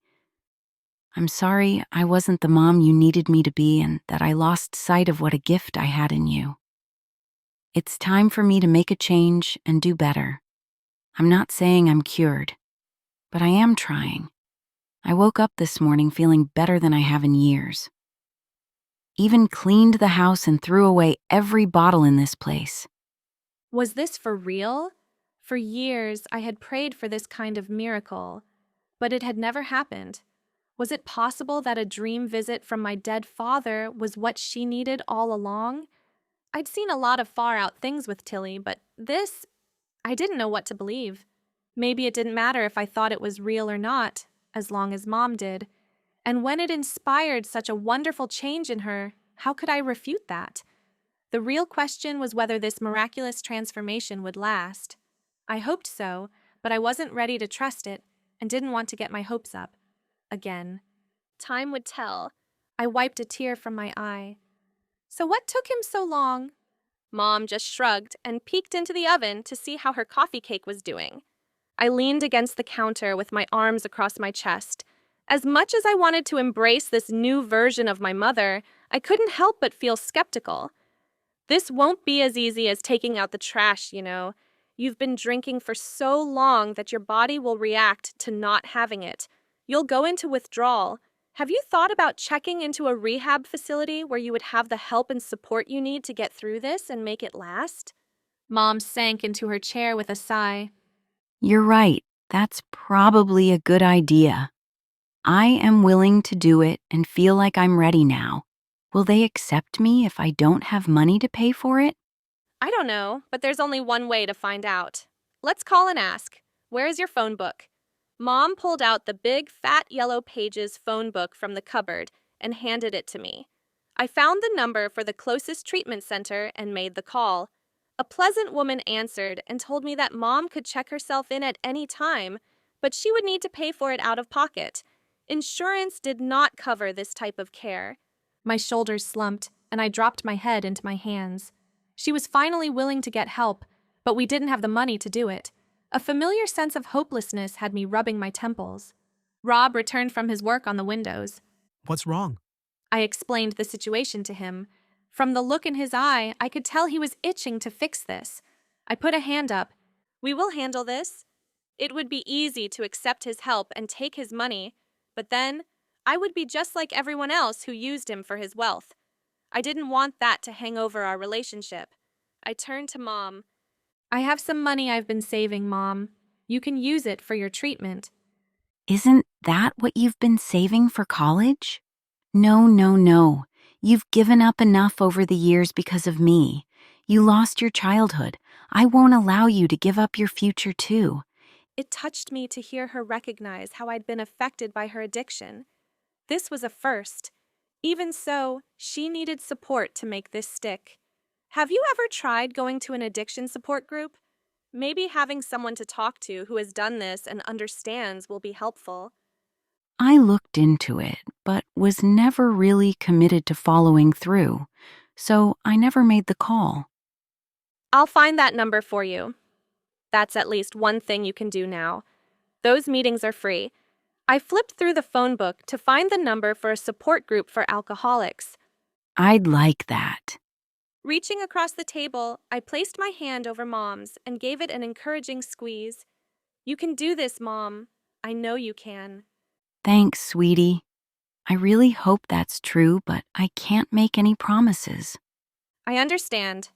[SPEAKER 18] I'm sorry I wasn't the mom you needed me to be and that I lost sight of what a gift I had in you. It's time for me to make a change and do better. I'm not saying I'm cured, but I am trying. I woke up this morning feeling better than I have in years. Even cleaned the house and threw away every bottle in this place.
[SPEAKER 1] Was this for real? For years, I had prayed for this kind of miracle, but it had never happened. Was it possible that a dream visit from my dead father was what she needed all along? I'd seen a lot of far-out things with Tilly, but this, I didn't know what to believe. Maybe it didn't matter if I thought it was real or not, as long as Mom did. And when it inspired such a wonderful change in her, how could I refute that? The real question was whether this miraculous transformation would last. I hoped so, but I wasn't ready to trust it and didn't want to get my hopes up. Again. Time would tell. I wiped a tear from my eye. So what took him so long? Mom just shrugged and peeked into the oven to see how her coffee cake was doing. I leaned against the counter with my arms across my chest. As much as I wanted to embrace this new version of my mother, I couldn't help but feel skeptical. This won't be as easy as taking out the trash, you know. You've been drinking for so long that your body will react to not having it. You'll go into withdrawal. Have you thought about checking into a rehab facility where you would have the help and support you need to get through this and make it last? Mom sank into her chair with a sigh.
[SPEAKER 18] You're right. That's probably a good idea. I am willing to do it and feel like I'm ready now. Will they accept me if I don't have money to pay for it?
[SPEAKER 1] I don't know, but there's only one way to find out. Let's call and ask. Where is your phone book? Mom pulled out the big, fat yellow pages phone book from the cupboard and handed it to me. I found the number for the closest treatment center and made the call. A pleasant woman answered and told me that Mom could check herself in at any time, but she would need to pay for it out of pocket. Insurance did not cover this type of care. My shoulders slumped, and I dropped my head into my hands. She was finally willing to get help, but we didn't have the money to do it. A familiar sense of hopelessness had me rubbing my temples. Rob returned from his work on the windows.
[SPEAKER 3] What's wrong?
[SPEAKER 1] I explained the situation to him. From the look in his eye, I could tell he was itching to fix this. I put a hand up. We will handle this. It would be easy to accept his help and take his money, but then I would be just like everyone else who used him for his wealth. I didn't want that to hang over our relationship. I turned to Mom. I have some money I've been saving, Mom. You can use it for your treatment.
[SPEAKER 18] Isn't that what you've been saving for college? No, no, no. You've given up enough over the years because of me. You lost your childhood. I won't allow you to give up your future, too.
[SPEAKER 1] It touched me to hear her recognize how I'd been affected by her addiction. This was a first. Even so, she needed support to make this stick. Have you ever tried going to an addiction support group? Maybe having someone to talk to who has done this and understands will be helpful.
[SPEAKER 18] I looked into it, but was never really committed to following through, so I never made the call.
[SPEAKER 1] I'll find that number for you. That's at least one thing you can do now. Those meetings are free. I flipped through the phone book to find the number for a support group for alcoholics.
[SPEAKER 18] I'd like that.
[SPEAKER 1] Reaching across the table, I placed my hand over Mom's and gave it an encouraging squeeze. You can do this, Mom. I know you can.
[SPEAKER 18] Thanks, sweetie. I really hope that's true, but I can't make any promises.
[SPEAKER 1] I understand.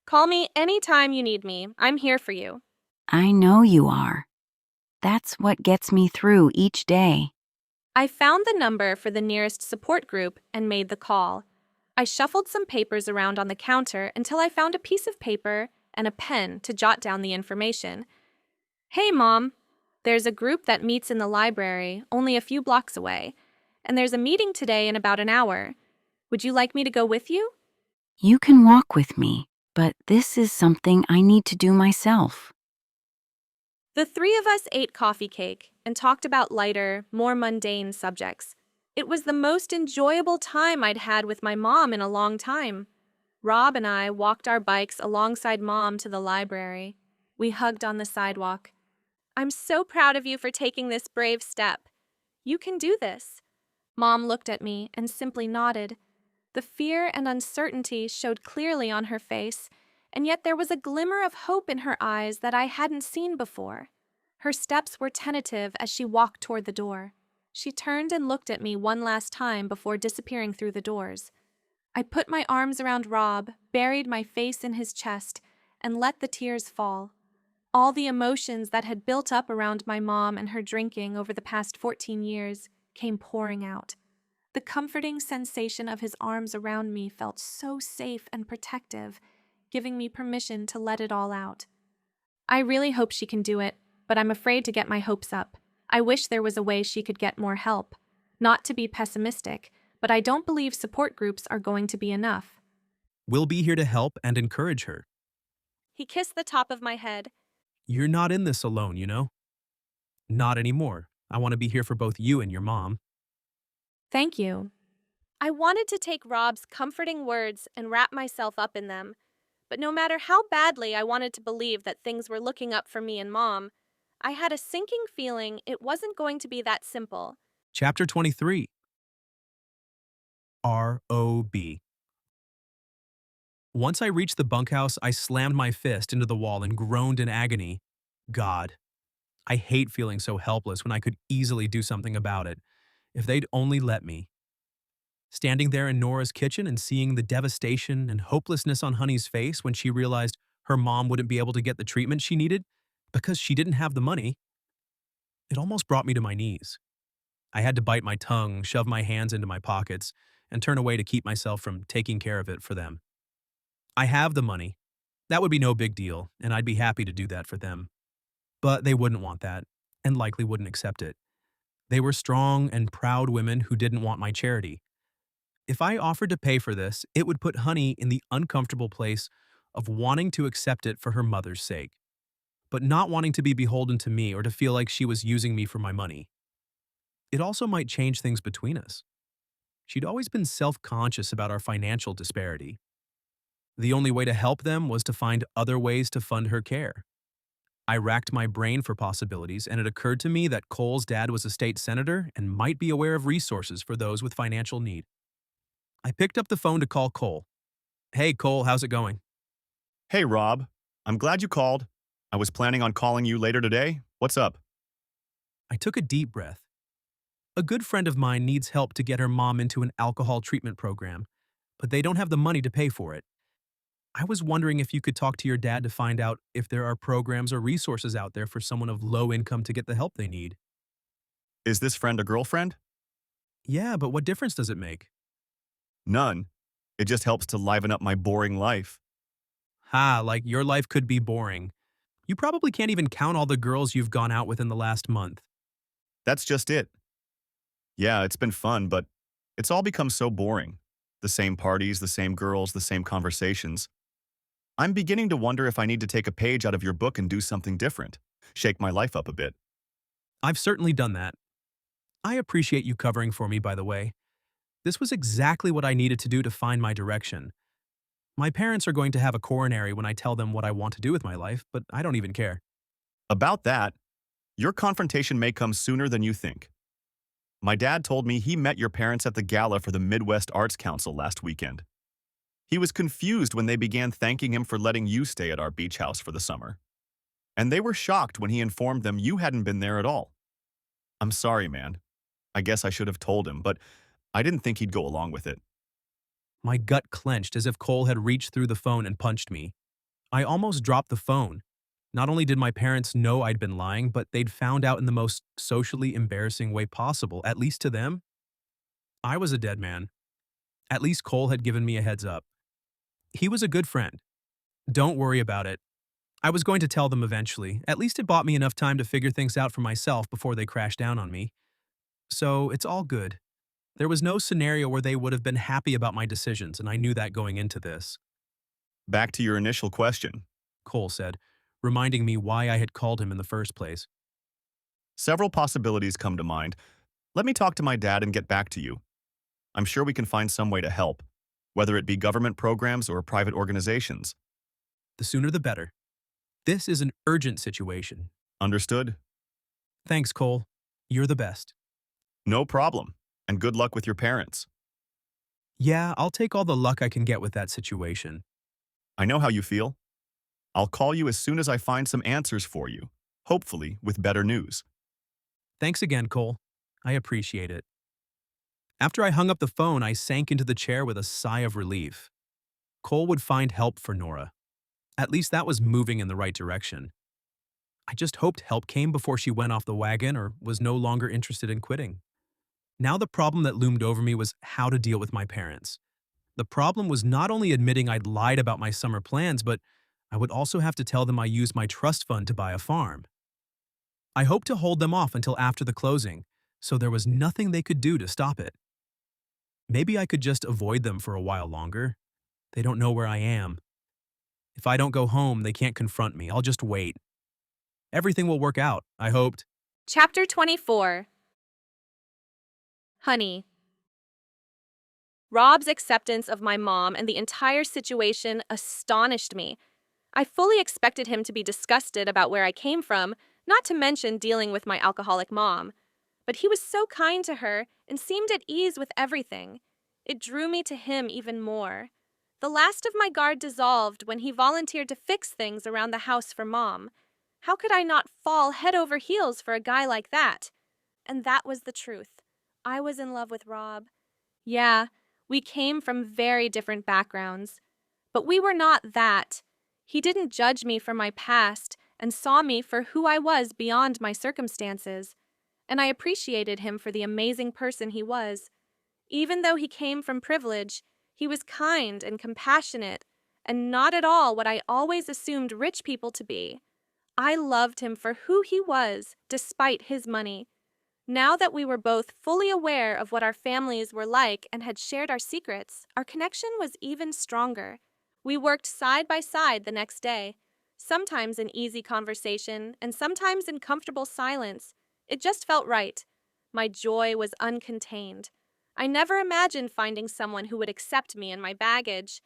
[SPEAKER 1] Call me anytime you need me. I'm here for you.
[SPEAKER 18] I know you are. That's what gets me through each day.
[SPEAKER 1] I found the number for the nearest support group and made the call. I shuffled some papers around on the counter until I found a piece of paper and a pen to jot down the information. Hey, Mom. There's a group that meets in the library, only a few blocks away, and there's a meeting today in about an hour. Would you like me to go with you?
[SPEAKER 18] You can walk with me, but this is something I need to do myself.
[SPEAKER 1] The three of us ate coffee cake and talked about lighter, more mundane subjects. It was the most enjoyable time I'd had with my mom in a long time. Rob and I walked our bikes alongside Mom to the library. We hugged on the sidewalk. I'm so proud of you for taking this brave step. You can do this. Mom looked at me and simply nodded. The fear and uncertainty showed clearly on her face, and yet there was a glimmer of hope in her eyes that I hadn't seen before. Her steps were tentative as she walked toward the door. She turned and looked at me one last time before disappearing through the doors. I put my arms around Rob, buried my face in his chest, and let the tears fall. All the emotions that had built up around my mom and her drinking over the past 14 years came pouring out. The comforting sensation of his arms around me felt so safe and protective, giving me permission to let it all out. I really hope she can do it, but I'm afraid to get my hopes up. I wish there was a way she could get more help. Not to be pessimistic, but I don't believe support groups are going to be enough.
[SPEAKER 3] We'll be here to help and encourage her.
[SPEAKER 1] He kissed the top of my head.
[SPEAKER 3] You're not in this alone, you know? Not anymore. I want to be here for both you and your mom.
[SPEAKER 1] Thank you. I wanted to take Rob's comforting words and wrap myself up in them, but no matter how badly I wanted to believe that things were looking up for me and Mom, I had a sinking feeling it wasn't going to be that simple.
[SPEAKER 3] Chapter 23. R.O.B. Once I reached the bunkhouse, I slammed my fist into the wall and groaned in agony. God, I hate feeling so helpless when I could easily do something about it. If they'd only let me. Standing there in Nora's kitchen and seeing the devastation and hopelessness on Honey's face when she realized her mom wouldn't be able to get the treatment she needed because she didn't have the money, it almost brought me to my knees. I had to bite my tongue, shove my hands into my pockets, and turn away to keep myself from taking care of it for them. I have the money. That would be no big deal, and I'd be happy to do that for them. But they wouldn't want that, and likely wouldn't accept it. They were strong and proud women who didn't want my charity. If I offered to pay for this, it would put Honey in the uncomfortable place of wanting to accept it for her mother's sake, but not wanting to be beholden to me or to feel like she was using me for my money. It also might change things between us. She'd always been self-conscious about our financial disparity. The only way to help them was to find other ways to fund her care. I racked my brain for possibilities, and it occurred to me that Cole's dad was a state senator and might be aware of resources for those with financial need. I picked up the phone to call Cole. Hey, Cole, how's it going?
[SPEAKER 19] Hey, Rob. I'm glad you called. I was planning on calling you later today. What's up?
[SPEAKER 3] I took a deep breath. A good friend of mine needs help to get her mom into an alcohol treatment program, but they don't have the money to pay for it. I was wondering if you could talk to your dad to find out if there are programs or resources out there for someone of low income to get the help they need.
[SPEAKER 19] Is this friend a girlfriend?
[SPEAKER 3] Yeah, but what difference does it make?
[SPEAKER 19] None. It just helps to liven up my boring life.
[SPEAKER 3] Ha, like your life could be boring. You probably can't even count all the girls you've gone out with in the last month.
[SPEAKER 19] That's just it. Yeah, it's been fun, but It's all become so boring. The same parties, the same girls, the same conversations. I'm beginning to wonder if I need to take a page out of your book and do something different. Shake my life up a bit.
[SPEAKER 3] I've certainly done that. I appreciate you covering for me, by the way. This was exactly what I needed to do to find my direction. My parents are going to have a coronary when I tell them what I want to do with my life, but I don't even care.
[SPEAKER 19] About that, your confrontation may come sooner than you think. My dad told me he met your parents at the gala for the Midwest Arts Council last weekend. He was confused when they began thanking him for letting you stay at our beach house for the summer. And they were shocked when he informed them you hadn't been there at all. I'm sorry, man. I guess I should have told him, but I didn't think he'd go along with it.
[SPEAKER 3] My gut clenched as if Cole had reached through the phone and punched me. I almost dropped the phone. Not only did my parents know I'd been lying, but they'd found out in the most socially embarrassing way possible, at least to them. I was a dead man. At least Cole had given me a heads up. He was a good friend. Don't worry about it. I was going to tell them eventually. At least it bought me enough time to figure things out for myself before they crashed down on me. So it's all good. There was no scenario where they would have been happy about my decisions, and I knew that going into this.
[SPEAKER 19] Back to your initial question,
[SPEAKER 3] Cole said, reminding me why I had called him in the first place.
[SPEAKER 19] Several possibilities come to mind. Let me talk to my dad and get back to you. I'm sure we can find some way to help, whether it be government programs or private organizations.
[SPEAKER 3] The sooner the better. This is an urgent situation.
[SPEAKER 19] Understood?
[SPEAKER 3] Thanks, Cole. You're the best.
[SPEAKER 19] No problem, and good luck with your parents.
[SPEAKER 3] Yeah, I'll take all the luck I can get with that situation.
[SPEAKER 19] I know how you feel. I'll call you as soon as I find some answers for you, hopefully with better news.
[SPEAKER 3] Thanks again, Cole. I appreciate it. After I hung up the phone, I sank into the chair with a sigh of relief. Cole would find help for Nora. At least that was moving in the right direction. I just hoped help came before she went off the wagon or was no longer interested in quitting. Now the problem that loomed over me was how to deal with my parents. The problem was not only admitting I'd lied about my summer plans, but I would also have to tell them I used my trust fund to buy a farm. I hoped to hold them off until after the closing, so there was nothing they could do to stop it. Maybe I could just avoid them for a while longer. They don't know where I am. If I don't go home, they can't confront me. I'll just wait. Everything will work out, I hoped.
[SPEAKER 1] Chapter 24. Honey. Rob's acceptance of my mom and the entire situation astonished me. I fully expected him to be disgusted about where I came from, not to mention dealing with my alcoholic mom. But he was so kind to her and seemed at ease with everything. It drew me to him even more. The last of my guard dissolved when he volunteered to fix things around the house for Mom. How could I not fall head over heels for a guy like that? And that was the truth. I was in love with Rob. Yeah, we came from very different backgrounds. But we were not that. He didn't judge me for my past and saw me for who I was beyond my circumstances. And I appreciated him for the amazing person he was. Even though he came from privilege, he was kind and compassionate, and not at all what I always assumed rich people to be. I loved him for who he was, despite his money. Now that we were both fully aware of what our families were like and had shared our secrets, our connection was even stronger. We worked side by side the next day, sometimes in easy conversation and sometimes in comfortable silence. It just felt right. My joy was uncontained. I never imagined finding someone who would accept me and my baggage.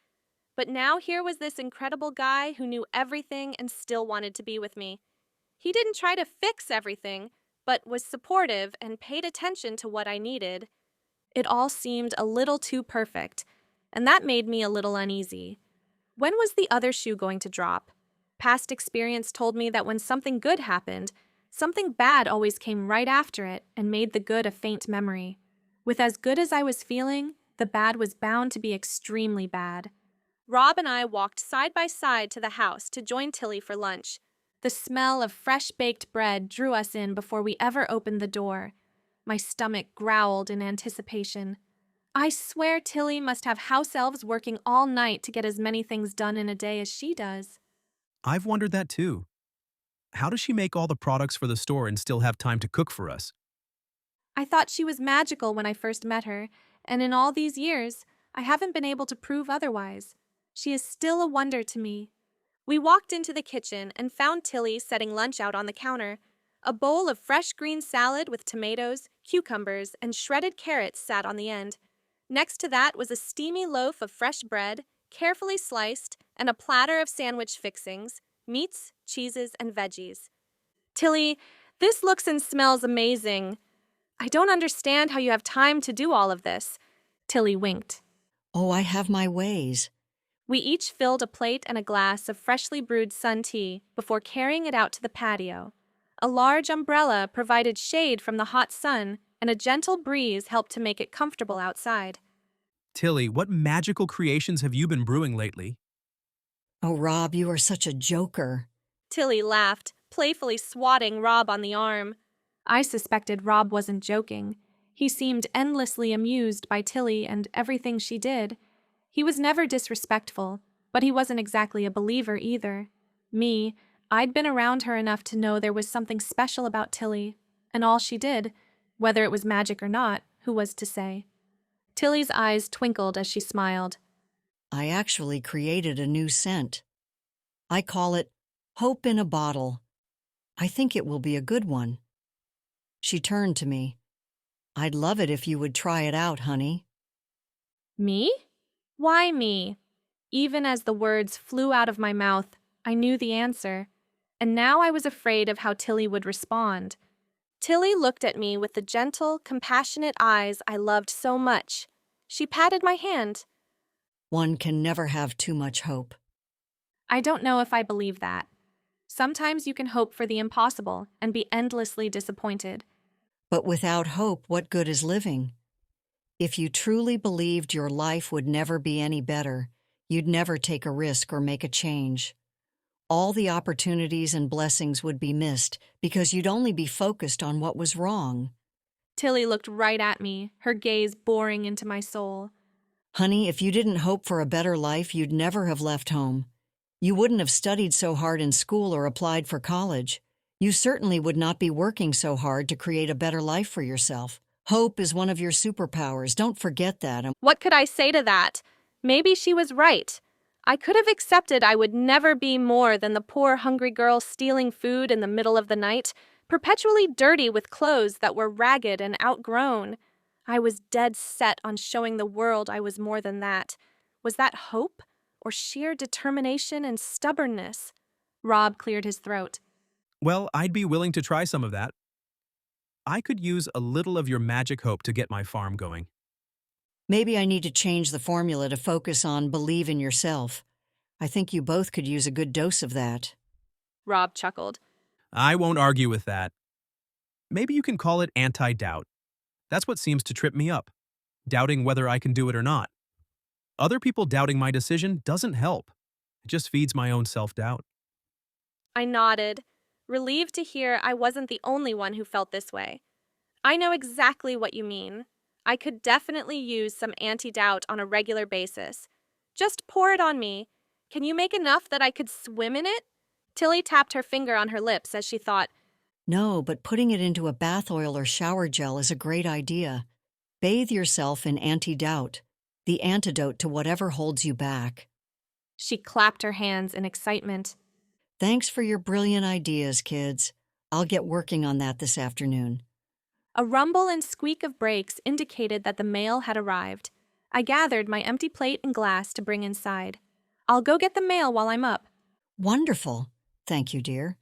[SPEAKER 1] But now here was this incredible guy who knew everything and still wanted to be with me. He didn't try to fix everything, but was supportive and paid attention to what I needed. It all seemed a little too perfect, and that made me a little uneasy. When was the other shoe going to drop? Past experience told me that when something good happened, something bad always came right after it and made the good a faint memory. With as good as I was feeling, the bad was bound to be extremely bad. Rob and I walked side by side to the house to join Tilly for lunch. The smell of fresh-baked bread drew us in before we ever opened the door. My stomach growled in anticipation. I swear Tilly must have house elves working all night to get as many things done in a day as she does.
[SPEAKER 3] I've wondered that too. How does she make all the products for the store and still have time to cook for us?
[SPEAKER 1] I thought she was magical when I first met her, And in all these years, I haven't been able to prove otherwise. She is still a wonder to me. We walked into the kitchen and found Tilly setting lunch out on the counter. A bowl of fresh green salad with tomatoes, cucumbers, and shredded carrots sat on the end. Next to that was a steamy loaf of fresh bread, carefully sliced, and a platter of sandwich fixings, meats, cheeses, and veggies. Tilly, this looks and smells amazing. I don't understand how you have time to do all of this. Tilly winked.
[SPEAKER 2] Oh, I have my ways.
[SPEAKER 1] We each filled a plate and a glass of freshly brewed sun tea before carrying it out to the patio. A large umbrella provided shade from the hot sun, and a gentle breeze helped to make it comfortable outside.
[SPEAKER 3] Tilly, what magical creations have you been brewing lately?
[SPEAKER 2] Oh, Rob, you are such a joker.
[SPEAKER 1] Tilly laughed, playfully swatting Rob on the arm. I suspected Rob wasn't joking. He seemed endlessly amused by Tilly and everything she did. He was never disrespectful, but he wasn't exactly a believer either. Me, I'd been around her enough to know there was something special about Tilly, and all she did, whether it was magic or not, who was to say? Tilly's eyes twinkled as she smiled.
[SPEAKER 2] I actually created a new scent. I call it Hope in a Bottle. I think it will be a good one. She turned to me. I'd love it if you would try it out, honey.
[SPEAKER 1] Me? Why me? Even as the words flew out of my mouth, I knew the answer, and now I was afraid of how Tilly would respond. Tilly looked at me with the gentle, compassionate eyes I loved so much. She patted my hand.
[SPEAKER 2] One can never have too much hope.
[SPEAKER 1] I don't know if I believe that. Sometimes you can hope for the impossible and be endlessly disappointed.
[SPEAKER 2] But without hope, what good is living? If you truly believed your life would never be any better, you'd never take a risk or make a change. All the opportunities and blessings would be missed because you'd only be focused on what was wrong.
[SPEAKER 1] Tilly looked right at me, her gaze boring into my soul.
[SPEAKER 2] Honey, if you didn't hope for a better life, you'd never have left home. You wouldn't have studied so hard in school or applied for college. You certainly would not be working so hard to create a better life for yourself. Hope is one of your superpowers. Don't forget that.
[SPEAKER 1] What could I say to that? Maybe she was right. I could have accepted I would never be more than the poor hungry girl stealing food in the middle of the night, perpetually dirty with clothes that were ragged and outgrown. I was dead set on showing the world I was more than that. Was that hope or sheer determination and stubbornness? Rob cleared his throat.
[SPEAKER 3] Well, I'd be willing to try some of that. I could use a little of your magic hope to get my farm going.
[SPEAKER 2] Maybe I need to change the formula to focus on believe in yourself. I think you both could use a good dose of that.
[SPEAKER 1] Rob chuckled.
[SPEAKER 3] I won't argue with that. Maybe you can call it anti-doubt. That's what seems to trip me up, doubting whether I can do it or not. Other people doubting my decision doesn't help. It just feeds my own self-doubt.
[SPEAKER 1] I nodded, relieved to hear I wasn't the only one who felt this way. I know exactly what you mean. I could definitely use some anti-doubt on a regular basis. Just pour it on me. Can you make enough that I could swim in it? Tilly tapped her finger on her lips as she thought.
[SPEAKER 2] No, but putting it into a bath oil or shower gel is a great idea. Bathe yourself in anti-doubt, the antidote to whatever holds you back.
[SPEAKER 1] She clapped her hands in excitement.
[SPEAKER 2] Thanks for your brilliant ideas, kids. I'll get working on that this afternoon.
[SPEAKER 1] A rumble and squeak of brakes indicated that the mail had arrived. I gathered my empty plate and glass to bring inside. I'll go get the mail while I'm up.
[SPEAKER 2] Wonderful. Thank you, dear.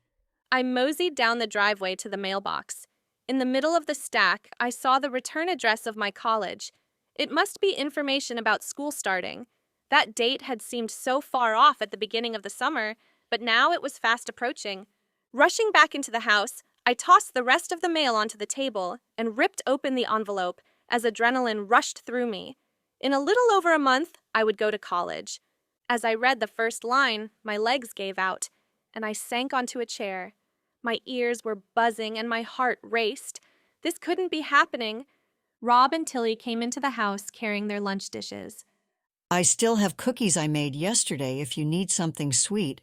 [SPEAKER 1] I moseyed down the driveway to the mailbox. In the middle of the stack, I saw the return address of my college. It must be information about school starting. That date had seemed so far off at the beginning of the summer, but now it was fast approaching. Rushing back into the house, I tossed the rest of the mail onto the table and ripped open the envelope as adrenaline rushed through me. In a little over a month, I would go to college. As I read the first line, my legs gave out, and I sank onto a chair. My ears were buzzing and my heart raced. This couldn't be happening. Rob and Tilly came into the house carrying their lunch dishes.
[SPEAKER 2] I still have cookies I made yesterday if you need something sweet,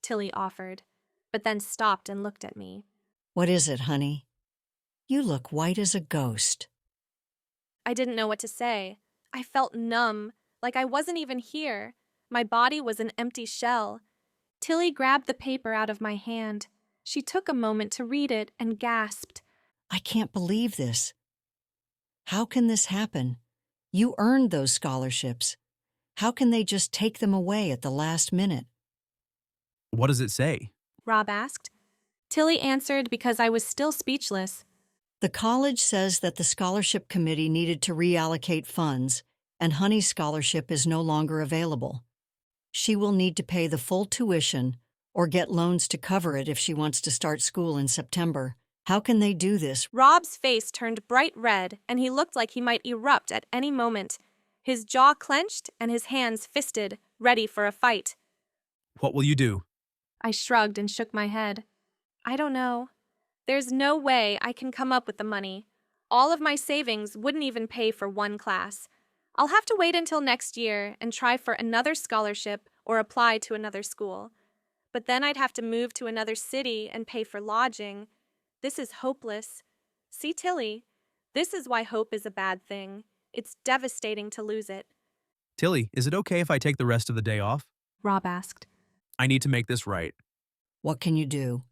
[SPEAKER 1] Tilly offered, but then stopped and looked at me.
[SPEAKER 2] What is it, honey? You look white as a ghost.
[SPEAKER 1] I didn't know what to say. I felt numb, like I wasn't even here. My body was an empty shell. Tilly grabbed the paper out of my hand. She took a moment to read it and gasped.
[SPEAKER 2] I can't believe this. How can this happen? You earned those scholarships. How can they just take them away at the last minute?
[SPEAKER 3] What does it say?
[SPEAKER 1] Rob asked. Tilly answered because I was still speechless.
[SPEAKER 2] The college says that the scholarship committee needed to reallocate funds, and Honey's scholarship is no longer available. She will need to pay the full tuition or get loans to cover it if she wants to start school in September. How can they do this?
[SPEAKER 1] Rob's face turned bright red, and he looked like he might erupt at any moment. His jaw clenched and his hands fisted, ready for a fight.
[SPEAKER 3] What will you do?
[SPEAKER 1] I shrugged and shook my head. I don't know. There's no way I can come up with the money. All of my savings wouldn't even pay for one class. I'll have to wait until next year and try for another scholarship or apply to another school. But then I'd have to move to another city and pay for lodging. This is hopeless. See, Tilly, this is why hope is a bad thing. It's devastating to lose it.
[SPEAKER 3] Tilly, is it okay if I take the rest of the day off?
[SPEAKER 1] Rob asked.
[SPEAKER 3] I need to make this right.
[SPEAKER 2] What can you do?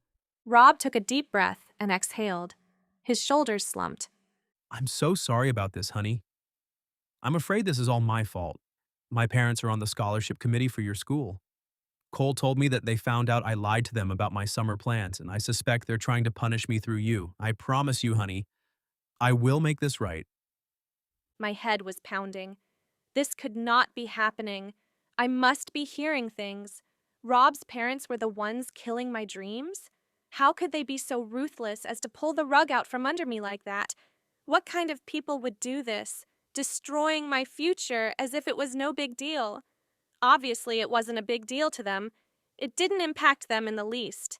[SPEAKER 1] Rob took a deep breath and exhaled. His shoulders slumped.
[SPEAKER 3] I'm so sorry about this, honey. I'm afraid this is all my fault. My parents are on the scholarship committee for your school. Cole told me that they found out I lied to them about my summer plans, and I suspect they're trying to punish me through you. I promise you, honey, I will make this right.
[SPEAKER 1] My head was pounding. This could not be happening. I must be hearing things. Rob's parents were the ones killing my dreams? How could they be so ruthless as to pull the rug out from under me like that? What kind of people would do this, destroying my future as if it was no big deal? Obviously, it wasn't a big deal to them. It didn't impact them in the least.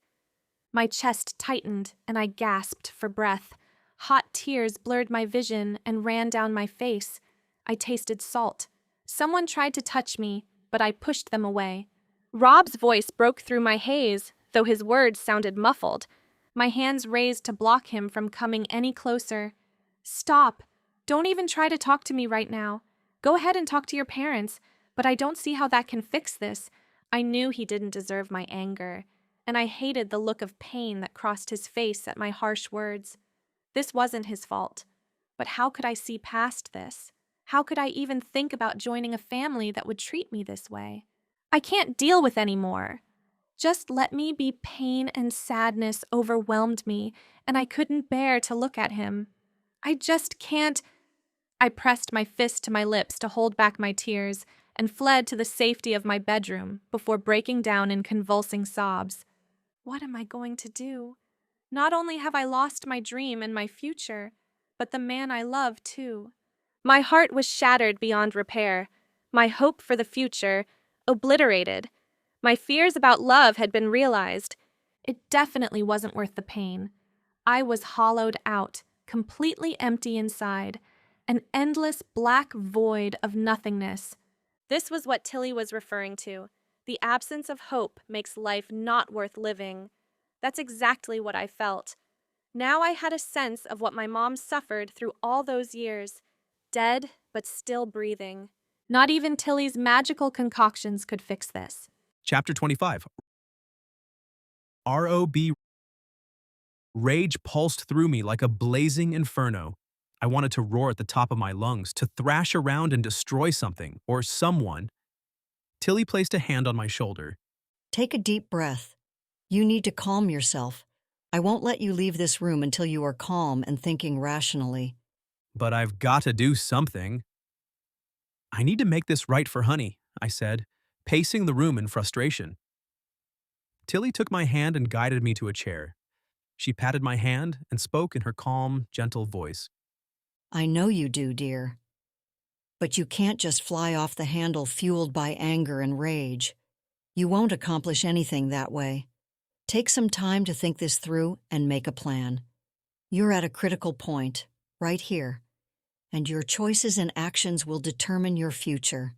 [SPEAKER 1] My chest tightened, and I gasped for breath. Hot tears blurred my vision and ran down my face. I tasted salt. Someone tried to touch me, but I pushed them away. Rob's voice broke through my haze, though his words sounded muffled. My hands raised to block him from coming any closer. Stop. Don't even try to talk to me right now. Go ahead and talk to your parents, but I don't see how that can fix this. I knew he didn't deserve my anger, and I hated the look of pain that crossed his face at my harsh words. This wasn't his fault, but how could I see past this? How could I even think about joining a family that would treat me this way? I can't deal with any more. Just let me be. Pain and sadness overwhelmed me, and I couldn't bear to look at him. I just can't. I pressed my fist to my lips to hold back my tears and fled to the safety of my bedroom before breaking down in convulsing sobs. What am I going to do? Not only have I lost my dream and my future, but the man I love too. My heart was shattered beyond repair. My hope for the future obliterated. My fears about love had been realized. It definitely wasn't worth the pain. I was hollowed out, completely empty inside, an endless black void of nothingness. This was what Tilly was referring to. The absence of hope makes life not worth living. That's exactly what I felt. Now I had a sense of what my mom suffered through all those years, dead but still breathing. Not even Tilly's magical concoctions could fix this.
[SPEAKER 3] Chapter 25. R.O.B. Rage pulsed through me like a blazing inferno. I wanted to roar at the top of my lungs, to thrash around and destroy something, or someone. Tilly placed a hand on my shoulder.
[SPEAKER 2] Take a deep breath. You need to calm yourself. I won't let you leave this room until you are calm and thinking rationally.
[SPEAKER 3] But I've got to do something. I need to make this right for Honey, I said, pacing the room in frustration. Tilly took my hand and guided me to a chair. She patted my hand and spoke in her calm, gentle voice.
[SPEAKER 2] I know you do, dear. But you can't just fly off the handle fueled by anger and rage. You won't accomplish anything that way. Take some time to think this through and make a plan. You're at a critical point, right here, and your choices and actions will determine your future.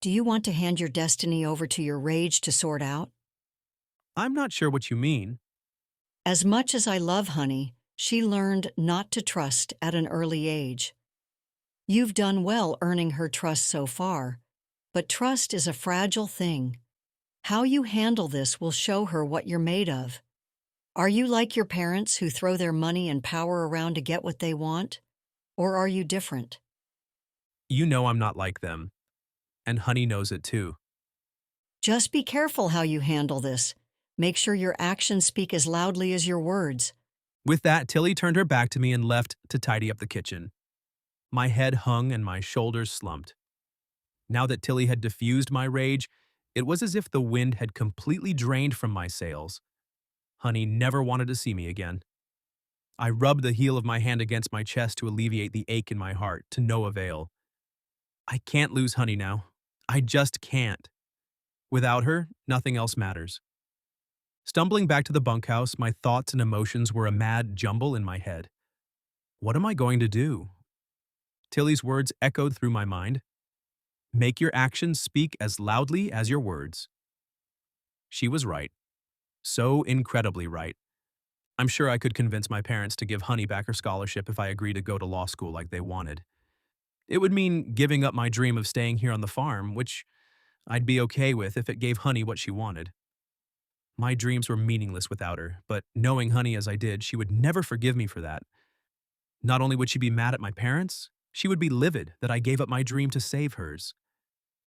[SPEAKER 2] Do you want to hand your destiny over to your rage to sort out?
[SPEAKER 3] I'm not sure what you mean.
[SPEAKER 2] As much as I love Honey, she learned not to trust at an early age. You've done well earning her trust so far, but trust is a fragile thing. How you handle this will show her what you're made of. Are you like your parents who throw their money and power around to get what they want? Or are you different?
[SPEAKER 3] You know I'm not like them. And Honey knows it too.
[SPEAKER 2] Just be careful how you handle this. Make sure your actions speak as loudly as your words.
[SPEAKER 3] With that, Tilly turned her back to me and left to tidy up the kitchen. My head hung and my shoulders slumped. Now that Tilly had diffused my rage, it was as if the wind had completely drained from my sails. Honey never wanted to see me again. I rubbed the heel of my hand against my chest to alleviate the ache in my heart, to no avail. I can't lose Honey now. I just can't. Without her, nothing else matters. Stumbling back to the bunkhouse, my thoughts and emotions were a mad jumble in my head. What am I going to do? Tilly's words echoed through my mind. Make your actions speak as loudly as your words. She was right. So incredibly right. I'm sure I could convince my parents to give Honey back her scholarship if I agreed to go to law school like they wanted. It would mean giving up my dream of staying here on the farm, which I'd be okay with if it gave Honey what she wanted. My dreams were meaningless without her, but knowing Honey as I did, she would never forgive me for that. Not only would she be mad at my parents, she would be livid that I gave up my dream to save hers.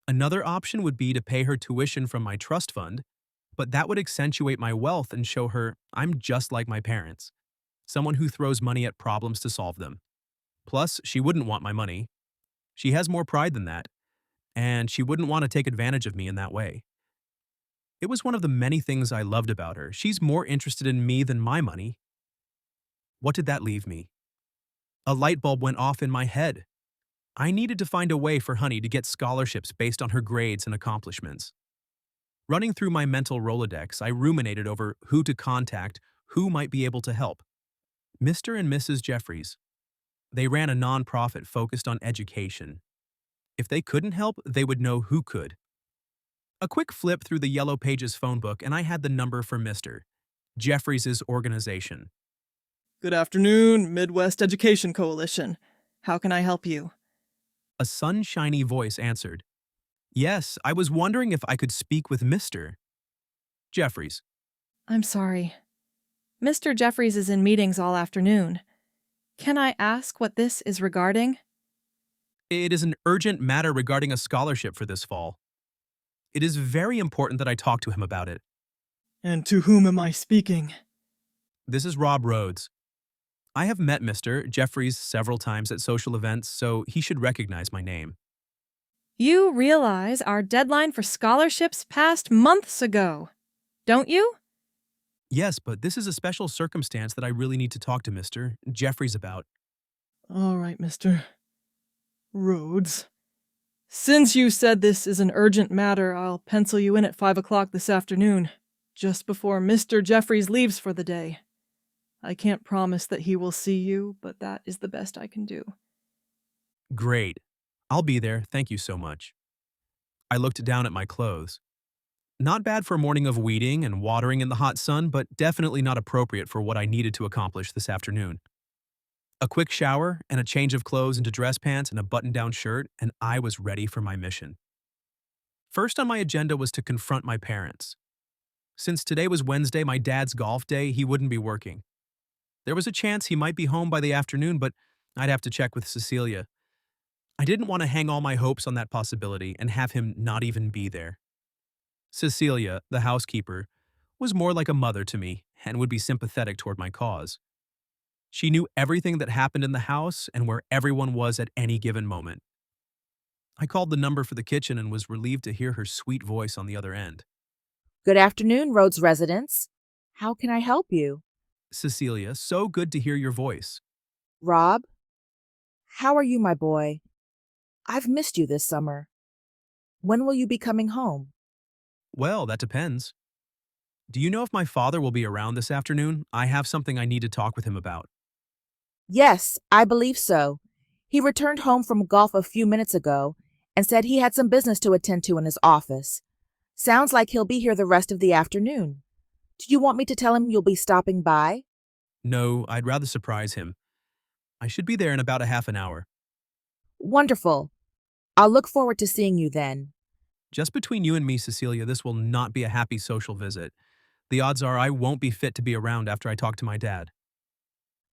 [SPEAKER 3] Another option would be to pay her tuition from my trust fund, but that would accentuate my wealth and show her I'm just like my parents, someone who throws money at problems to solve them. Plus, she wouldn't want my money. She has more pride than that, and she wouldn't want to take advantage of me in that way. It was one of the many things I loved about her. She's more interested in me than my money. What did that leave me? A light bulb went off in my head. I needed to find a way for Honey to get scholarships based on her grades and accomplishments. Running through my mental Rolodex, I ruminated over who to contact, who might be able to help. Mr. and Mrs. Jeffries. They ran a nonprofit focused on education. If they couldn't help, they would know who could. A quick flip through the Yellow Pages phone book and I had the number for Mr. Jeffries' organization.
[SPEAKER 20] Good afternoon, Midwest Education Coalition. How can I help you?
[SPEAKER 3] A sunshiny voice answered. Yes, I was wondering if I could speak with Mr. Jeffries.
[SPEAKER 20] I'm sorry. Mr. Jeffries is in meetings all afternoon. Can I ask what this is regarding?
[SPEAKER 3] It is an urgent matter regarding a scholarship for this fall. It is very important that I talk to him about it.
[SPEAKER 20] And to whom am I speaking?
[SPEAKER 3] This is Rob Rhodes. I have met Mr. Jeffries several times at social events, so he should recognize my name.
[SPEAKER 20] You realize our deadline for scholarships passed months ago, don't you?
[SPEAKER 3] Yes, but this is a special circumstance that I really need to talk to Mr. Jeffries about.
[SPEAKER 20] All right, Mr. Rhodes. Since you said this is an urgent matter, I'll pencil you in at 5 o'clock this afternoon, just before Mr. Jeffries leaves for the day. I can't promise that he will see you, but that is the best I can do.
[SPEAKER 3] Great. I'll be there, thank you so much. I looked down at my clothes. Not bad for a morning of weeding and watering in the hot sun, but definitely not appropriate for what I needed to accomplish this afternoon. A quick shower and a change of clothes into dress pants and a button-down shirt, and I was ready for my mission. First on my agenda was to confront my parents. Since today was Wednesday, my dad's golf day, he wouldn't be working. There was a chance he might be home by the afternoon, but I'd have to check with Cecilia. I didn't want to hang all my hopes on that possibility and have him not even be there. Cecilia, the housekeeper, was more like a mother to me and would be sympathetic toward my cause. She knew everything that happened in the house and where everyone was at any given moment. I called the number for the kitchen and was relieved to hear her sweet voice on the other end.
[SPEAKER 21] Good afternoon, Rhodes residents. How can I help you?
[SPEAKER 3] Cecilia, so good to hear your voice.
[SPEAKER 21] Rob? How are you, my boy? I've missed you this summer. When will you be coming home?
[SPEAKER 3] Well, that depends. Do you know if my father will be around this afternoon? I have something I need to talk with him about.
[SPEAKER 21] Yes, I believe so. He returned home from golf a few minutes ago and said he had some business to attend to in his office. Sounds like he'll be here the rest of the afternoon. Do you want me to tell him you'll be stopping by?
[SPEAKER 3] No, I'd rather surprise him. I should be there in about a half an hour.
[SPEAKER 21] Wonderful. I'll look forward to seeing you then.
[SPEAKER 3] Just between you and me, Cecilia, this will not be a happy social visit. The odds are I won't be fit to be around after I talk to my dad.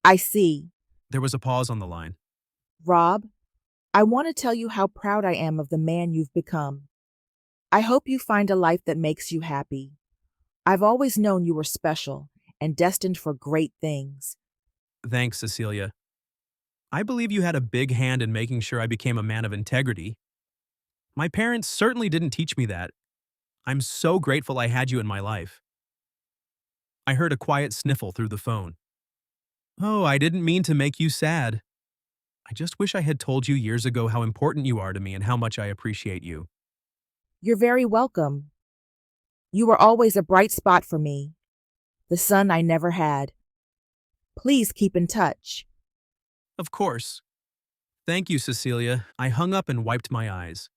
[SPEAKER 21] I see.
[SPEAKER 3] There was a pause on the line.
[SPEAKER 21] Rob, I want to tell you how proud I am of the man you've become. I hope you find a life that makes you happy. I've always known you were special and destined for great things.
[SPEAKER 3] Thanks, Cecilia. I believe you had a big hand in making sure I became a man of integrity. My parents certainly didn't teach me that. I'm so grateful I had you in my life. I heard a quiet sniffle through the phone. Oh, I didn't mean to make you sad. I just wish I had told you years ago how important you are to me and how much I appreciate you.
[SPEAKER 21] You're very welcome. You were always a bright spot for me, the sun I never had. Please keep in touch.
[SPEAKER 3] Of course. Thank you, Cecilia. I hung up and wiped my eyes.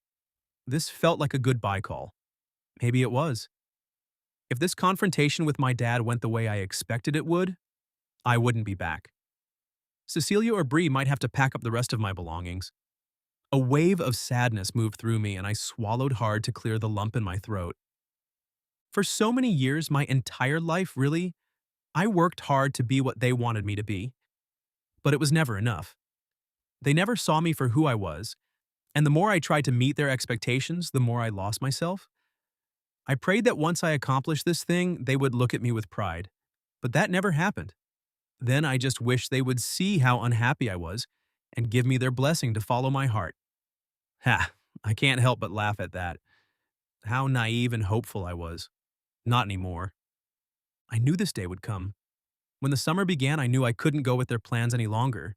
[SPEAKER 3] This felt like a goodbye call. Maybe it was. If this confrontation with my dad went the way I expected it would, I wouldn't be back. Cecilia or Bree might have to pack up the rest of my belongings. A wave of sadness moved through me and I swallowed hard to clear the lump in my throat. For so many years, my entire life, really, I worked hard to be what they wanted me to be. But it was never enough. They never saw me for who I was, and the more I tried to meet their expectations, the more I lost myself. I prayed that once I accomplished this thing, they would look at me with pride. But that never happened. Then I just wished they would see how unhappy I was and give me their blessing to follow my heart. Ha, I can't help but laugh at that. How naive and hopeful I was. Not anymore. I knew this day would come. When the summer began, I knew I couldn't go with their plans any longer.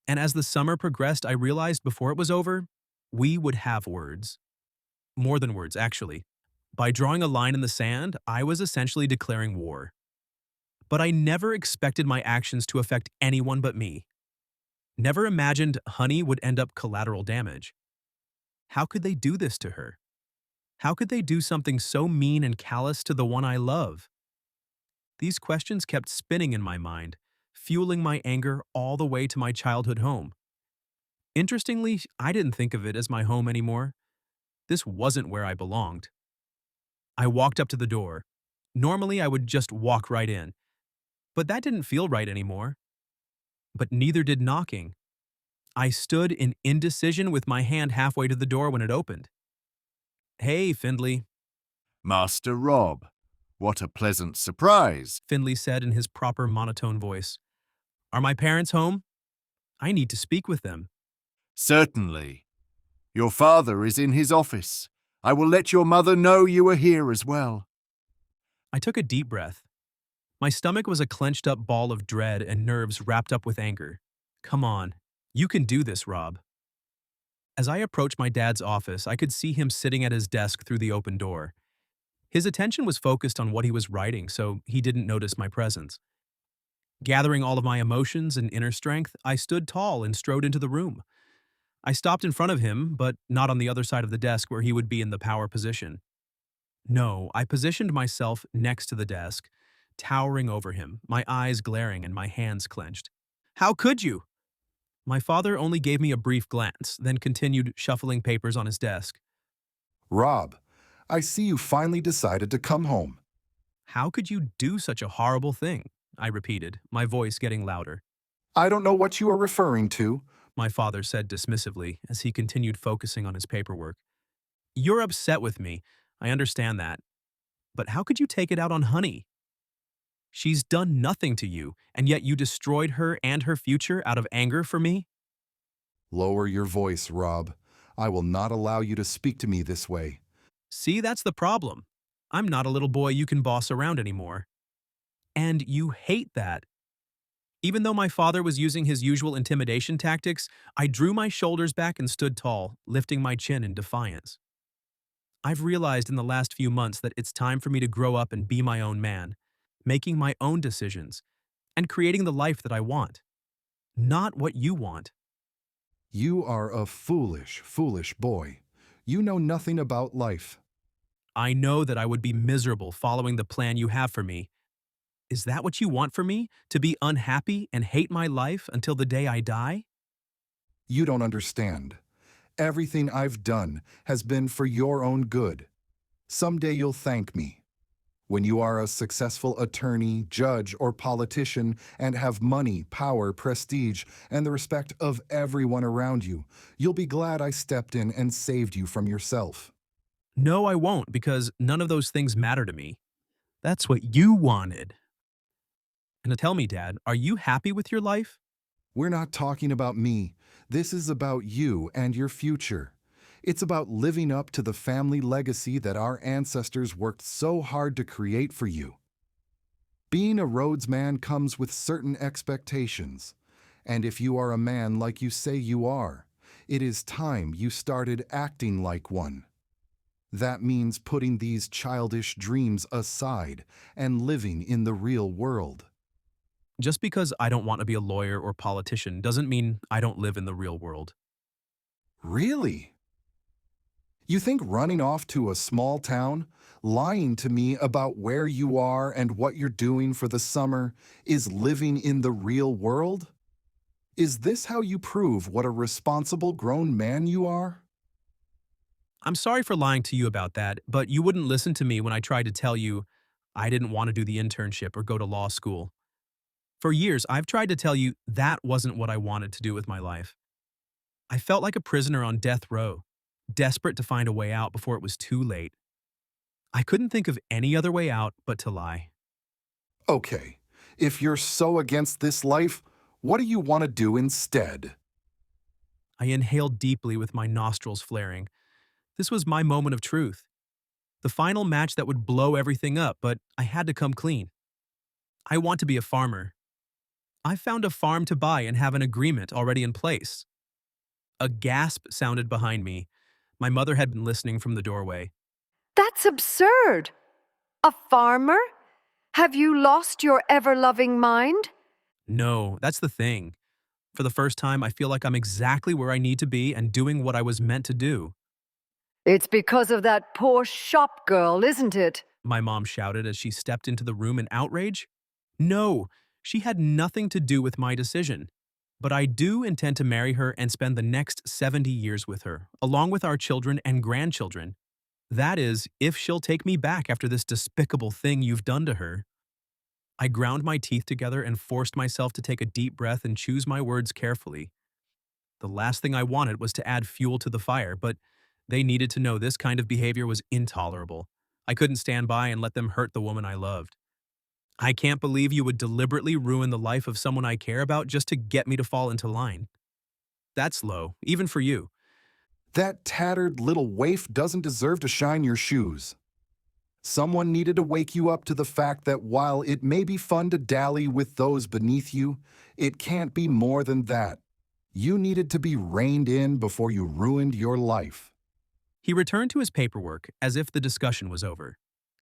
[SPEAKER 3] And as the summer progressed, I realized before it was over, we would have words. More than words, actually. By drawing a line in the sand, I was essentially declaring war. But I never expected my actions to affect anyone but me. Never imagined Honey would end up collateral damage. How could they do this to her? How could they do something so mean and callous to the one I love? These questions kept spinning in my mind, fueling my anger all the way to my childhood home. Interestingly, I didn't think of it as my home anymore. This wasn't where I belonged. I walked up to the door. Normally, I would just walk right in. But that didn't feel right anymore. But neither did knocking. I stood in indecision with my hand halfway to the door when it opened. Hey, Findley.
[SPEAKER 10] Master Rob, what a pleasant surprise,
[SPEAKER 3] Findley said in his proper monotone voice. Are my parents home? I need to speak with them.
[SPEAKER 10] Certainly. Your father is in his office. I will let your mother know you are here as well.
[SPEAKER 3] I took a deep breath. My stomach was a clenched up ball of dread and nerves wrapped up with anger. Come on, you can do this, Rob. As I approached my dad's office, I could see him sitting at his desk through the open door. His attention was focused on what he was writing, so he didn't notice my presence. Gathering all of my emotions and inner strength, I stood tall and strode into the room. I stopped in front of him, but not on the other side of the desk where he would be in the power position. No, I positioned myself next to the desk, towering over him, my eyes glaring and my hands clenched. How could you? My father only gave me a brief glance, then continued shuffling papers on his desk.
[SPEAKER 5] Rob, I see you finally decided to come home.
[SPEAKER 3] How could you do such a horrible thing? I repeated, my voice getting louder.
[SPEAKER 5] I don't know what you are referring to,
[SPEAKER 3] my father said dismissively as he continued focusing on his paperwork. You're upset with me, I understand that. But how could you take it out on Honey? She's done nothing to you, and yet you destroyed her and her future out of anger for me?
[SPEAKER 5] Lower your voice, Rob. I will not allow you to speak to me this way.
[SPEAKER 3] See, that's the problem. I'm not a little boy you can boss around anymore. And you hate that. Even though my father was using his usual intimidation tactics, I drew my shoulders back and stood tall, lifting my chin in defiance. I've realized in the last few months that it's time for me to grow up and be my own man, making my own decisions, and creating the life that I want. Not what you want.
[SPEAKER 5] You are a foolish, foolish boy. You know nothing about life.
[SPEAKER 3] I know that I would be miserable following the plan you have for me. Is that what you want for me? To be unhappy and hate my life until the day I die?
[SPEAKER 5] You don't understand. Everything I've done has been for your own good. Someday you'll thank me. When you are a successful attorney, judge, or politician and have money, power, prestige, and the respect of everyone around you, you'll be glad I stepped in and saved you from yourself.
[SPEAKER 3] No, I won't, because none of those things matter to me. That's what you wanted. And to tell me, Dad, are you happy with your life?
[SPEAKER 5] We're not talking about me. This is about you and your future. It's about living up to the family legacy that our ancestors worked so hard to create for you. Being a Rhodes man comes with certain expectations. And if you are a man like you say you are, it is time you started acting like one. That means putting these childish dreams aside and living in the real world.
[SPEAKER 3] Just because I don't want to be a lawyer or politician doesn't mean I don't live in the real world.
[SPEAKER 5] Really? You think running off to a small town, lying to me about where you are and what you're doing for the summer is living in the real world? Is this how you prove what a responsible grown man you are?
[SPEAKER 3] I'm sorry for lying to you about that, but you wouldn't listen to me when I tried to tell you I didn't want to do the internship or go to law school. For years, I've tried to tell you that wasn't what I wanted to do with my life. I felt like a prisoner on death row, desperate to find a way out before it was too late. I couldn't think of any other way out but to lie.
[SPEAKER 5] Okay, if you're so against this life, what do you want to do instead?
[SPEAKER 3] I inhaled deeply with my nostrils flaring. This was my moment of truth. The final match that would blow everything up, but I had to come clean. I want to be a farmer. I found a farm to buy and have an agreement already in place. A gasp sounded behind me. My mother had been listening from the doorway.
[SPEAKER 12] That's absurd. A farmer? Have you lost your ever-loving mind?
[SPEAKER 3] No, that's the thing. For the first time, I feel like I'm exactly where I need to be and doing what I was meant to do.
[SPEAKER 12] It's because of that poor shop girl, isn't it?
[SPEAKER 3] My mom shouted as she stepped into the room in outrage. No, she had nothing to do with my decision. But I do intend to marry her and spend the next 70 years with her, along with our children and grandchildren. That is, if she'll take me back after this despicable thing you've done to her. I ground my teeth together and forced myself to take a deep breath and choose my words carefully. The last thing I wanted was to add fuel to the fire, but they needed to know this kind of behavior was intolerable. I couldn't stand by and let them hurt the woman I loved. I can't believe you would deliberately ruin the life of someone I care about just to get me to fall into line. That's low, even for you.
[SPEAKER 5] That tattered little waif doesn't deserve to shine your shoes. Someone needed to wake you up to the fact that while it may be fun to dally with those beneath you, it can't be more than that. You needed to be reined in before you ruined your life.
[SPEAKER 3] He returned to his paperwork as if the discussion was over.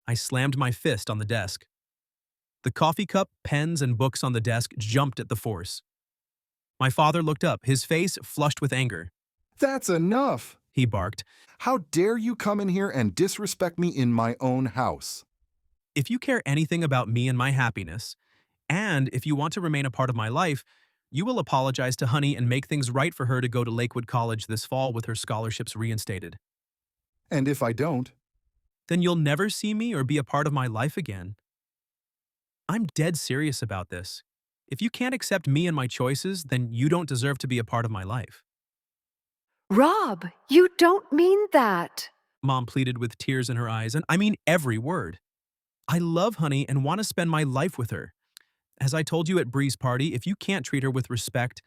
[SPEAKER 3] I slammed my fist on the desk. The coffee cup, pens, and books on the desk jumped at the force. My father looked up, his face flushed with anger.
[SPEAKER 5] That's enough,
[SPEAKER 3] he barked.
[SPEAKER 5] How dare you come in here and disrespect me in my own house?
[SPEAKER 3] If you care anything about me and my happiness, and if you want to remain a part of my life, you will apologize to Honey and make things right for her to go to Lakewood College this fall with her scholarships reinstated.
[SPEAKER 5] And if I don't?
[SPEAKER 3] Then you'll never see me or be a part of my life again. I'm dead serious about this. If you can't accept me and my choices, then you don't deserve to be a part of my life.
[SPEAKER 12] Rob, you don't mean that.
[SPEAKER 3] Mom pleaded with tears in her eyes, and I mean every word. I love Honey and want to spend my life with her. As I told you at Bree's party, if you can't treat her with respect,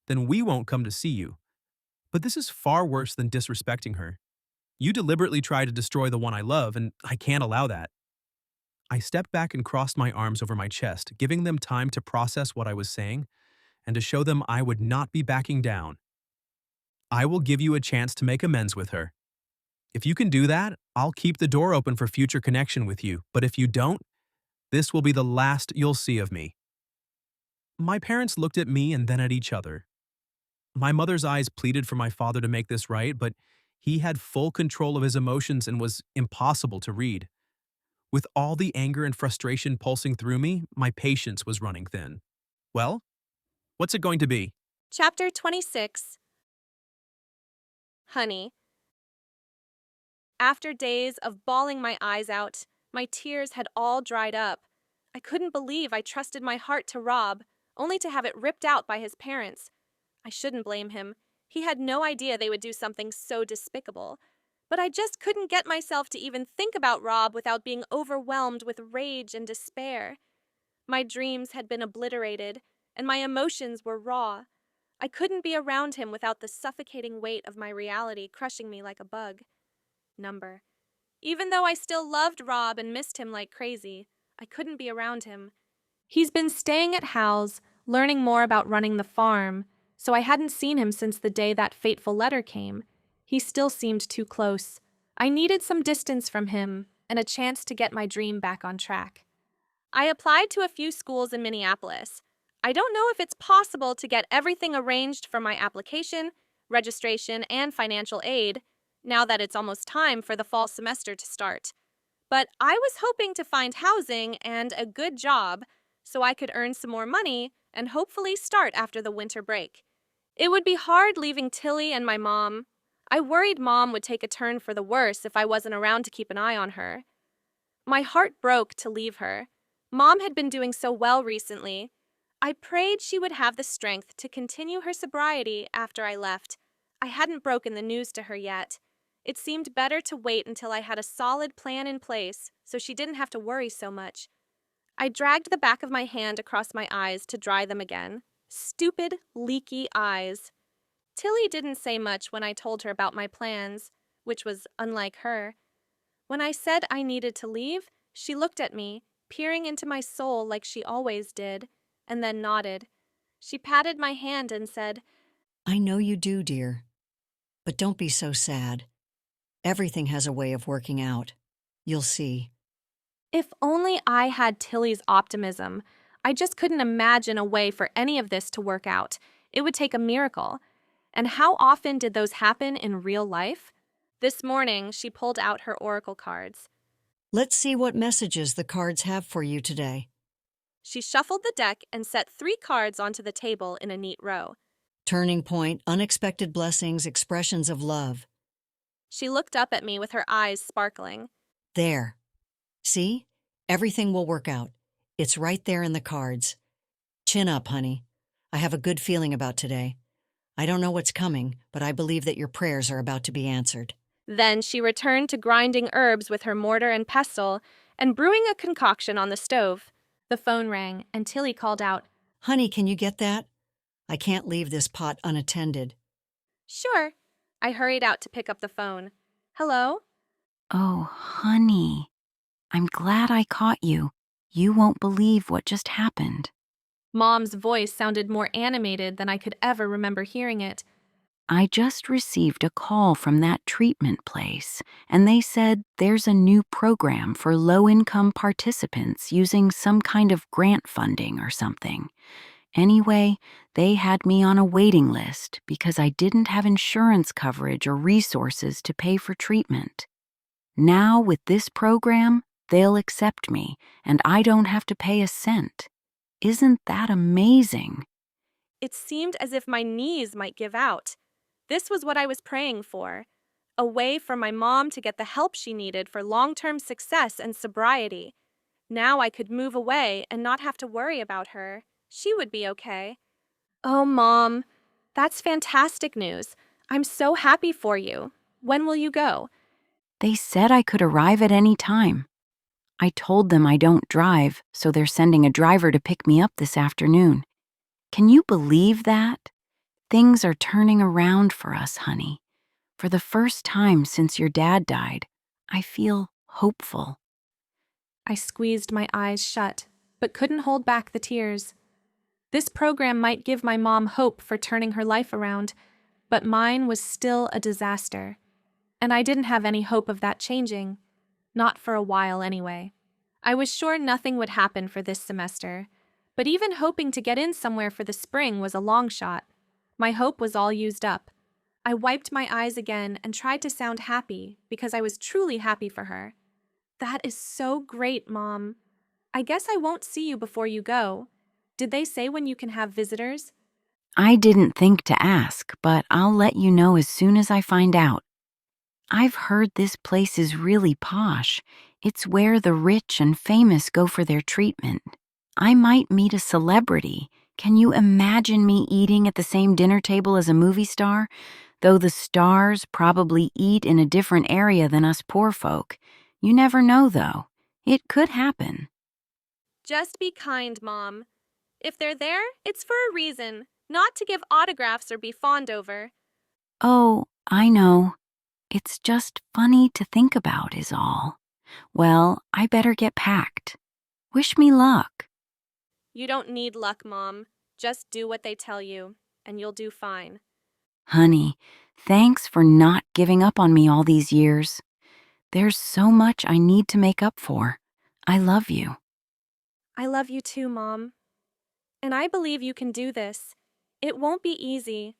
[SPEAKER 3] then we won't come to see you. But this is far worse than disrespecting her. You deliberately try to destroy the one I love, and I can't allow that. I stepped back and crossed my arms over my chest, giving them time to process what I was saying and to show them I would not be backing down. I will give you a chance to make amends with her. If you can do that, I'll keep the door open for future connection with you, but if you don't, this will be the last you'll see of me. My parents looked at me and then at each other. My mother's eyes pleaded for my father to make this right, but he had full control of his emotions and was impossible to read. With all the anger and frustration pulsing through me, my patience was running thin. Well, what's it going to be?
[SPEAKER 1] Chapter 26. honey. After days of bawling my eyes out, my tears had all dried up. I couldn't believe I trusted my heart to Rob, only to have it ripped out by his parents. I shouldn't blame him. He had no idea they would do something so despicable. But I just couldn't get myself to even think about Rob without being overwhelmed with rage and despair. My dreams had been obliterated, and my emotions were raw. I couldn't be around him without the suffocating weight of my reality crushing me like a bug. Even though I still loved Rob and missed him like crazy, I couldn't be around him. He's been staying at Hal's, learning more about running the farm, so I hadn't seen him since the day that fateful letter came. He still seemed too close. I needed some distance from him and a chance to get my dream back on track. I applied to a few schools in Minneapolis. I don't know if it's possible to get everything arranged for my application, registration, and financial aid, now that it's almost time for the fall semester to start. But I was hoping to find housing and a good job so I could earn some more money and hopefully start after the winter break. It would be hard leaving Tilly and my mom. I worried Mom would take a turn for the worse if I wasn't around to keep an eye on her. My heart broke to leave her. Mom had been doing so well recently. I prayed she would have the strength to continue her sobriety after I left. I hadn't broken the news to her yet. It seemed better to wait until I had a solid plan in place so she didn't have to worry so much. I dragged the back of my hand across my eyes to dry them again. Stupid, leaky eyes. Tilly didn't say much when I told her about my plans, which was unlike her. When I said I needed to leave, she looked at me, peering into my soul like she always did, and then nodded. She patted my hand and said,
[SPEAKER 2] I know you do, dear. But don't be so sad. Everything has a way of working out. You'll see.
[SPEAKER 1] If only I had Tilly's optimism. I just couldn't imagine a way for any of this to work out. It would take a miracle. And how often did those happen in real life? This morning, she pulled out her oracle cards.
[SPEAKER 2] Let's see what messages the cards have for you today.
[SPEAKER 1] She shuffled the deck and set 3 cards onto the table in a neat row.
[SPEAKER 2] Turning point, unexpected blessings, expressions of love.
[SPEAKER 1] She looked up at me with her eyes sparkling.
[SPEAKER 2] There. See? Everything will work out. It's right there in the cards. Chin up, honey. I have a good feeling about today. I don't know what's coming, but I believe that your prayers are about to be answered.
[SPEAKER 1] Then she returned to grinding herbs with her mortar and pestle and brewing a concoction on the stove. The phone rang, and Tilly called out,
[SPEAKER 2] Honey, can you get that? I can't leave this pot unattended.
[SPEAKER 1] Sure. I hurried out to pick up the phone. Hello?
[SPEAKER 18] Oh, honey. I'm glad I caught you. You won't believe what just happened.
[SPEAKER 1] Mom's voice sounded more animated than I could ever remember hearing it.
[SPEAKER 18] I just received a call from that treatment place, and they said there's a new program for low-income participants using some kind of grant funding or something. Anyway, they had me on a waiting list because I didn't have insurance coverage or resources to pay for treatment. Now, with this program, they'll accept me, and I don't have to pay a cent. Isn't that amazing?
[SPEAKER 1] It seemed as if my knees might give out. This was what I was praying for. A way for my mom to get the help she needed for long-term success and sobriety. Now I could move away and not have to worry about her. She would be okay. Oh, Mom, that's fantastic news. I'm so happy for you. When will you go?
[SPEAKER 18] They said I could arrive at any time. I told them I don't drive, so they're sending a driver to pick me up this afternoon. Can you believe that? Things are turning around for us, honey. For the first time since your dad died, I feel hopeful.
[SPEAKER 1] I squeezed my eyes shut, but couldn't hold back the tears. This program might give my mom hope for turning her life around, but mine was still a disaster. And I didn't have any hope of that changing. Not for a while, anyway. I was sure nothing would happen for this semester, but even hoping to get in somewhere for the spring was a long shot. My hope was all used up. I wiped my eyes again and tried to sound happy because I was truly happy for her. That is so great, Mom. I guess I won't see you before you go. Did they say when you can have visitors?
[SPEAKER 18] I didn't think to ask, but I'll let you know as soon as I find out. I've heard this place is really posh. It's where the rich and famous go for their treatment. I might meet a celebrity. Can you imagine me eating at the same dinner table as a movie star? Though the stars probably eat in a different area than us poor folk. You never know, though. It could happen.
[SPEAKER 1] Just be kind, Mom. If they're there, it's for a reason, not to give autographs or be fawned over.
[SPEAKER 18] Oh, I know. It's just funny to think about, is all. Well, I better get packed. Wish me luck.
[SPEAKER 1] You don't need luck, Mom. Just do what they tell you, and you'll do fine.
[SPEAKER 18] Honey, thanks for not giving up on me all these years. There's so much I need to make up for. I love you.
[SPEAKER 1] I love you too, Mom. And I believe you can do this. It won't be easy,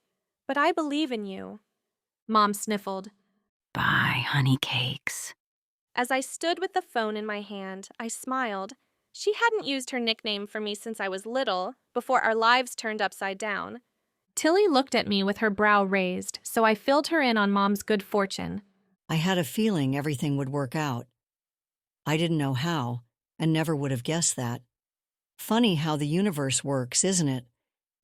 [SPEAKER 1] but I believe in you. Mom sniffled.
[SPEAKER 18] Bye, honey cakes.
[SPEAKER 1] As I stood with the phone in my hand, I smiled. She hadn't used her nickname for me since I was little, before our lives turned upside down. Tilly looked at me with her brow raised, so I filled her in on Mom's good fortune.
[SPEAKER 2] I had a feeling everything would work out. I didn't know how, and never would have guessed that. Funny how the universe works, isn't it?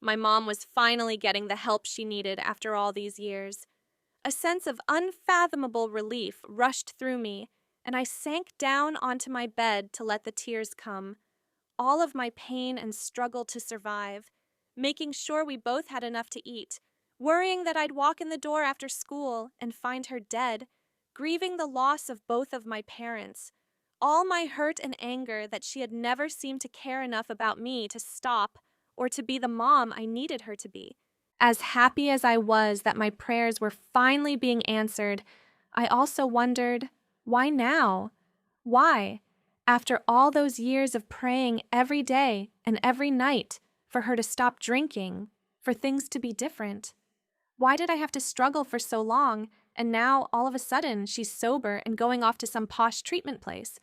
[SPEAKER 1] My mom was finally getting the help she needed after all these years. A sense of unfathomable relief rushed through me, and I sank down onto my bed to let the tears come. All of my pain and struggle to survive, making sure we both had enough to eat, worrying that I'd walk in the door after school and find her dead, grieving the loss of both of my parents. All my hurt and anger that she had never seemed to care enough about me to stop or to be the mom I needed her to be. As happy as I was that my prayers were finally being answered, I also wondered, why now? Why, after all those years of praying every day and every night for her to stop drinking, for things to be different? Why did I have to struggle for so long, and now all of a sudden she's sober and going off to some posh treatment place?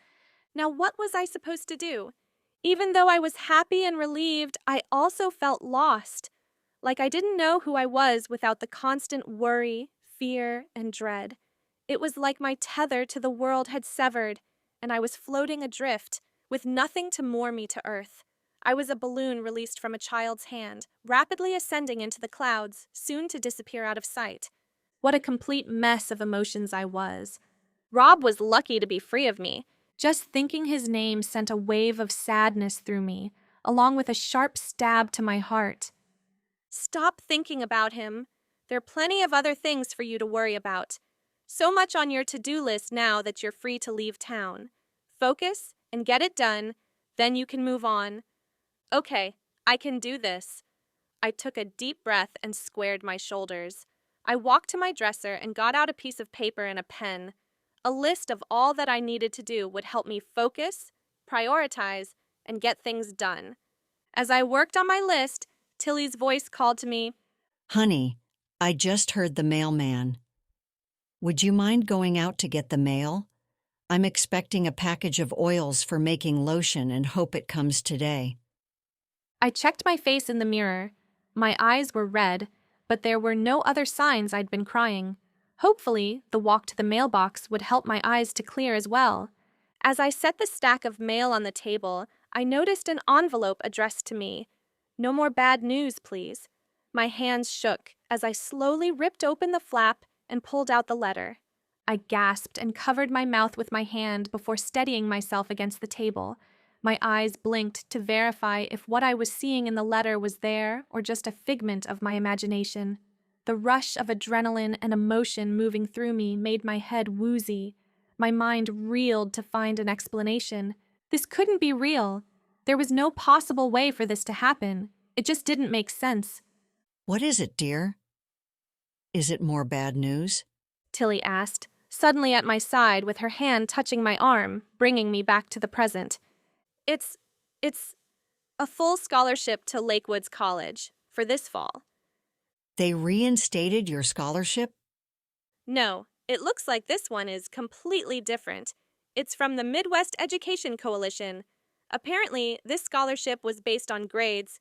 [SPEAKER 1] Now what was I supposed to do? Even though I was happy and relieved, I also felt lost. Like I didn't know who I was without the constant worry, fear, and dread. It was like my tether to the world had severed, and I was floating adrift, with nothing to moor me to earth. I was a balloon released from a child's hand, rapidly ascending into the clouds, soon to disappear out of sight. What a complete mess of emotions I was. Rob was lucky to be free of me. Just thinking his name sent a wave of sadness through me, along with a sharp stab to my heart. Stop thinking about him. There are plenty of other things for you to worry about. So much on your to-do list now that you're free to leave town. Focus and get it done, then you can move on. Okay, I can do this. I took a deep breath and squared my shoulders. I walked to my dresser and got out a piece of paper and a pen. A list of all that I needed to do would help me focus, prioritize, and get things done. As I worked on my list, Tilly's voice called to me,
[SPEAKER 2] Honey, I just heard the mailman. Would you mind going out to get the mail? I'm expecting a package of oils for making lotion and hope it comes today.
[SPEAKER 1] I checked my face in the mirror. My eyes were red, but there were no other signs I'd been crying. Hopefully, the walk to the mailbox would help my eyes to clear as well. As I set the stack of mail on the table, I noticed an envelope addressed to me. No more bad news, please. My hands shook as I slowly ripped open the flap and pulled out the letter. I gasped and covered my mouth with my hand before steadying myself against the table. My eyes blinked to verify if what I was seeing in the letter was there or just a figment of my imagination. The rush of adrenaline and emotion moving through me made my head woozy. My mind reeled to find an explanation. This couldn't be real. There was no possible way for this to happen. It just didn't make sense.
[SPEAKER 2] What is it, dear? Is it more bad news?
[SPEAKER 1] Tilly asked, suddenly at my side with her hand touching my arm, bringing me back to the present. It's a full scholarship to Lakewoods College for this fall.
[SPEAKER 2] They reinstated your scholarship?
[SPEAKER 1] No, it looks like this one is completely different. It's from the Midwest Education Coalition. Apparently, this scholarship was based on grades.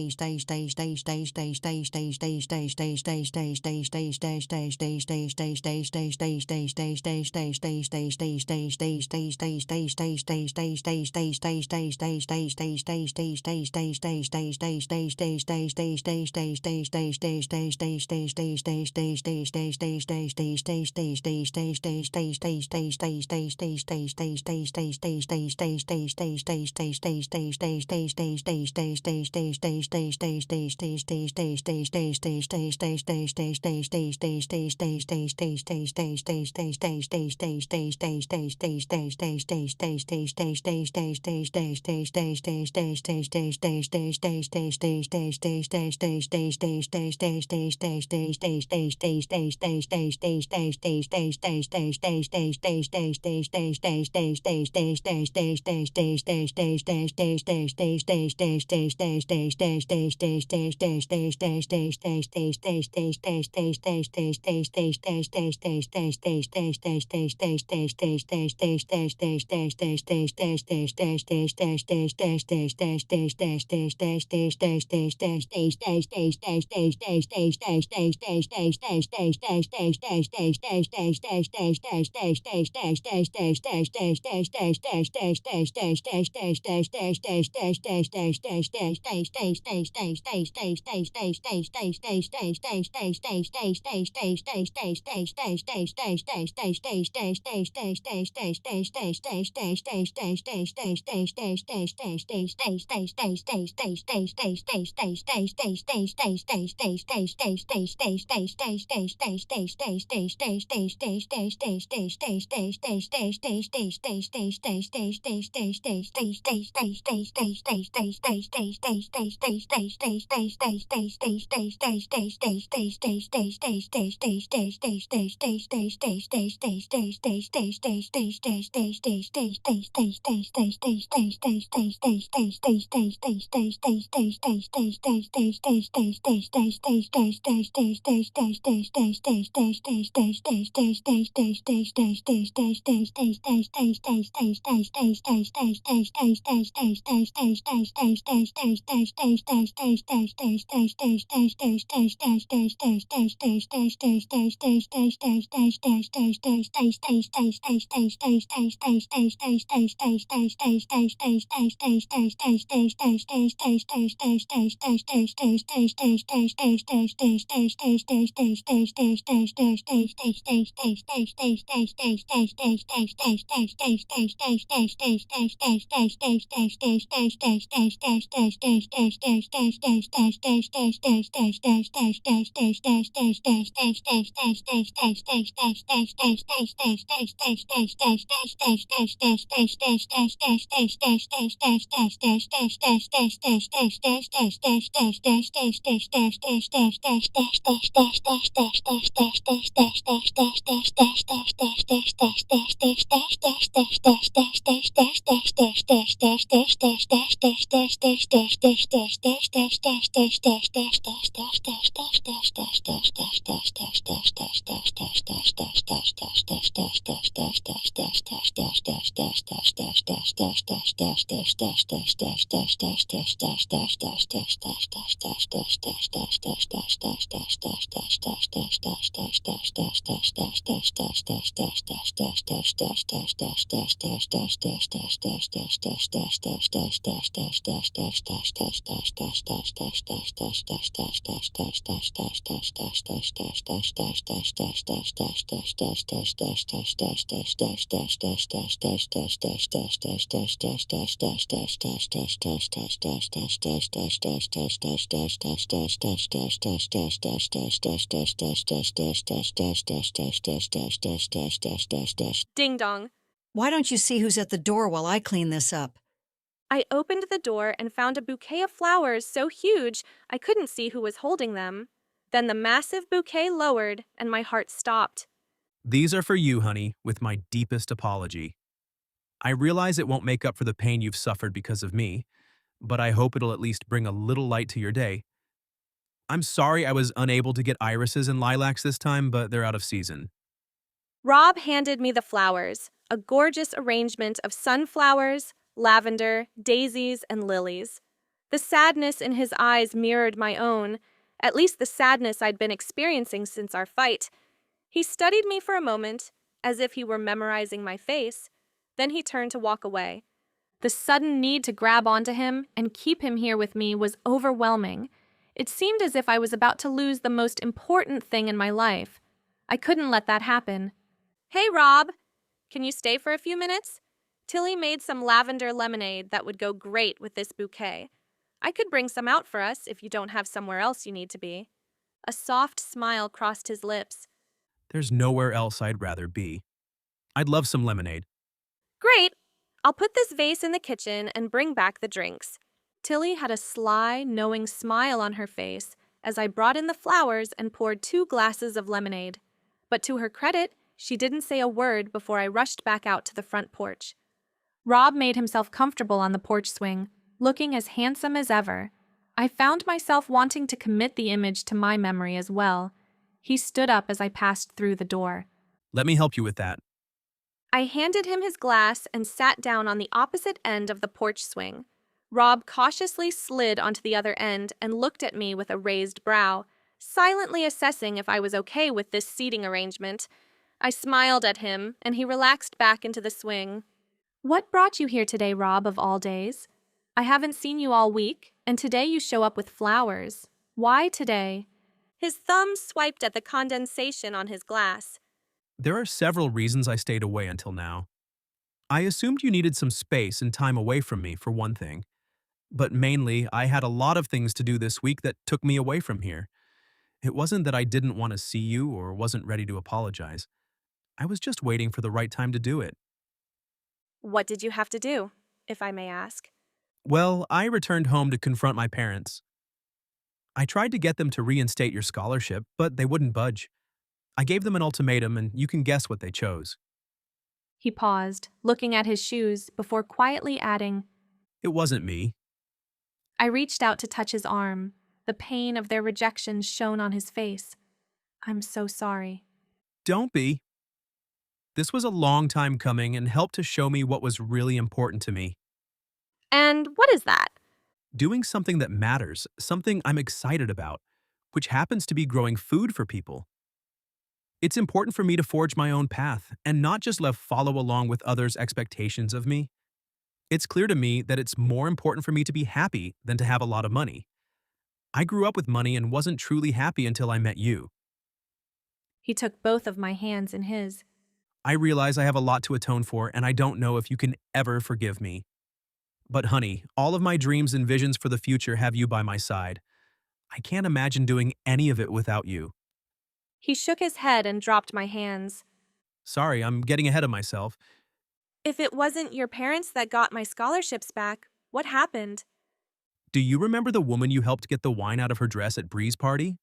[SPEAKER 1] Ding dong.
[SPEAKER 2] Why don't you see who's at the door while I clean this up?
[SPEAKER 1] I opened the door and found a bouquet of flowers so huge I couldn't see who was holding them. Then the massive bouquet lowered and my heart stopped.
[SPEAKER 3] These are for you, honey, with my deepest apology. I realize it won't make up for the pain you've suffered because of me, but I hope it'll at least bring a little light to your day. I'm sorry I was unable to get irises and lilacs this time, but they're out of season.
[SPEAKER 1] Rob handed me the flowers, a gorgeous arrangement of sunflowers, lavender, daisies, and lilies. The sadness in his eyes mirrored my own, at least the sadness I'd been experiencing since our fight. He studied me for a moment, as if he were memorizing my face. Then he turned to walk away. The sudden need to grab onto him and keep him here with me was overwhelming. It seemed as if I was about to lose the most important thing in my life. I couldn't let that happen. Hey, Rob! Can you stay for a few minutes? Tilly made some lavender lemonade that would go great with this bouquet. I could bring some out for us if you don't have somewhere else you need to be. A soft smile crossed his lips.
[SPEAKER 3] There's nowhere else I'd rather be. I'd love some lemonade.
[SPEAKER 1] Great! I'll put this vase in the kitchen and bring back the drinks. Tilly had a sly, knowing smile on her face as I brought in the flowers and poured 2 glasses of lemonade. But to her credit, she didn't say a word before I rushed back out to the front porch. Rob made himself comfortable on the porch swing, looking as handsome as ever. I found myself wanting to commit the image to my memory as well. He stood up as I passed through the door.
[SPEAKER 3] Let me help you with that.
[SPEAKER 1] I handed him his glass and sat down on the opposite end of the porch swing. Rob cautiously slid onto the other end and looked at me with a raised brow, silently assessing if I was okay with this seating arrangement. I smiled at him, and he relaxed back into the swing. What brought you here today, Rob, of all days? I haven't seen you all week, and today you show up with flowers. Why today? His thumb swiped at the condensation on his glass.
[SPEAKER 3] There are several reasons I stayed away until now. I assumed you needed some space and time away from me, for one thing. But mainly, I had a lot of things to do this week that took me away from here. It wasn't that I didn't want to see you or wasn't ready to apologize. I was just waiting for the right time to do it.
[SPEAKER 1] What did you have to do, if I may ask?
[SPEAKER 3] Well, I returned home to confront my parents. I tried to get them to reinstate your scholarship, but they wouldn't budge. I gave them an ultimatum, and you can guess what they chose.
[SPEAKER 1] He paused, looking at his shoes, before quietly adding,
[SPEAKER 3] It wasn't me.
[SPEAKER 1] I reached out to touch his arm. The pain of their rejection shone on his face. I'm so sorry.
[SPEAKER 3] Don't be. This was a long time coming and helped to show me what was really important to me.
[SPEAKER 1] And what is that?
[SPEAKER 3] Doing something that matters, something I'm excited about, which happens to be growing food for people. It's important for me to forge my own path and not just let follow along with others' expectations of me. It's clear to me that it's more important for me to be happy than to have a lot of money. I grew up with money and wasn't truly happy until I met you.
[SPEAKER 1] He took both of my hands in his.
[SPEAKER 3] I realize I have a lot to atone for, and I don't know if you can ever forgive me. But honey, all of my dreams and visions for the future have you by my side. I can't imagine doing any of it without you.
[SPEAKER 1] He shook his head and dropped my hands.
[SPEAKER 3] Sorry, I'm getting ahead of myself.
[SPEAKER 1] If it wasn't your parents that got my scholarships back, what happened?
[SPEAKER 3] Do you remember the woman you helped get the wine out of her dress at Bree's party?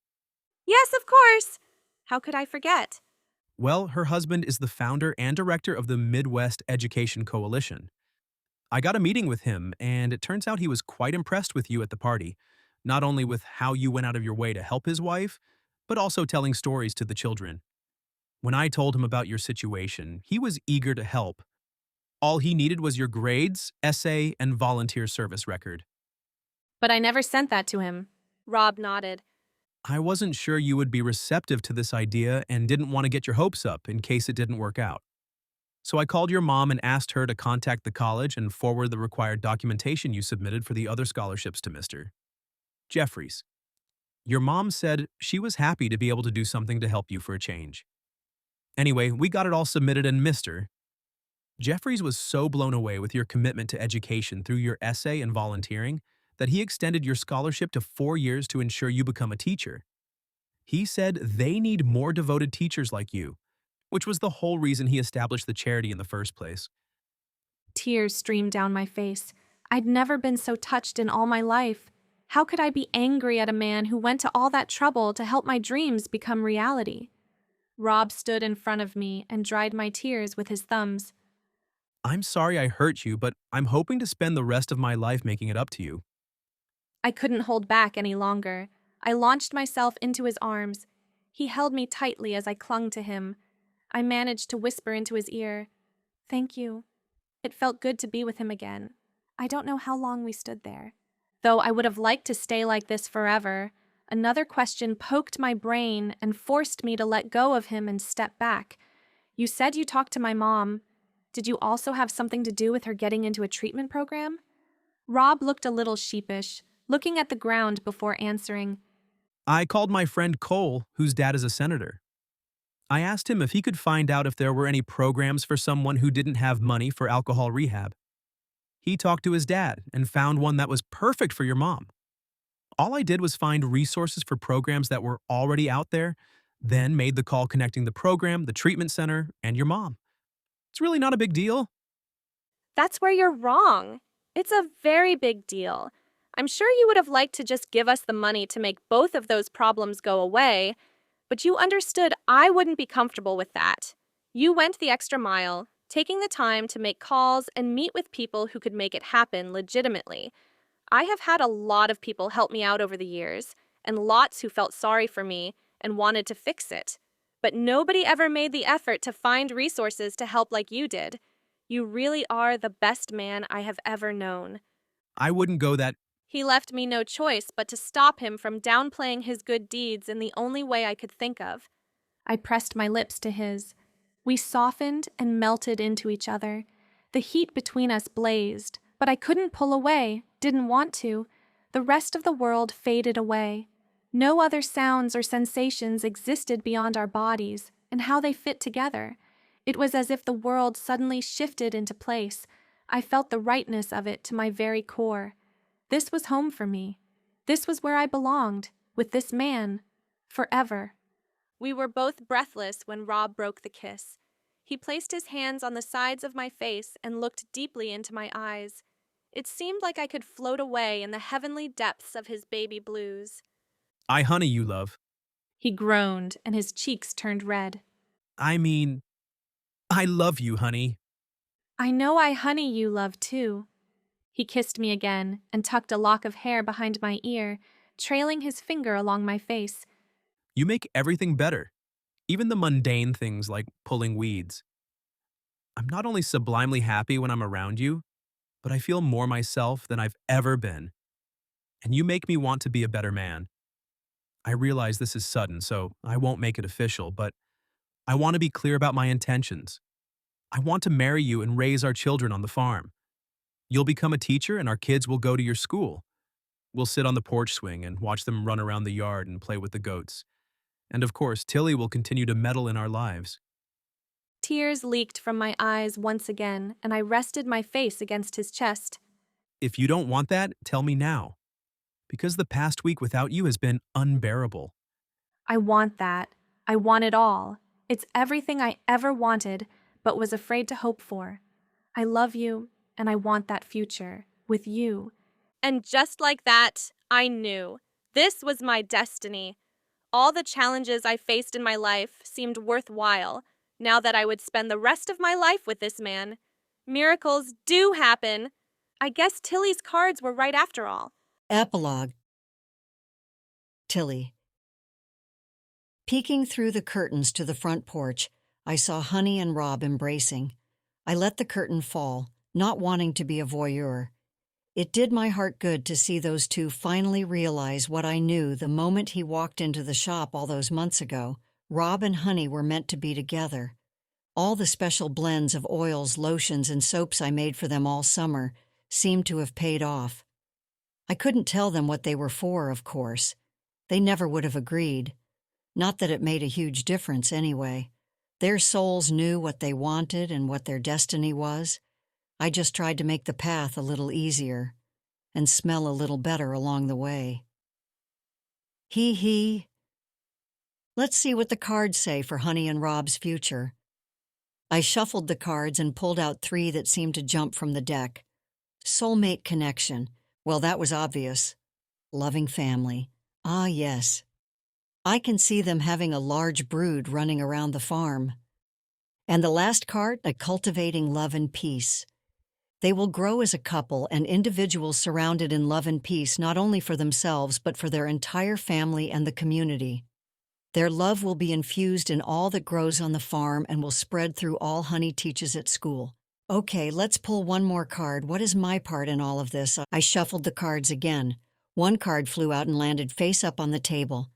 [SPEAKER 1] Yes, of course! How could I forget?
[SPEAKER 3] Well, her husband is the founder and director of the Midwest Education Coalition. I got a meeting with him, and it turns out he was quite impressed with you at the party, not only with how you went out of your way to help his wife, but also telling stories to the children. When I told him about your situation, he was eager to help. All he needed was your grades, essay, and volunteer service record.
[SPEAKER 1] But I never sent that to him. Rob nodded.
[SPEAKER 3] I wasn't sure you would be receptive to this idea and didn't want to get your hopes up in case it didn't work out. So I called your mom and asked her to contact the college and forward the required documentation you submitted for the other scholarships to Mr. Jeffries. Your mom said she was happy to be able to do something to help you for a change. Anyway, we got it all submitted, and Mr. Jeffries was so blown away with your commitment to education through your essay and volunteering that he extended your scholarship to 4 years to ensure you become a teacher. He said they need more devoted teachers like you, which was the whole reason he established the charity in the first place.
[SPEAKER 1] Tears streamed down my face. I'd never been so touched in all my life. How could I be angry at a man who went to all that trouble to help my dreams become reality? Rob stood in front of me and dried my tears with his thumbs.
[SPEAKER 3] I'm sorry I hurt you, but I'm hoping to spend the rest of my life making it up to you.
[SPEAKER 1] I couldn't hold back any longer. I launched myself into his arms. He held me tightly as I clung to him. I managed to whisper into his ear, "Thank you." It felt good to be with him again. I don't know how long we stood there. Though I would have liked to stay like this forever, another question poked my brain and forced me to let go of him and step back. You said you talked to my mom. Did you also have something to do with her getting into a treatment program? Rob looked a little sheepish, looking at the ground before answering.
[SPEAKER 3] I called my friend Cole, whose dad is a senator. I asked him if he could find out if there were any programs for someone who didn't have money for alcohol rehab. He talked to his dad and found one that was perfect for your mom. All I did was find resources for programs that were already out there, then made the call connecting the program, the treatment center, and your mom. It's really not a big deal.
[SPEAKER 1] That's where you're wrong. It's a very big deal. I'm sure you would have liked to just give us the money to make both of those problems go away, but you understood I wouldn't be comfortable with that. You went the extra mile, taking the time to make calls and meet with people who could make it happen legitimately. I have had a lot of people help me out over the years, and lots who felt sorry for me and wanted to fix it. But nobody ever made the effort to find resources to help like you did. You really are the best man I have ever known.
[SPEAKER 3] I wouldn't go that.
[SPEAKER 1] He left me no choice but to stop him from downplaying his good deeds in the only way I could think of. I pressed my lips to his. We softened and melted into each other. The heat between us blazed, but I couldn't pull away, didn't want to. The rest of the world faded away. No other sounds or sensations existed beyond our bodies and how they fit together. It was as if the world suddenly shifted into place. I felt the rightness of it to my very core. This was home for me. This was where I belonged, with this man, forever. We were both breathless when Rob broke the kiss. He placed his hands on the sides of my face and looked deeply into my eyes. It seemed like I could float away in the heavenly depths of his baby blues.
[SPEAKER 3] I honey you, love.
[SPEAKER 1] He groaned, and his cheeks turned red.
[SPEAKER 3] I mean, I love you, honey.
[SPEAKER 1] I know I honey you, love, too. He kissed me again and tucked a lock of hair behind my ear, trailing his finger along my face.
[SPEAKER 3] You make everything better, even the mundane things like pulling weeds. I'm not only sublimely happy when I'm around you, but I feel more myself than I've ever been. And you make me want to be a better man. I realize this is sudden, so I won't make it official, but I want to be clear about my intentions. I want to marry you and raise our children on the farm. You'll become a teacher and our kids will go to your school. We'll sit on the porch swing and watch them run around the yard and play with the goats. And of course, Tilly will continue to meddle in our lives.
[SPEAKER 1] Tears leaked from my eyes once again, and I rested my face against his chest.
[SPEAKER 3] If you don't want that, tell me now. Because the past week without you has been unbearable.
[SPEAKER 1] I want that. I want it all. It's everything I ever wanted, but was afraid to hope for. I love you, and I want that future, with you. And just like that, I knew. This was my destiny. All the challenges I faced in my life seemed worthwhile, now that I would spend the rest of my life with this man. Miracles do happen. I guess Tilly's cards were right after all.
[SPEAKER 2] Epilogue. Tilly. Peeking through the curtains to the front porch, I saw Honey and Rob embracing. I let the curtain fall, not wanting to be a voyeur. It did my heart good to see those two finally realize what I knew the moment he walked into the shop all those months ago. Rob and Honey were meant to be together. All the special blends of oils, lotions, and soaps I made for them all summer seemed to have paid off. I couldn't tell them what they were for, of course. They never would have agreed. Not that it made a huge difference anyway. Their souls knew what they wanted and what their destiny was. I just tried to make the path a little easier and smell a little better along the way. Hee. Let's see what the cards say for Honey and Rob's future. I shuffled the cards and pulled out 3 that seemed to jump from the deck. Soulmate connection. Well, that was obvious. Loving family. Ah, yes. I can see them having a large brood running around the farm. And the last card, a cultivating love and peace. They will grow as a couple and individuals surrounded in love and peace not only for themselves but for their entire family and the community. Their love will be infused in all that grows on the farm and will spread through all Honey teaches at school. Okay, let's pull one more card. What is my part in all of this? I shuffled the cards again. One card flew out and landed face up on the table.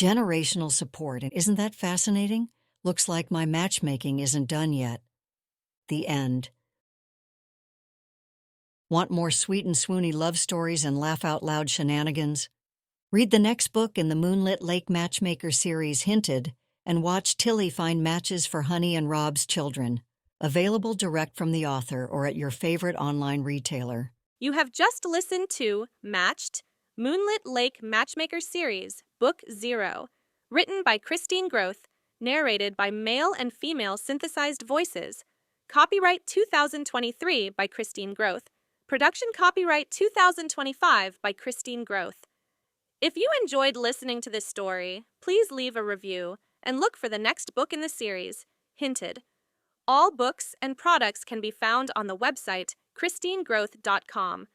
[SPEAKER 2] Generational support. Isn't that fascinating? Looks like my matchmaking isn't done yet. The end. Want more sweet and swoony love stories and laugh-out-loud shenanigans? Read the next book in the Moonlit Lake Matchmaker series, Hinted, and watch Tilly find matches for Honey and Rob's children. Available direct from the author or at your favorite online retailer.
[SPEAKER 1] You have just listened to Matched, Moonlit Lake Matchmaker Series, Book 0, written by Kristeen Groth, narrated by male and female synthesized voices. Copyright 2023 by Kristeen Groth. Production copyright 2025 by Kristeen Groth. If you enjoyed listening to this story, please leave a review and look for the next book in the series, Hinted. All books and products can be found on the website KristeenGroth.com.